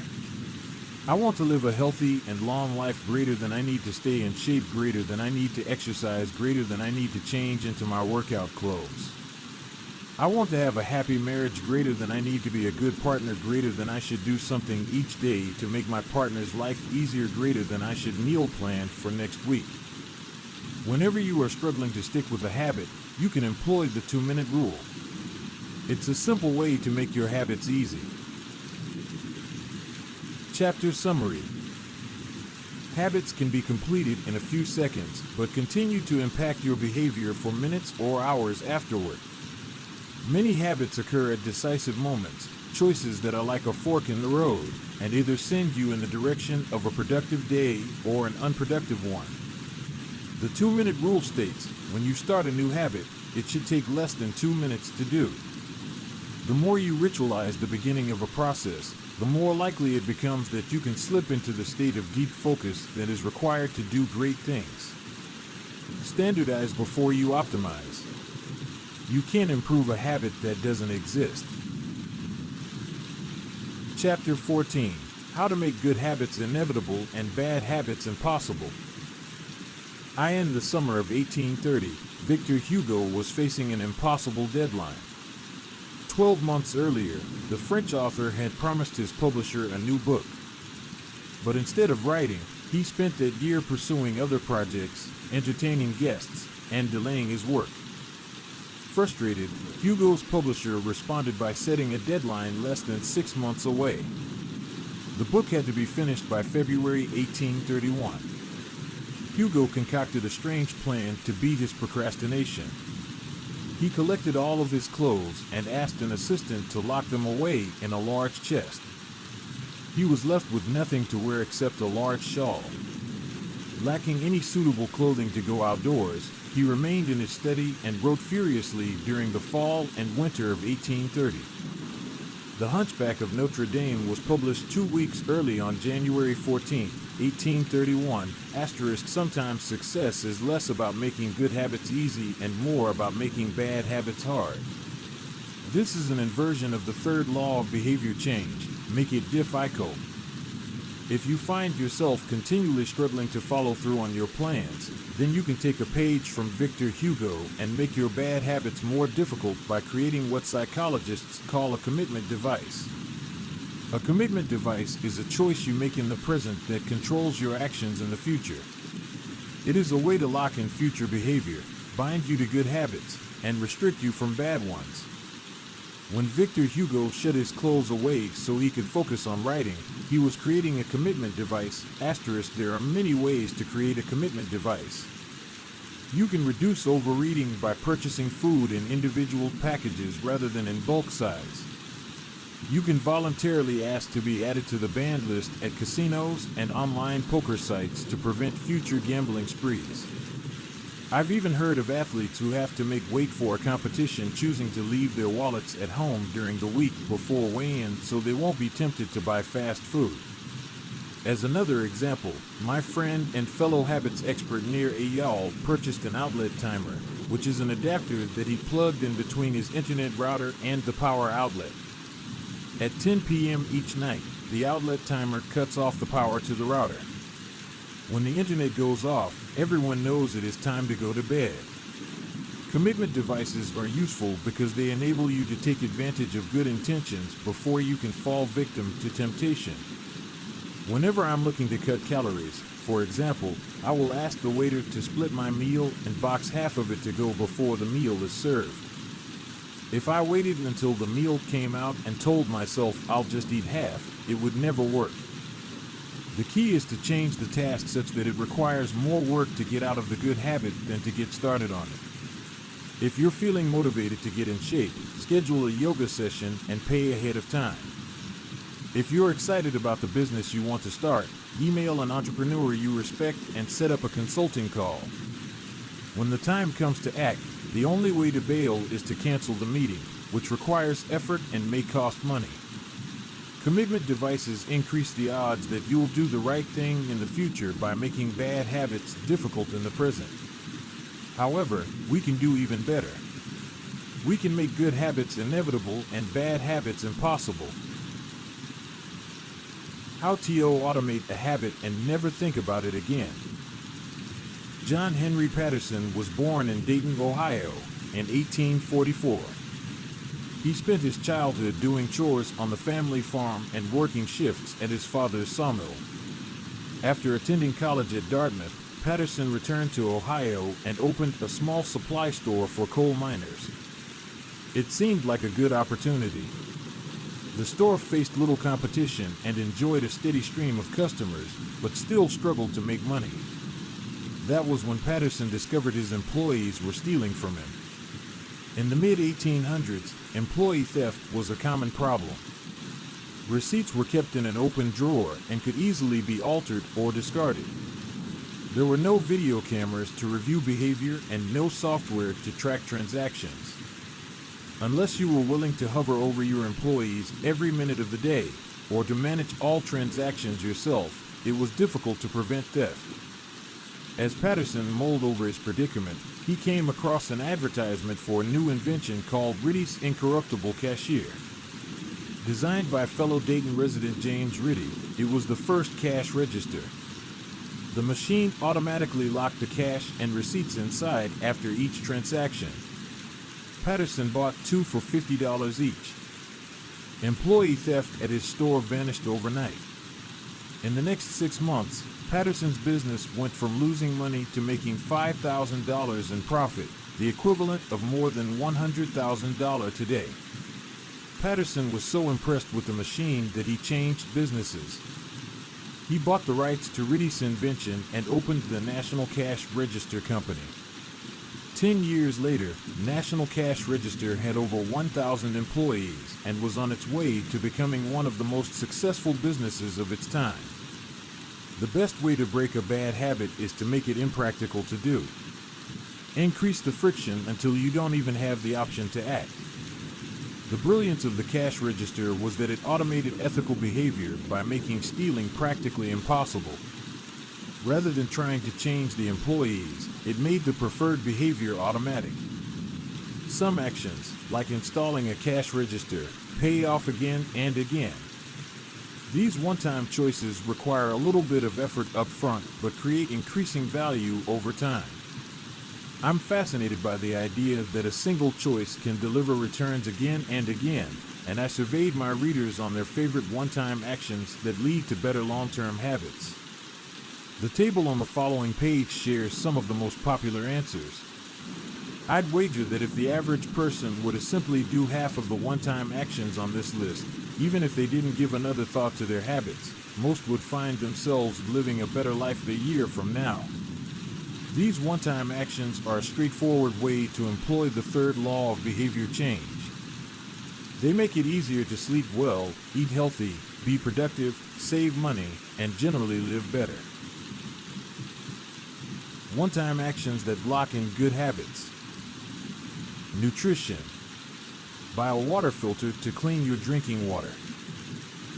I want to live a healthy and long life greater than I need to stay in shape, greater than I need to exercise, greater than I need to change into my workout clothes. I want to have a happy marriage, greater than I need to be a good partner, greater than I should do something each day to make my partner's life easier, greater than I should meal plan for next week. Whenever you are struggling to stick with a habit, you can employ the 2-minute rule. It's a simple way to make your habits easy. Chapter Summary. Habits can be completed in a few seconds, but continue to impact your behavior for minutes or hours afterward. Many habits occur at decisive moments, choices that are like a fork in the road, and either send you in the direction of a productive day or an unproductive one. The 2-minute rule states, when you start a new habit, it should take less than 2 minutes to do. The more you ritualize the beginning of a process, the more likely it becomes that you can slip into the state of deep focus that is required to do great things. Standardize before you optimize. You can't improve a habit that doesn't exist. Chapter 14. How to make good habits inevitable and bad habits impossible. In the summer of 1830, Victor Hugo was facing an impossible deadline. 12 months earlier, the French author had promised his publisher a new book. But instead of writing, he spent that year pursuing other projects, entertaining guests, and delaying his work. Frustrated, Hugo's publisher responded by setting a deadline less than 6 months away. The book had to be finished by February 1831. Hugo concocted a strange plan to beat his procrastination. He collected all of his clothes and asked an assistant to lock them away in a large chest. He was left with nothing to wear except a large shawl. Lacking any suitable clothing to go outdoors, he remained in his study and wrote furiously during the fall and winter of 1830. The Hunchback of Notre Dame was published 2 weeks early on January 14, 1831, asterisk sometimes success is less about making good habits easy and more about making bad habits hard. This is an inversion of the third law of behavior change, make it difficult. If you find yourself continually struggling to follow through on your plans, then you can take a page from Victor Hugo and make your bad habits more difficult by creating what psychologists call a commitment device. A commitment device is a choice you make in the present that controls your actions in the future. It is a way to lock in future behavior, bind you to good habits, and restrict you from bad ones. When Victor Hugo shut his clothes away so he could focus on writing, he was creating a commitment device, asterisk there are many ways to create a commitment device. You can reduce overeating by purchasing food in individual packages rather than in bulk size. You can voluntarily ask to be added to the banned list at casinos and online poker sites to prevent future gambling sprees. I've even heard of athletes who have to make weight for a competition choosing to leave their wallets at home during the week before weigh-in so they won't be tempted to buy fast food. As another example, my friend and fellow habits expert Nir Eyal purchased an outlet timer, which is an adapter that he plugged in between his internet router and the power outlet. At 10 p.m. each night, the outlet timer cuts off the power to the router. When the internet goes off, everyone knows it is time to go to bed. Commitment devices are useful because they enable you to take advantage of good intentions before you can fall victim to temptation. Whenever I'm looking to cut calories, for example, I will ask the waiter to split my meal and box half of it to go before the meal is served. If I waited until the meal came out and told myself I'll just eat half, it would never work. The key is to change the task such that it requires more work to get out of the good habit than to get started on it. If you're feeling motivated to get in shape, schedule a yoga session and pay ahead of time. If you're excited about the business you want to start, email an entrepreneur you respect and set up a consulting call. When the time comes to act, the only way to bail is to cancel the meeting, which requires effort and may cost money. Commitment devices increase the odds that you'll do the right thing in the future by making bad habits difficult in the present. However, we can do even better. We can make good habits inevitable and bad habits impossible. How to automate a habit and never think about it again. John Henry Patterson was born in Dayton, Ohio, in 1844. He spent his childhood doing chores on the family farm and working shifts at his father's sawmill. After attending college at Dartmouth, Patterson returned to Ohio and opened a small supply store for coal miners. It seemed like a good opportunity. The store faced little competition and enjoyed a steady stream of customers, but still struggled to make money. That was when Patterson discovered his employees were stealing from him. In the mid-1800s, employee theft was a common problem. Receipts were kept in an open drawer and could easily be altered or discarded. There were no video cameras to review behavior and no software to track transactions. Unless you were willing to hover over your employees every minute of the day, or to manage all transactions yourself, it was difficult to prevent theft. As Patterson mulled over his predicament, he came across an advertisement for a new invention called Ritty's Incorruptible Cashier. Designed by fellow Dayton resident James Ritty, it was the first cash register. The machine automatically locked the cash and receipts inside after each transaction. Patterson bought two for $50 each. Employee theft at his store vanished overnight. In the next 6 months, Patterson's business went from losing money to making $5,000 in profit, the equivalent of more than $100,000 today. Patterson was so impressed with the machine that he changed businesses. He bought the rights to Ritty's invention and opened the National Cash Register Company. 10 years later, National Cash Register had over 1,000 employees and was on its way to becoming one of the most successful businesses of its time. The best way to break a bad habit is to make it impractical to do. Increase the friction until you don't even have the option to act. The brilliance of the cash register was that it automated ethical behavior by making stealing practically impossible. Rather than trying to change the employees, it made the preferred behavior automatic. Some actions, like installing a cash register, pay off again and again. These one-time choices require a little bit of effort up front, but create increasing value over time. I'm fascinated by the idea that a single choice can deliver returns again and again, and I surveyed my readers on their favorite one-time actions that lead to better long-term habits. The table on the following page shares some of the most popular answers. I'd wager that if the average person were to simply do half of the one-time actions on this list, even if they didn't give another thought to their habits, most would find themselves living a better life a year from now. These one-time actions are a straightforward way to employ the third law of behavior change. They make it easier to sleep well, eat healthy, be productive, save money, and generally live better. One-time actions that lock in good habits. Nutrition. Buy a water filter to clean your drinking water.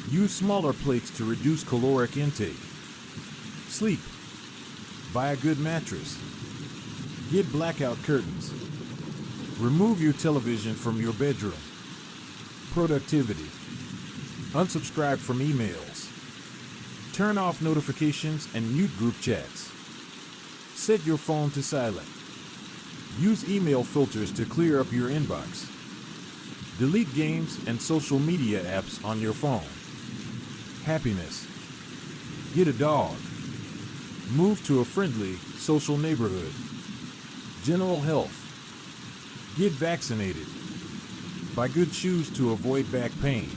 Use smaller plates to reduce caloric intake. Sleep. Buy a good mattress. Get blackout curtains. Remove your television from your bedroom. Productivity. Unsubscribe from emails. Turn off notifications and mute group chats. Set your phone to silent. Use email filters to clear up your inbox. Delete games and social media apps on your phone. Happiness. Get a dog. Move to a friendly, social neighborhood. General health. Get vaccinated. Buy good shoes to avoid back pain.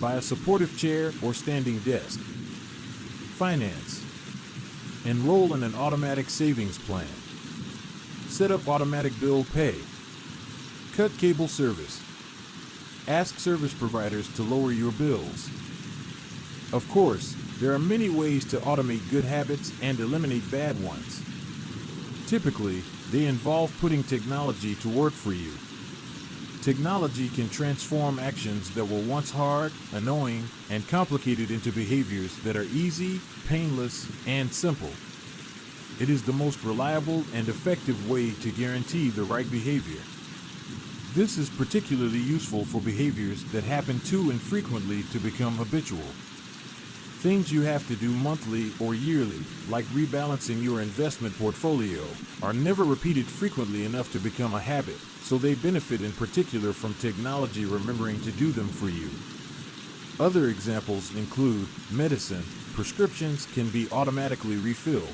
Buy a supportive chair or standing desk. Finance. Enroll in an automatic savings plan. Set up automatic bill pay. Cut cable service. Ask service providers to lower your bills. Of course, there are many ways to automate good habits and eliminate bad ones. Typically, they involve putting technology to work for you. Technology can transform actions that were once hard, annoying, and complicated into behaviors that are easy, painless, and simple. It is the most reliable and effective way to guarantee the right behavior. This is particularly useful for behaviors that happen too infrequently to become habitual. Things you have to do monthly or yearly, like rebalancing your investment portfolio, are never repeated frequently enough to become a habit, so they benefit in particular from technology remembering to do them for you. Other examples include medicine. Prescriptions can be automatically refilled.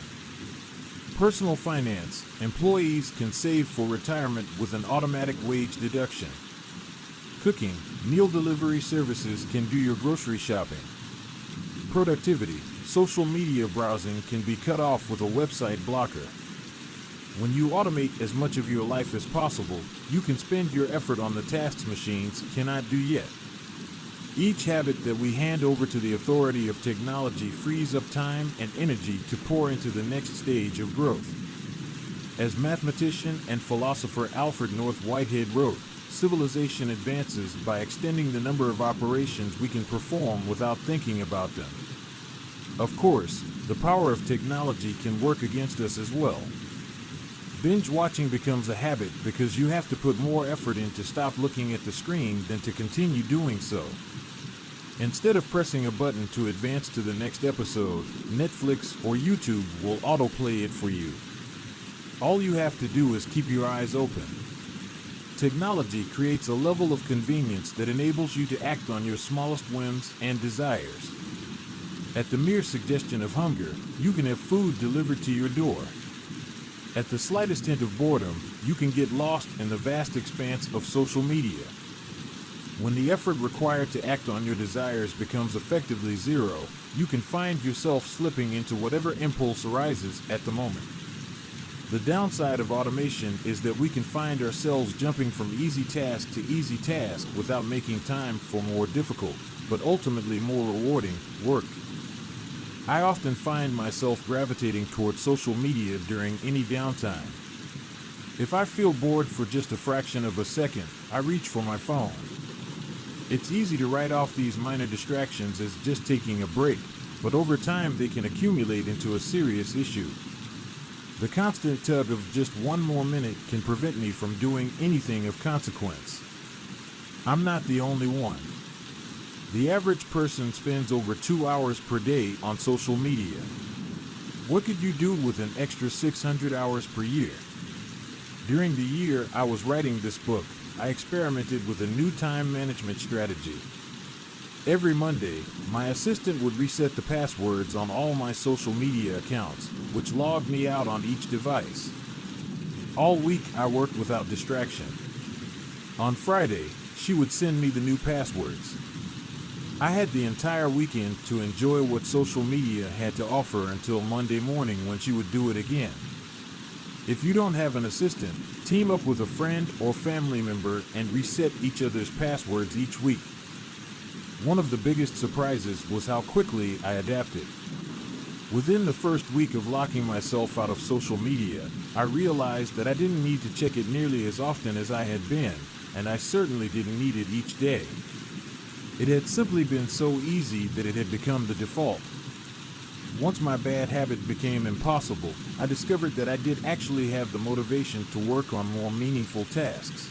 Personal finance. Employees can save for retirement with an automatic wage deduction. Cooking. Meal delivery services can do your grocery shopping. Productivity. Social media browsing can be cut off with a website blocker. When you automate as much of your life as possible, you can spend your effort on the tasks machines cannot do yet. Each habit that we hand over to the authority of technology frees up time and energy to pour into the next stage of growth. As mathematician and philosopher Alfred North Whitehead wrote, civilization advances by extending the number of operations we can perform without thinking about them. Of course, the power of technology can work against us as well. Binge watching becomes a habit because you have to put more effort in to stop looking at the screen than to continue doing so. Instead of pressing a button to advance to the next episode, Netflix or YouTube will autoplay it for you. All you have to do is keep your eyes open. Technology creates a level of convenience that enables you to act on your smallest whims and desires. At the mere suggestion of hunger, you can have food delivered to your door. At the slightest hint of boredom, you can get lost in the vast expanse of social media. When the effort required to act on your desires becomes effectively zero, you can find yourself slipping into whatever impulse arises at the moment. The downside of automation is that we can find ourselves jumping from easy task to easy task without making time for more difficult, but ultimately more rewarding, work. I often find myself gravitating toward social media during any downtime. If I feel bored for just a fraction of a second, I reach for my phone. It's easy to write off these minor distractions as just taking a break, but over time they can accumulate into a serious issue. The constant tug of just one more minute can prevent me from doing anything of consequence. I'm not the only one. The average person spends over 2 hours per day on social media. What could you do with an extra 600 hours per year? During the year I was writing this book, I experimented with a new time management strategy. Every Monday, my assistant would reset the passwords on all my social media accounts, which logged me out on each device. All week I worked without distraction. On Friday, she would send me the new passwords. I had the entire weekend to enjoy what social media had to offer until Monday morning when she would do it again. If you don't have an assistant, team up with a friend or family member and reset each other's passwords each week. One of the biggest surprises was how quickly I adapted. Within the first week of locking myself out of social media, I realized that I didn't need to check it nearly as often as I had been, and I certainly didn't need it each day. It had simply been so easy that it had become the default. Once my bad habit became impossible, I discovered that I did actually have the motivation to work on more meaningful tasks.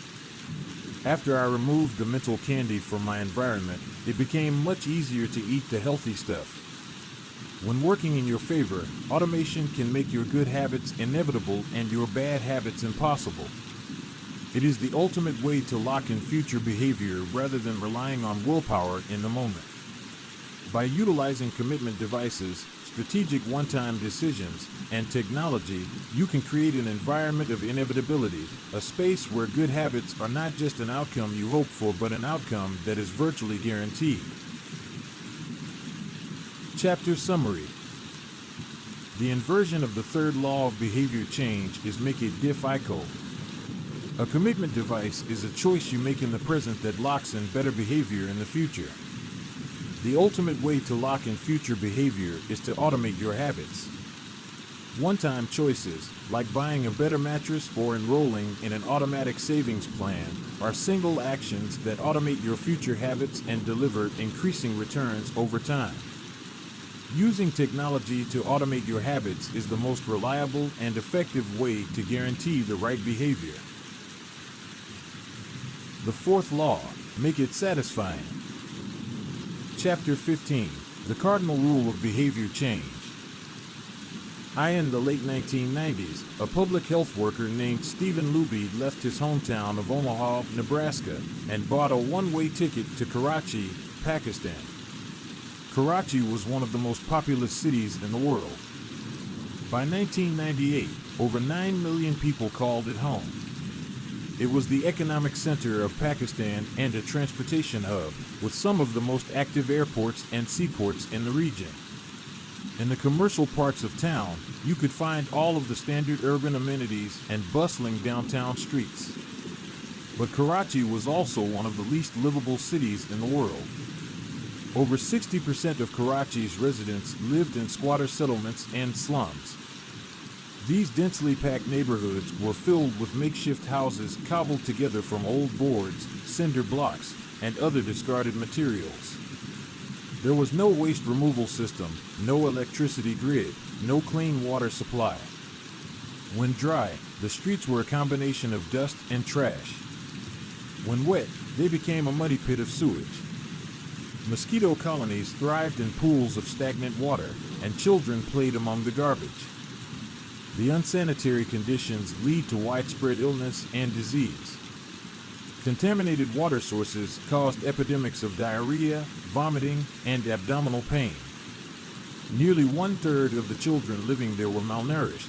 After I removed the mental candy from my environment, it became much easier to eat the healthy stuff. When working in your favor, automation can make your good habits inevitable and your bad habits impossible. It is the ultimate way to lock in future behavior rather than relying on willpower in the moment. By utilizing commitment devices, strategic one-time decisions, and technology, you can create an environment of inevitability, a space where good habits are not just an outcome you hope for, but an outcome that is virtually guaranteed. Chapter Summary. The inversion of the third law of behavior change is make it diff-ICO. A commitment device is a choice you make in the present that locks in better behavior in the future. The ultimate way to lock in future behavior is to automate your habits. One-time choices, like buying a better mattress or enrolling in an automatic savings plan, are single actions that automate your future habits and deliver increasing returns over time. Using technology to automate your habits is the most reliable and effective way to guarantee the right behavior. The fourth law, make it satisfying. Chapter 15, the cardinal rule of behavior change. In the late 1990s, a public health worker named Stephen Luby left his hometown of Omaha, Nebraska, and bought a one-way ticket to Karachi, Pakistan. Karachi was one of the most populous cities in the world. By 1998, over 9 million people called it home. It was the economic center of Pakistan and a transportation hub, with some of the most active airports and seaports in the region. In the commercial parts of town, you could find all of the standard urban amenities and bustling downtown streets. But Karachi was also one of the least livable cities in the world. Over 60% of Karachi's residents lived in squatter settlements and slums. These densely packed neighborhoods were filled with makeshift houses cobbled together from old boards, cinder blocks, and other discarded materials. There was no waste removal system, no electricity grid, no clean water supply. When dry, the streets were a combination of dust and trash. When wet, they became a muddy pit of sewage. Mosquito colonies thrived in pools of stagnant water, and children played among the garbage. The unsanitary conditions lead to widespread illness and disease. Contaminated water sources caused epidemics of diarrhea, vomiting, and abdominal pain. Nearly 1/3 of the children living there were malnourished.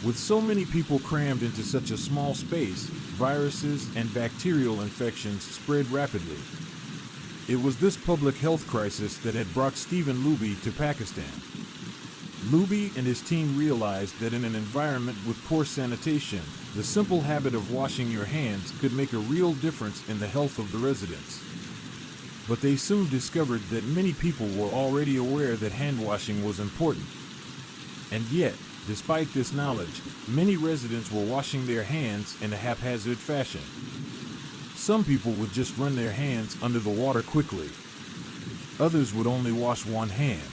With so many people crammed into such a small space, viruses and bacterial infections spread rapidly. It was this public health crisis that had brought Stephen Luby to Pakistan. Luby and his team realized that in an environment with poor sanitation, the simple habit of washing your hands could make a real difference in the health of the residents. But they soon discovered that many people were already aware that hand washing was important. And yet, despite this knowledge, many residents were washing their hands in a haphazard fashion. Some people would just run their hands under the water quickly. Others would only wash one hand.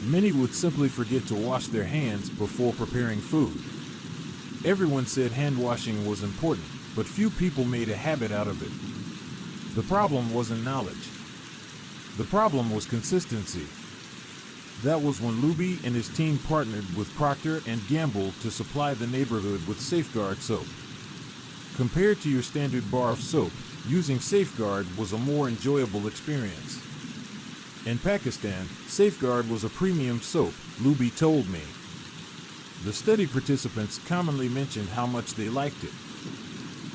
Many would simply forget to wash their hands before preparing food. Everyone said hand washing was important, but few people made a habit out of it. The problem wasn't knowledge. The problem was consistency. That was when Luby and his team partnered with Procter & Gamble to supply the neighborhood with Safeguard soap. Compared to your standard bar of soap, using Safeguard was a more enjoyable experience. In Pakistan, Safeguard was a premium soap, Luby told me. The study participants commonly mentioned how much they liked it.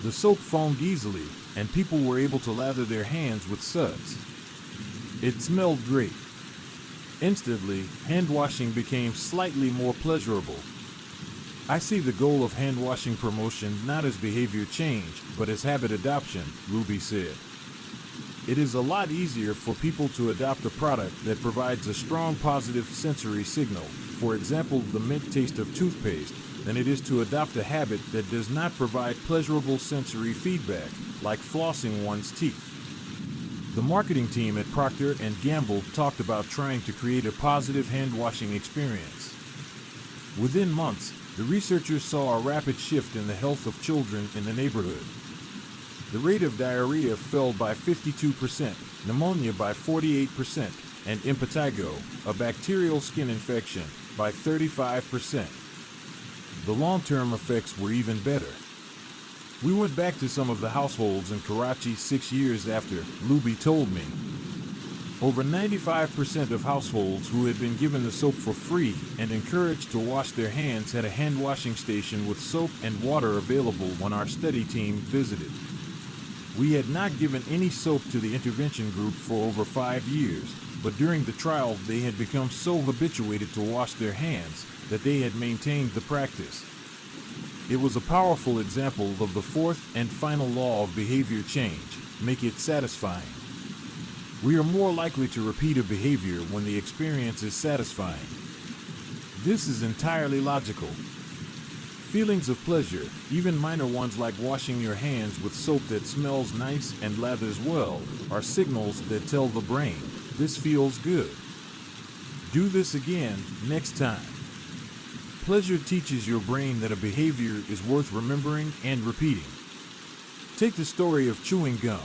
The soap foamed easily, and people were able to lather their hands with suds. It smelled great. Instantly, hand washing became slightly more pleasurable. I see the goal of hand washing promotion not as behavior change, but as habit adoption, Luby said. It is a lot easier for people to adopt a product that provides a strong positive sensory signal, for example the mint taste of toothpaste, than it is to adopt a habit that does not provide pleasurable sensory feedback, like flossing one's teeth. The marketing team at Procter & Gamble talked about trying to create a positive hand-washing experience. Within months, the researchers saw a rapid shift in the health of children in the neighborhood. The rate of diarrhea fell by 52%, pneumonia by 48%, and impetigo, a bacterial skin infection, by 35%. The long-term effects were even better. We went back to some of the households in Karachi 6 years after, Luby told me. Over 95% of households who had been given the soap for free and encouraged to wash their hands had a hand washing station with soap and water available when our study team visited. We had not given any soap to the intervention group for over 5 years, but during the trial they had become so habituated to wash their hands that they had maintained the practice. It was a powerful example of the fourth and final law of behavior change: make it satisfying. We are more likely to repeat a behavior when the experience is satisfying. This is entirely logical. Feelings of pleasure, even minor ones like washing your hands with soap that smells nice and lathers well, are signals that tell the brain, this feels good. Do this again next time. Pleasure teaches your brain that a behavior is worth remembering and repeating. Take the story of chewing gum.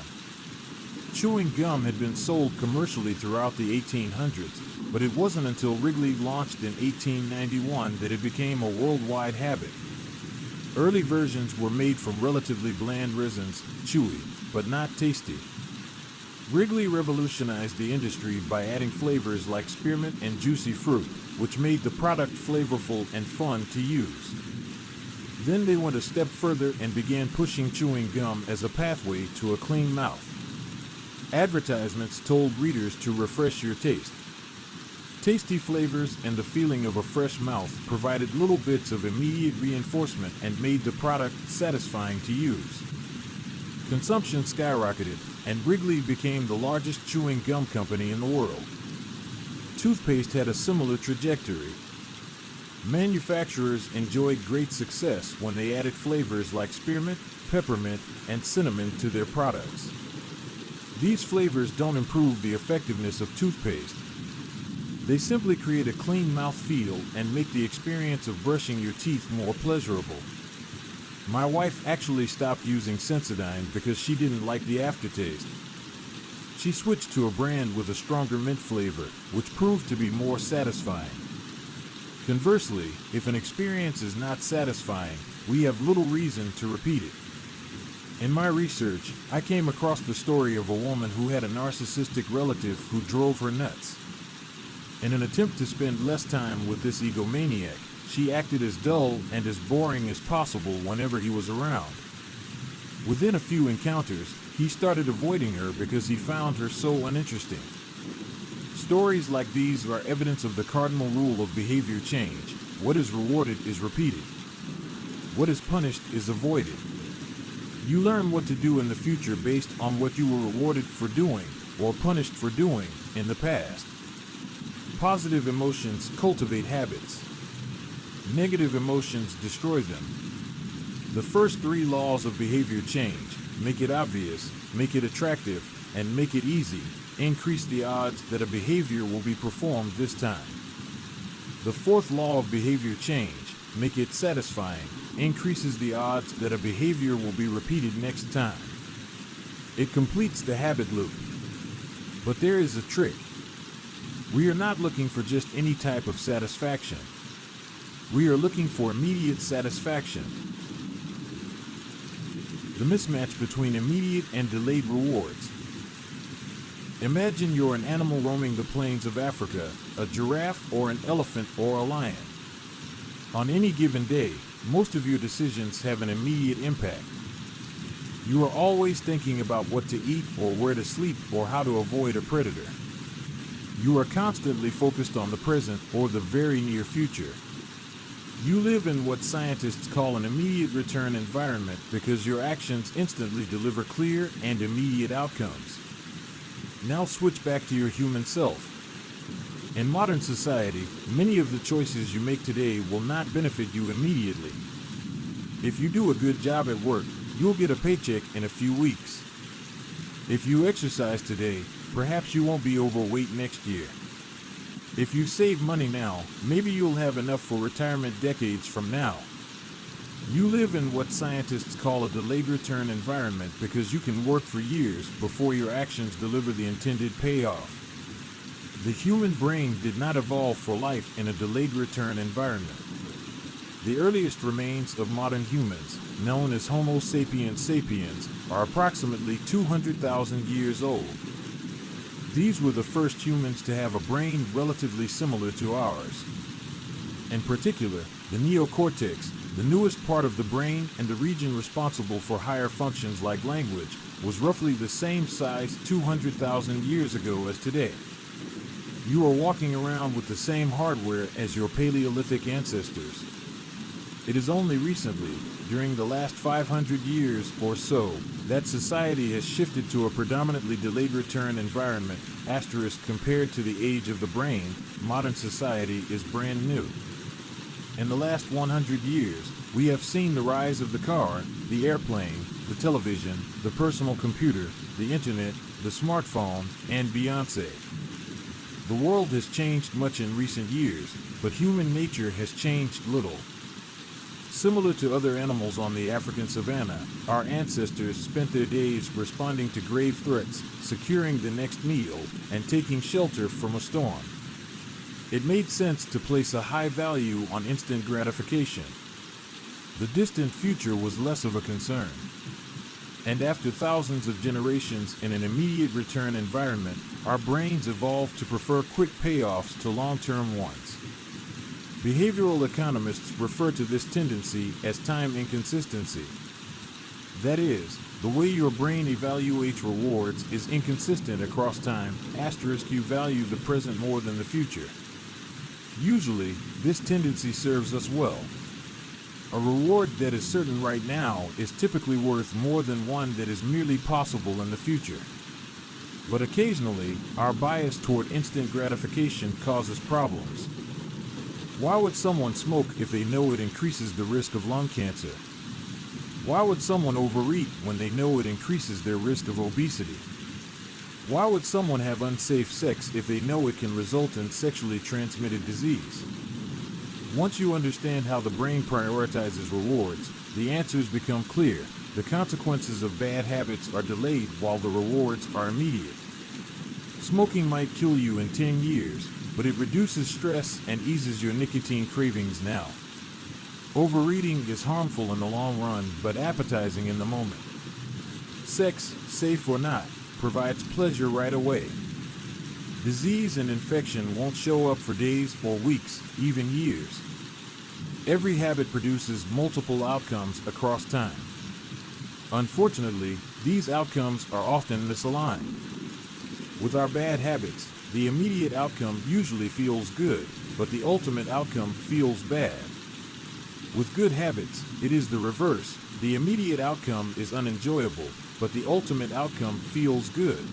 Chewing gum had been sold commercially throughout the 1800s, but it wasn't until Wrigley launched in 1891 that it became a worldwide habit. Early versions were made from relatively bland resins, chewy, but not tasty. Wrigley revolutionized the industry by adding flavors like spearmint and juicy fruit, which made the product flavorful and fun to use. Then they went a step further and began pushing chewing gum as a pathway to a clean mouth. Advertisements told readers to refresh your taste. Tasty flavors and the feeling of a fresh mouth provided little bits of immediate reinforcement and made the product satisfying to use. Consumption skyrocketed, and Wrigley became the largest chewing gum company in the world. Toothpaste had a similar trajectory. Manufacturers enjoyed great success when they added flavors like spearmint, peppermint, and cinnamon to their products. These flavors don't improve the effectiveness of toothpaste. They simply create a clean mouth feel and make the experience of brushing your teeth more pleasurable. My wife actually stopped using Sensodyne because she didn't like the aftertaste. She switched to a brand with a stronger mint flavor, which proved to be more satisfying. Conversely, if an experience is not satisfying, we have little reason to repeat it. In my research, I came across the story of a woman who had a narcissistic relative who drove her nuts. In an attempt to spend less time with this egomaniac, she acted as dull and as boring as possible whenever he was around. Within a few encounters, he started avoiding her because he found her so uninteresting. Stories like these are evidence of the cardinal rule of behavior change: what is rewarded is repeated. What is punished is avoided. You learn what to do in the future based on what you were rewarded for doing or punished for doing in the past. Positive emotions cultivate habits. Negative emotions destroy them. The first 3 laws of behavior change: make it obvious, make it attractive, and make it easy, increase the odds that a behavior will be performed this time. The fourth law of behavior change, make it satisfying, increases the odds that a behavior will be repeated next time. It completes the habit loop. But there is a trick. We are not looking for just any type of satisfaction. We are looking for immediate satisfaction. The mismatch between immediate and delayed rewards. Imagine you're an animal roaming the plains of Africa, a giraffe or an elephant or a lion. On any given day, most of your decisions have an immediate impact. You are always thinking about what to eat or where to sleep or how to avoid a predator. You are constantly focused on the present or the very near future. You live in what scientists call an immediate return environment because your actions instantly deliver clear and immediate outcomes. Now switch back to your human self. In modern society, many of the choices you make today will not benefit you immediately. If you do a good job at work, you'll get a paycheck in a few weeks. If you exercise today, perhaps you won't be overweight next year. If you save money now, maybe you'll have enough for retirement decades from now. You live in what scientists call a delayed return environment because you can work for years before your actions deliver the intended payoff. The human brain did not evolve for life in a delayed return environment. The earliest remains of modern humans, known as Homo sapiens sapiens, are approximately 200,000 years old. These were the first humans to have a brain relatively similar to ours. In particular, the neocortex, the newest part of the brain and the region responsible for higher functions like language, was roughly the same size 200,000 years ago as today. You are walking around with the same hardware as your Paleolithic ancestors. It is only recently, during the last 500 years or so, that society has shifted to a predominantly delayed return environment, compared to the age of the brain. Modern society is brand new. In the last 100 years, we have seen the rise of the car, the airplane, the television, the personal computer, the internet, the smartphone, and Beyoncé. The world has changed much in recent years, but human nature has changed little. Similar to other animals on the African savanna, our ancestors spent their days responding to grave threats, securing the next meal, and taking shelter from a storm. It made sense to place a high value on instant gratification. The distant future was less of a concern. And after thousands of generations in an immediate return environment, our brains evolved to prefer quick payoffs to long-term ones. Behavioral economists refer to this tendency as time inconsistency. That is, the way your brain evaluates rewards is inconsistent across time. You value the present more than the future. Usually, this tendency serves us well. A reward that is certain right now is typically worth more than one that is merely possible in the future. But occasionally, our bias toward instant gratification causes problems. Why would someone smoke if they know it increases the risk of lung cancer? Why would someone overeat when they know it increases their risk of obesity? Why would someone have unsafe sex if they know it can result in sexually transmitted disease? Once you understand how the brain prioritizes rewards, the answers become clear. The consequences of bad habits are delayed while the rewards are immediate. Smoking might kill you in 10 years, but it reduces stress and eases your nicotine cravings now. Overeating is harmful in the long run, but appetizing in the moment. Sex, safe or not, provides pleasure right away. Disease and infection won't show up for days or weeks, even years. Every habit produces multiple outcomes across time. Unfortunately, these outcomes are often misaligned. With our bad habits, the immediate outcome usually feels good, but the ultimate outcome feels bad. With good habits, it is the reverse. The immediate outcome is unenjoyable, but the ultimate outcome feels good.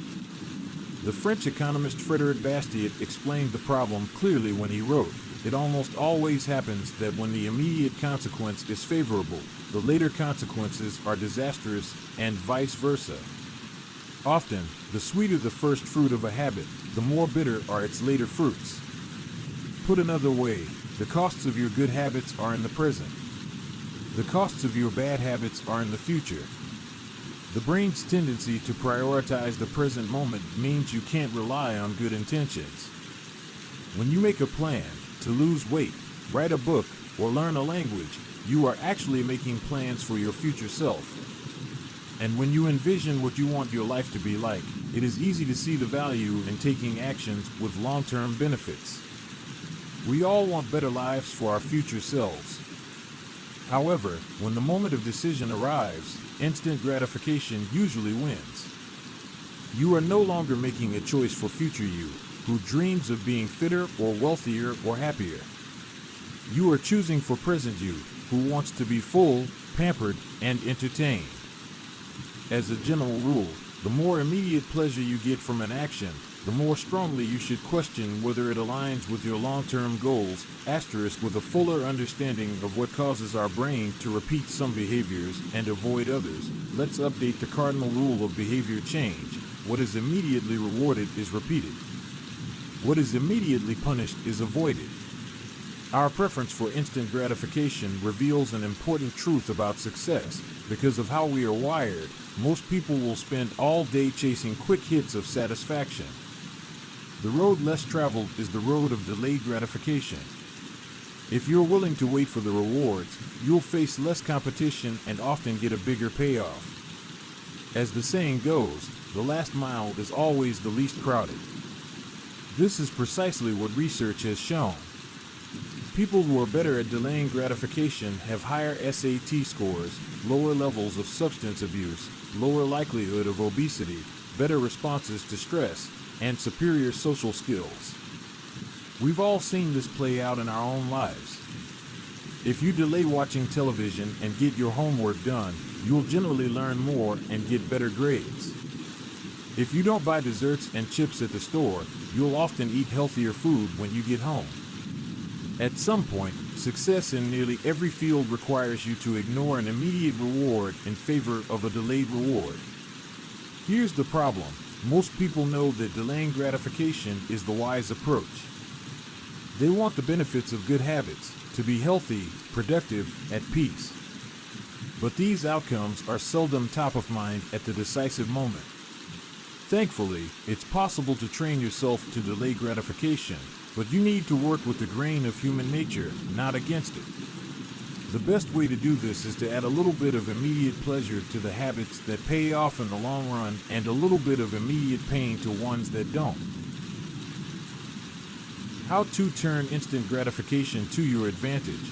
The French economist Frédéric Bastiat explained the problem clearly when he wrote, "It almost always happens that when the immediate consequence is favorable, the later consequences are disastrous, and vice versa." Often, the sweeter the first fruit of a habit, the more bitter are its later fruits. Put another way, The costs of your good habits are in the present. The costs of your bad habits are in the future. The brain's tendency to prioritize the present moment means you can't rely on good intentions. When you make a plan to lose weight, write a book, or learn a language, you are actually making plans for your future self. And when you envision what you want your life to be like, it is easy to see the value in taking actions with long-term benefits. We all want better lives for our future selves. However, when the moment of decision arrives, instant gratification usually wins. You are no longer making a choice for future you, who dreams of being fitter or wealthier or happier. You are choosing for present you, who wants to be full, pampered, and entertained. As a general rule, the more immediate pleasure you get from an action, the more strongly you should question whether it aligns with your long-term goals, with a fuller understanding of what causes our brain to repeat some behaviors and avoid others. Let's update the cardinal rule of behavior change. What is immediately rewarded is repeated. What is immediately punished is avoided. Our preference for instant gratification reveals an important truth about success. Because of how we are wired, most people will spend all day chasing quick hits of satisfaction. The road less traveled is the road of delayed gratification. If you're willing to wait for the rewards, you'll face less competition and often get a bigger payoff. As the saying goes, the last mile is always the least crowded. This is precisely what research has shown. People who are better at delaying gratification have higher SAT scores, lower levels of substance abuse, lower likelihood of obesity, better responses to stress, and superior social skills. We've all seen this play out in our own lives. If you delay watching television and get your homework done, you'll generally learn more and get better grades. If you don't buy desserts and chips at the store, you'll often eat healthier food when you get home. At some point, success in nearly every field requires you to ignore an immediate reward in favor of a delayed reward. Here's the problem. Most people know that delaying gratification is the wise approach. They want the benefits of good habits, to be healthy, productive, at peace. But these outcomes are seldom top of mind at the decisive moment. Thankfully, it's possible to train yourself to delay gratification, but you need to work with the grain of human nature, not against it. The best way to do this is to add a little bit of immediate pleasure to the habits that pay off in the long run and a little bit of immediate pain to ones that don't. How to turn instant gratification to your advantage.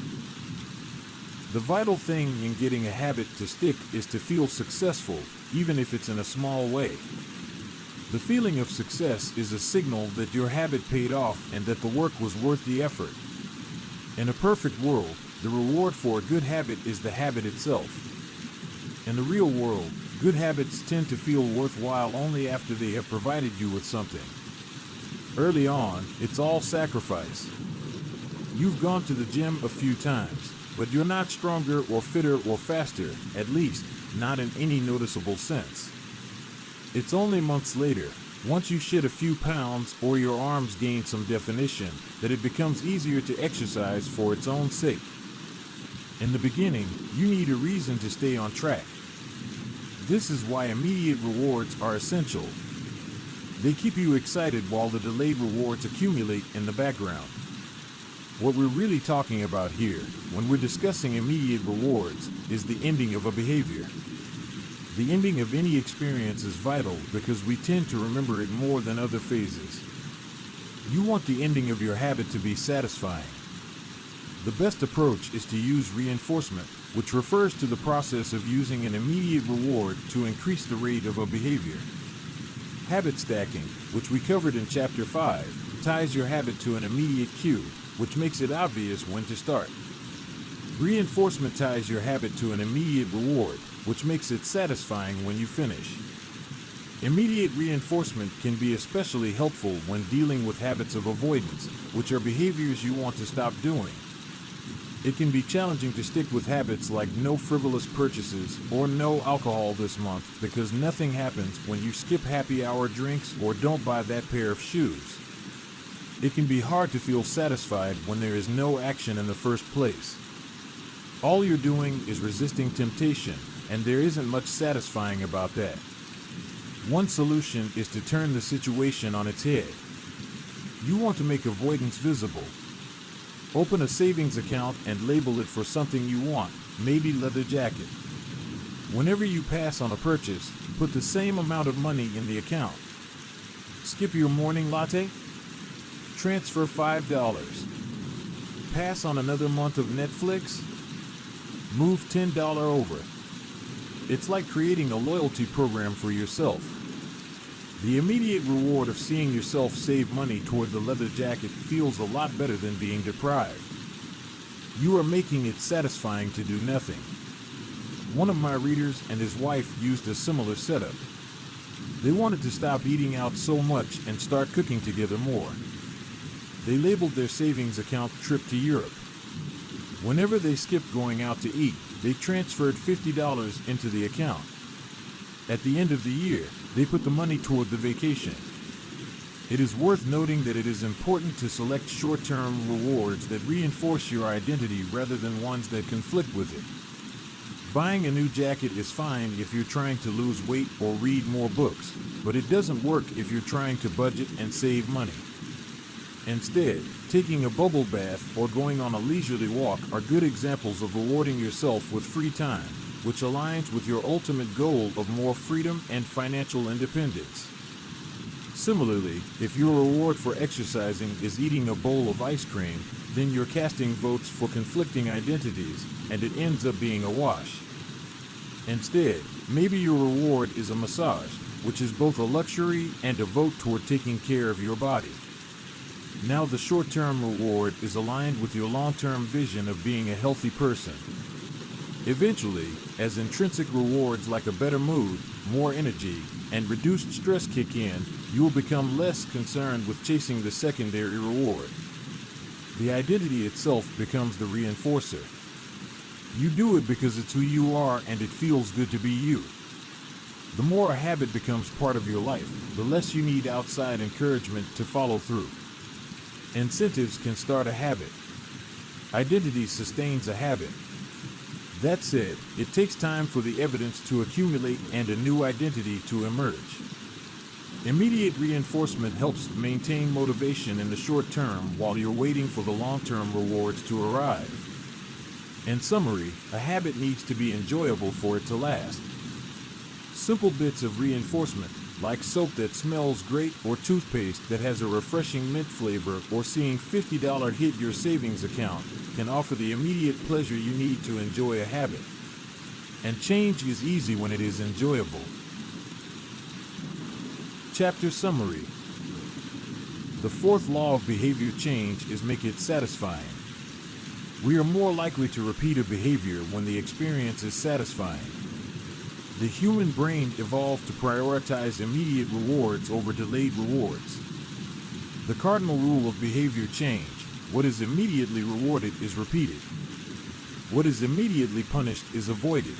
The vital thing in getting a habit to stick is to feel successful, even if it's in a small way. The feeling of success is a signal that your habit paid off and that the work was worth the effort. In a perfect world, the reward for a good habit is the habit itself. In the real world, good habits tend to feel worthwhile only after they have provided you with something. Early on, it's all sacrifice. You've gone to the gym a few times, but you're not stronger or fitter or faster, at least, not in any noticeable sense. It's only months later, once you shed a few pounds or your arms gain some definition, that it becomes easier to exercise for its own sake. In the beginning, you need a reason to stay on track. This is why immediate rewards are essential. They keep you excited while the delayed rewards accumulate in the background. What we're really talking about here, when we're discussing immediate rewards, is the ending of a behavior. The ending of any experience is vital because we tend to remember it more than other phases. You want the ending of your habit to be satisfying. The best approach is to use reinforcement, which refers to the process of using an immediate reward to increase the rate of a behavior. Habit stacking, which we covered in Chapter 5, ties your habit to an immediate cue, which makes it obvious when to start. Reinforcement ties your habit to an immediate reward, which makes it satisfying when you finish. Immediate reinforcement can be especially helpful when dealing with habits of avoidance, which are behaviors you want to stop doing. It can be challenging to stick with habits like no frivolous purchases or no alcohol this month because nothing happens when you skip happy hour drinks or don't buy that pair of shoes. It can be hard to feel satisfied when there is no action in the first place. All you're doing is resisting temptation, and there isn't much satisfying about that. One solution is to turn the situation on its head. You want to make avoidance visible. Open a savings account and label it for something you want, maybe leather jacket. Whenever you pass on a purchase, put the same amount of money in the account. Skip your morning latte? Transfer $5. Pass on another month of Netflix? Move $10 over. It's like creating a loyalty program for yourself. The immediate reward of seeing yourself save money toward the leather jacket feels a lot better than being deprived. You are making it satisfying to do nothing. One of my readers and his wife used a similar setup. They wanted to stop eating out so much and start cooking together more. They labeled their savings account trip to Europe. Whenever they skipped going out to eat, they transferred $50 into the account. At the end of the year, they put the money toward the vacation. It is worth noting that it is important to select short-term rewards that reinforce your identity rather than ones that conflict with it. Buying a new jacket is fine if you're trying to lose weight or read more books, but it doesn't work if you're trying to budget and save money. Instead, taking a bubble bath or going on a leisurely walk are good examples of rewarding yourself with free time, which aligns with your ultimate goal of more freedom and financial independence. Similarly, if your reward for exercising is eating a bowl of ice cream, then you're casting votes for conflicting identities, and it ends up being a wash. Instead, maybe your reward is a massage, which is both a luxury and a vote toward taking care of your body. Now the short-term reward is aligned with your long-term vision of being a healthy person. Eventually, as intrinsic rewards like a better mood, more energy, and reduced stress kick in, you will become less concerned with chasing the secondary reward. The identity itself becomes the reinforcer. You do it because it's who you are and it feels good to be you. The more a habit becomes part of your life, the less you need outside encouragement to follow through. Incentives can start a habit. Identity sustains a habit. That said, it takes time for the evidence to accumulate and a new identity to emerge. Immediate reinforcement helps maintain motivation in the short term while you're waiting for the long-term rewards to arrive. In summary, a habit needs to be enjoyable for it to last. Simple bits of reinforcement, like soap that smells great or toothpaste that has a refreshing mint flavor or seeing $50 hit your savings account, can offer the immediate pleasure you need to enjoy a habit. And change is easy when it is enjoyable. Chapter Summary. The fourth law of behavior change is make it satisfying. We are more likely to repeat a behavior when the experience is satisfying. The human brain evolved to prioritize immediate rewards over delayed rewards. The cardinal rule of behavior change: what is immediately rewarded is repeated. What is immediately punished is avoided.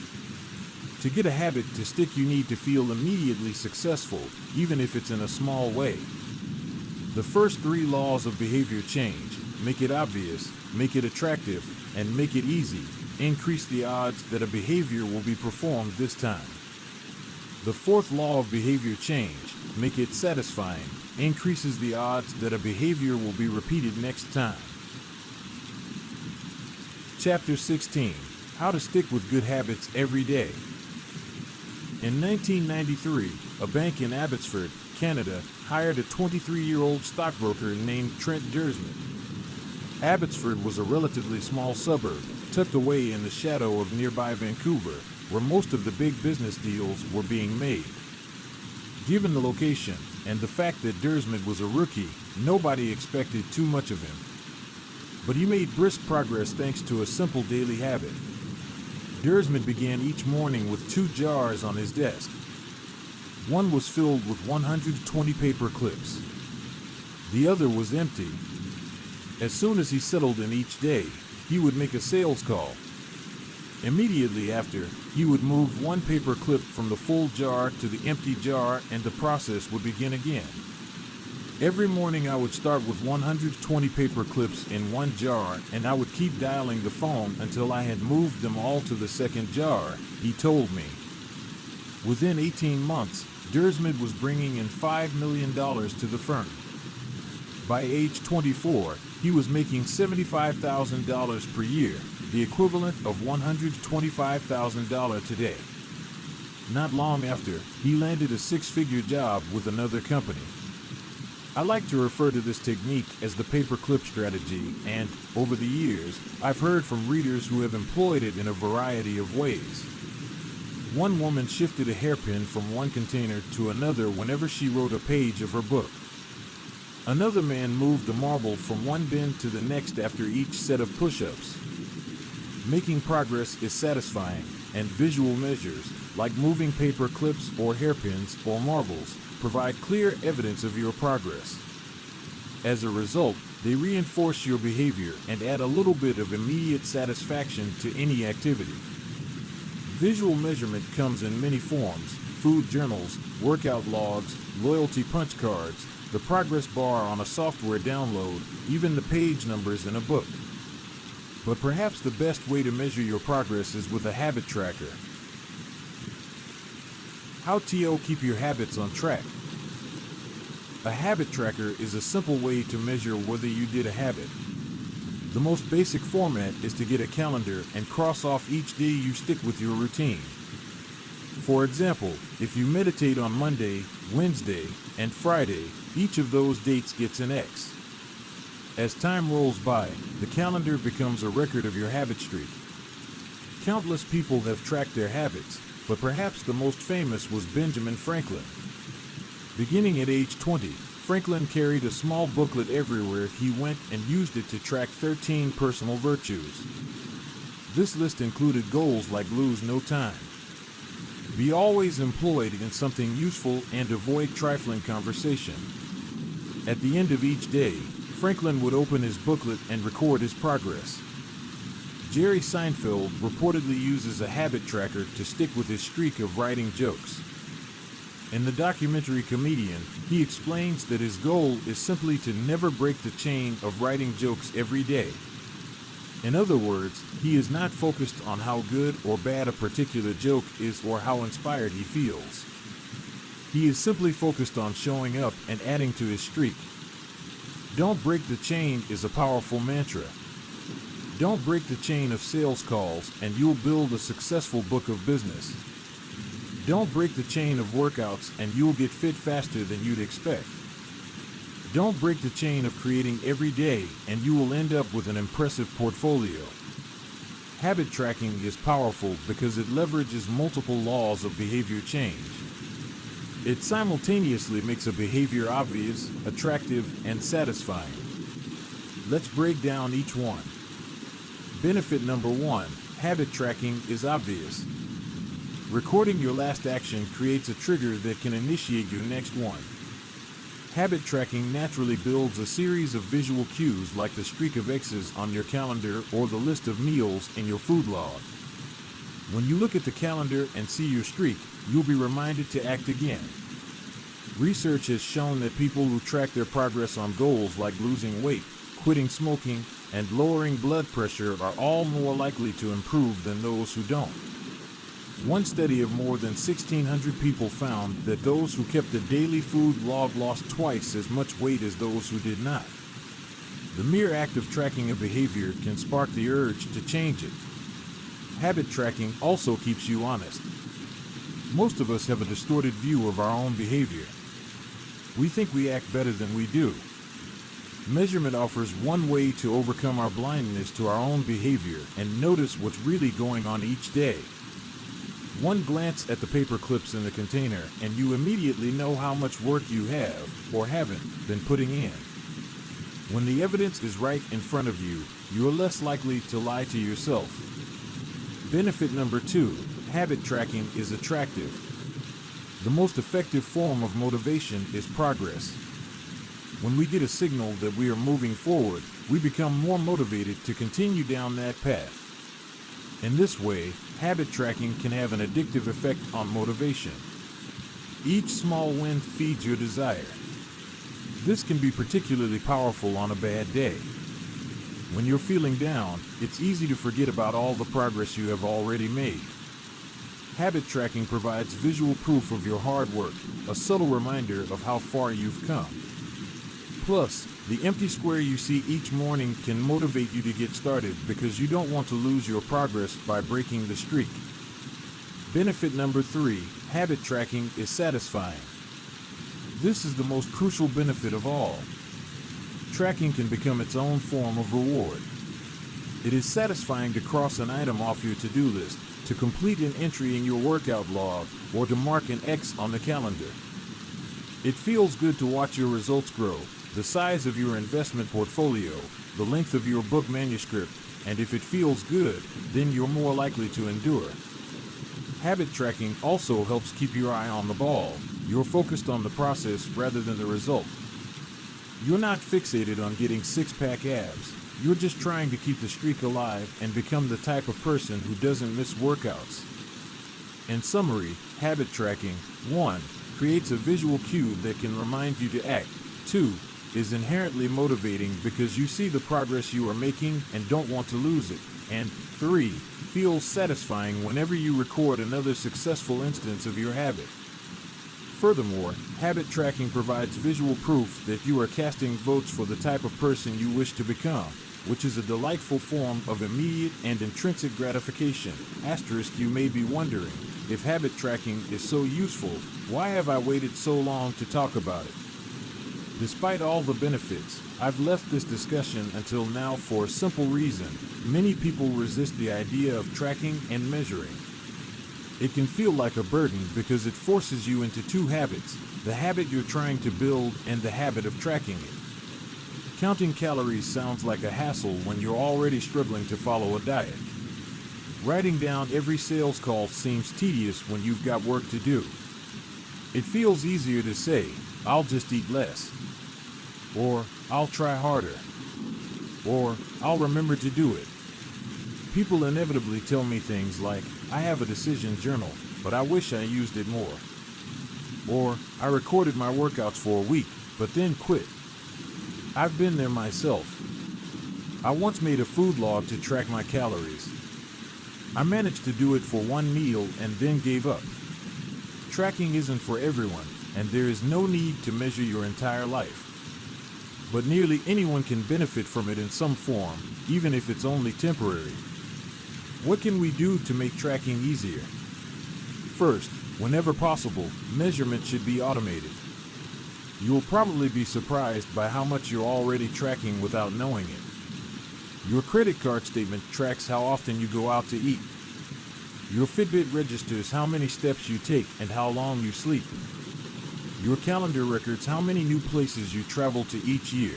To get a habit to stick, you need to feel immediately successful, even if it's in a small way. The first three laws of behavior change: make it obvious, make it attractive, and make it easy, increase the odds that a behavior will be performed this time. The fourth law of behavior change, make it satisfying, increases the odds that a behavior will be repeated next time. Chapter 16. How to stick with good habits every day. In 1993, a bank in Abbotsford, Canada, hired a 23-year-old stockbroker named Trent Dersman. Abbotsford was a relatively small suburb, tucked away in the shadow of nearby Vancouver, where most of the big business deals were being made. Given the location and the fact that Dersman was a rookie, nobody expected too much of him. But he made brisk progress thanks to a simple daily habit. Dersman began each morning with 2 jars on his desk. One was filled with 120 paper clips. The other was empty. As soon as he settled in each day, he would make a sales call. Immediately after, he would move 1 paper clip from the full jar to the empty jar, and the process would begin again. Every morning I would start with 120 paper clips in one jar, and I would keep dialing the phone until I had moved them all to the second jar, he told me. Within 18 months, Dersmid was bringing in $5 million to the firm. By age 24, he was making $75,000 per year, the equivalent of $125,000 today. Not long after, he landed a six-figure job with another company. I like to refer to this technique as the paperclip strategy, and, over the years, I've heard from readers who have employed it in a variety of ways. One woman shifted a hairpin from one container to another whenever she wrote a page of her book. Another man moved the marble from one bin to the next after each set of push-ups. Making progress is satisfying, and visual measures, like moving paper clips or hairpins or marbles, provide clear evidence of your progress. As a result, they reinforce your behavior and add a little bit of immediate satisfaction to any activity. Visual measurement comes in many forms: food journals, workout logs, loyalty punch cards, the progress bar on a software download, even the page numbers in a book. But perhaps the best way to measure your progress is with a habit tracker. How to keep your habits on track. A habit tracker is a simple way to measure whether you did a habit. The most basic format is to get a calendar and cross off each day you stick with your routine. For example, if you meditate on Monday, Wednesday, and Friday, each of those dates gets an X. As time rolls by, the calendar becomes a record of your habit streak. Countless people have tracked their habits, but perhaps the most famous was Benjamin Franklin. Beginning at age 20, Franklin carried a small booklet everywhere he went and used it to track 13 personal virtues. This list included goals like lose no time, be always employed in something useful, and avoid trifling conversation. At the end of each day, Franklin would open his booklet and record his progress. Jerry Seinfeld reportedly uses a habit tracker to stick with his streak of writing jokes. In the documentary Comedian, he explains that his goal is simply to never break the chain of writing jokes every day. In other words, he is not focused on how good or bad a particular joke is or how inspired he feels. He is simply focused on showing up and adding to his streak. Don't break the chain is a powerful mantra. Don't break the chain of sales calls and you'll build a successful book of business. Don't break the chain of workouts and you'll get fit faster than you'd expect. Don't break the chain of creating every day and you will end up with an impressive portfolio. Habit tracking is powerful because it leverages multiple laws of behavior change. It simultaneously makes a behavior obvious, attractive, and satisfying. Let's break down each one. Benefit number 1, habit tracking is obvious. Recording your last action creates a trigger that can initiate your next one. Habit tracking naturally builds a series of visual cues like the streak of X's on your calendar or the list of meals in your food log. When you look at the calendar and see your streak, you'll be reminded to act again. Research has shown that people who track their progress on goals like losing weight, quitting smoking, and lowering blood pressure are all more likely to improve than those who don't. One study of more than 1,600 people found that those who kept a daily food log lost twice as much weight as those who did not. The mere act of tracking a behavior can spark the urge to change it. Habit tracking also keeps you honest. Most of us have a distorted view of our own behavior. We think we act better than we do. Measurement offers one way to overcome our blindness to our own behavior and notice what's really going on each day. One glance at the paper clips in the container and you immediately know how much work you have, or haven't, been putting in. When the evidence is right in front of you, you are less likely to lie to yourself. Benefit number 2, habit tracking is attractive. The most effective form of motivation is progress. When we get a signal that we are moving forward, we become more motivated to continue down that path. In this way, habit tracking can have an addictive effect on motivation. Each small win feeds your desire. This can be particularly powerful on a bad day. When you're feeling down, it's easy to forget about all the progress you have already made. Habit tracking provides visual proof of your hard work, a subtle reminder of how far you've come. Plus, the empty square you see each morning can motivate you to get started because you don't want to lose your progress by breaking the streak. Benefit number 3, habit tracking is satisfying. This is the most crucial benefit of all. Tracking can become its own form of reward. It is satisfying to cross an item off your to-do list, to complete an entry in your workout log, or to mark an X on the calendar. It feels good to watch your results grow, the size of your investment portfolio, the length of your book manuscript, and if it feels good, then you're more likely to endure. Habit tracking also helps keep your eye on the ball. You're focused on the process rather than the result. You're not fixated on getting six-pack abs. You're just trying to keep the streak alive and become the type of person who doesn't miss workouts. In summary, habit tracking, 1, creates a visual cue that can remind you to act. 2, is inherently motivating because you see the progress you are making and don't want to lose it. And 3, feels satisfying whenever you record another successful instance of your habit. Furthermore, habit tracking provides visual proof that you are casting votes for the type of person you wish to become, which is a delightful form of immediate and intrinsic gratification. Asterisk, you may be wondering, if habit tracking is so useful, why have I waited so long to talk about it? Despite all the benefits, I've left this discussion until now for a simple reason. Many people resist the idea of tracking and measuring. It can feel like a burden because it forces you into two habits, the habit you're trying to build and the habit of tracking it. Counting calories sounds like a hassle when you're already struggling to follow a diet. Writing down every sales call seems tedious when you've got work to do. It feels easier to say, I'll just eat less. Or, I'll try harder. Or, I'll remember to do it. People inevitably tell me things like, I have a decision journal, but I wish I used it more. Or, I recorded my workouts for a week, but then quit. I've been there myself. I once made a food log to track my calories. I managed to do it for one meal and then gave up. Tracking isn't for everyone, and there is no need to measure your entire life. But nearly anyone can benefit from it in some form, even if it's only temporary. What can we do to make tracking easier? First, whenever possible, measurement should be automated. You'll probably be surprised by how much you're already tracking without knowing it. Your credit card statement tracks how often you go out to eat. Your Fitbit registers how many steps you take and how long you sleep. Your calendar records how many new places you travel to each year.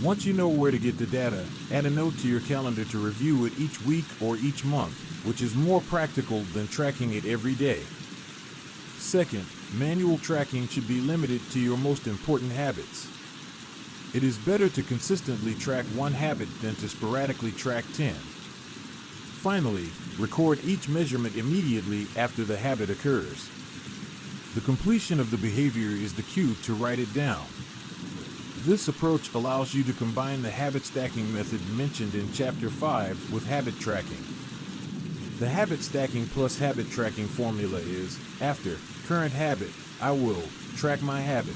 Once you know where to get the data, add a note to your calendar to review it each week or each month, which is more practical than tracking it every day. Second, manual tracking should be limited to your most important habits. It is better to consistently track one habit than to sporadically track 10. Finally, record each measurement immediately after the habit occurs. The completion of the behavior is the cue to write it down. This approach allows you to combine the habit stacking method mentioned in Chapter 5 with habit tracking. The habit stacking plus habit tracking formula is, after current habit, I will track my habit.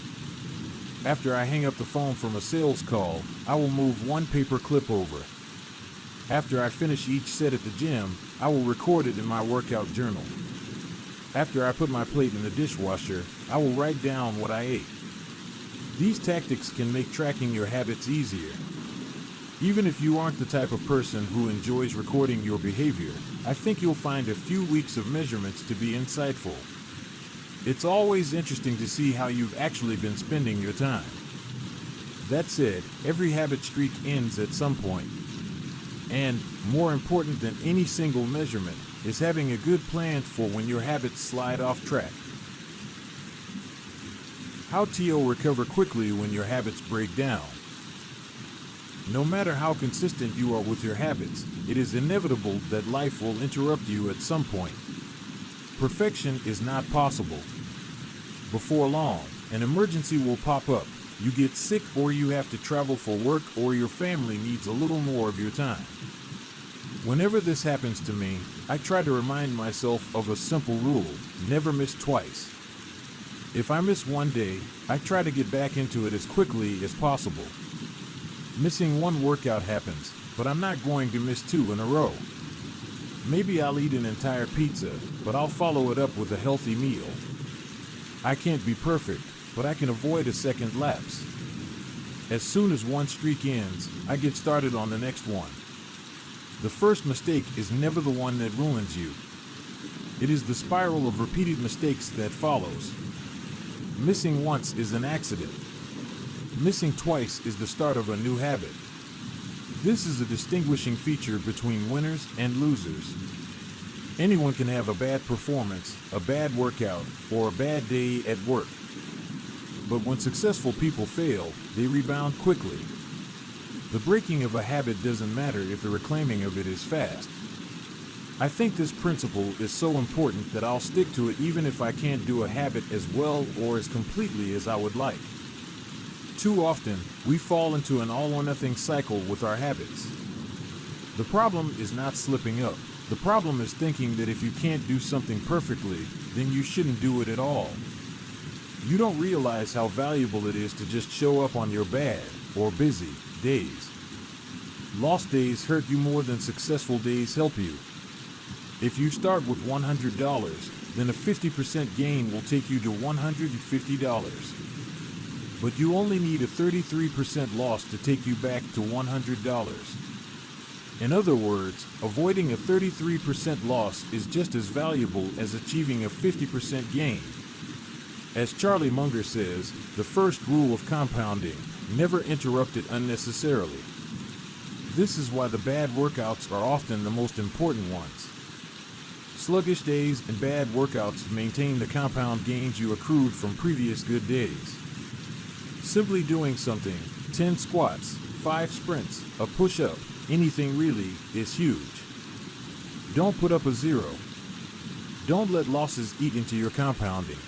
After I hang up the phone from a sales call, I will move one paper clip over. After I finish each set at the gym, I will record it in my workout journal. After I put my plate in the dishwasher, I will write down what I ate. These tactics can make tracking your habits easier. Even if you aren't the type of person who enjoys recording your behavior, I think you'll find a few weeks of measurements to be insightful. It's always interesting to see how you've actually been spending your time. That said, every habit streak ends at some point. And, more important than any single measurement, is having a good plan for when your habits slide off track. How to recover quickly when your habits break down. No matter how consistent you are with your habits, it is inevitable that life will interrupt you at some point. Perfection is not possible. Before long, an emergency will pop up. You get sick, or you have to travel for work, or your family needs a little more of your time. Whenever this happens to me, I try to remind myself of a simple rule: never miss twice. If I miss one day, I try to get back into it as quickly as possible. Missing one workout happens, but I'm not going to miss 2 in a row. Maybe I'll eat an entire pizza, but I'll follow it up with a healthy meal. I can't be perfect, but I can avoid a second lapse. As soon as one streak ends, I get started on the next one. The first mistake is never the one that ruins you. It is the spiral of repeated mistakes that follows. Missing once is an accident. Missing twice is the start of a new habit. This is a distinguishing feature between winners and losers. Anyone can have a bad performance, a bad workout, or a bad day at work. But when successful people fail, they rebound quickly. The breaking of a habit doesn't matter if the reclaiming of it is fast. I think this principle is so important that I'll stick to it even if I can't do a habit as well or as completely as I would like. Too often, we fall into an all-or-nothing cycle with our habits. The problem is not slipping up. The problem is thinking that if you can't do something perfectly, then you shouldn't do it at all. You don't realize how valuable it is to just show up on your bad or busy days. Lost days hurt you more than successful days help you. If you start with $100, then a 50% gain will take you to $150. But you only need a 33% loss to take you back to $100. In other words, avoiding a 33% loss is just as valuable as achieving a 50% gain. As Charlie Munger says, the first rule of compounding: never interrupt it unnecessarily. This is why the bad workouts are often the most important ones. Sluggish days and bad workouts maintain the compound gains you accrued from previous good days. Simply doing something, 10 squats, 5 sprints, a push-up, anything really, is huge. Don't put up a 0. Don't let losses eat into your compounding.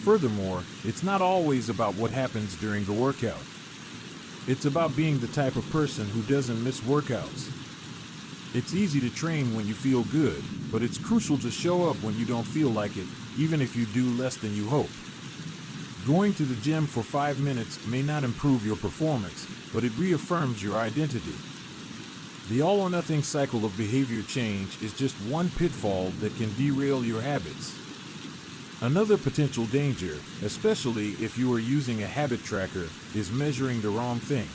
Furthermore, it's not always about what happens during the workout. It's about being the type of person who doesn't miss workouts. It's easy to train when you feel good, but it's crucial to show up when you don't feel like it, even if you do less than you hope. Going to the gym for 5 minutes may not improve your performance, but it reaffirms your identity. The all-or-nothing cycle of behavior change is just one pitfall that can derail your habits. Another potential danger, especially if you are using a habit tracker, is measuring the wrong thing.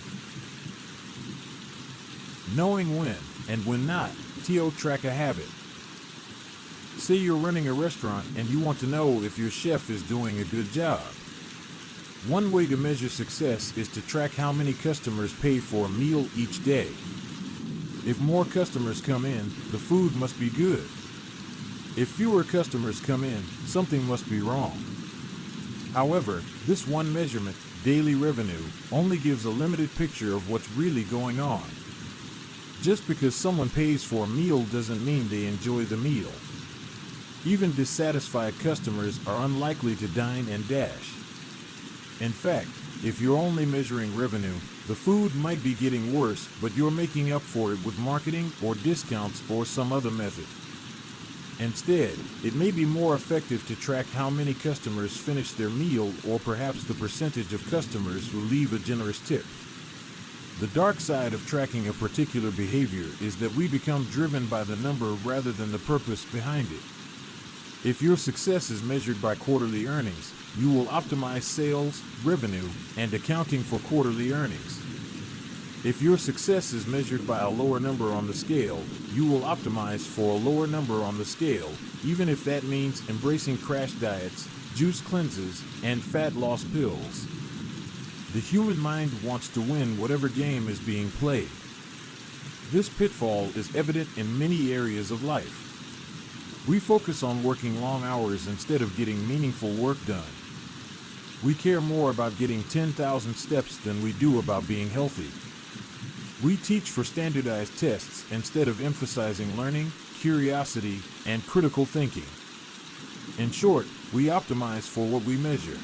Knowing when and when not to track a habit. Say you're running a restaurant and you want to know if your chef is doing a good job. One way to measure success is to track how many customers pay for a meal each day. If more customers come in, the food must be good. If fewer customers come in, something must be wrong. However, this one measurement, daily revenue, only gives a limited picture of what's really going on. Just because someone pays for a meal doesn't mean they enjoy the meal. Even dissatisfied customers are unlikely to dine and dash. In fact, if you're only measuring revenue, the food might be getting worse, but you're making up for it with marketing or discounts or some other method. Instead, it may be more effective to track how many customers finish their meal, or perhaps the percentage of customers who leave a generous tip. The dark side of tracking a particular behavior is that we become driven by the number rather than the purpose behind it. If your success is measured by quarterly earnings, you will optimize sales, revenue, and accounting for quarterly earnings. If your success is measured by a lower number on the scale, you will optimize for a lower number on the scale, even if that means embracing crash diets, juice cleanses, and fat loss pills. The human mind wants to win whatever game is being played. This pitfall is evident in many areas of life. We focus on working long hours instead of getting meaningful work done. We care more about getting 10,000 steps than we do about being healthy. We teach for standardized tests instead of emphasizing learning, curiosity, and critical thinking. In short, we optimize for what we measure.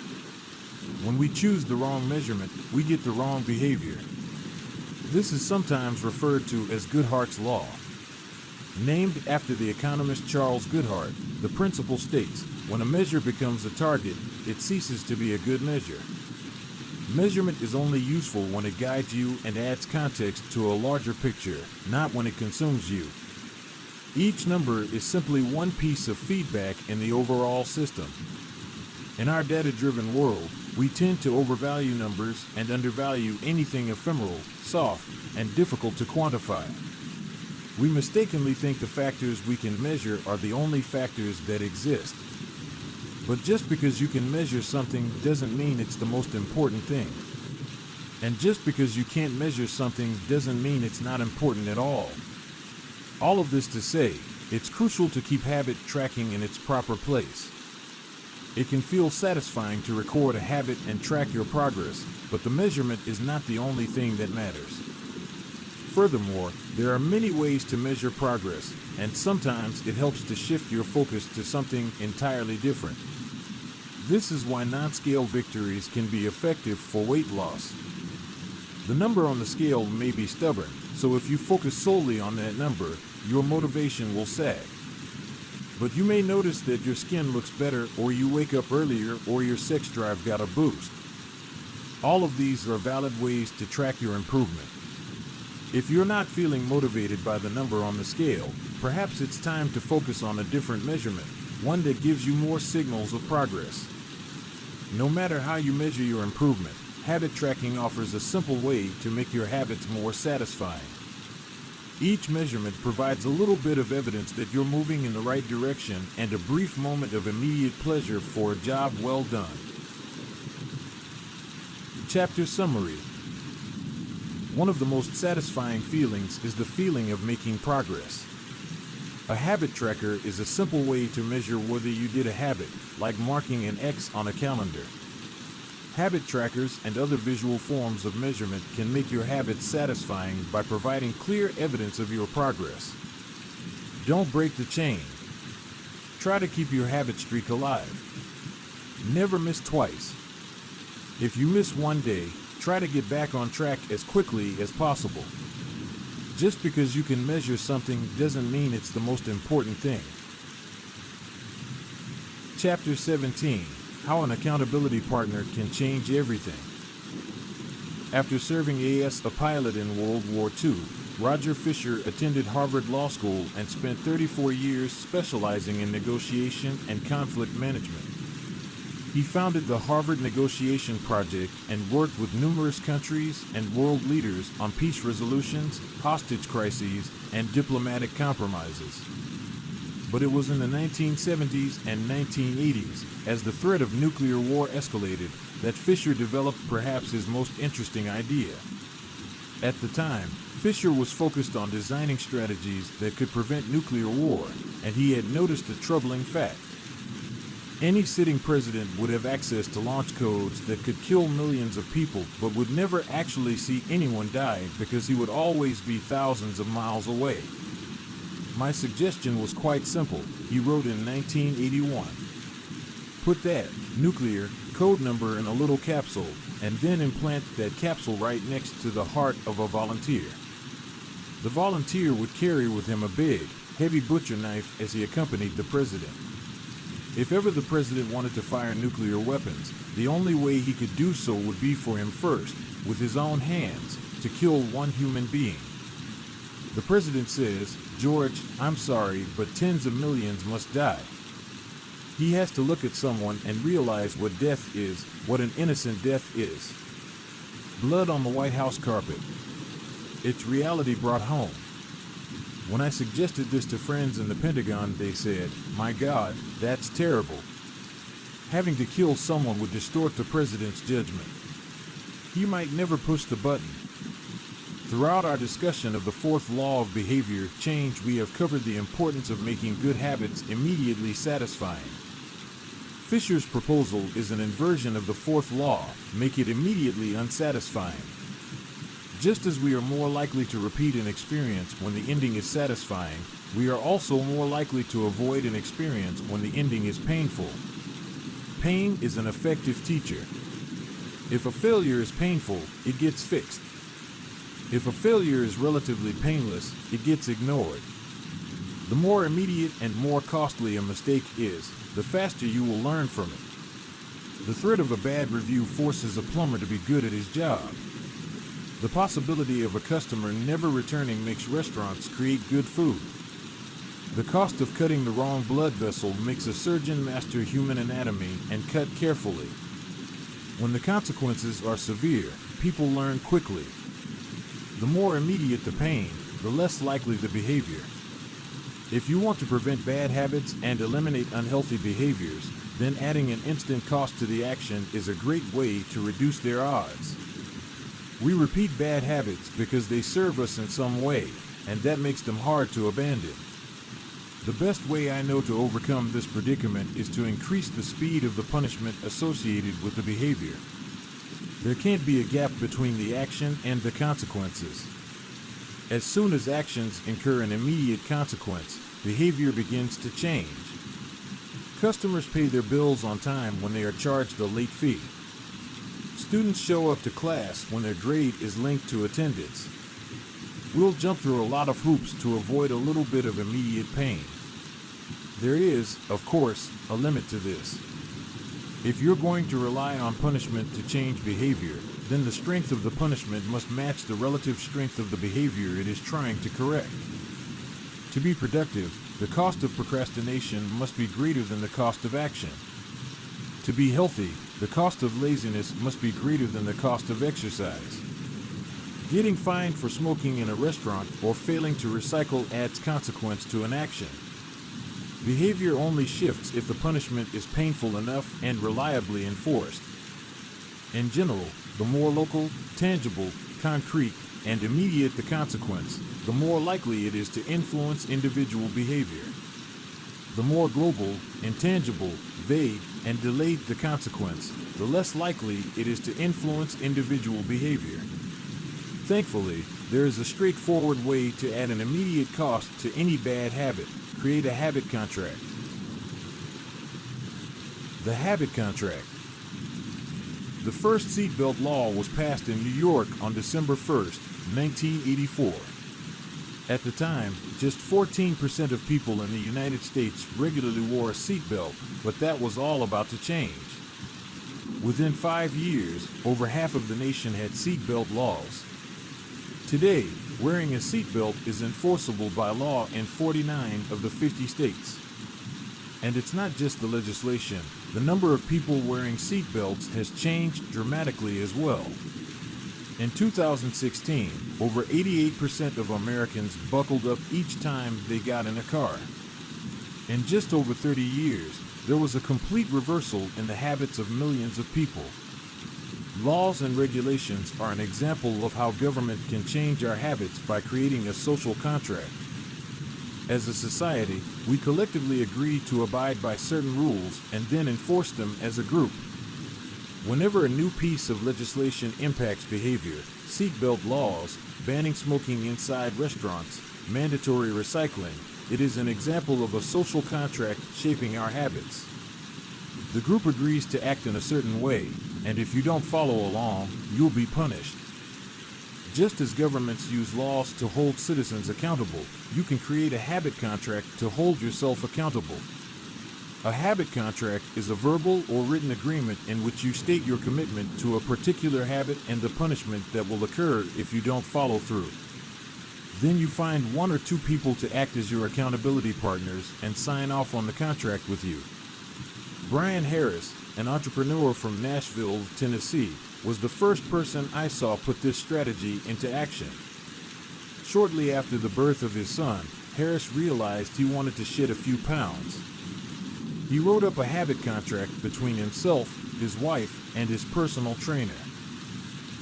When we choose the wrong measurement, we get the wrong behavior. This is sometimes referred to as Goodhart's Law. Named after the economist Charles Goodhart, the principle states, when a measure becomes a target, it ceases to be a good measure. Measurement is only useful when it guides you and adds context to a larger picture, not when it consumes you. Each number is simply one piece of feedback in the overall system. In our data-driven world, we tend to overvalue numbers and undervalue anything ephemeral, soft, and difficult to quantify. We mistakenly think the factors we can measure are the only factors that exist. But just because you can measure something doesn't mean it's the most important thing. And just because you can't measure something doesn't mean it's not important at all. All of this to say, it's crucial to keep habit tracking in its proper place. It can feel satisfying to record a habit and track your progress, but the measurement is not the only thing that matters. Furthermore, there are many ways to measure progress, and sometimes it helps to shift your focus to something entirely different. This is why non-scale victories can be effective for weight loss. The number on the scale may be stubborn, so if you focus solely on that number, your motivation will sag. But you may notice that your skin looks better, or you wake up earlier, or your sex drive got a boost. All of these are valid ways to track your improvement. If you're not feeling motivated by the number on the scale, perhaps it's time to focus on a different measurement, one that gives you more signals of progress. No matter how you measure your improvement, habit tracking offers a simple way to make your habits more satisfying. Each measurement provides a little bit of evidence that you're moving in the right direction and a brief moment of immediate pleasure for a job well done. Chapter Summary. One of the most satisfying feelings is the feeling of making progress. A habit tracker is a simple way to measure whether you did a habit, like marking an X on a calendar. Habit trackers and other visual forms of measurement can make your habits satisfying by providing clear evidence of your progress. Don't break the chain. Try to keep your habit streak alive. Never miss twice. If you miss one day, try to get back on track as quickly as possible. Just because you can measure something doesn't mean it's the most important thing. Chapter 17. How an accountability partner can change everything. After serving as a pilot in World War II, Roger Fisher attended Harvard Law School and spent 34 years specializing in negotiation and conflict management. He founded the Harvard Negotiation Project and worked with numerous countries and world leaders on peace resolutions, hostage crises, and diplomatic compromises. But it was in the 1970s and 1980s, as the threat of nuclear war escalated, that Fisher developed perhaps his most interesting idea. At the time, Fisher was focused on designing strategies that could prevent nuclear war, and he had noticed a troubling fact. Any sitting president would have access to launch codes that could kill millions of people, but would never actually see anyone die because he would always be thousands of miles away. My suggestion was quite simple, he wrote in 1981. Put that nuclear code number in a little capsule, and then implant that capsule right next to the heart of a volunteer. The volunteer would carry with him a big, heavy butcher knife as he accompanied the president. If ever the president wanted to fire nuclear weapons, the only way he could do so would be for him first, with his own hands, to kill one human being. The president says, "George, I'm sorry, but tens of millions must die." He has to look at someone and realize what death is, what an innocent death is. Blood on the White House carpet. It's reality brought home. When I suggested this to friends in the Pentagon, they said, "My God, that's terrible. Having to kill someone would distort the president's judgment. He might never push the button." Throughout our discussion of the fourth law of behavior change, we have covered the importance of making good habits immediately satisfying. Fisher's proposal is an inversion of the fourth law, make it immediately unsatisfying. Just as we are more likely to repeat an experience when the ending is satisfying, we are also more likely to avoid an experience when the ending is painful. Pain is an effective teacher. If a failure is painful, it gets fixed. If a failure is relatively painless, it gets ignored. The more immediate and more costly a mistake is, the faster you will learn from it. The threat of a bad review forces a plumber to be good at his job. The possibility of a customer never returning makes restaurants create good food. The cost of cutting the wrong blood vessel makes a surgeon master human anatomy and cut carefully. When the consequences are severe, people learn quickly. The more immediate the pain, the less likely the behavior. If you want to prevent bad habits and eliminate unhealthy behaviors, then adding an instant cost to the action is a great way to reduce their odds. We repeat bad habits because they serve us in some way, and that makes them hard to abandon. The best way I know to overcome this predicament is to increase the speed of the punishment associated with the behavior. There can't be a gap between the action and the consequences. As soon as actions incur an immediate consequence, behavior begins to change. Customers pay their bills on time when they are charged a late fee. Students show up to class when their grade is linked to attendance. We'll jump through a lot of hoops to avoid a little bit of immediate pain. There is, of course, a limit to this. If you're going to rely on punishment to change behavior, then the strength of the punishment must match the relative strength of the behavior it is trying to correct. To be productive, the cost of procrastination must be greater than the cost of action. To be healthy, the cost of laziness must be greater than the cost of exercise. Getting fined for smoking in a restaurant or failing to recycle adds consequence to an action. Behavior only shifts if the punishment is painful enough and reliably enforced. In general, the more local, tangible, concrete, and immediate the consequence, the more likely it is to influence individual behavior. The more global, intangible, vague, and delayed the consequence, the less likely it is to influence individual behavior. Thankfully, there is a straightforward way to add an immediate cost to any bad habit. Create a habit contract. The habit contract. The first seatbelt law was passed in New York on December 1st, 1984. At the time, just 14% of people in the United States regularly wore a seatbelt, but that was all about to change. Within 5 years, over half of the nation had seatbelt laws. Today, wearing a seatbelt is enforceable by law in 49 of the 50 states. And it's not just the legislation. The number of people wearing seatbelts has changed dramatically as well. In 2016, over 88% of Americans buckled up each time they got in a car. In just over 30 years, there was a complete reversal in the habits of millions of people. Laws and regulations are an example of how government can change our habits by creating a social contract. As a society, we collectively agree to abide by certain rules and then enforce them as a group. Whenever a new piece of legislation impacts behavior, seatbelt laws, banning smoking inside restaurants, mandatory recycling, it is an example of a social contract shaping our habits. The group agrees to act in a certain way, and if you don't follow along, you'll be punished. Just as governments use laws to hold citizens accountable, you can create a habit contract to hold yourself accountable. A habit contract is a verbal or written agreement in which you state your commitment to a particular habit and the punishment that will occur if you don't follow through. Then you find 1 or 2 people to act as your accountability partners and sign off on the contract with you. Brian Harris, an entrepreneur from Nashville, Tennessee, was the first person I saw put this strategy into action. Shortly after the birth of his son, Harris realized he wanted to shed a few pounds. He wrote up a habit contract between himself, his wife, and his personal trainer.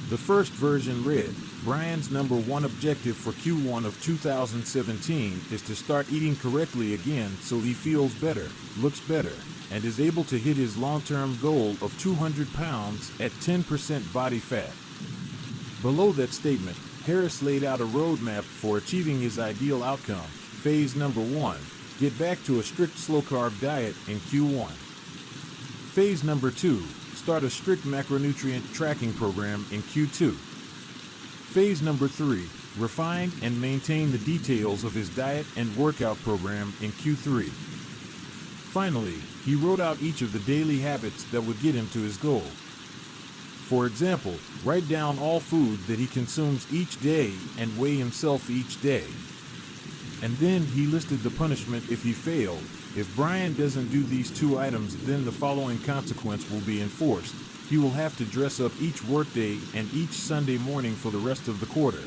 The first version read, Brian's number 1 objective for Q1 of 2017 is to start eating correctly again so he feels better, looks better, and is able to hit his long-term goal of 200 pounds at 10% body fat. Below that statement, Harris laid out a roadmap for achieving his ideal outcome. Phase number 1, get back to a strict slow-carb diet in Q1. Phase number 2, start a strict macronutrient tracking program in Q2. Phase number 3, refine and maintain the details of his diet and workout program in Q3. Finally, he wrote out each of the daily habits that would get him to his goal. For example, write down all food that he consumes each day and weigh himself each day. And then he listed the punishment if he failed. If Brian doesn't do these 2 items, then the following consequence will be enforced. He will have to dress up each workday and each Sunday morning for the rest of the quarter.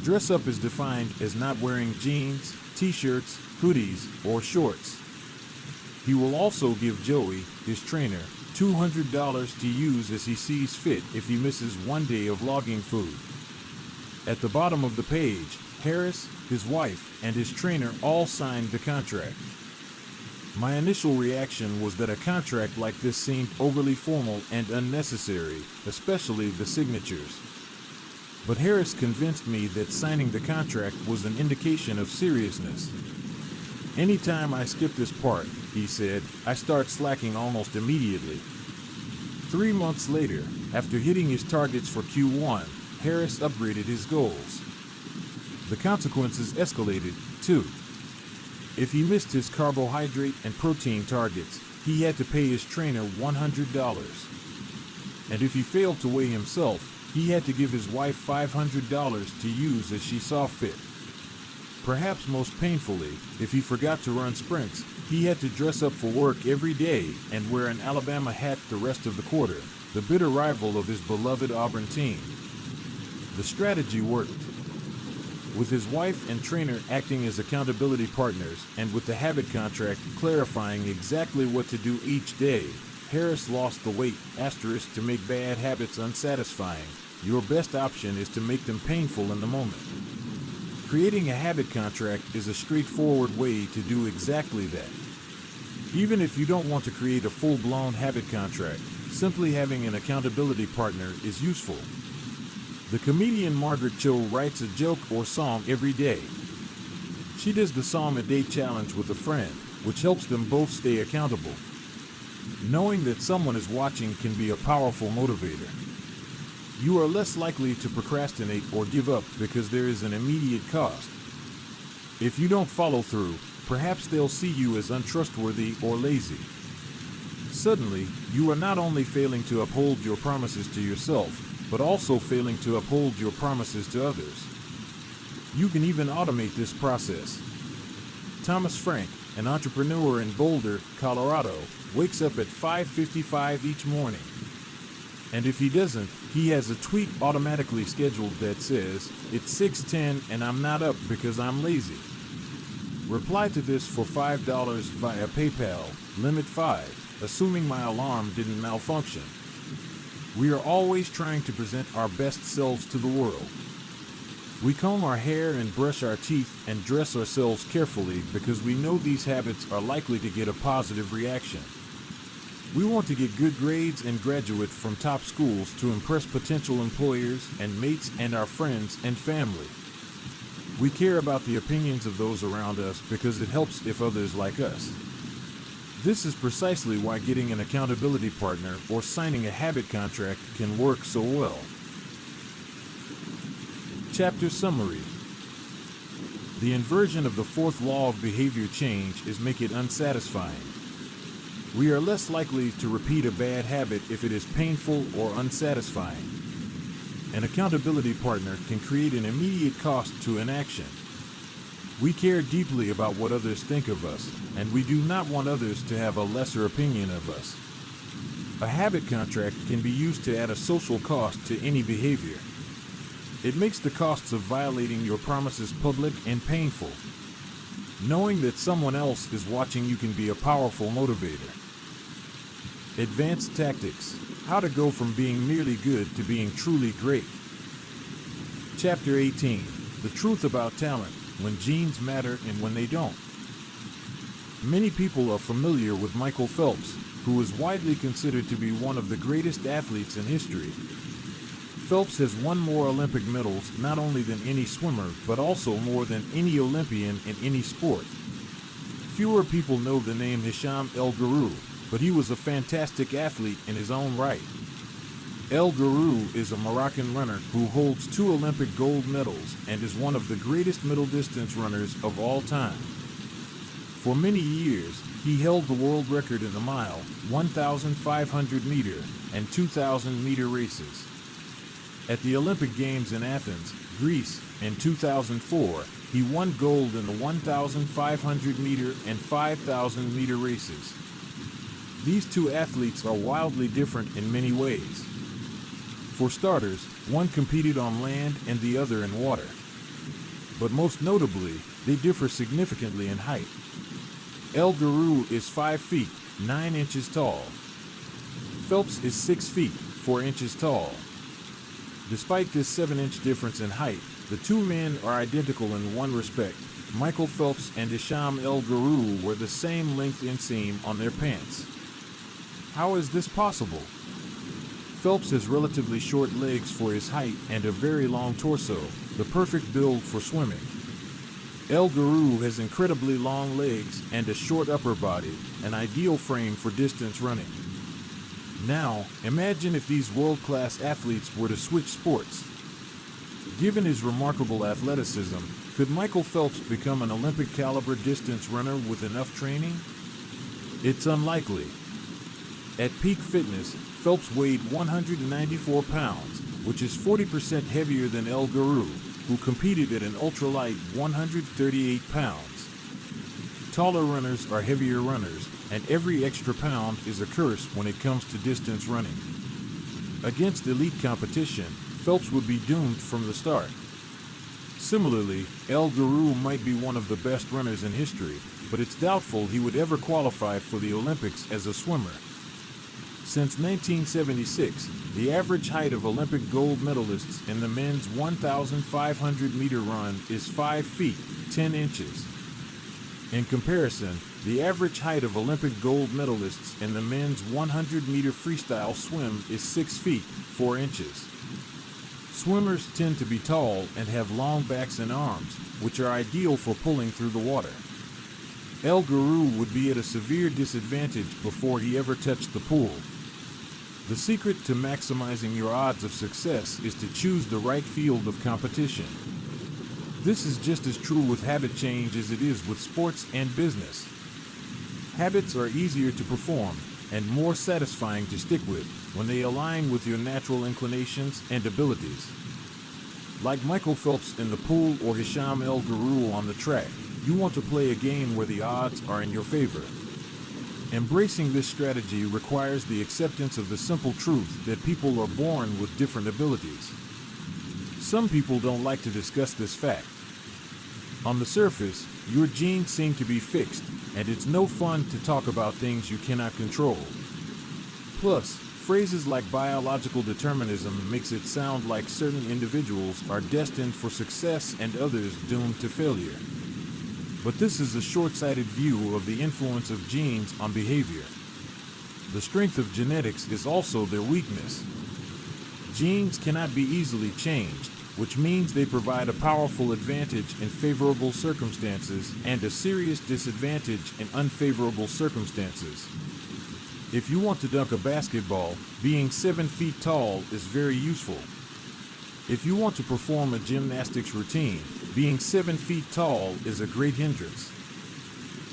Dress up is defined as not wearing jeans, t-shirts, hoodies, or shorts. He will also give Joey, his trainer, $200 to use as he sees fit if he misses 1 day of logging food. At the bottom of the page, Harris, his wife, and his trainer all signed the contract. My initial reaction was that a contract like this seemed overly formal and unnecessary, especially the signatures. But Harris convinced me that signing the contract was an indication of seriousness. Anytime I skip this part, he said, I start slacking almost immediately. 3 months later, after hitting his targets for Q1, Harris upgraded his goals. The consequences escalated, too. If he missed his carbohydrate and protein targets, he had to pay his trainer $100. And if he failed to weigh himself, he had to give his wife $500 to use as she saw fit. Perhaps most painfully, if he forgot to run sprints, he had to dress up for work every day and wear an Alabama hat the rest of the quarter, the bitter rival of his beloved Auburn team. The strategy worked. With his wife and trainer acting as accountability partners and with the habit contract clarifying exactly what to do each day, Harris lost the weight, to make bad habits unsatisfying. Your best option is to make them painful in the moment. Creating a habit contract is a straightforward way to do exactly that. Even if you don't want to create a full-blown habit contract, simply having an accountability partner is useful. The comedian Margaret Cho writes a joke or song every day. She does the Psalm a Day challenge with a friend, which helps them both stay accountable. Knowing that someone is watching can be a powerful motivator. You are less likely to procrastinate or give up because there is an immediate cost. If you don't follow through, perhaps they'll see you as untrustworthy or lazy. Suddenly, you are not only failing to uphold your promises to yourself, but also failing to uphold your promises to others. You can even automate this process. Thomas Frank, an entrepreneur in Boulder, Colorado, wakes up at 5:55 each morning. And if he doesn't, he has a tweet automatically scheduled that says, it's 6:10 and I'm not up because I'm lazy. Reply to this for $5 via PayPal, limit 5, assuming my alarm didn't malfunction. We are always trying to present our best selves to the world. We comb our hair and brush our teeth and dress ourselves carefully because we know these habits are likely to get a positive reaction. We want to get good grades and graduate from top schools to impress potential employers and mates and our friends and family. We care about the opinions of those around us because it helps if others like us. This is precisely why getting an accountability partner or signing a habit contract can work so well. Chapter Summary. The inversion of the fourth law of behavior change is make it unsatisfying. We are less likely to repeat a bad habit if it is painful or unsatisfying. An accountability partner can create an immediate cost to inaction. We care deeply about what others think of us, and we do not want others to have a lesser opinion of us. A habit contract can be used to add a social cost to any behavior. It makes the costs of violating your promises public and painful. Knowing that someone else is watching you can be a powerful motivator. Advanced tactics. How to go from being merely good to being truly great. Chapter 18. The truth about talent, when genes matter and when they don't. Many people are familiar with Michael Phelps, who is widely considered to be one of the greatest athletes in history. Phelps has won more Olympic medals not only than any swimmer, but also more than any Olympian in any sport. Fewer people know the name Hisham El Ghouri, but he was a fantastic athlete in his own right. El Guru is a Moroccan runner who holds 2 Olympic gold medals and is one of the greatest middle distance runners of all time. For many years, he held the world record in the mile, 1,500 meter, and 2,000 meter races. At the Olympic Games in Athens, Greece, in 2004, he won gold in the 1,500 meter and 5,000 meter races. These 2 athletes are wildly different in many ways. For starters, one competed on land and the other in water. But most notably, they differ significantly in height. El Guru is 5 feet, 9 inches tall. Phelps is 6 feet, 4 inches tall. Despite this 7-inch difference in height, the 2 men are identical in one respect. Michael Phelps and Hisham El Guru were the same length inseam on their pants. How is this possible? Phelps has relatively short legs for his height and a very long torso, the perfect build for swimming. El Guru has incredibly long legs and a short upper body, an ideal frame for distance running. Now, imagine if these world-class athletes were to switch sports. Given his remarkable athleticism, could Michael Phelps become an Olympic-caliber distance runner with enough training? It's unlikely. At peak fitness, Phelps weighed 194 pounds, which is 40% heavier than El Guru, who competed at an ultralight 138 pounds. Taller runners are heavier runners, and every extra pound is a curse when it comes to distance running. Against elite competition, Phelps would be doomed from the start. Similarly, El Guru might be one of the best runners in history, but it's doubtful he would ever qualify for the Olympics as a swimmer. Since 1976, the average height of Olympic gold medalists in the men's 1,500 meter run is 5 feet, 10 inches. In comparison, the average height of Olympic gold medalists in the men's 100 meter freestyle swim is 6 feet, 4 inches. Swimmers tend to be tall and have long backs and arms, which are ideal for pulling through the water. El Guru would be at a severe disadvantage before he ever touched the pool. The secret to maximizing your odds of success is to choose the right field of competition. This is just as true with habit change as it is with sports and business. Habits are easier to perform and more satisfying to stick with when they align with your natural inclinations and abilities. Like Michael Phelps in the pool or Hisham El Guru on the track, you want to play a game where the odds are in your favor. Embracing this strategy requires the acceptance of the simple truth that people are born with different abilities. Some people don't like to discuss this fact. On the surface, your genes seem to be fixed, and it's no fun to talk about things you cannot control. Plus, phrases like biological determinism makes it sound like certain individuals are destined for success and others doomed to failure. But this is a short-sighted view of the influence of genes on behavior. The strength of genetics is also their weakness. Genes cannot be easily changed, which means they provide a powerful advantage in favorable circumstances and a serious disadvantage in unfavorable circumstances. If you want to dunk a basketball, being 7 feet tall is very useful. If you want to perform a gymnastics routine, being 7 feet tall is a great hindrance.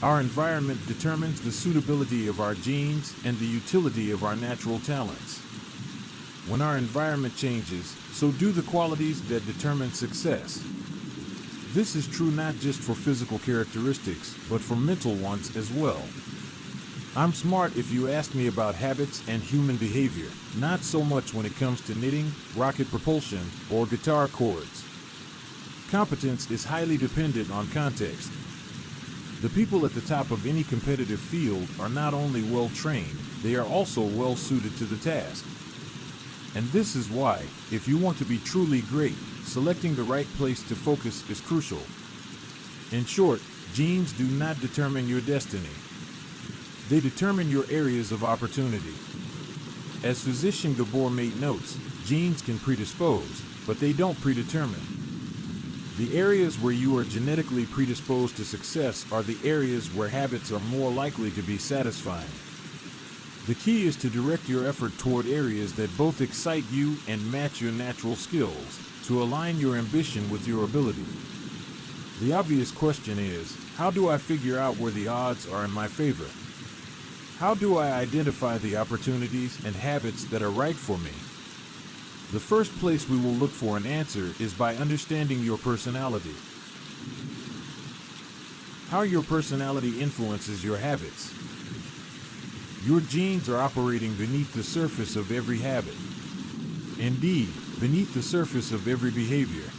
Our environment determines the suitability of our genes and the utility of our natural talents. When our environment changes, so do the qualities that determine success. This is true not just for physical characteristics, but for mental ones as well. I'm smart if you ask me about habits and human behavior, not so much when it comes to knitting, rocket propulsion, or guitar chords. Competence is highly dependent on context. The people at the top of any competitive field are not only well-trained, they are also well-suited to the task. And this is why, if you want to be truly great, selecting the right place to focus is crucial. In short, genes do not determine your destiny. They determine your areas of opportunity. As physician Gabor Mate notes, genes can predispose, but they don't predetermine. The areas where you are genetically predisposed to success are the areas where habits are more likely to be satisfying. The key is to direct your effort toward areas that both excite you and match your natural skills, to align your ambition with your ability. The obvious question is, how do I figure out where the odds are in my favor? How do I identify the opportunities and habits that are right for me? The first place we will look for an answer is by understanding your personality. How your personality influences your habits. Your genes are operating beneath the surface of every habit. Indeed, beneath the surface of every behavior.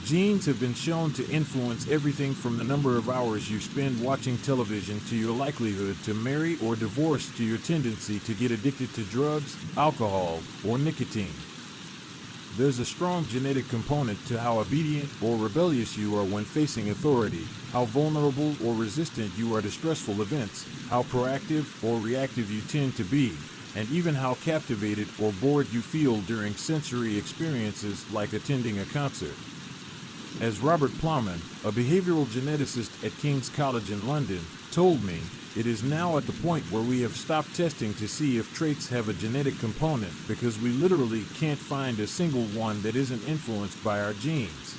Genes have been shown to influence everything from the number of hours you spend watching television to your likelihood to marry or divorce to your tendency to get addicted to drugs, alcohol, or nicotine. There's a strong genetic component to how obedient or rebellious you are when facing authority, how vulnerable or resistant you are to stressful events, how proactive or reactive you tend to be, and even how captivated or bored you feel during sensory experiences like attending a concert. As Robert Plowman, a behavioral geneticist at King's College in London, told me, it is now at the point where we have stopped testing to see if traits have a genetic component because we literally can't find a single one that isn't influenced by our genes.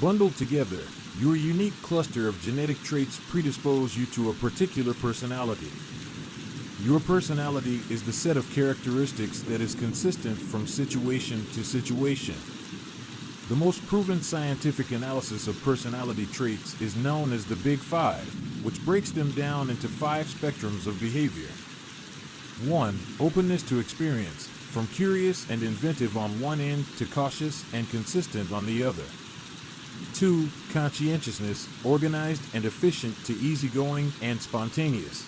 Bundled together, your unique cluster of genetic traits predispose you to a particular personality. Your personality is the set of characteristics that is consistent from situation to situation. The most proven scientific analysis of personality traits is known as the Big Five, which breaks them down into 5 spectrums of behavior. 1. Openness to experience, from curious and inventive on one end to cautious and consistent on the other. 2. Conscientiousness, organized and efficient to easygoing and spontaneous.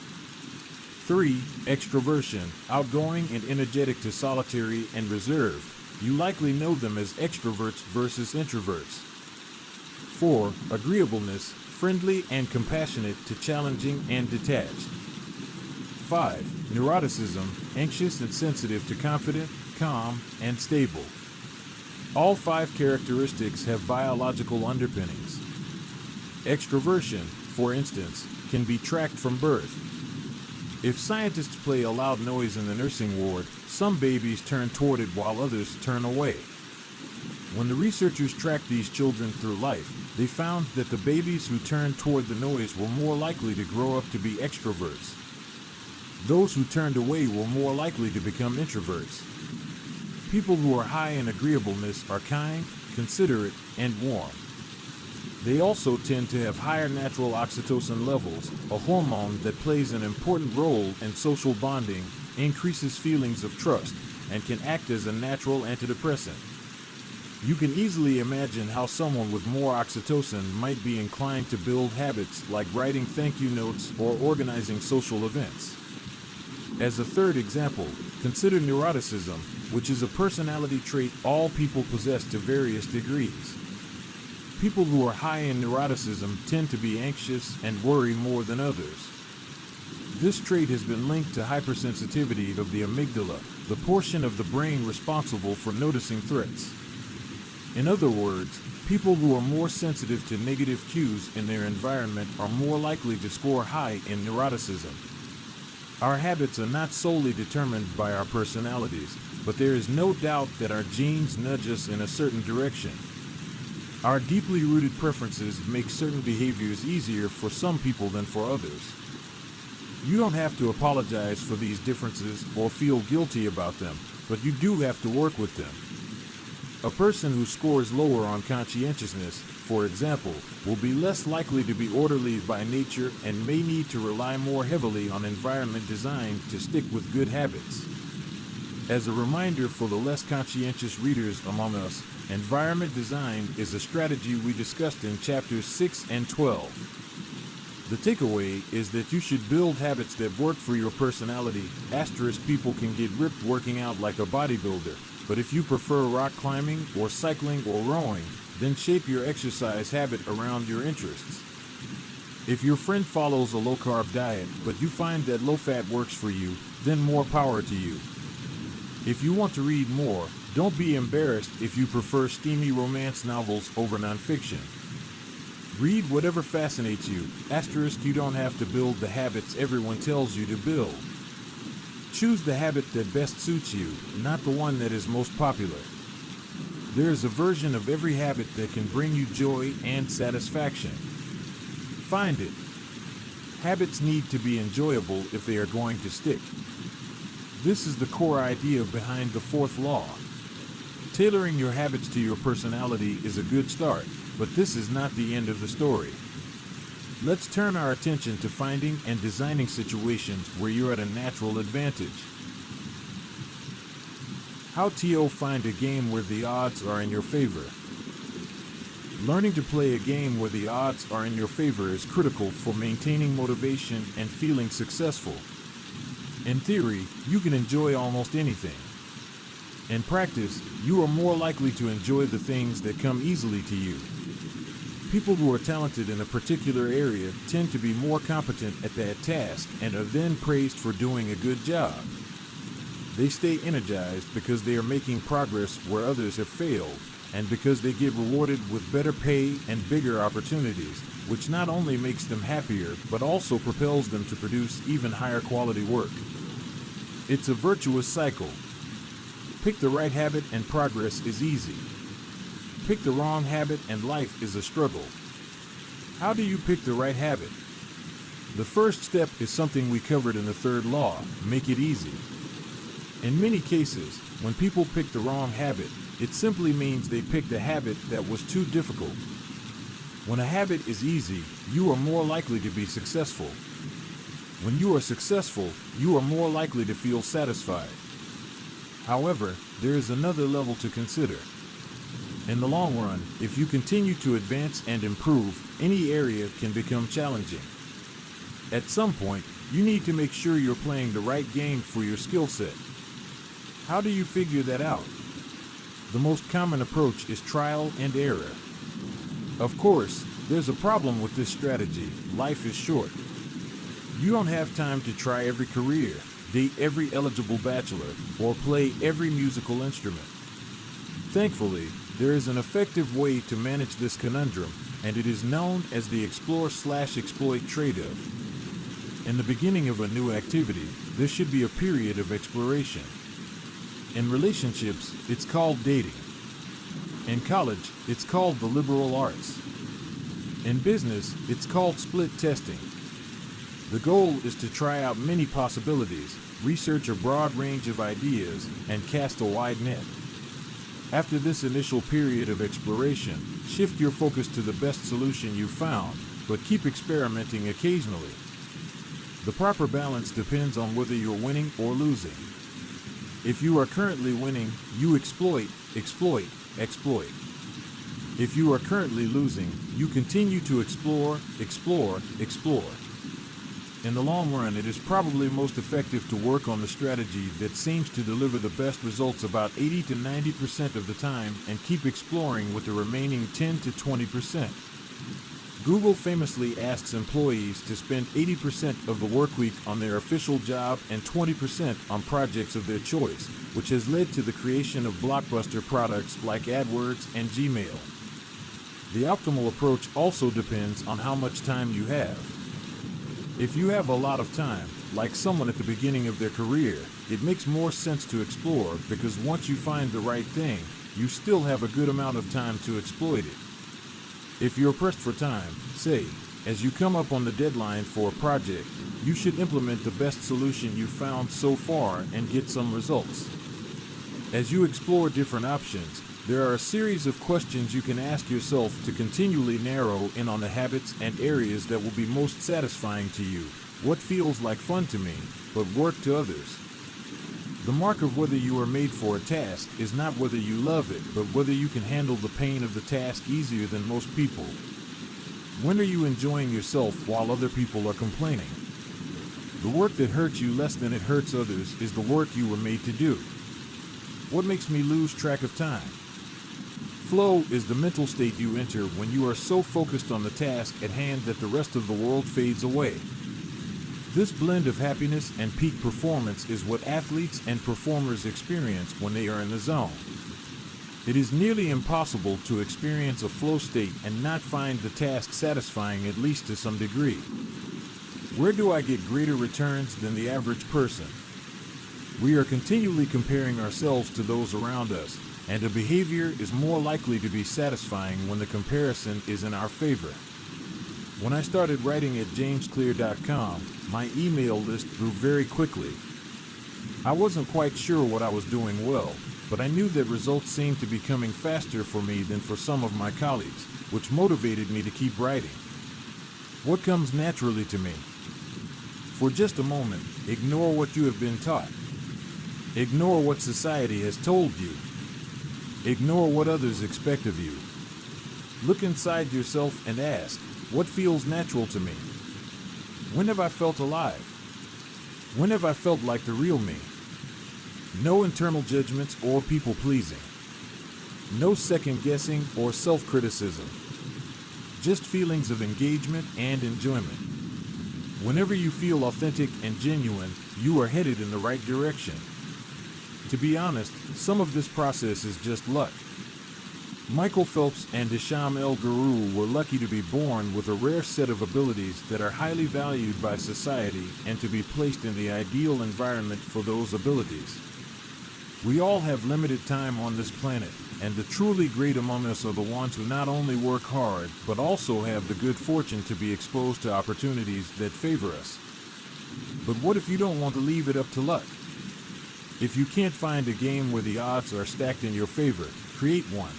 3. Extroversion, outgoing and energetic to solitary and reserved. You likely know them as extroverts versus introverts. 4. Agreeableness, friendly and compassionate to challenging and detached. 5. Neuroticism, anxious and sensitive to confident, calm, and stable. All 5 characteristics have biological underpinnings. Extroversion, for instance, can be tracked from birth. If scientists play a loud noise in the nursing ward, some babies turn toward it while others turn away. When the researchers tracked these children through life, they found that the babies who turned toward the noise were more likely to grow up to be extroverts. Those who turned away were more likely to become introverts. People who are high in agreeableness are kind, considerate, and warm. They also tend to have higher natural oxytocin levels, a hormone that plays an important role in social bonding, increases feelings of trust, and can act as a natural antidepressant. You can easily imagine how someone with more oxytocin might be inclined to build habits like writing thank you notes or organizing social events. As a third example, consider neuroticism, which is a personality trait all people possess to various degrees. People who are high in neuroticism tend to be anxious and worry more than others. This trait has been linked to hypersensitivity of the amygdala, the portion of the brain responsible for noticing threats. In other words, people who are more sensitive to negative cues in their environment are more likely to score high in neuroticism. Our habits are not solely determined by our personalities, but there is no doubt that our genes nudge us in a certain direction. Our deeply rooted preferences make certain behaviors easier for some people than for others. You don't have to apologize for these differences or feel guilty about them, but you do have to work with them. A person who scores lower on conscientiousness, for example, will be less likely to be orderly by nature and may need to rely more heavily on environment design to stick with good habits. As a reminder for the less conscientious readers among us, environment design is a strategy we discussed in chapters 6 and 12. The takeaway is that you should build habits that work for your personality. People can get ripped working out like a bodybuilder, but if you prefer rock climbing or cycling or rowing, then shape your exercise habit around your interests. If your friend follows a low-carb diet, but you find that low-fat works for you, then more power to you. If you want to read more, don't be embarrassed if you prefer steamy romance novels over nonfiction. Read whatever fascinates you. You don't have to build the habits everyone tells you to build. Choose the habit that best suits you, not the one that is most popular. There is a version of every habit that can bring you joy and satisfaction. Find it. Habits need to be enjoyable if they are going to stick. This is the core idea behind the fourth law. Tailoring your habits to your personality is a good start, but this is not the end of the story. Let's turn our attention to finding and designing situations where you're at a natural advantage. How to find a game where the odds are in your favor. Learning to play a game where the odds are in your favor is critical for maintaining motivation and feeling successful. In theory, you can enjoy almost anything. In practice, you are more likely to enjoy the things that come easily to you. People who are talented in a particular area tend to be more competent at that task and are then praised for doing a good job. They stay energized because they are making progress where others have failed, and because they get rewarded with better pay and bigger opportunities, which not only makes them happier, but also propels them to produce even higher quality work. It's a virtuous cycle. Pick the right habit and progress is easy. Pick the wrong habit and life is a struggle. How do you pick the right habit? The first step is something we covered in the third law: make it easy. In many cases, when people pick the wrong habit, it simply means they picked a habit that was too difficult. When a habit is easy, you are more likely to be successful. When you are successful, you are more likely to feel satisfied. However, there is another level to consider. In the long run, if you continue to advance and improve, any area can become challenging. At some point, you need to make sure you're playing the right game for your skill set. How do you figure that out? The most common approach is trial and error. Of course, there's a problem with this strategy. Life is short. You don't have time to try every career, date every eligible bachelor, or play every musical instrument. Thankfully, there is an effective way to manage this conundrum, and it is known as the explore/exploit trade-off. In the beginning of a new activity, there should be a period of exploration. In relationships, it's called dating. In college, it's called the liberal arts. In business, it's called split testing. The goal is to try out many possibilities, research a broad range of ideas, and cast a wide net. After this initial period of exploration, shift your focus to the best solution you've found, but keep experimenting occasionally. The proper balance depends on whether you're winning or losing. If you are currently winning, you exploit, exploit, exploit. If you are currently losing, you continue to explore, explore, explore. In the long run, it is probably most effective to work on the strategy that seems to deliver the best results about 80 to 90% of the time and keep exploring with the remaining 10 to 20%. Google famously asks employees to spend 80% of the workweek on their official job and 20% on projects of their choice, which has led to the creation of blockbuster products like AdWords and Gmail. The optimal approach also depends on how much time you have. If you have a lot of time, like someone at the beginning of their career, it makes more sense to explore because once you find the right thing, you still have a good amount of time to exploit it. If you're pressed for time, say, as you come up on the deadline for a project, you should implement the best solution you've found so far and get some results. As you explore different options, there are a series of questions you can ask yourself to continually narrow in on the habits and areas that will be most satisfying to you. What feels like fun to me, but work to others? The mark of whether you are made for a task is not whether you love it, but whether you can handle the pain of the task easier than most people. When are you enjoying yourself while other people are complaining? The work that hurts you less than it hurts others is the work you were made to do. What makes me lose track of time? Flow is the mental state you enter when you are so focused on the task at hand that the rest of the world fades away. This blend of happiness and peak performance is what athletes and performers experience when they are in the zone. It is nearly impossible to experience a flow state and not find the task satisfying at least to some degree. Where do I get greater returns than the average person? We are continually comparing ourselves to those around us, and a behavior is more likely to be satisfying when the comparison is in our favor. When I started writing at jamesclear.com, my email list grew very quickly. I wasn't quite sure what I was doing well, but I knew that results seemed to be coming faster for me than for some of my colleagues, which motivated me to keep writing. What comes naturally to me? For just a moment, ignore what you have been taught. Ignore what society has told you. Ignore what others expect of you. Look inside yourself and ask, what feels natural to me? When have I felt alive? When have I felt like the real me? No internal judgments or people-pleasing. No second-guessing or self-criticism. Just feelings of engagement and enjoyment. Whenever you feel authentic and genuine, you are headed in the right direction. To be honest, some of this process is just luck. Michael Phelps and Hisham El Guru were lucky to be born with a rare set of abilities that are highly valued by society and to be placed in the ideal environment for those abilities. We all have limited time on this planet, and the truly great among us are the ones who not only work hard, but also have the good fortune to be exposed to opportunities that favor us. But what if you don't want to leave it up to luck? If you can't find a game where the odds are stacked in your favor, create one.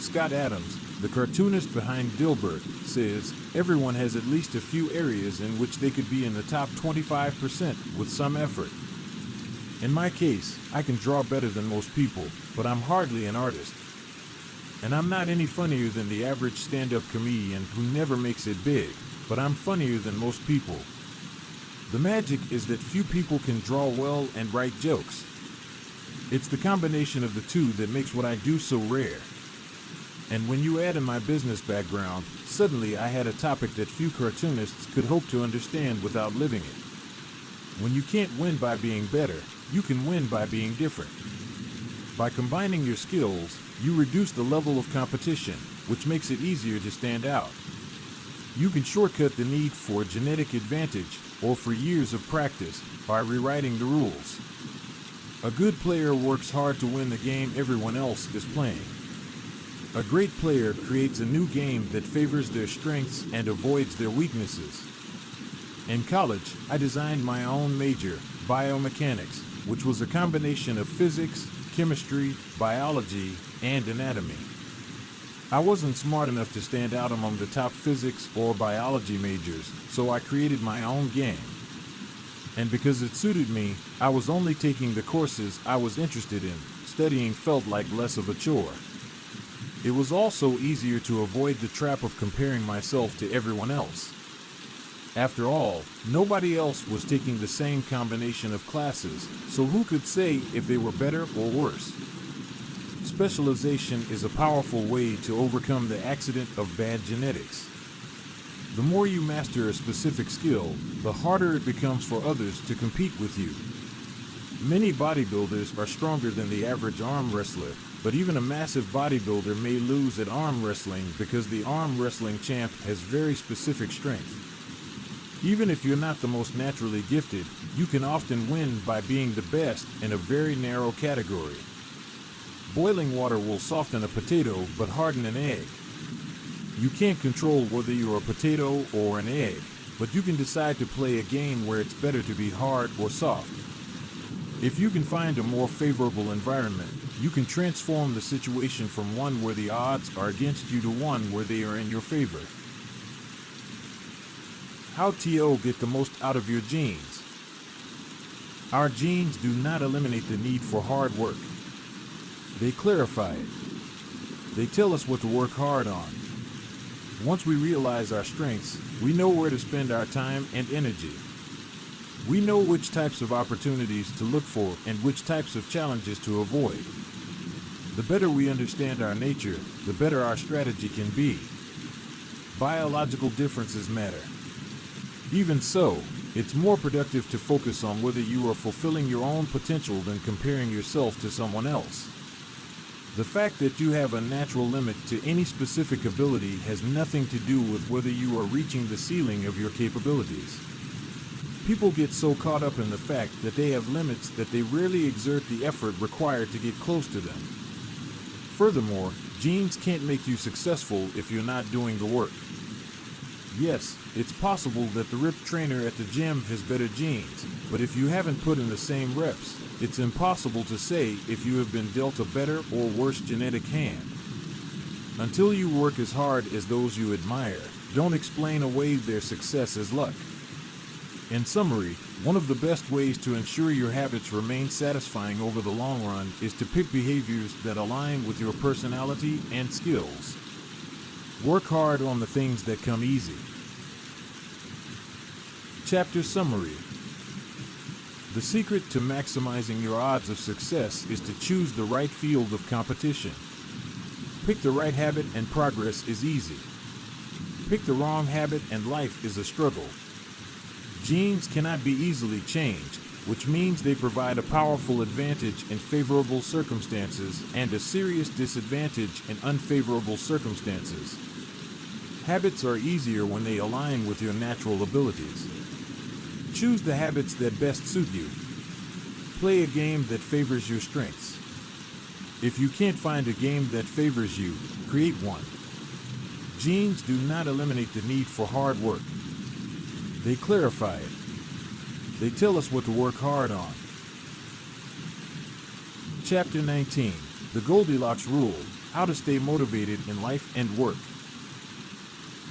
Scott Adams, the cartoonist behind Dilbert, says, everyone has at least a few areas in which they could be in the top 25% with some effort. In my case, I can draw better than most people, but I'm hardly an artist. And I'm not any funnier than the average stand-up comedian who never makes it big, but I'm funnier than most people. The magic is that few people can draw well and write jokes. It's the combination of the two that makes what I do so rare. And when you add in my business background, suddenly I had a topic that few cartoonists could hope to understand without living it. When you can't win by being better, you can win by being different. By combining your skills, you reduce the level of competition, which makes it easier to stand out. You can shortcut the need for genetic advantage or for years of practice by rewriting the rules. A good player works hard to win the game everyone else is playing. A great player creates a new game that favors their strengths and avoids their weaknesses. In college, I designed my own major, biomechanics, which was a combination of physics, chemistry, biology, and anatomy. I wasn't smart enough to stand out among the top physics or biology majors, so I created my own game. And because it suited me, I was only taking the courses I was interested in. Studying felt like less of a chore. It was also easier to avoid the trap of comparing myself to everyone else. After all, nobody else was taking the same combination of classes, so who could say if they were better or worse? Specialization is a powerful way to overcome the accident of bad genetics. The more you master a specific skill, the harder it becomes for others to compete with you. Many bodybuilders are stronger than the average arm wrestler, but even a massive bodybuilder may lose at arm wrestling because the arm wrestling champ has very specific strength. Even if you're not the most naturally gifted, you can often win by being the best in a very narrow category. Boiling water will soften a potato but harden an egg. You can't control whether you're a potato or an egg, but you can decide to play a game where it's better to be hard or soft. If you can find a more favorable environment, you can transform the situation from one where the odds are against you to one where they are in your favor. How to get the most out of your genes? Our genes do not eliminate the need for hard work. They clarify it. They tell us what to work hard on. Once we realize our strengths, we know where to spend our time and energy. We know which types of opportunities to look for and which types of challenges to avoid. The better we understand our nature, the better our strategy can be. Biological differences matter. Even so, it's more productive to focus on whether you are fulfilling your own potential than comparing yourself to someone else. The fact that you have a natural limit to any specific ability has nothing to do with whether you are reaching the ceiling of your capabilities. People get so caught up in the fact that they have limits that they rarely exert the effort required to get close to them. Furthermore, genes can't make you successful if you're not doing the work. Yes, it's possible that the ripped trainer at the gym has better genes, but if you haven't put in the same reps, it's impossible to say if you have been dealt a better or worse genetic hand. Until you work as hard as those you admire, don't explain away their success as luck. In summary, one of the best ways to ensure your habits remain satisfying over the long run is to pick behaviors that align with your personality and skills. Work hard on the things that come easy. Chapter Summary. The secret to maximizing your odds of success is to choose the right field of competition. Pick the right habit and progress is easy. Pick the wrong habit and life is a struggle. Genes cannot be easily changed, which means they provide a powerful advantage in favorable circumstances and a serious disadvantage in unfavorable circumstances. Habits are easier when they align with your natural abilities. Choose the habits that best suit you. Play a game that favors your strengths. If you can't find a game that favors you, create one. Genes do not eliminate the need for hard work. They clarify it. They tell us what to work hard on. Chapter 19. The Goldilocks Rule: How to Stay Motivated in Life and Work.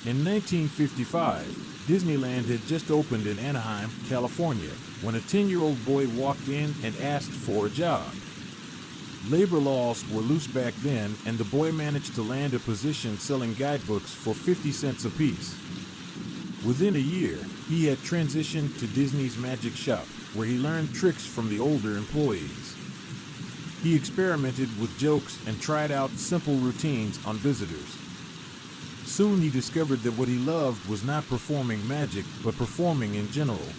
In 1955, Disneyland had just opened in Anaheim, California, when a 10-year-old boy walked in and asked for a job. Labor laws were loose back then, and the boy managed to land a position selling guidebooks for 50 cents apiece. Within a year, he had transitioned to Disney's Magic Shop, where he learned tricks from the older employees. He experimented with jokes and tried out simple routines on visitors. Soon he discovered that what he loved was not performing magic, but performing in general.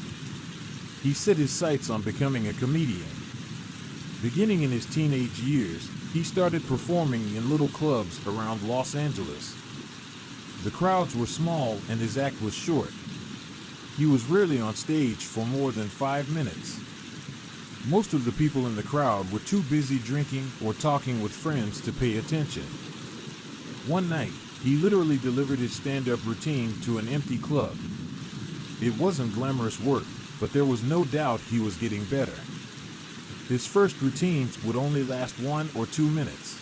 He set his sights on becoming a comedian. Beginning in his teenage years, he started performing in little clubs around Los Angeles. The crowds were small and his act was short. He was rarely on stage for more than 5 minutes. Most of the people in the crowd were too busy drinking or talking with friends to pay attention. One night, he literally delivered his stand-up routine to an empty club. It wasn't glamorous work, but there was no doubt he was getting better. His first routines would only last 1 or 2 minutes.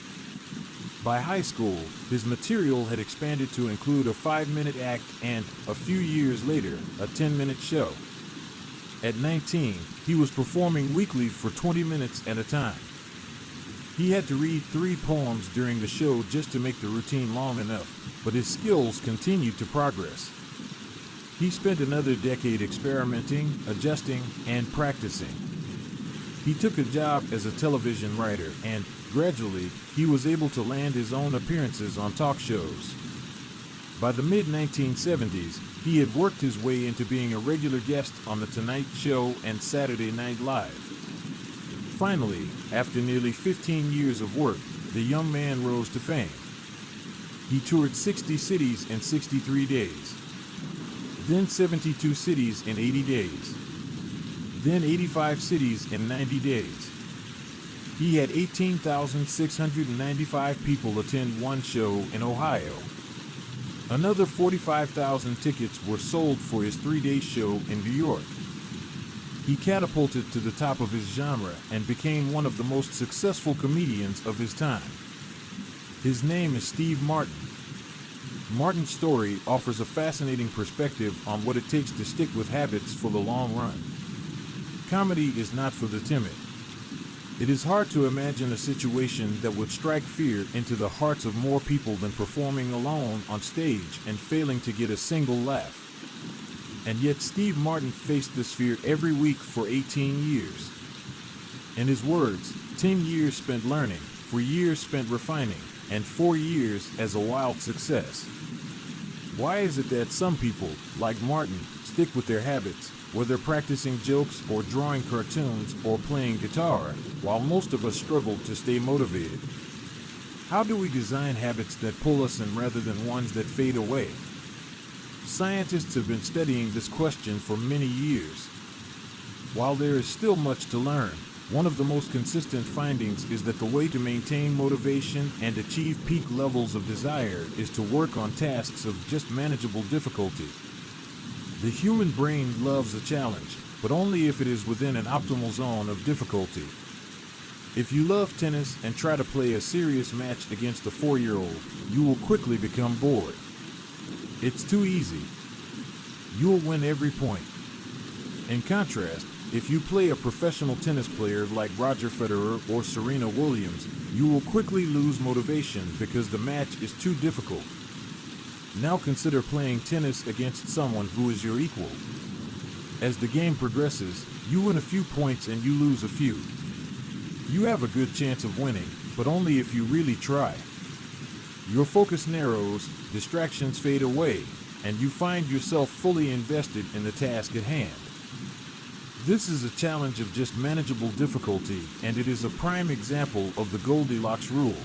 By high school, his material had expanded to include a 5-minute act and, a few years later, a 10-minute show. At 19, he was performing weekly for 20 minutes at a time. He had to read 3 poems during the show just to make the routine long enough, but his skills continued to progress. He spent another decade experimenting, adjusting, and practicing. He took a job as a television writer and, gradually, he was able to land his own appearances on talk shows. By the mid-1970s, he had worked his way into being a regular guest on The Tonight Show and Saturday Night Live. Finally, after nearly 15 years of work, the young man rose to fame. He toured 60 cities in 63 days, then 72 cities in 80 days, then 85 cities in 90 days. He had 18,695 people attend one show in Ohio. Another 45,000 tickets were sold for his 3-day show in New York. He catapulted to the top of his genre and became one of the most successful comedians of his time. His name is Steve Martin. Martin's story offers a fascinating perspective on what it takes to stick with habits for the long run. Comedy is not for the timid. It is hard to imagine a situation that would strike fear into the hearts of more people than performing alone on stage and failing to get a single laugh. And yet Steve Martin faced this fear every week for 18 years. In his words, 10 years spent learning, 4 years spent refining, and 4 years as a wild success. Why is it that some people, like Martin, stick with their habits, whether practicing jokes or drawing cartoons or playing guitar, while most of us struggle to stay motivated? How do we design habits that pull us in rather than ones that fade away? Scientists have been studying this question for many years. While there is still much to learn, one of the most consistent findings is that the way to maintain motivation and achieve peak levels of desire is to work on tasks of just manageable difficulty. The human brain loves a challenge, but only if it is within an optimal zone of difficulty. If you love tennis and try to play a serious match against a 4-year-old, you will quickly become bored. It's too easy. You'll win every point. In contrast, if you play a professional tennis player like Roger Federer or Serena Williams, you will quickly lose motivation because the match is too difficult. Now consider playing tennis against someone who is your equal. As the game progresses, you win a few points and you lose a few. You have a good chance of winning, but only if you really try. Your focus narrows, distractions fade away, and you find yourself fully invested in the task at hand. This is a challenge of just manageable difficulty, and it is a prime example of the Goldilocks rule.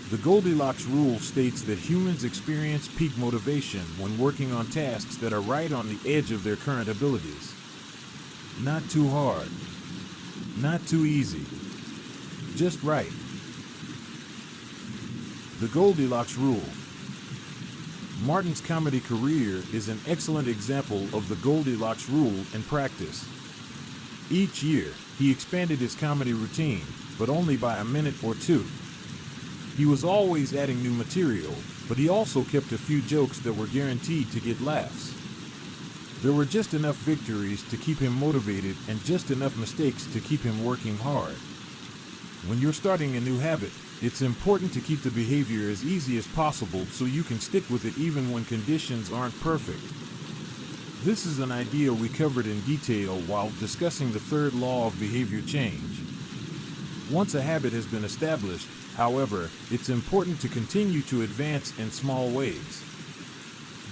The Goldilocks rule states that humans experience peak motivation when working on tasks that are right on the edge of their current abilities. Not too hard. Not too easy. Just right. The Goldilocks rule. Martin's comedy career is an excellent example of the Goldilocks rule in practice. Each year, he expanded his comedy routine, but only by a minute or two. He was always adding new material, but he also kept a few jokes that were guaranteed to get laughs. There were just enough victories to keep him motivated and just enough mistakes to keep him working hard. When you're starting a new habit, it's important to keep the behavior as easy as possible so you can stick with it even when conditions aren't perfect. This is an idea we covered in detail while discussing the third law of behavior change. Once a habit has been established, however, it's important to continue to advance in small ways.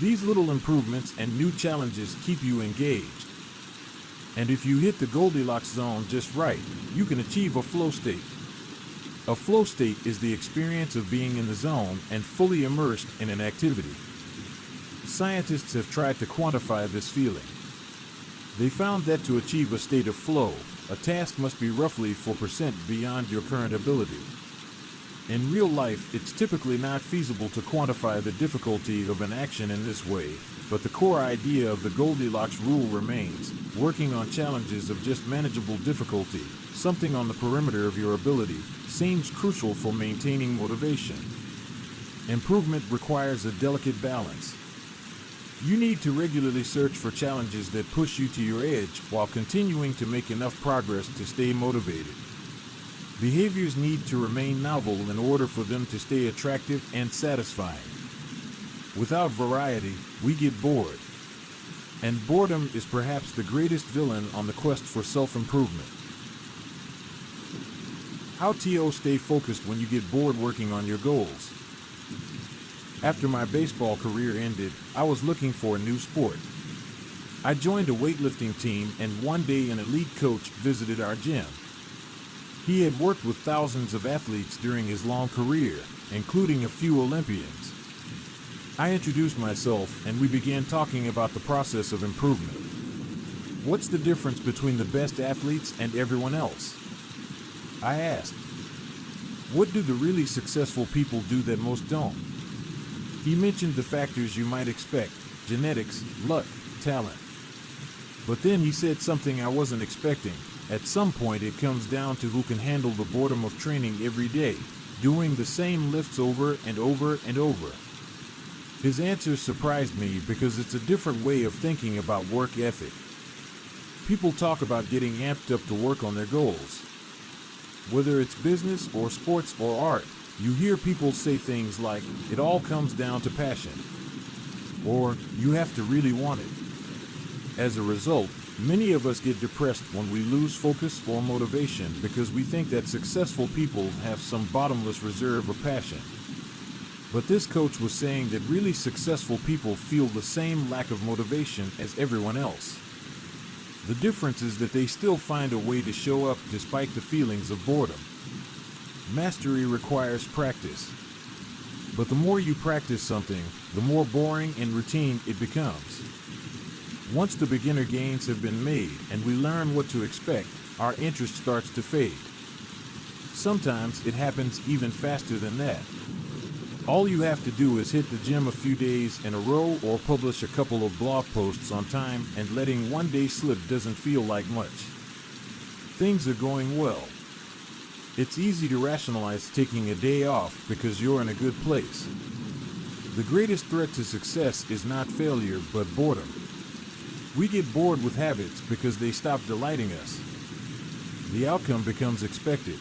These little improvements and new challenges keep you engaged. And if you hit the Goldilocks zone just right, you can achieve a flow state. A flow state is the experience of being in the zone and fully immersed in an activity. Scientists have tried to quantify this feeling. They found that to achieve a state of flow, a task must be roughly 4% beyond your current ability. In real life, it's typically not feasible to quantify the difficulty of an action in this way, but the core idea of the Goldilocks rule remains: working on challenges of just manageable difficulty, something on the perimeter of your ability, seems crucial for maintaining motivation. Improvement requires a delicate balance. You need to regularly search for challenges that push you to your edge while continuing to make enough progress to stay motivated. Behaviors need to remain novel in order for them to stay attractive and satisfying. Without variety, we get bored. And boredom is perhaps the greatest villain on the quest for self-improvement. How to stay focused when you get bored working on your goals. After my baseball career ended, I was looking for a new sport. I joined a weightlifting team, and one day an elite coach visited our gym. He had worked with thousands of athletes during his long career, including a few Olympians. I introduced myself, and we began talking about the process of improvement. What's the difference between the best athletes and everyone else? I asked. What do the really successful people do that most don't? He mentioned the factors you might expect: genetics, luck, talent. But then he said something I wasn't expecting. At some point it comes down to who can handle the boredom of training every day, doing the same lifts over and over and over. His answer surprised me because it's a different way of thinking about work ethic. People talk about getting amped up to work on their goals. Whether it's business or sports or art, you hear people say things like, "It all comes down to passion," or "You have to really want it." As a result, many of us get depressed when we lose focus or motivation because we think that successful people have some bottomless reserve of passion. But this coach was saying that really successful people feel the same lack of motivation as everyone else. The difference is that they still find a way to show up despite the feelings of boredom. Mastery requires practice. But the more you practice something, the more boring and routine it becomes. Once the beginner gains have been made and we learn what to expect, our interest starts to fade. Sometimes it happens even faster than that. All you have to do is hit the gym a few days in a row or publish a couple of blog posts on time, and letting one day slip doesn't feel like much. Things are going well. It's easy to rationalize taking a day off because you're in a good place. The greatest threat to success is not failure, but boredom. We get bored with habits because they stop delighting us. The outcome becomes expected.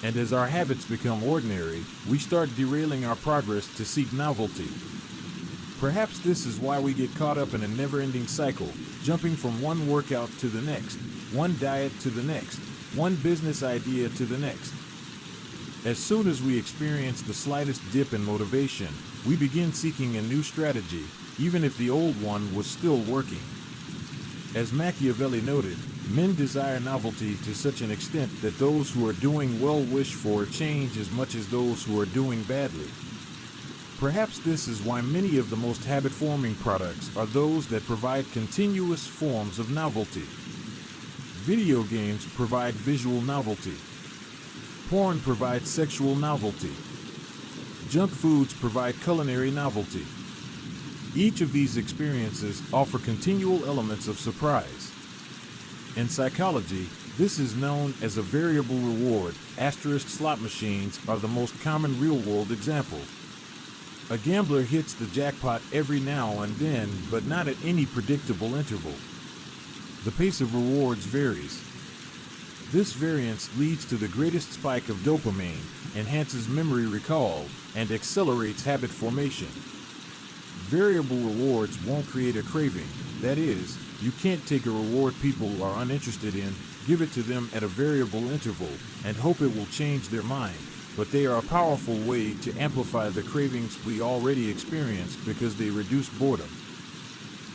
And as our habits become ordinary, we start derailing our progress to seek novelty. Perhaps this is why we get caught up in a never-ending cycle, jumping from one workout to the next, one diet to the next, one business idea to the next. As soon as we experience the slightest dip in motivation, we begin seeking a new strategy, even if the old one was still working. As Machiavelli noted, men desire novelty to such an extent that those who are doing well wish for a change as much as those who are doing badly. Perhaps this is why many of the most habit-forming products are those that provide continuous forms of novelty. Video games provide visual novelty. Porn provides sexual novelty. Junk foods provide culinary novelty. Each of these experiences offer continual elements of surprise. In psychology, this is known as a variable reward. Asterisk slot machines are the most common real-world example. A gambler hits the jackpot every now and then, but not at any predictable interval. The pace of rewards varies. This variance leads to the greatest spike of dopamine, enhances memory recall, and accelerates habit formation. Variable rewards won't create a craving. That is, you can't take a reward people are uninterested in, give it to them at a variable interval, and hope it will change their mind, but they are a powerful way to amplify the cravings we already experience because they reduce boredom.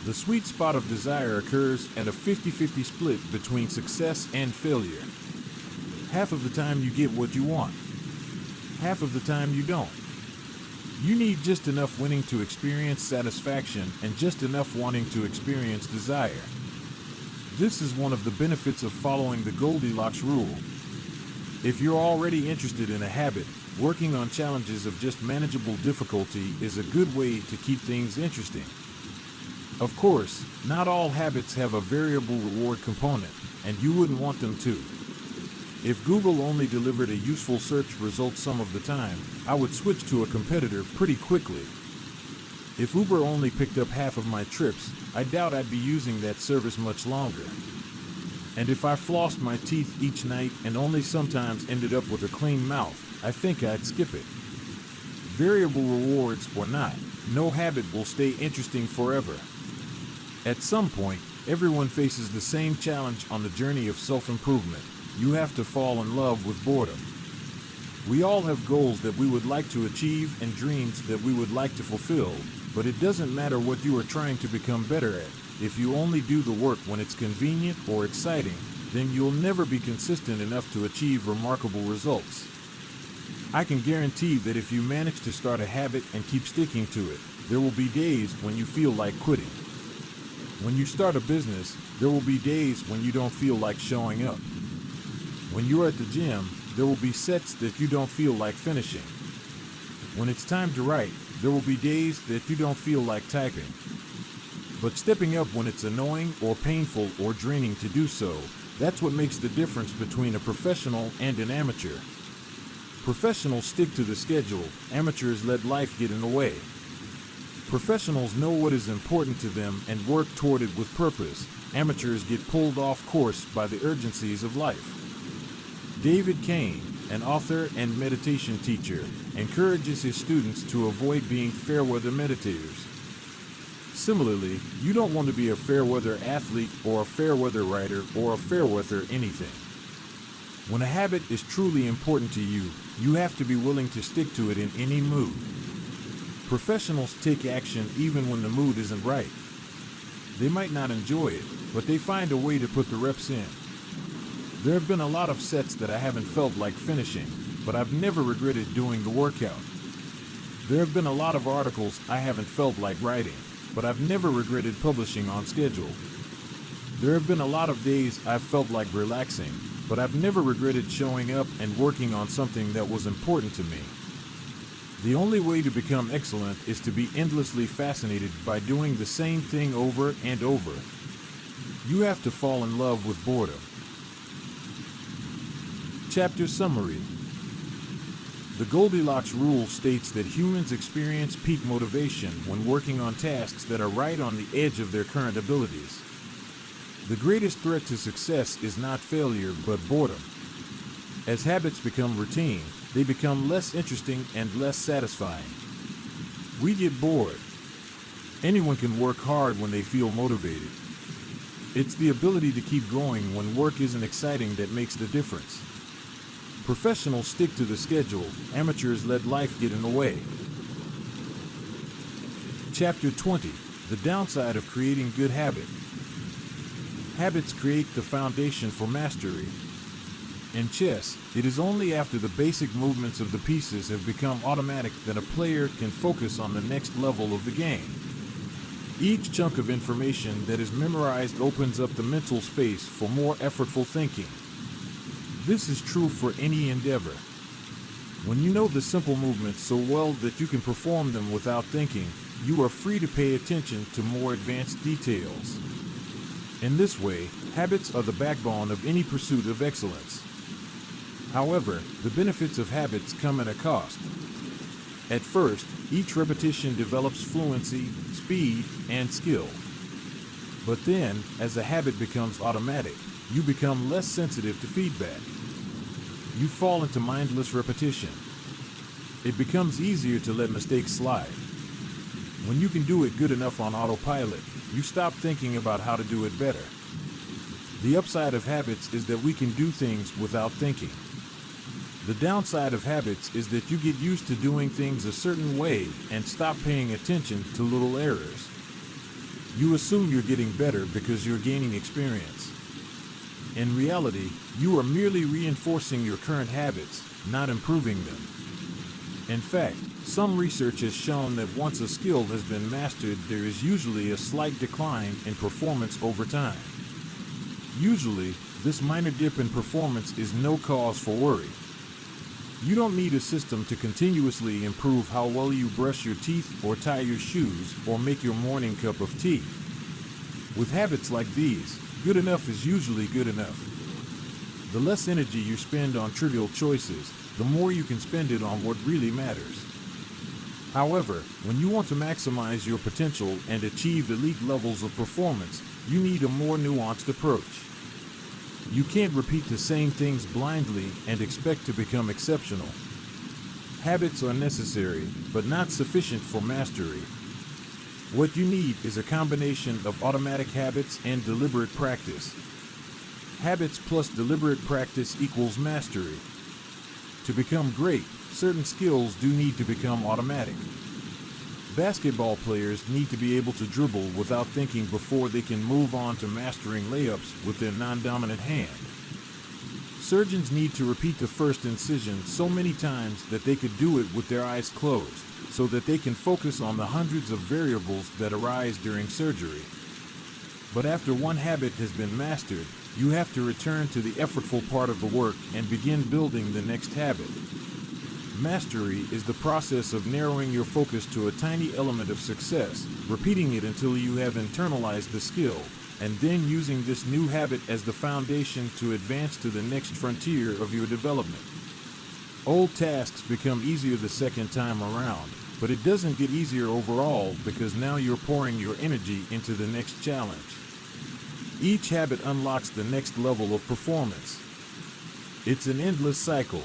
The sweet spot of desire occurs at a 50-50 split between success and failure. Half of the time you get what you want. Half of the time you don't. You need just enough winning to experience satisfaction and just enough wanting to experience desire. This is one of the benefits of following the Goldilocks rule. If you're already interested in a habit, working on challenges of just manageable difficulty is a good way to keep things interesting. Of course, not all habits have a variable reward component, and you wouldn't want them to. If Google only delivered a useful search result some of the time, I would switch to a competitor pretty quickly. If Uber only picked up half of my trips, I doubt I'd be using that service much longer. And if I flossed my teeth each night and only sometimes ended up with a clean mouth, I think I'd skip it. Variable rewards or not, no habit will stay interesting forever. At some point, everyone faces the same challenge on the journey of self-improvement. You have to fall in love with boredom. We all have goals that we would like to achieve and dreams that we would like to fulfill, but it doesn't matter what you are trying to become better at. If you only do the work when it's convenient or exciting, then you'll never be consistent enough to achieve remarkable results. I can guarantee that if you manage to start a habit and keep sticking to it, there will be days when you feel like quitting. When you start a business, there will be days when you don't feel like showing up. When you're at the gym, there will be sets that you don't feel like finishing. When it's time to write, there will be days that you don't feel like typing. But stepping up when it's annoying or painful or draining to do so, that's what makes the difference between a professional and an amateur. Professionals stick to the schedule, amateurs let life get in the way. Professionals know what is important to them and work toward it with purpose. Amateurs get pulled off course by the urgencies of life. David Kane, an author and meditation teacher, encourages his students to avoid being fair-weather meditators. Similarly, you don't want to be a fair-weather athlete or a fair-weather writer or a fair-weather anything. When a habit is truly important to you, you have to be willing to stick to it in any mood. Professionals take action even when the mood isn't right. They might not enjoy it, but they find a way to put the reps in. There have been a lot of sets that I haven't felt like finishing, but I've never regretted doing the workout. There have been a lot of articles I haven't felt like writing, but I've never regretted publishing on schedule. There have been a lot of days I've felt like relaxing, but I've never regretted showing up and working on something that was important to me. The only way to become excellent is to be endlessly fascinated by doing the same thing over and over. You have to fall in love with boredom. Chapter Summary. The Goldilocks rule states that humans experience peak motivation when working on tasks that are right on the edge of their current abilities. The greatest threat to success is not failure, but boredom. As habits become routine, they become less interesting and less satisfying. We get bored. Anyone can work hard when they feel motivated. It's the ability to keep going when work isn't exciting that makes the difference. Professionals stick to the schedule, amateurs let life get in the way. Chapter 20. The downside of creating good habits. Habits create the foundation for mastery. In chess, it is only after the basic movements of the pieces have become automatic that a player can focus on the next level of the game. Each chunk of information that is memorized opens up the mental space for more effortful thinking. This is true for any endeavor. When you know the simple movements so well that you can perform them without thinking, you are free to pay attention to more advanced details. In this way, habits are the backbone of any pursuit of excellence. However, the benefits of habits come at a cost. At first, each repetition develops fluency, speed, and skill. But then, as a habit becomes automatic, you become less sensitive to feedback. You fall into mindless repetition. It becomes easier to let mistakes slide. When you can do it good enough on autopilot, you stop thinking about how to do it better. The upside of habits is that we can do things without thinking. The downside of habits is that you get used to doing things a certain way and stop paying attention to little errors. You assume you're getting better because you're gaining experience. In reality, you are merely reinforcing your current habits, not improving them. In fact, some research has shown that once a skill has been mastered, there is usually a slight decline in performance over time. Usually, this minor dip in performance is no cause for worry. You don't need a system to continuously improve how well you brush your teeth or tie your shoes or make your morning cup of tea. With habits like these, good enough is usually good enough. The less energy you spend on trivial choices, the more you can spend it on what really matters. However, when you want to maximize your potential and achieve elite levels of performance, you need a more nuanced approach. You can't repeat the same things blindly and expect to become exceptional. Habits are necessary, but not sufficient for mastery. What you need is a combination of automatic habits and deliberate practice. Habits plus deliberate practice equals mastery. To become great, certain skills do need to become automatic. Basketball players need to be able to dribble without thinking before they can move on to mastering layups with their non-dominant hand. Surgeons need to repeat the first incision so many times that they could do it with their eyes closed, so that they can focus on the hundreds of variables that arise during surgery. But after one habit has been mastered, you have to return to the effortful part of the work and begin building the next habit. Mastery is the process of narrowing your focus to a tiny element of success, repeating it until you have internalized the skill, and then using this new habit as the foundation to advance to the next frontier of your development. Old tasks become easier the second time around, but it doesn't get easier overall because now you're pouring your energy into the next challenge. Each habit unlocks the next level of performance. It's an endless cycle.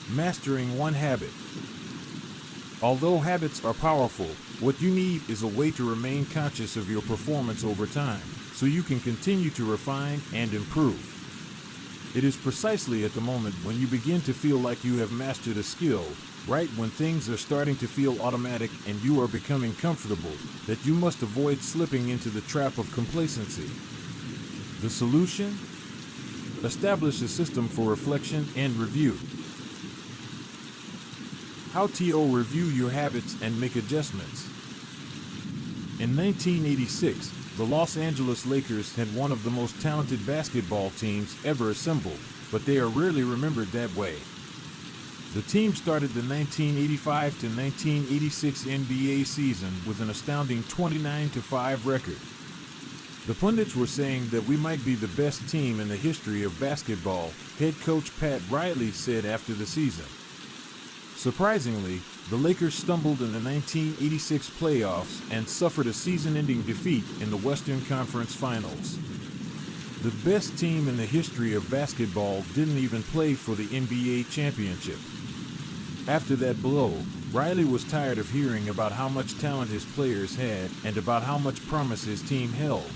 Mastering one habit. Although habits are powerful, what you need is a way to remain conscious of your performance over time, so you can continue to refine and improve. It is precisely at the moment when you begin to feel like you have mastered a skill, right when things are starting to feel automatic and you are becoming comfortable, that you must avoid slipping into the trap of complacency. The solution? Establish a system for reflection and review. How to review your habits and make adjustments. In 1986, the Los Angeles Lakers had one of the most talented basketball teams ever assembled, but they are rarely remembered that way. The team started the 1985 to 1986 NBA season with an astounding 29-5 record. The pundits were saying that we might be the best team in the history of basketball, head coach Pat Riley said after the season. Surprisingly, the Lakers stumbled in the 1986 playoffs and suffered a season-ending defeat in the Western Conference Finals. The best team in the history of basketball didn't even play for the NBA championship. After that blow, Riley was tired of hearing about how much talent his players had and about how much promise his team held.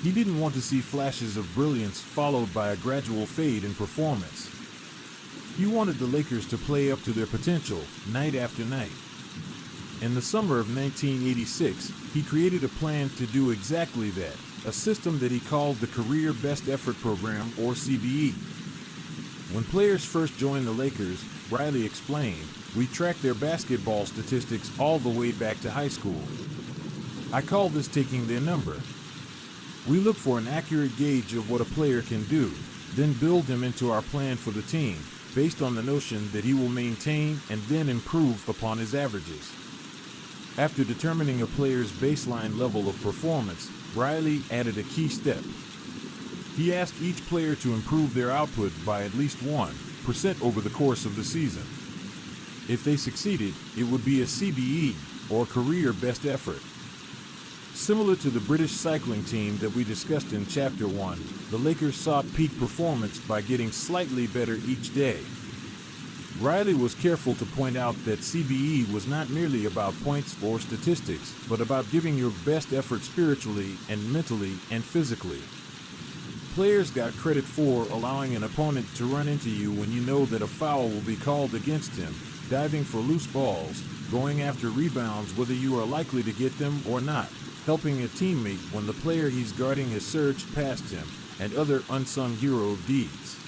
He didn't want to see flashes of brilliance followed by a gradual fade in performance. He wanted the Lakers to play up to their potential night after night. In the summer of 1986, he created a plan to do exactly that, a system that he called the Career Best Effort Program, or CBE. When players first joined the Lakers, Riley explained, we track their basketball statistics all the way back to high school. I call this taking their number. We look for an accurate gauge of what a player can do, then build him into our plan for the team, based on the notion that he will maintain and then improve upon his averages. After determining a player's baseline level of performance, Riley added a key step. He asked each player to improve their output by at least 1% over the course of the season. If they succeeded, it would be a CBE, or Career Best Effort. Similar to the British cycling team that we discussed in Chapter 1, the Lakers sought peak performance by getting slightly better each day. Riley was careful to point out that CBE was not merely about points or statistics, but about giving your best effort spiritually and mentally and physically. Players got credit for allowing an opponent to run into you when you know that a foul will be called against him, diving for loose balls, going after rebounds whether you are likely to get them or not, helping a teammate when the player he's guarding has surged past him, and other unsung hero deeds.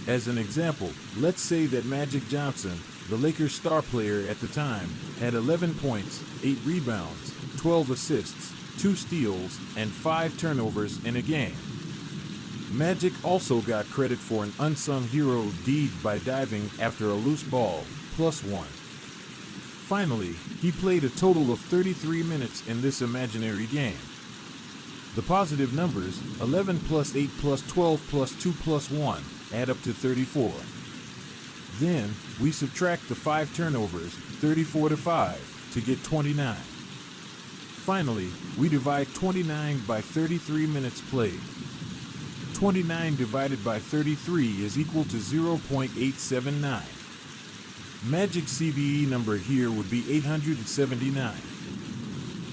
As an example, let's say that Magic Johnson, the Lakers' star player at the time, had 11 points, 8 rebounds, 12 assists, 2 steals, and 5 turnovers in a game. Magic also got credit for an unsung hero deed by diving after a loose ball, +1. Finally, he played a total of 33 minutes in this imaginary game. The positive numbers, 11 plus 8 plus 12 plus 2 plus 1, add up to 34. Then, we subtract the 5 turnovers, 34 to 5, to get 29. Finally, we divide 29 by 33 minutes played. 29 divided by 33 is equal to 0.879. Magic CBE number here would be 879.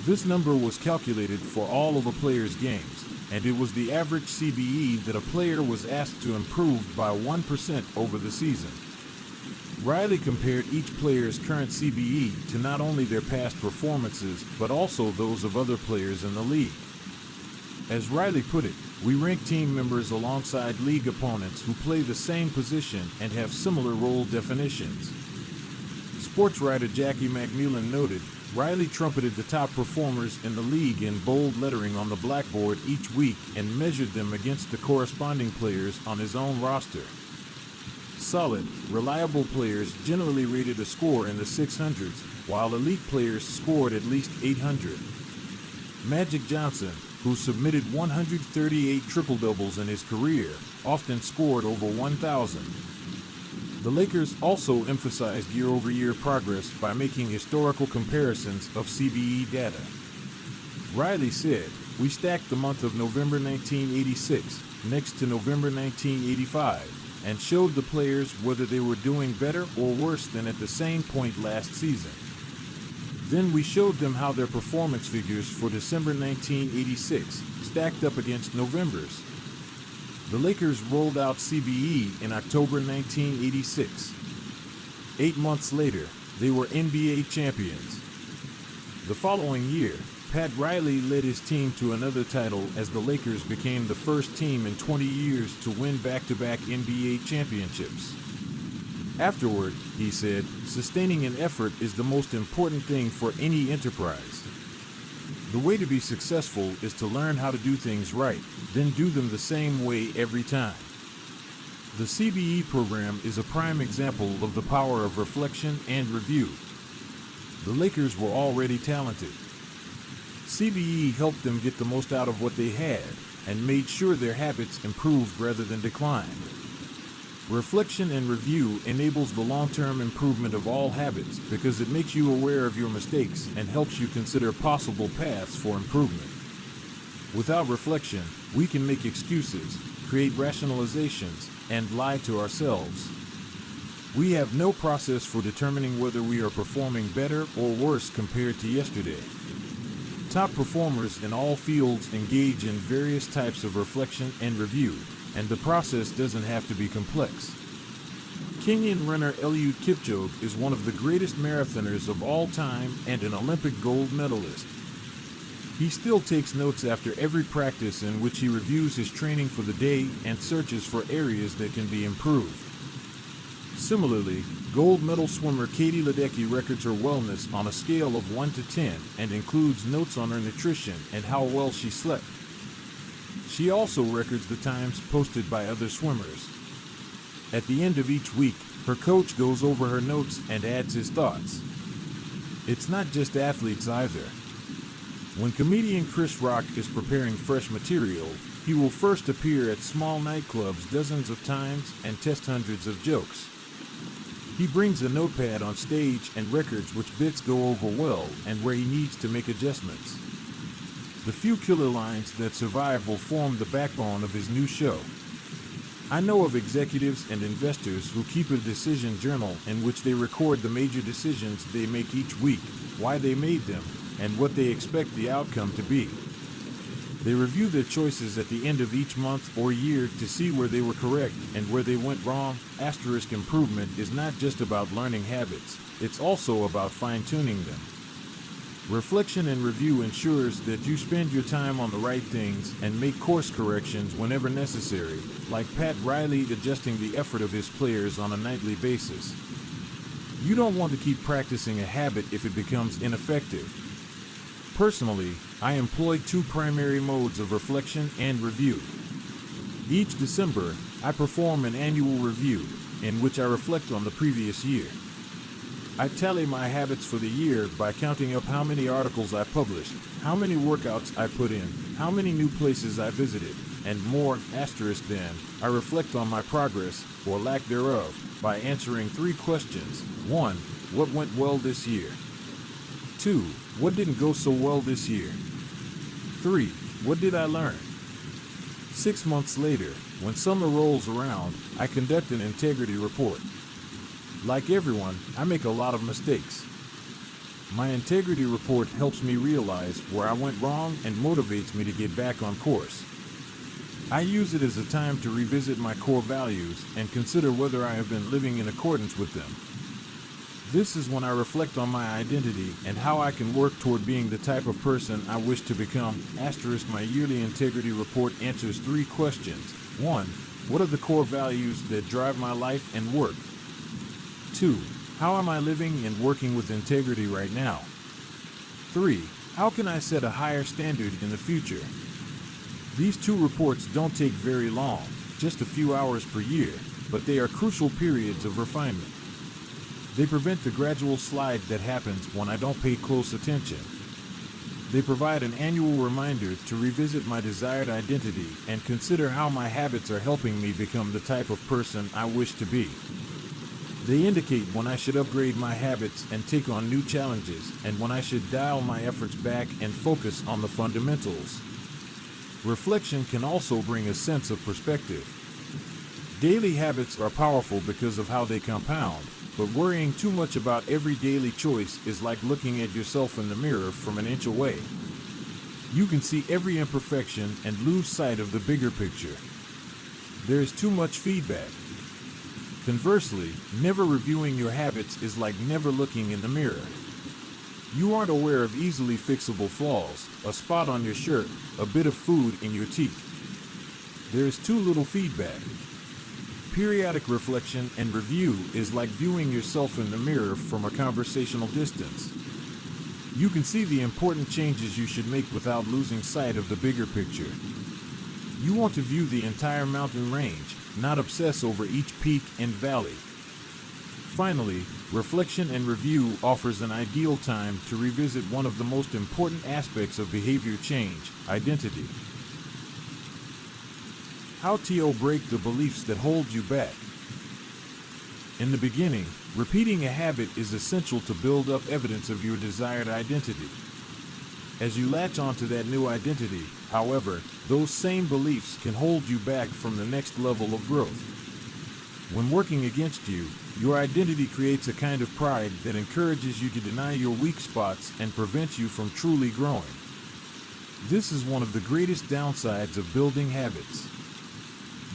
This number was calculated for all of a player's games, and it was the average CBE that a player was asked to improve by 1% over the season. Riley compared each player's current CBE to not only their past performances, but also those of other players in the league. As Riley put it, we rank team members alongside league opponents who play the same position and have similar role definitions. Sports writer Jackie McNeilin noted, Riley trumpeted the top performers in the league in bold lettering on the blackboard each week and measured them against the corresponding players on his own roster. Solid, reliable players generally rated a score in the 600s, while elite players scored at least 800. Magic Johnson, who submitted 138 triple-doubles in his career, often scored over 1,000. The Lakers also emphasized year-over-year progress by making historical comparisons of CBE data. Riley said, we stacked the month of November 1986 next to November 1985 and showed the players whether they were doing better or worse than at the same point last season. Then we showed them how their performance figures for December 1986 stacked up against November's. The Lakers rolled out CBE in October 1986. 8 months later, they were NBA champions. The following year, Pat Riley led his team to another title as the Lakers became the first team in 20 years to win back-to-back NBA championships. Afterward, he said, sustaining an effort is the most important thing for any enterprise. The way to be successful is to learn how to do things right, then do them the same way every time. The CBE program is a prime example of the power of reflection and review. The Lakers were already talented. CBE helped them get the most out of what they had and made sure their habits improved rather than declined. Reflection and review enables the long-term improvement of all habits because it makes you aware of your mistakes and helps you consider possible paths for improvement. Without reflection, we can make excuses, create rationalizations, and lie to ourselves. We have no process for determining whether we are performing better or worse compared to yesterday. Top performers in all fields engage in various types of reflection and review, and the process doesn't have to be complex. Kenyan runner Eliud Kipchoge is one of the greatest marathoners of all time and an Olympic gold medalist. He still takes notes after every practice in which he reviews his training for the day and searches for areas that can be improved. Similarly, gold medal swimmer Katie Ledecky records her wellness on a scale of 1 to 10 and includes notes on her nutrition and how well she slept. She also records the times posted by other swimmers. At the end of each week, her coach goes over her notes and adds his thoughts. It's not just athletes either. When comedian Chris Rock is preparing fresh material, he will first appear at small nightclubs dozens of times and test hundreds of jokes. He brings a notepad on stage and records which bits go over well and where he needs to make adjustments. The few killer lines that survive will form the backbone of his new show. I know of executives and investors who keep a decision journal in which they record the major decisions they make each week, why they made them, and what they expect the outcome to be. They review their choices at the end of each month or year to see where they were correct and where they went wrong. Asterisk improvement is not just about learning habits, it's also about fine-tuning them. Reflection and review ensures that you spend your time on the right things and make course corrections whenever necessary, like Pat Riley adjusting the effort of his players on a nightly basis. You don't want to keep practicing a habit if it becomes ineffective. Personally, I employ two primary modes of reflection and review. Each December, I perform an annual review in which I reflect on the previous year. I tally my habits for the year by counting up how many articles I published, how many workouts I put in, how many new places I visited, and more. Asterisk then, I reflect on my progress, or lack thereof, by answering 3 questions. 1. What went well this year? 2. What didn't go so well this year? 3. What did I learn? 6 months later, when summer rolls around, I conduct an integrity report. Like everyone, I make a lot of mistakes. My integrity report helps me realize where I went wrong and motivates me to get back on course. I use it as a time to revisit my core values and consider whether I have been living in accordance with them. This is when I reflect on my identity and how I can work toward being the type of person I wish to become. Asterisk my yearly integrity report answers 3 questions. 1. What are the core values that drive my life and work? 2. How am I living and working with integrity right now? 3. How can I set a higher standard in the future? These 2 reports don't take very long, just a few hours per year, but they are crucial periods of refinement. They prevent the gradual slide that happens when I don't pay close attention. They provide an annual reminder to revisit my desired identity and consider how my habits are helping me become the type of person I wish to be. They indicate when I should upgrade my habits and take on new challenges, and when I should dial my efforts back and focus on the fundamentals. Reflection can also bring a sense of perspective. Daily habits are powerful because of how they compound, but worrying too much about every daily choice is like looking at yourself in the mirror from an inch away. You can see every imperfection and lose sight of the bigger picture. There is too much feedback. Conversely, never reviewing your habits is like never looking in the mirror. You aren't aware of easily fixable flaws, a spot on your shirt, a bit of food in your teeth. There is too little feedback. Periodic reflection and review is like viewing yourself in the mirror from a conversational distance. You can see the important changes you should make without losing sight of the bigger picture. You want to view the entire mountain range, not obsess over each peak and valley. Finally, reflection and review offers an ideal time to revisit one of the most important aspects of behavior change, identity. How to break the beliefs that hold you back. In the beginning, repeating a habit is essential to build up evidence of your desired identity. As you latch onto that new identity, however, those same beliefs can hold you back from the next level of growth. When working against you, your identity creates a kind of pride that encourages you to deny your weak spots and prevents you from truly growing. This is one of the greatest downsides of building habits.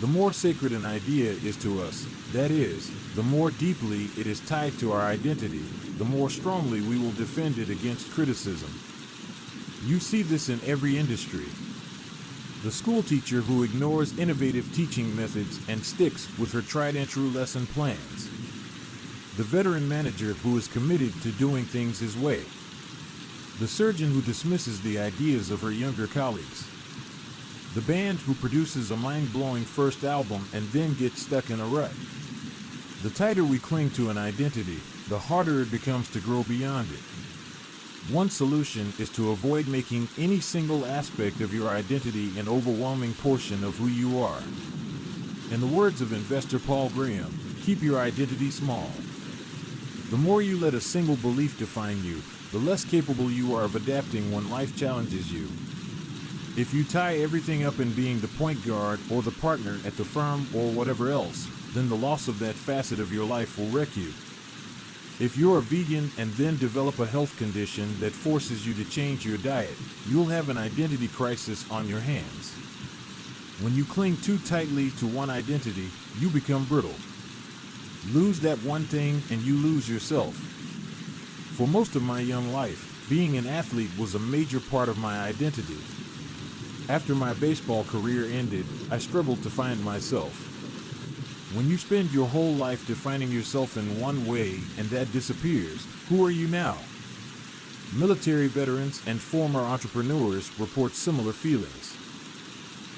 The more sacred an idea is to us, that is, the more deeply it is tied to our identity, the more strongly we will defend it against criticism. You see this in every industry. The school teacher who ignores innovative teaching methods and sticks with her tried-and-true lesson plans. The veteran manager who is committed to doing things his way. The surgeon who dismisses the ideas of her younger colleagues. The band who produces a mind-blowing first album and then gets stuck in a rut. The tighter we cling to an identity, the harder it becomes to grow beyond it. One solution is to avoid making any single aspect of your identity an overwhelming portion of who you are. In the words of investor Paul Graham, keep your identity small. The more you let a single belief define you, the less capable you are of adapting when life challenges you. If you tie everything up in being the point guard or the partner at the firm or whatever else, then the loss of that facet of your life will wreck you. If you're a vegan and then develop a health condition that forces you to change your diet, you'll have an identity crisis on your hands. When you cling too tightly to one identity, you become brittle. Lose that one thing and you lose yourself. For most of my young life, being an athlete was a major part of my identity. After my baseball career ended, I struggled to find myself. When you spend your whole life defining yourself in one way and that disappears, who are you now? Military veterans and former entrepreneurs report similar feelings.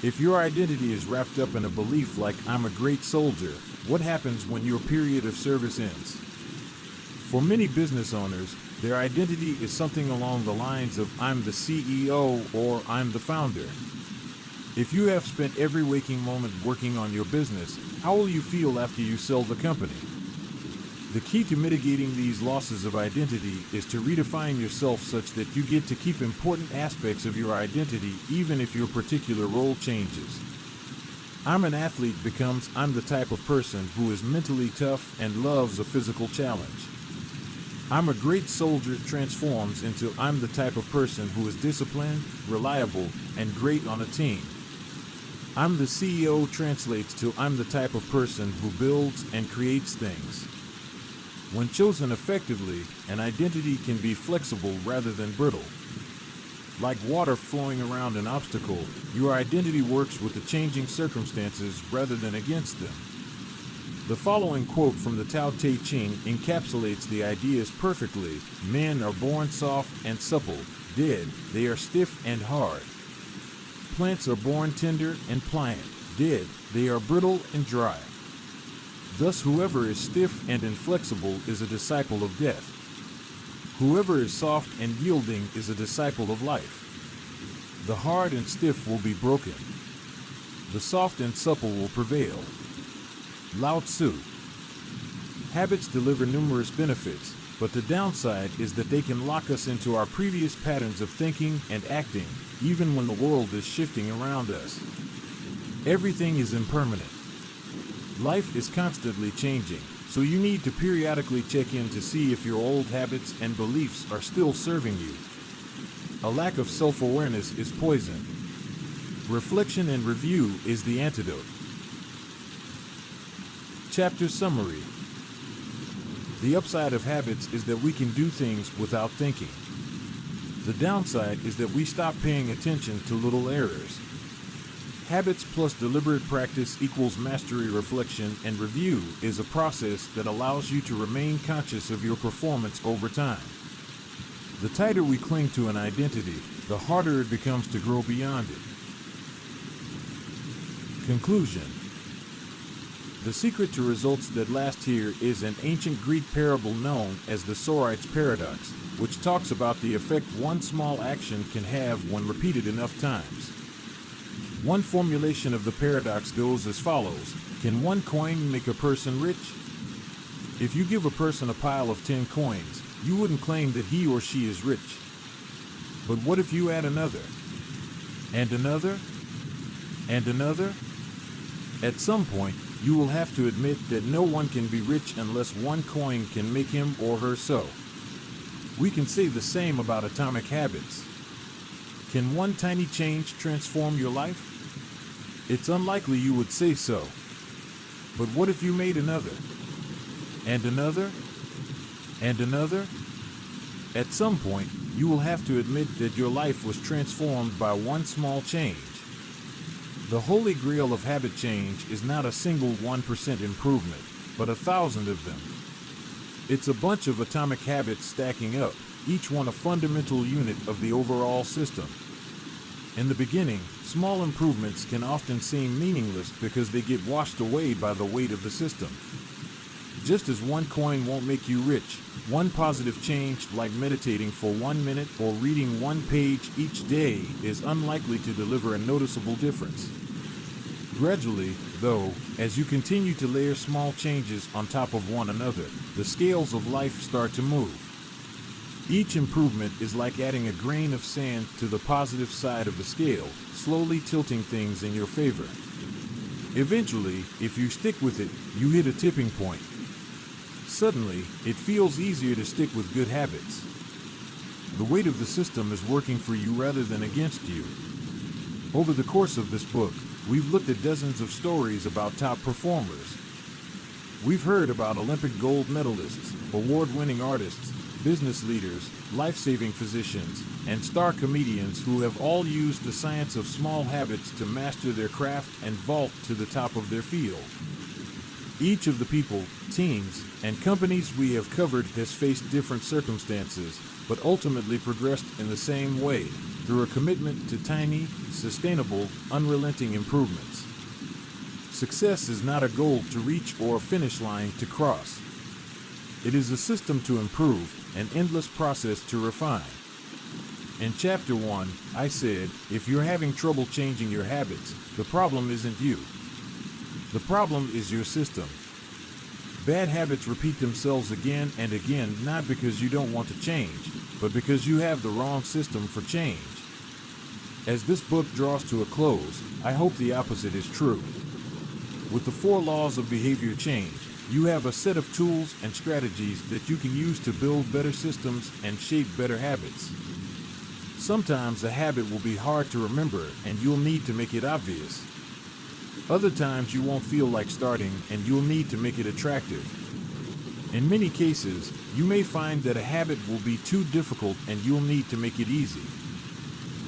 If your identity is wrapped up in a belief like I'm a great soldier, what happens when your period of service ends? For many business owners, their identity is something along the lines of I'm the CEO or I'm the founder. If you have spent every waking moment working on your business, how will you feel after you sell the company? The key to mitigating these losses of identity is to redefine yourself such that you get to keep important aspects of your identity even if your particular role changes. I'm an athlete becomes I'm the type of person who is mentally tough and loves a physical challenge. I'm a great soldier transforms into I'm the type of person who is disciplined, reliable, and great on a team. I'm the CEO translates to I'm the type of person who builds and creates things. When chosen effectively, an identity can be flexible rather than brittle. Like water flowing around an obstacle, your identity works with the changing circumstances rather than against them. The following quote from the Tao Te Ching encapsulates the ideas perfectly. Men are born soft and supple, dead, they are stiff and hard. Plants are born tender and pliant, dead, they are brittle and dry. Thus whoever is stiff and inflexible is a disciple of death. Whoever is soft and yielding is a disciple of life. The hard and stiff will be broken. The soft and supple will prevail. Lao Tzu. Habits deliver numerous benefits, but the downside is that they can lock us into our previous patterns of thinking and acting, even when the world is shifting around us. Everything is impermanent. Life is constantly changing, so you need to periodically check in to see if your old habits and beliefs are still serving you. A lack of self-awareness is poison. Reflection and review is the antidote. Chapter summary. The upside of habits is that we can do things without thinking. The downside is that we stop paying attention to little errors. Habits plus deliberate practice equals mastery. Reflection and review is a process that allows you to remain conscious of your performance over time. The tighter we cling to an identity, the harder it becomes to grow beyond it. Conclusion. The secret to results that last here is an ancient Greek parable known as the Sorite's paradox, which talks about the effect one small action can have when repeated enough times. One formulation of the paradox goes as follows: can one coin make a person rich? If you give a person a pile of 10 coins, you wouldn't claim that he or she is rich. But what if you add another, and another, and another? At some point, you will have to admit that no one can be rich unless one coin can make him or her so. We can say the same about atomic habits. Can one tiny change transform your life? It's unlikely you would say so. But what if you made another, and another, and another? At some point, you will have to admit that your life was transformed by one small change. The holy grail of habit change is not a single 1% improvement, but 1,000 of them. It's a bunch of atomic habits stacking up, each one a fundamental unit of the overall system. In the beginning, small improvements can often seem meaningless because they get washed away by the weight of the system. Just as one coin won't make you rich, one positive change like meditating for 1 minute or reading one page each day is unlikely to deliver a noticeable difference. Gradually, though, as you continue to layer small changes on top of one another, the scales of life start to move. Each improvement is like adding a grain of sand to the positive side of the scale, slowly tilting things in your favor. Eventually, if you stick with it, you hit a tipping point. Suddenly, it feels easier to stick with good habits. The weight of the system is working for you rather than against you. Over the course of this book, we've looked at dozens of stories about top performers. We've heard about Olympic gold medalists, award-winning artists, business leaders, life-saving physicians, and star comedians who have all used the science of small habits to master their craft and vault to the top of their field. Each of the people, teams, and companies we have covered has faced different circumstances, but ultimately progressed in the same way, through a commitment to tiny, sustainable, unrelenting improvements. Success is not a goal to reach or a finish line to cross. It is a system to improve, an endless process to refine. In Chapter 1, I said, if you're having trouble changing your habits, the problem isn't you. The problem is your system. Bad habits repeat themselves again and again, not because you don't want to change, but because you have the wrong system for change. As this book draws to a close, I hope the opposite is true. With the 4 laws of behavior change, you have a set of tools and strategies that you can use to build better systems and shape better habits. Sometimes a habit will be hard to remember and you'll need to make it obvious. Other times you won't feel like starting and you'll need to make it attractive. In many cases, you may find that a habit will be too difficult and you'll need to make it easy.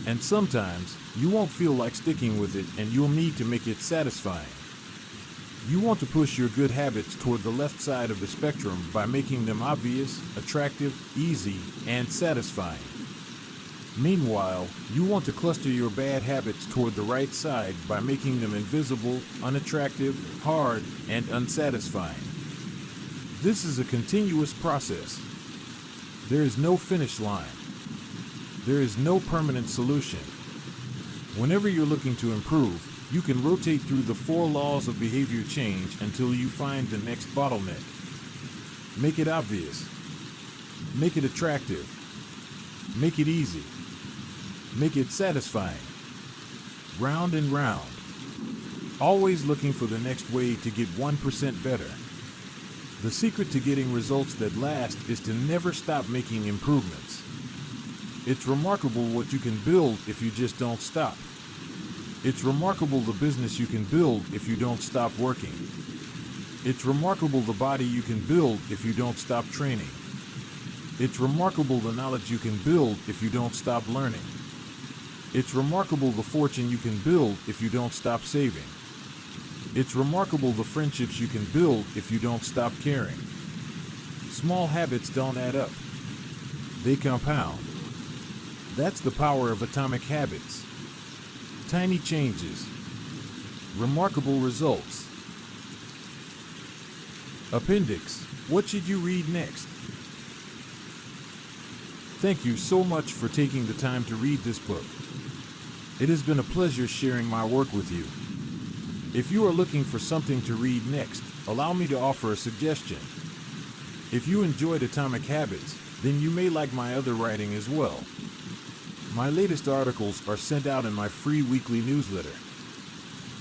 And sometimes, you won't feel like sticking with it and you'll need to make it satisfying. You want to push your good habits toward the left side of the spectrum by making them obvious, attractive, easy, and satisfying. Meanwhile, you want to cluster your bad habits toward the right side by making them invisible, unattractive, hard, and unsatisfying. This is a continuous process. There is no finish line. There is no permanent solution. Whenever you're looking to improve, you can rotate through the 4 laws of behavior change until you find the next bottleneck. Make it obvious. Make it attractive. Make it easy. Make it satisfying. Round and round. Always looking for the next way to get 1% better. The secret to getting results that last is to never stop making improvements. It's remarkable what you can build if you just don't stop. It's remarkable the business you can build if you don't stop working. It's remarkable the body you can build if you don't stop training. It's remarkable the knowledge you can build if you don't stop learning. It's remarkable the fortune you can build if you don't stop saving. It's remarkable the friendships you can build if you don't stop caring. Small habits don't add up. they compound. That's the power of atomic habits. Tiny changes, remarkable results. Appendix: what should you read next? Thank you so much for taking the time to read this book. It has been a pleasure sharing my work with you. If you are looking for something to read next, allow me to offer a suggestion. If you enjoyed Atomic Habits, then you may like my other writing as well. My latest articles are sent out in my free weekly newsletter.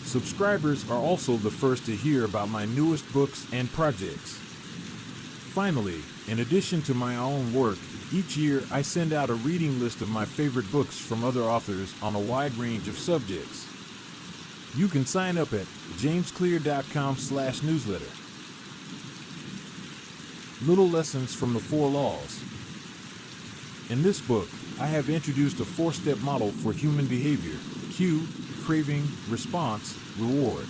Subscribers are also the first to hear about my newest books and projects. Finally, in addition to my own work, each year I send out a reading list of my favorite books from other authors on a wide range of subjects. You can sign up at jamesclear.com/newsletter. Little Lessons from the Four Laws. In this book, I have introduced a 4-step model for human behavior: cue, craving, response, reward.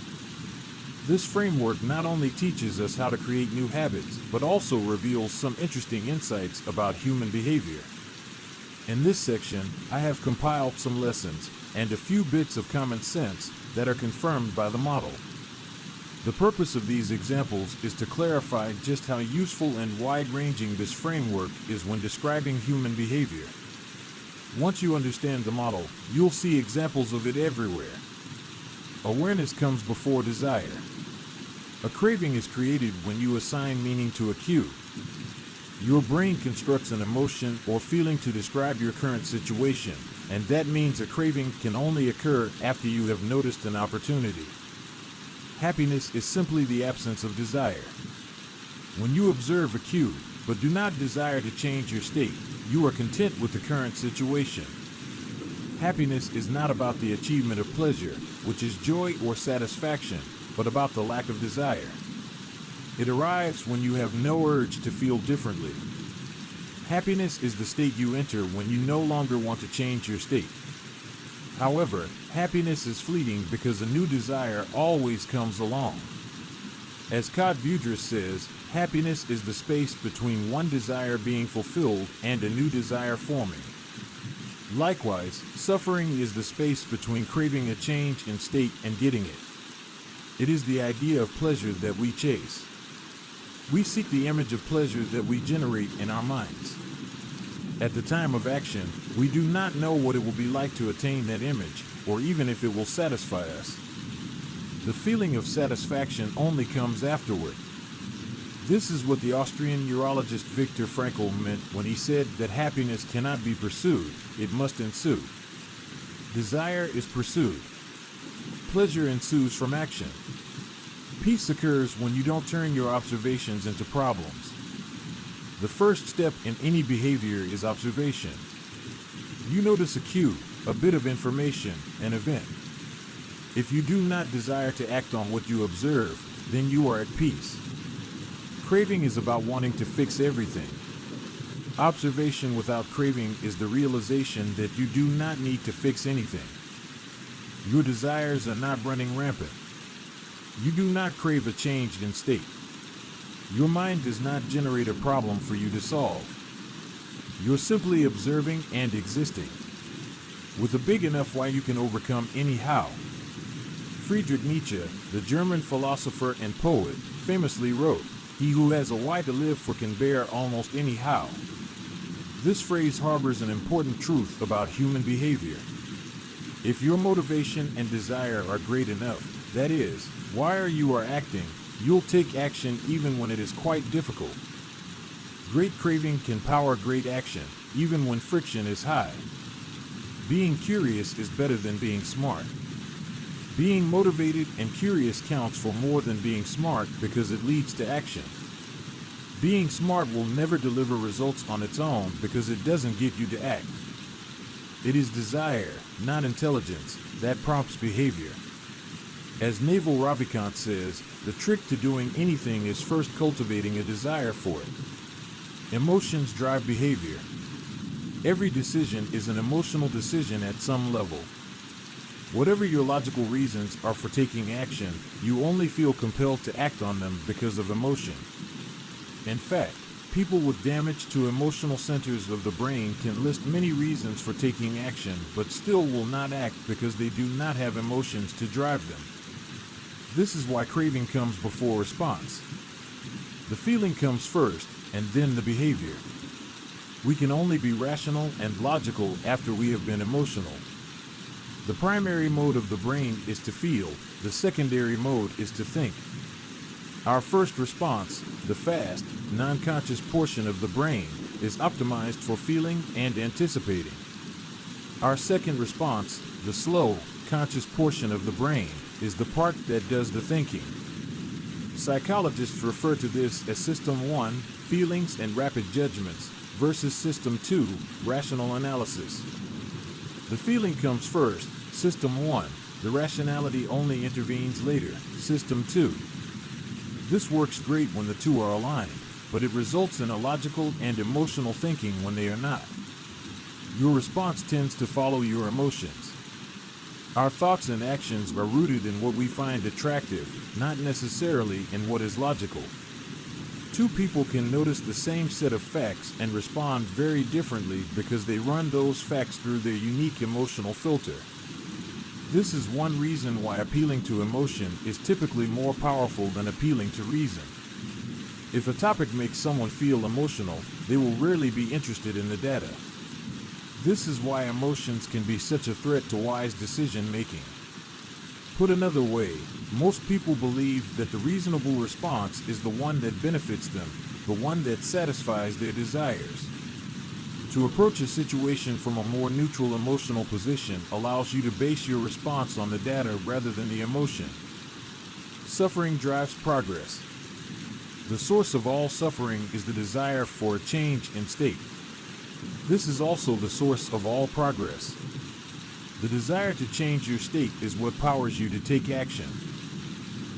This framework not only teaches us how to create new habits, but also reveals some interesting insights about human behavior. In this section, I have compiled some lessons and a few bits of common sense that are confirmed by the model. The purpose of these examples is to clarify just how useful and wide-ranging this framework is when describing human behavior. Once you understand the model, you'll see examples of it everywhere. Awareness comes before desire. A craving is created when you assign meaning to a cue. Your brain constructs an emotion or feeling to describe your current situation, and that means a craving can only occur after you have noticed an opportunity. Happiness is simply the absence of desire. When you observe a cue, but do not desire to change your state, you are content with the current situation. Happiness is not about the achievement of pleasure, which is joy or satisfaction, but about the lack of desire. It arrives when you have no urge to feel differently. Happiness is the state you enter when you no longer want to change your state. However, happiness is fleeting because a new desire always comes along. As Todd Budrys says, happiness is the space between one desire being fulfilled and a new desire forming. Likewise, suffering is the space between craving a change in state and getting it. It is the idea of pleasure that we chase. We seek the image of pleasure that we generate in our minds. At the time of action, we do not know what it will be like to attain that image, or even if it will satisfy us. The feeling of satisfaction only comes afterward. This is what the Austrian neurologist Viktor Frankl meant when he said that happiness cannot be pursued, it must ensue. Desire is pursued. Pleasure ensues from action. Peace occurs when you don't turn your observations into problems. The first step in any behavior is observation. You notice a cue, a bit of information, an event. If you do not desire to act on what you observe, then you are at peace. Craving is about wanting to fix everything. Observation without craving is the realization that you do not need to fix anything. Your desires are not running rampant. You do not crave a change in state. Your mind does not generate a problem for you to solve. You're simply observing and existing. With a big enough why you can overcome any how. Friedrich Nietzsche, the German philosopher and poet, famously wrote, "He who has a why to live for can bear almost any how." This phrase harbors an important truth about human behavior. If your motivation and desire are great enough, that is, while you are acting, you'll take action even when it is quite difficult. Great craving can power great action, even when friction is high. Being curious is better than being smart. Being motivated and curious counts for more than being smart because it leads to action. Being smart will never deliver results on its own because it doesn't get you to act. It is desire, not intelligence, that prompts behavior. As Naval Ravikant says, the trick to doing anything is first cultivating a desire for it. Emotions drive behavior. Every decision is an emotional decision at some level. Whatever your logical reasons are for taking action, you only feel compelled to act on them because of emotion. In fact, People with damage to emotional centers of the brain can list many reasons for taking action, but still will not act because they do not have emotions to drive them. This is why craving comes before response. The feeling comes first, and then the behavior. We can only be rational and logical after we have been emotional. The primary mode of the brain is to feel, the secondary mode is to think. Our first response, the fast, non-conscious portion of the brain, is optimized for feeling and anticipating. Our second response, the slow, conscious portion of the brain, is the part that does the thinking. Psychologists refer to this as System 1, feelings and rapid judgments, versus System 2, rational analysis. The feeling comes first, System 1. The rationality only intervenes later, System 2. This works great when the two are aligned, but it results in illogical and emotional thinking when they are not. Your response tends to follow your emotions. Our thoughts and actions are rooted in what we find attractive, not necessarily in what is logical. Two people can notice the same set of facts and respond very differently because they run those facts through their unique emotional filter. This is one reason why appealing to emotion is typically more powerful than appealing to reason. If a topic makes someone feel emotional, they will rarely be interested in the data. This is why emotions can be such a threat to wise decision making. Put another way, most people believe that the reasonable response is the one that benefits them, the one that satisfies their desires. To approach a situation from a more neutral emotional position allows you to base your response on the data rather than the emotion. Suffering drives progress. The source of all suffering is the desire for a change in state. This is also the source of all progress. The desire to change your state is what powers you to take action.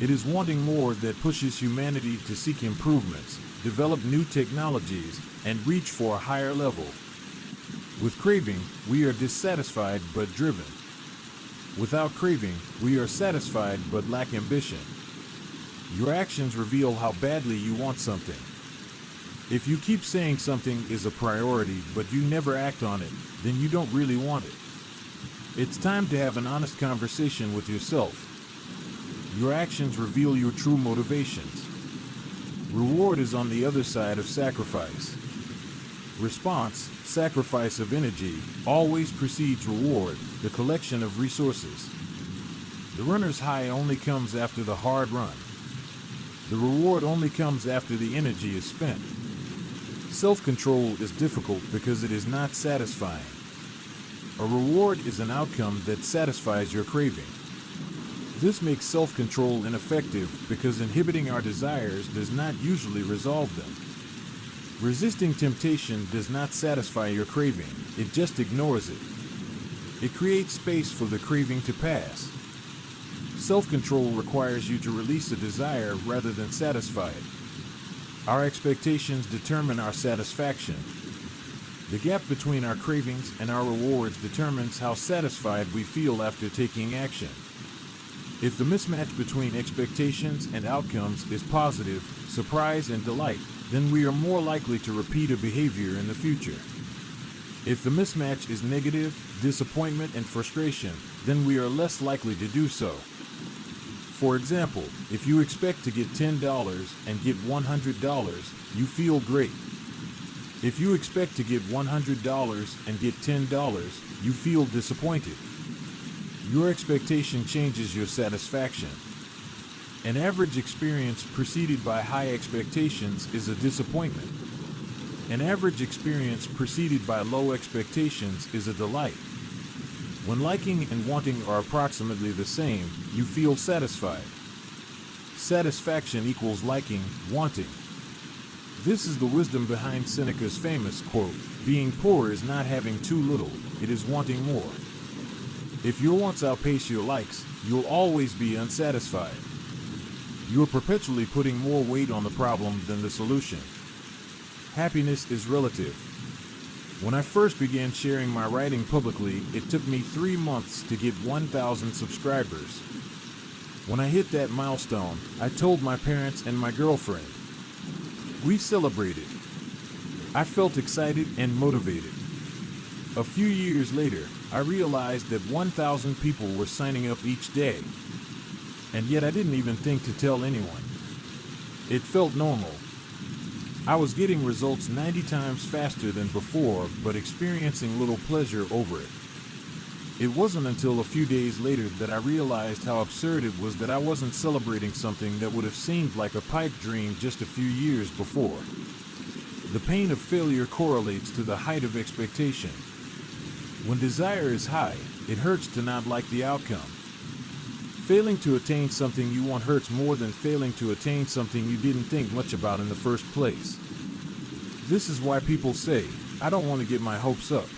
It is wanting more that pushes humanity to seek improvements, develop new technologies, and reach for a higher level. With craving, we are dissatisfied but driven. Without craving, we are satisfied but lack ambition. Your actions reveal how badly you want something. If you keep saying something is a priority but you never act on it, then you don't really want it. It's time to have an honest conversation with yourself. Your actions reveal your true motivations. Reward is on the other side of sacrifice. Response, sacrifice of energy, always precedes reward, the collection of resources. The runner's high only comes after the hard run. The reward only comes after the energy is spent. Self-control is difficult because it is not satisfying. A reward is an outcome that satisfies your craving. This makes self-control ineffective because inhibiting our desires does not usually resolve them. Resisting temptation does not satisfy your craving, it just ignores it. It creates space for the craving to pass. Self-control requires you to release a desire rather than satisfy it. Our expectations determine our satisfaction. The gap between our cravings and our rewards determines how satisfied we feel after taking action. If the mismatch between expectations and outcomes is positive, surprise and delight, then we are more likely to repeat a behavior in the future. If the mismatch is negative, disappointment and frustration, then we are less likely to do so. For example, if you expect to get $10 and get $100, you feel great. If you expect to get $100 and get $10, you feel disappointed. Your expectation changes your satisfaction. An average experience preceded by high expectations is a disappointment. An average experience preceded by low expectations is a delight. When liking and wanting are approximately the same, you feel satisfied. Satisfaction equals liking, wanting. This is the wisdom behind Seneca's famous quote, "Being poor is not having too little, it is wanting more." If your wants outpace your likes, you'll always be unsatisfied. You're perpetually putting more weight on the problem than the solution. Happiness is relative. When I first began sharing my writing publicly, it took me 3 months to get 1,000 subscribers. When I hit that milestone, I told my parents and my girlfriend. We celebrated. I felt excited and motivated. A few years later, I realized that 1,000 people were signing up each day. And yet I didn't even think to tell anyone. It felt normal. I was getting results 90 times faster than before, but experiencing little pleasure over it. It wasn't until a few days later that I realized how absurd it was that I wasn't celebrating something that would have seemed like a pipe dream just a few years before. The pain of failure correlates to the height of expectation. When desire is high, it hurts to not like the outcome. Failing to attain something you want hurts more than failing to attain something you didn't think much about in the first place. This is why people say, "I don't want to get my hopes up."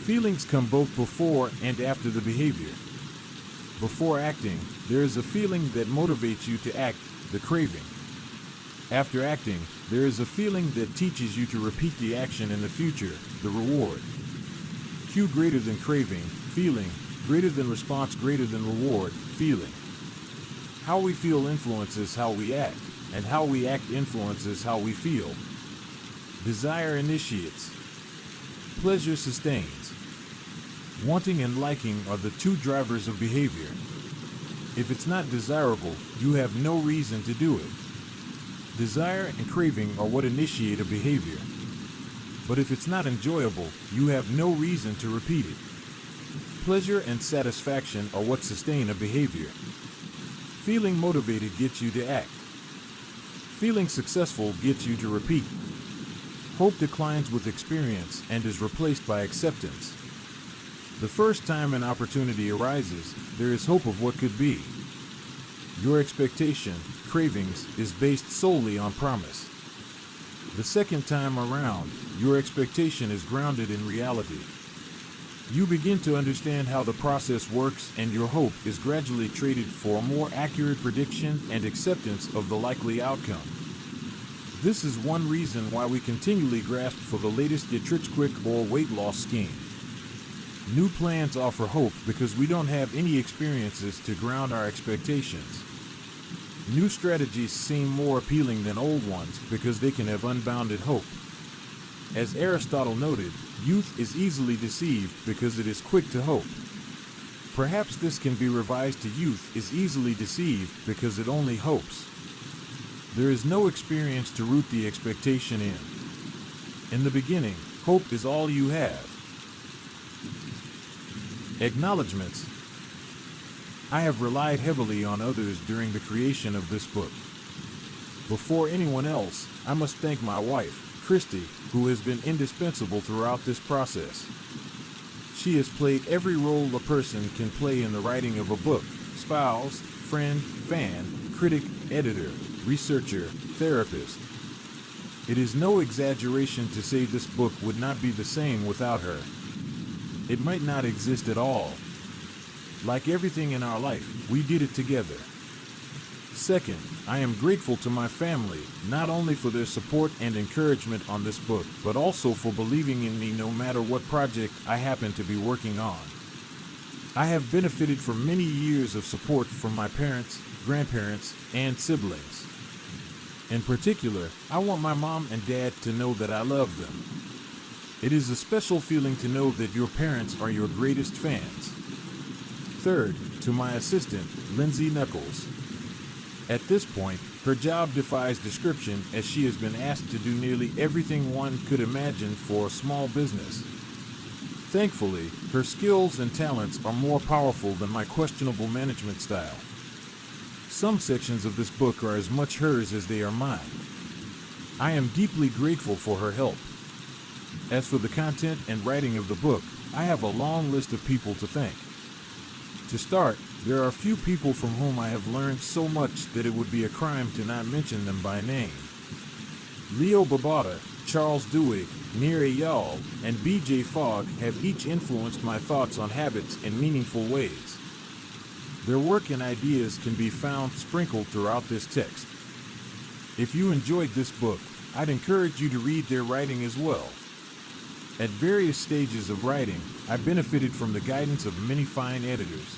Feelings come both before and after the behavior. Before acting, there is a feeling that motivates you to act, the craving. After acting, there is a feeling that teaches you to repeat the action in the future, the reward. Cue greater than craving, feeling, greater than response, greater than reward, feeling. How we feel influences how we act, and how we act influences how we feel. Desire initiates. Pleasure sustains. Wanting and liking are the two drivers of behavior. If it's not desirable, you have no reason to do it. Desire and craving are what initiate a behavior. But if it's not enjoyable, you have no reason to repeat it. Pleasure and satisfaction are what sustain a behavior. Feeling motivated gets you to act. Feeling successful gets you to repeat. Hope declines with experience and is replaced by acceptance. The first time an opportunity arises, there is hope of what could be. Your expectation, cravings, is based solely on promise. The second time around, your expectation is grounded in reality. You begin to understand how the process works, and your hope is gradually traded for a more accurate prediction and acceptance of the likely outcome. This is one reason why we continually grasp for the latest get-rich-quick or weight loss scheme. New plans offer hope because we don't have any experiences to ground our expectations. New strategies seem more appealing than old ones because they can have unbounded hope. As Aristotle noted, youth is easily deceived because it is quick to hope. Perhaps this can be revised to youth is easily deceived because it only hopes. There is no experience to root the expectation in. In the beginning, hope is all you have. Acknowledgements. I have relied heavily on others during the creation of this book. Before anyone else, I must thank my wife, Christy, who has been indispensable throughout this process. She has played every role a person can play in the writing of a book: spouse, friend, fan, critic, editor, researcher, therapist. It is no exaggeration to say this book would not be the same without her. It might not exist at all. Like everything in our life, we did it together. Second, I am grateful to my family, not only for their support and encouragement on this book, but also for believing in me no matter what project I happen to be working on. I have benefited from many years of support from my parents, grandparents, and siblings. In particular, I want my mom and dad to know that I love them. It is a special feeling to know that your parents are your greatest fans. Third, to my assistant, Lindsay Knuckles. At this point, her job defies description as she has been asked to do nearly everything one could imagine for a small business. Thankfully, her skills and talents are more powerful than my questionable management style. Some sections of this book are as much hers as they are mine. I am deeply grateful for her help. As for the content and writing of the book, I have a long list of people to thank. To start, there are a few people from whom I have learned so much that it would be a crime to not mention them by name. Leo Babauta, Charles Duhigg, Nir Eyal, and B.J. Fogg have each influenced my thoughts on habits in meaningful ways. Their work and ideas can be found sprinkled throughout this text. If you enjoyed this book, I'd encourage you to read their writing as well. At various stages of writing, I benefited from the guidance of many fine editors.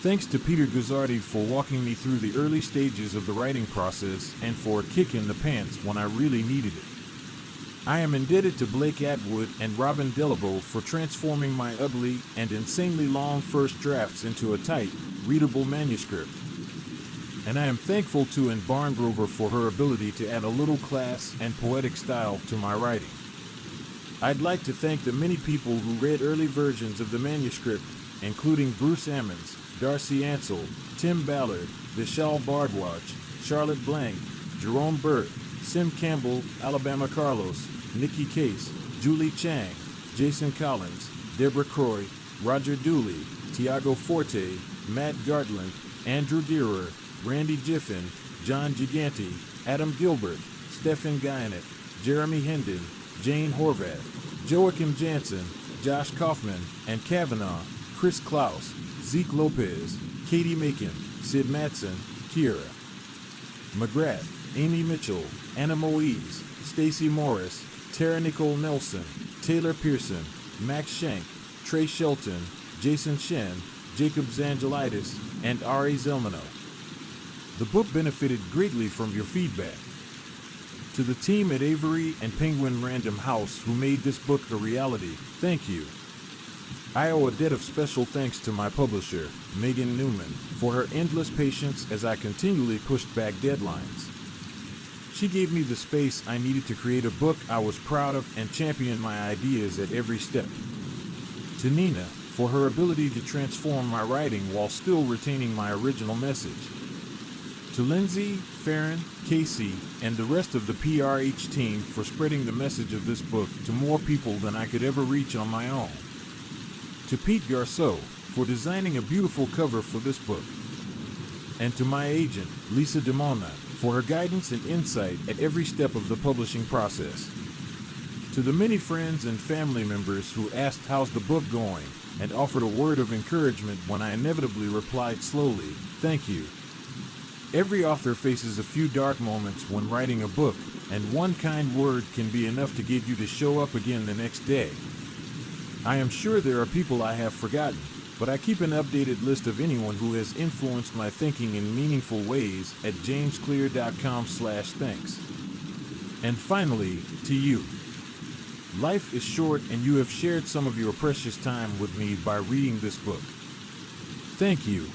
Thanks to Peter Guzzardi for walking me through the early stages of the writing process and for a kick in the pants when I really needed it. I am indebted to Blake Atwood and Robin Delabo for transforming my ugly and insanely long first drafts into a tight, readable manuscript. And I am thankful to Anne Barngrover for her ability to add a little class and poetic style to my writing. I'd like to thank the many people who read early versions of the manuscript, including Bruce Ammons, Darcy Ansell, Tim Ballard, Vishal Bardwaj, Charlotte Blank, Jerome Burt, Sim Campbell, Alabama Carlos, Nikki Case, Julie Chang, Jason Collins, Deborah Croy, Roger Dooley, Tiago Forte, Matt Gartland, Andrew Deerer, Randy Jiffin, John Gigante, Adam Gilbert, Stephen Guyanet, Jeremy Hendon, Jane Horvath, Joachim Jansen, Josh Kaufman, and Kavanaugh, Chris Klaus, Zeke Lopez, Katie Macon, Sid Matson, Kira McGrath, Amy Mitchell, Anna Moise, Stacy Morris, Tara Nicole Nelson, Taylor Pearson, Max Shank, Trey Shelton, Jason Shen, Jacob Zangelitis, and Ari Zelmano. The book benefited greatly from your feedback. To the team at Avery and Penguin Random House who made this book a reality, thank you. I owe a debt of special thanks to my publisher, Megan Newman, for her endless patience as I continually pushed back deadlines. She gave me the space I needed to create a book I was proud of and championed my ideas at every step. To Nina, for her ability to transform my writing while still retaining my original message. To Lindsay, Farron, Casey, and the rest of the PRH team for spreading the message of this book to more people than I could ever reach on my own. To Pete Garceau, for designing a beautiful cover for this book. And to my agent, Lisa DeMona, for her guidance and insight at every step of the publishing process. To the many friends and family members who asked how's the book going and offered a word of encouragement when I inevitably replied slowly, thank you. Every author faces a few dark moments when writing a book, and one kind word can be enough to get you to show up again the next day. I am sure there are people I have forgotten, but I keep an updated list of anyone who has influenced my thinking in meaningful ways at jamesclear.com/thanks. And finally, to you. Life is short and you have shared some of your precious time with me by reading this book. Thank you.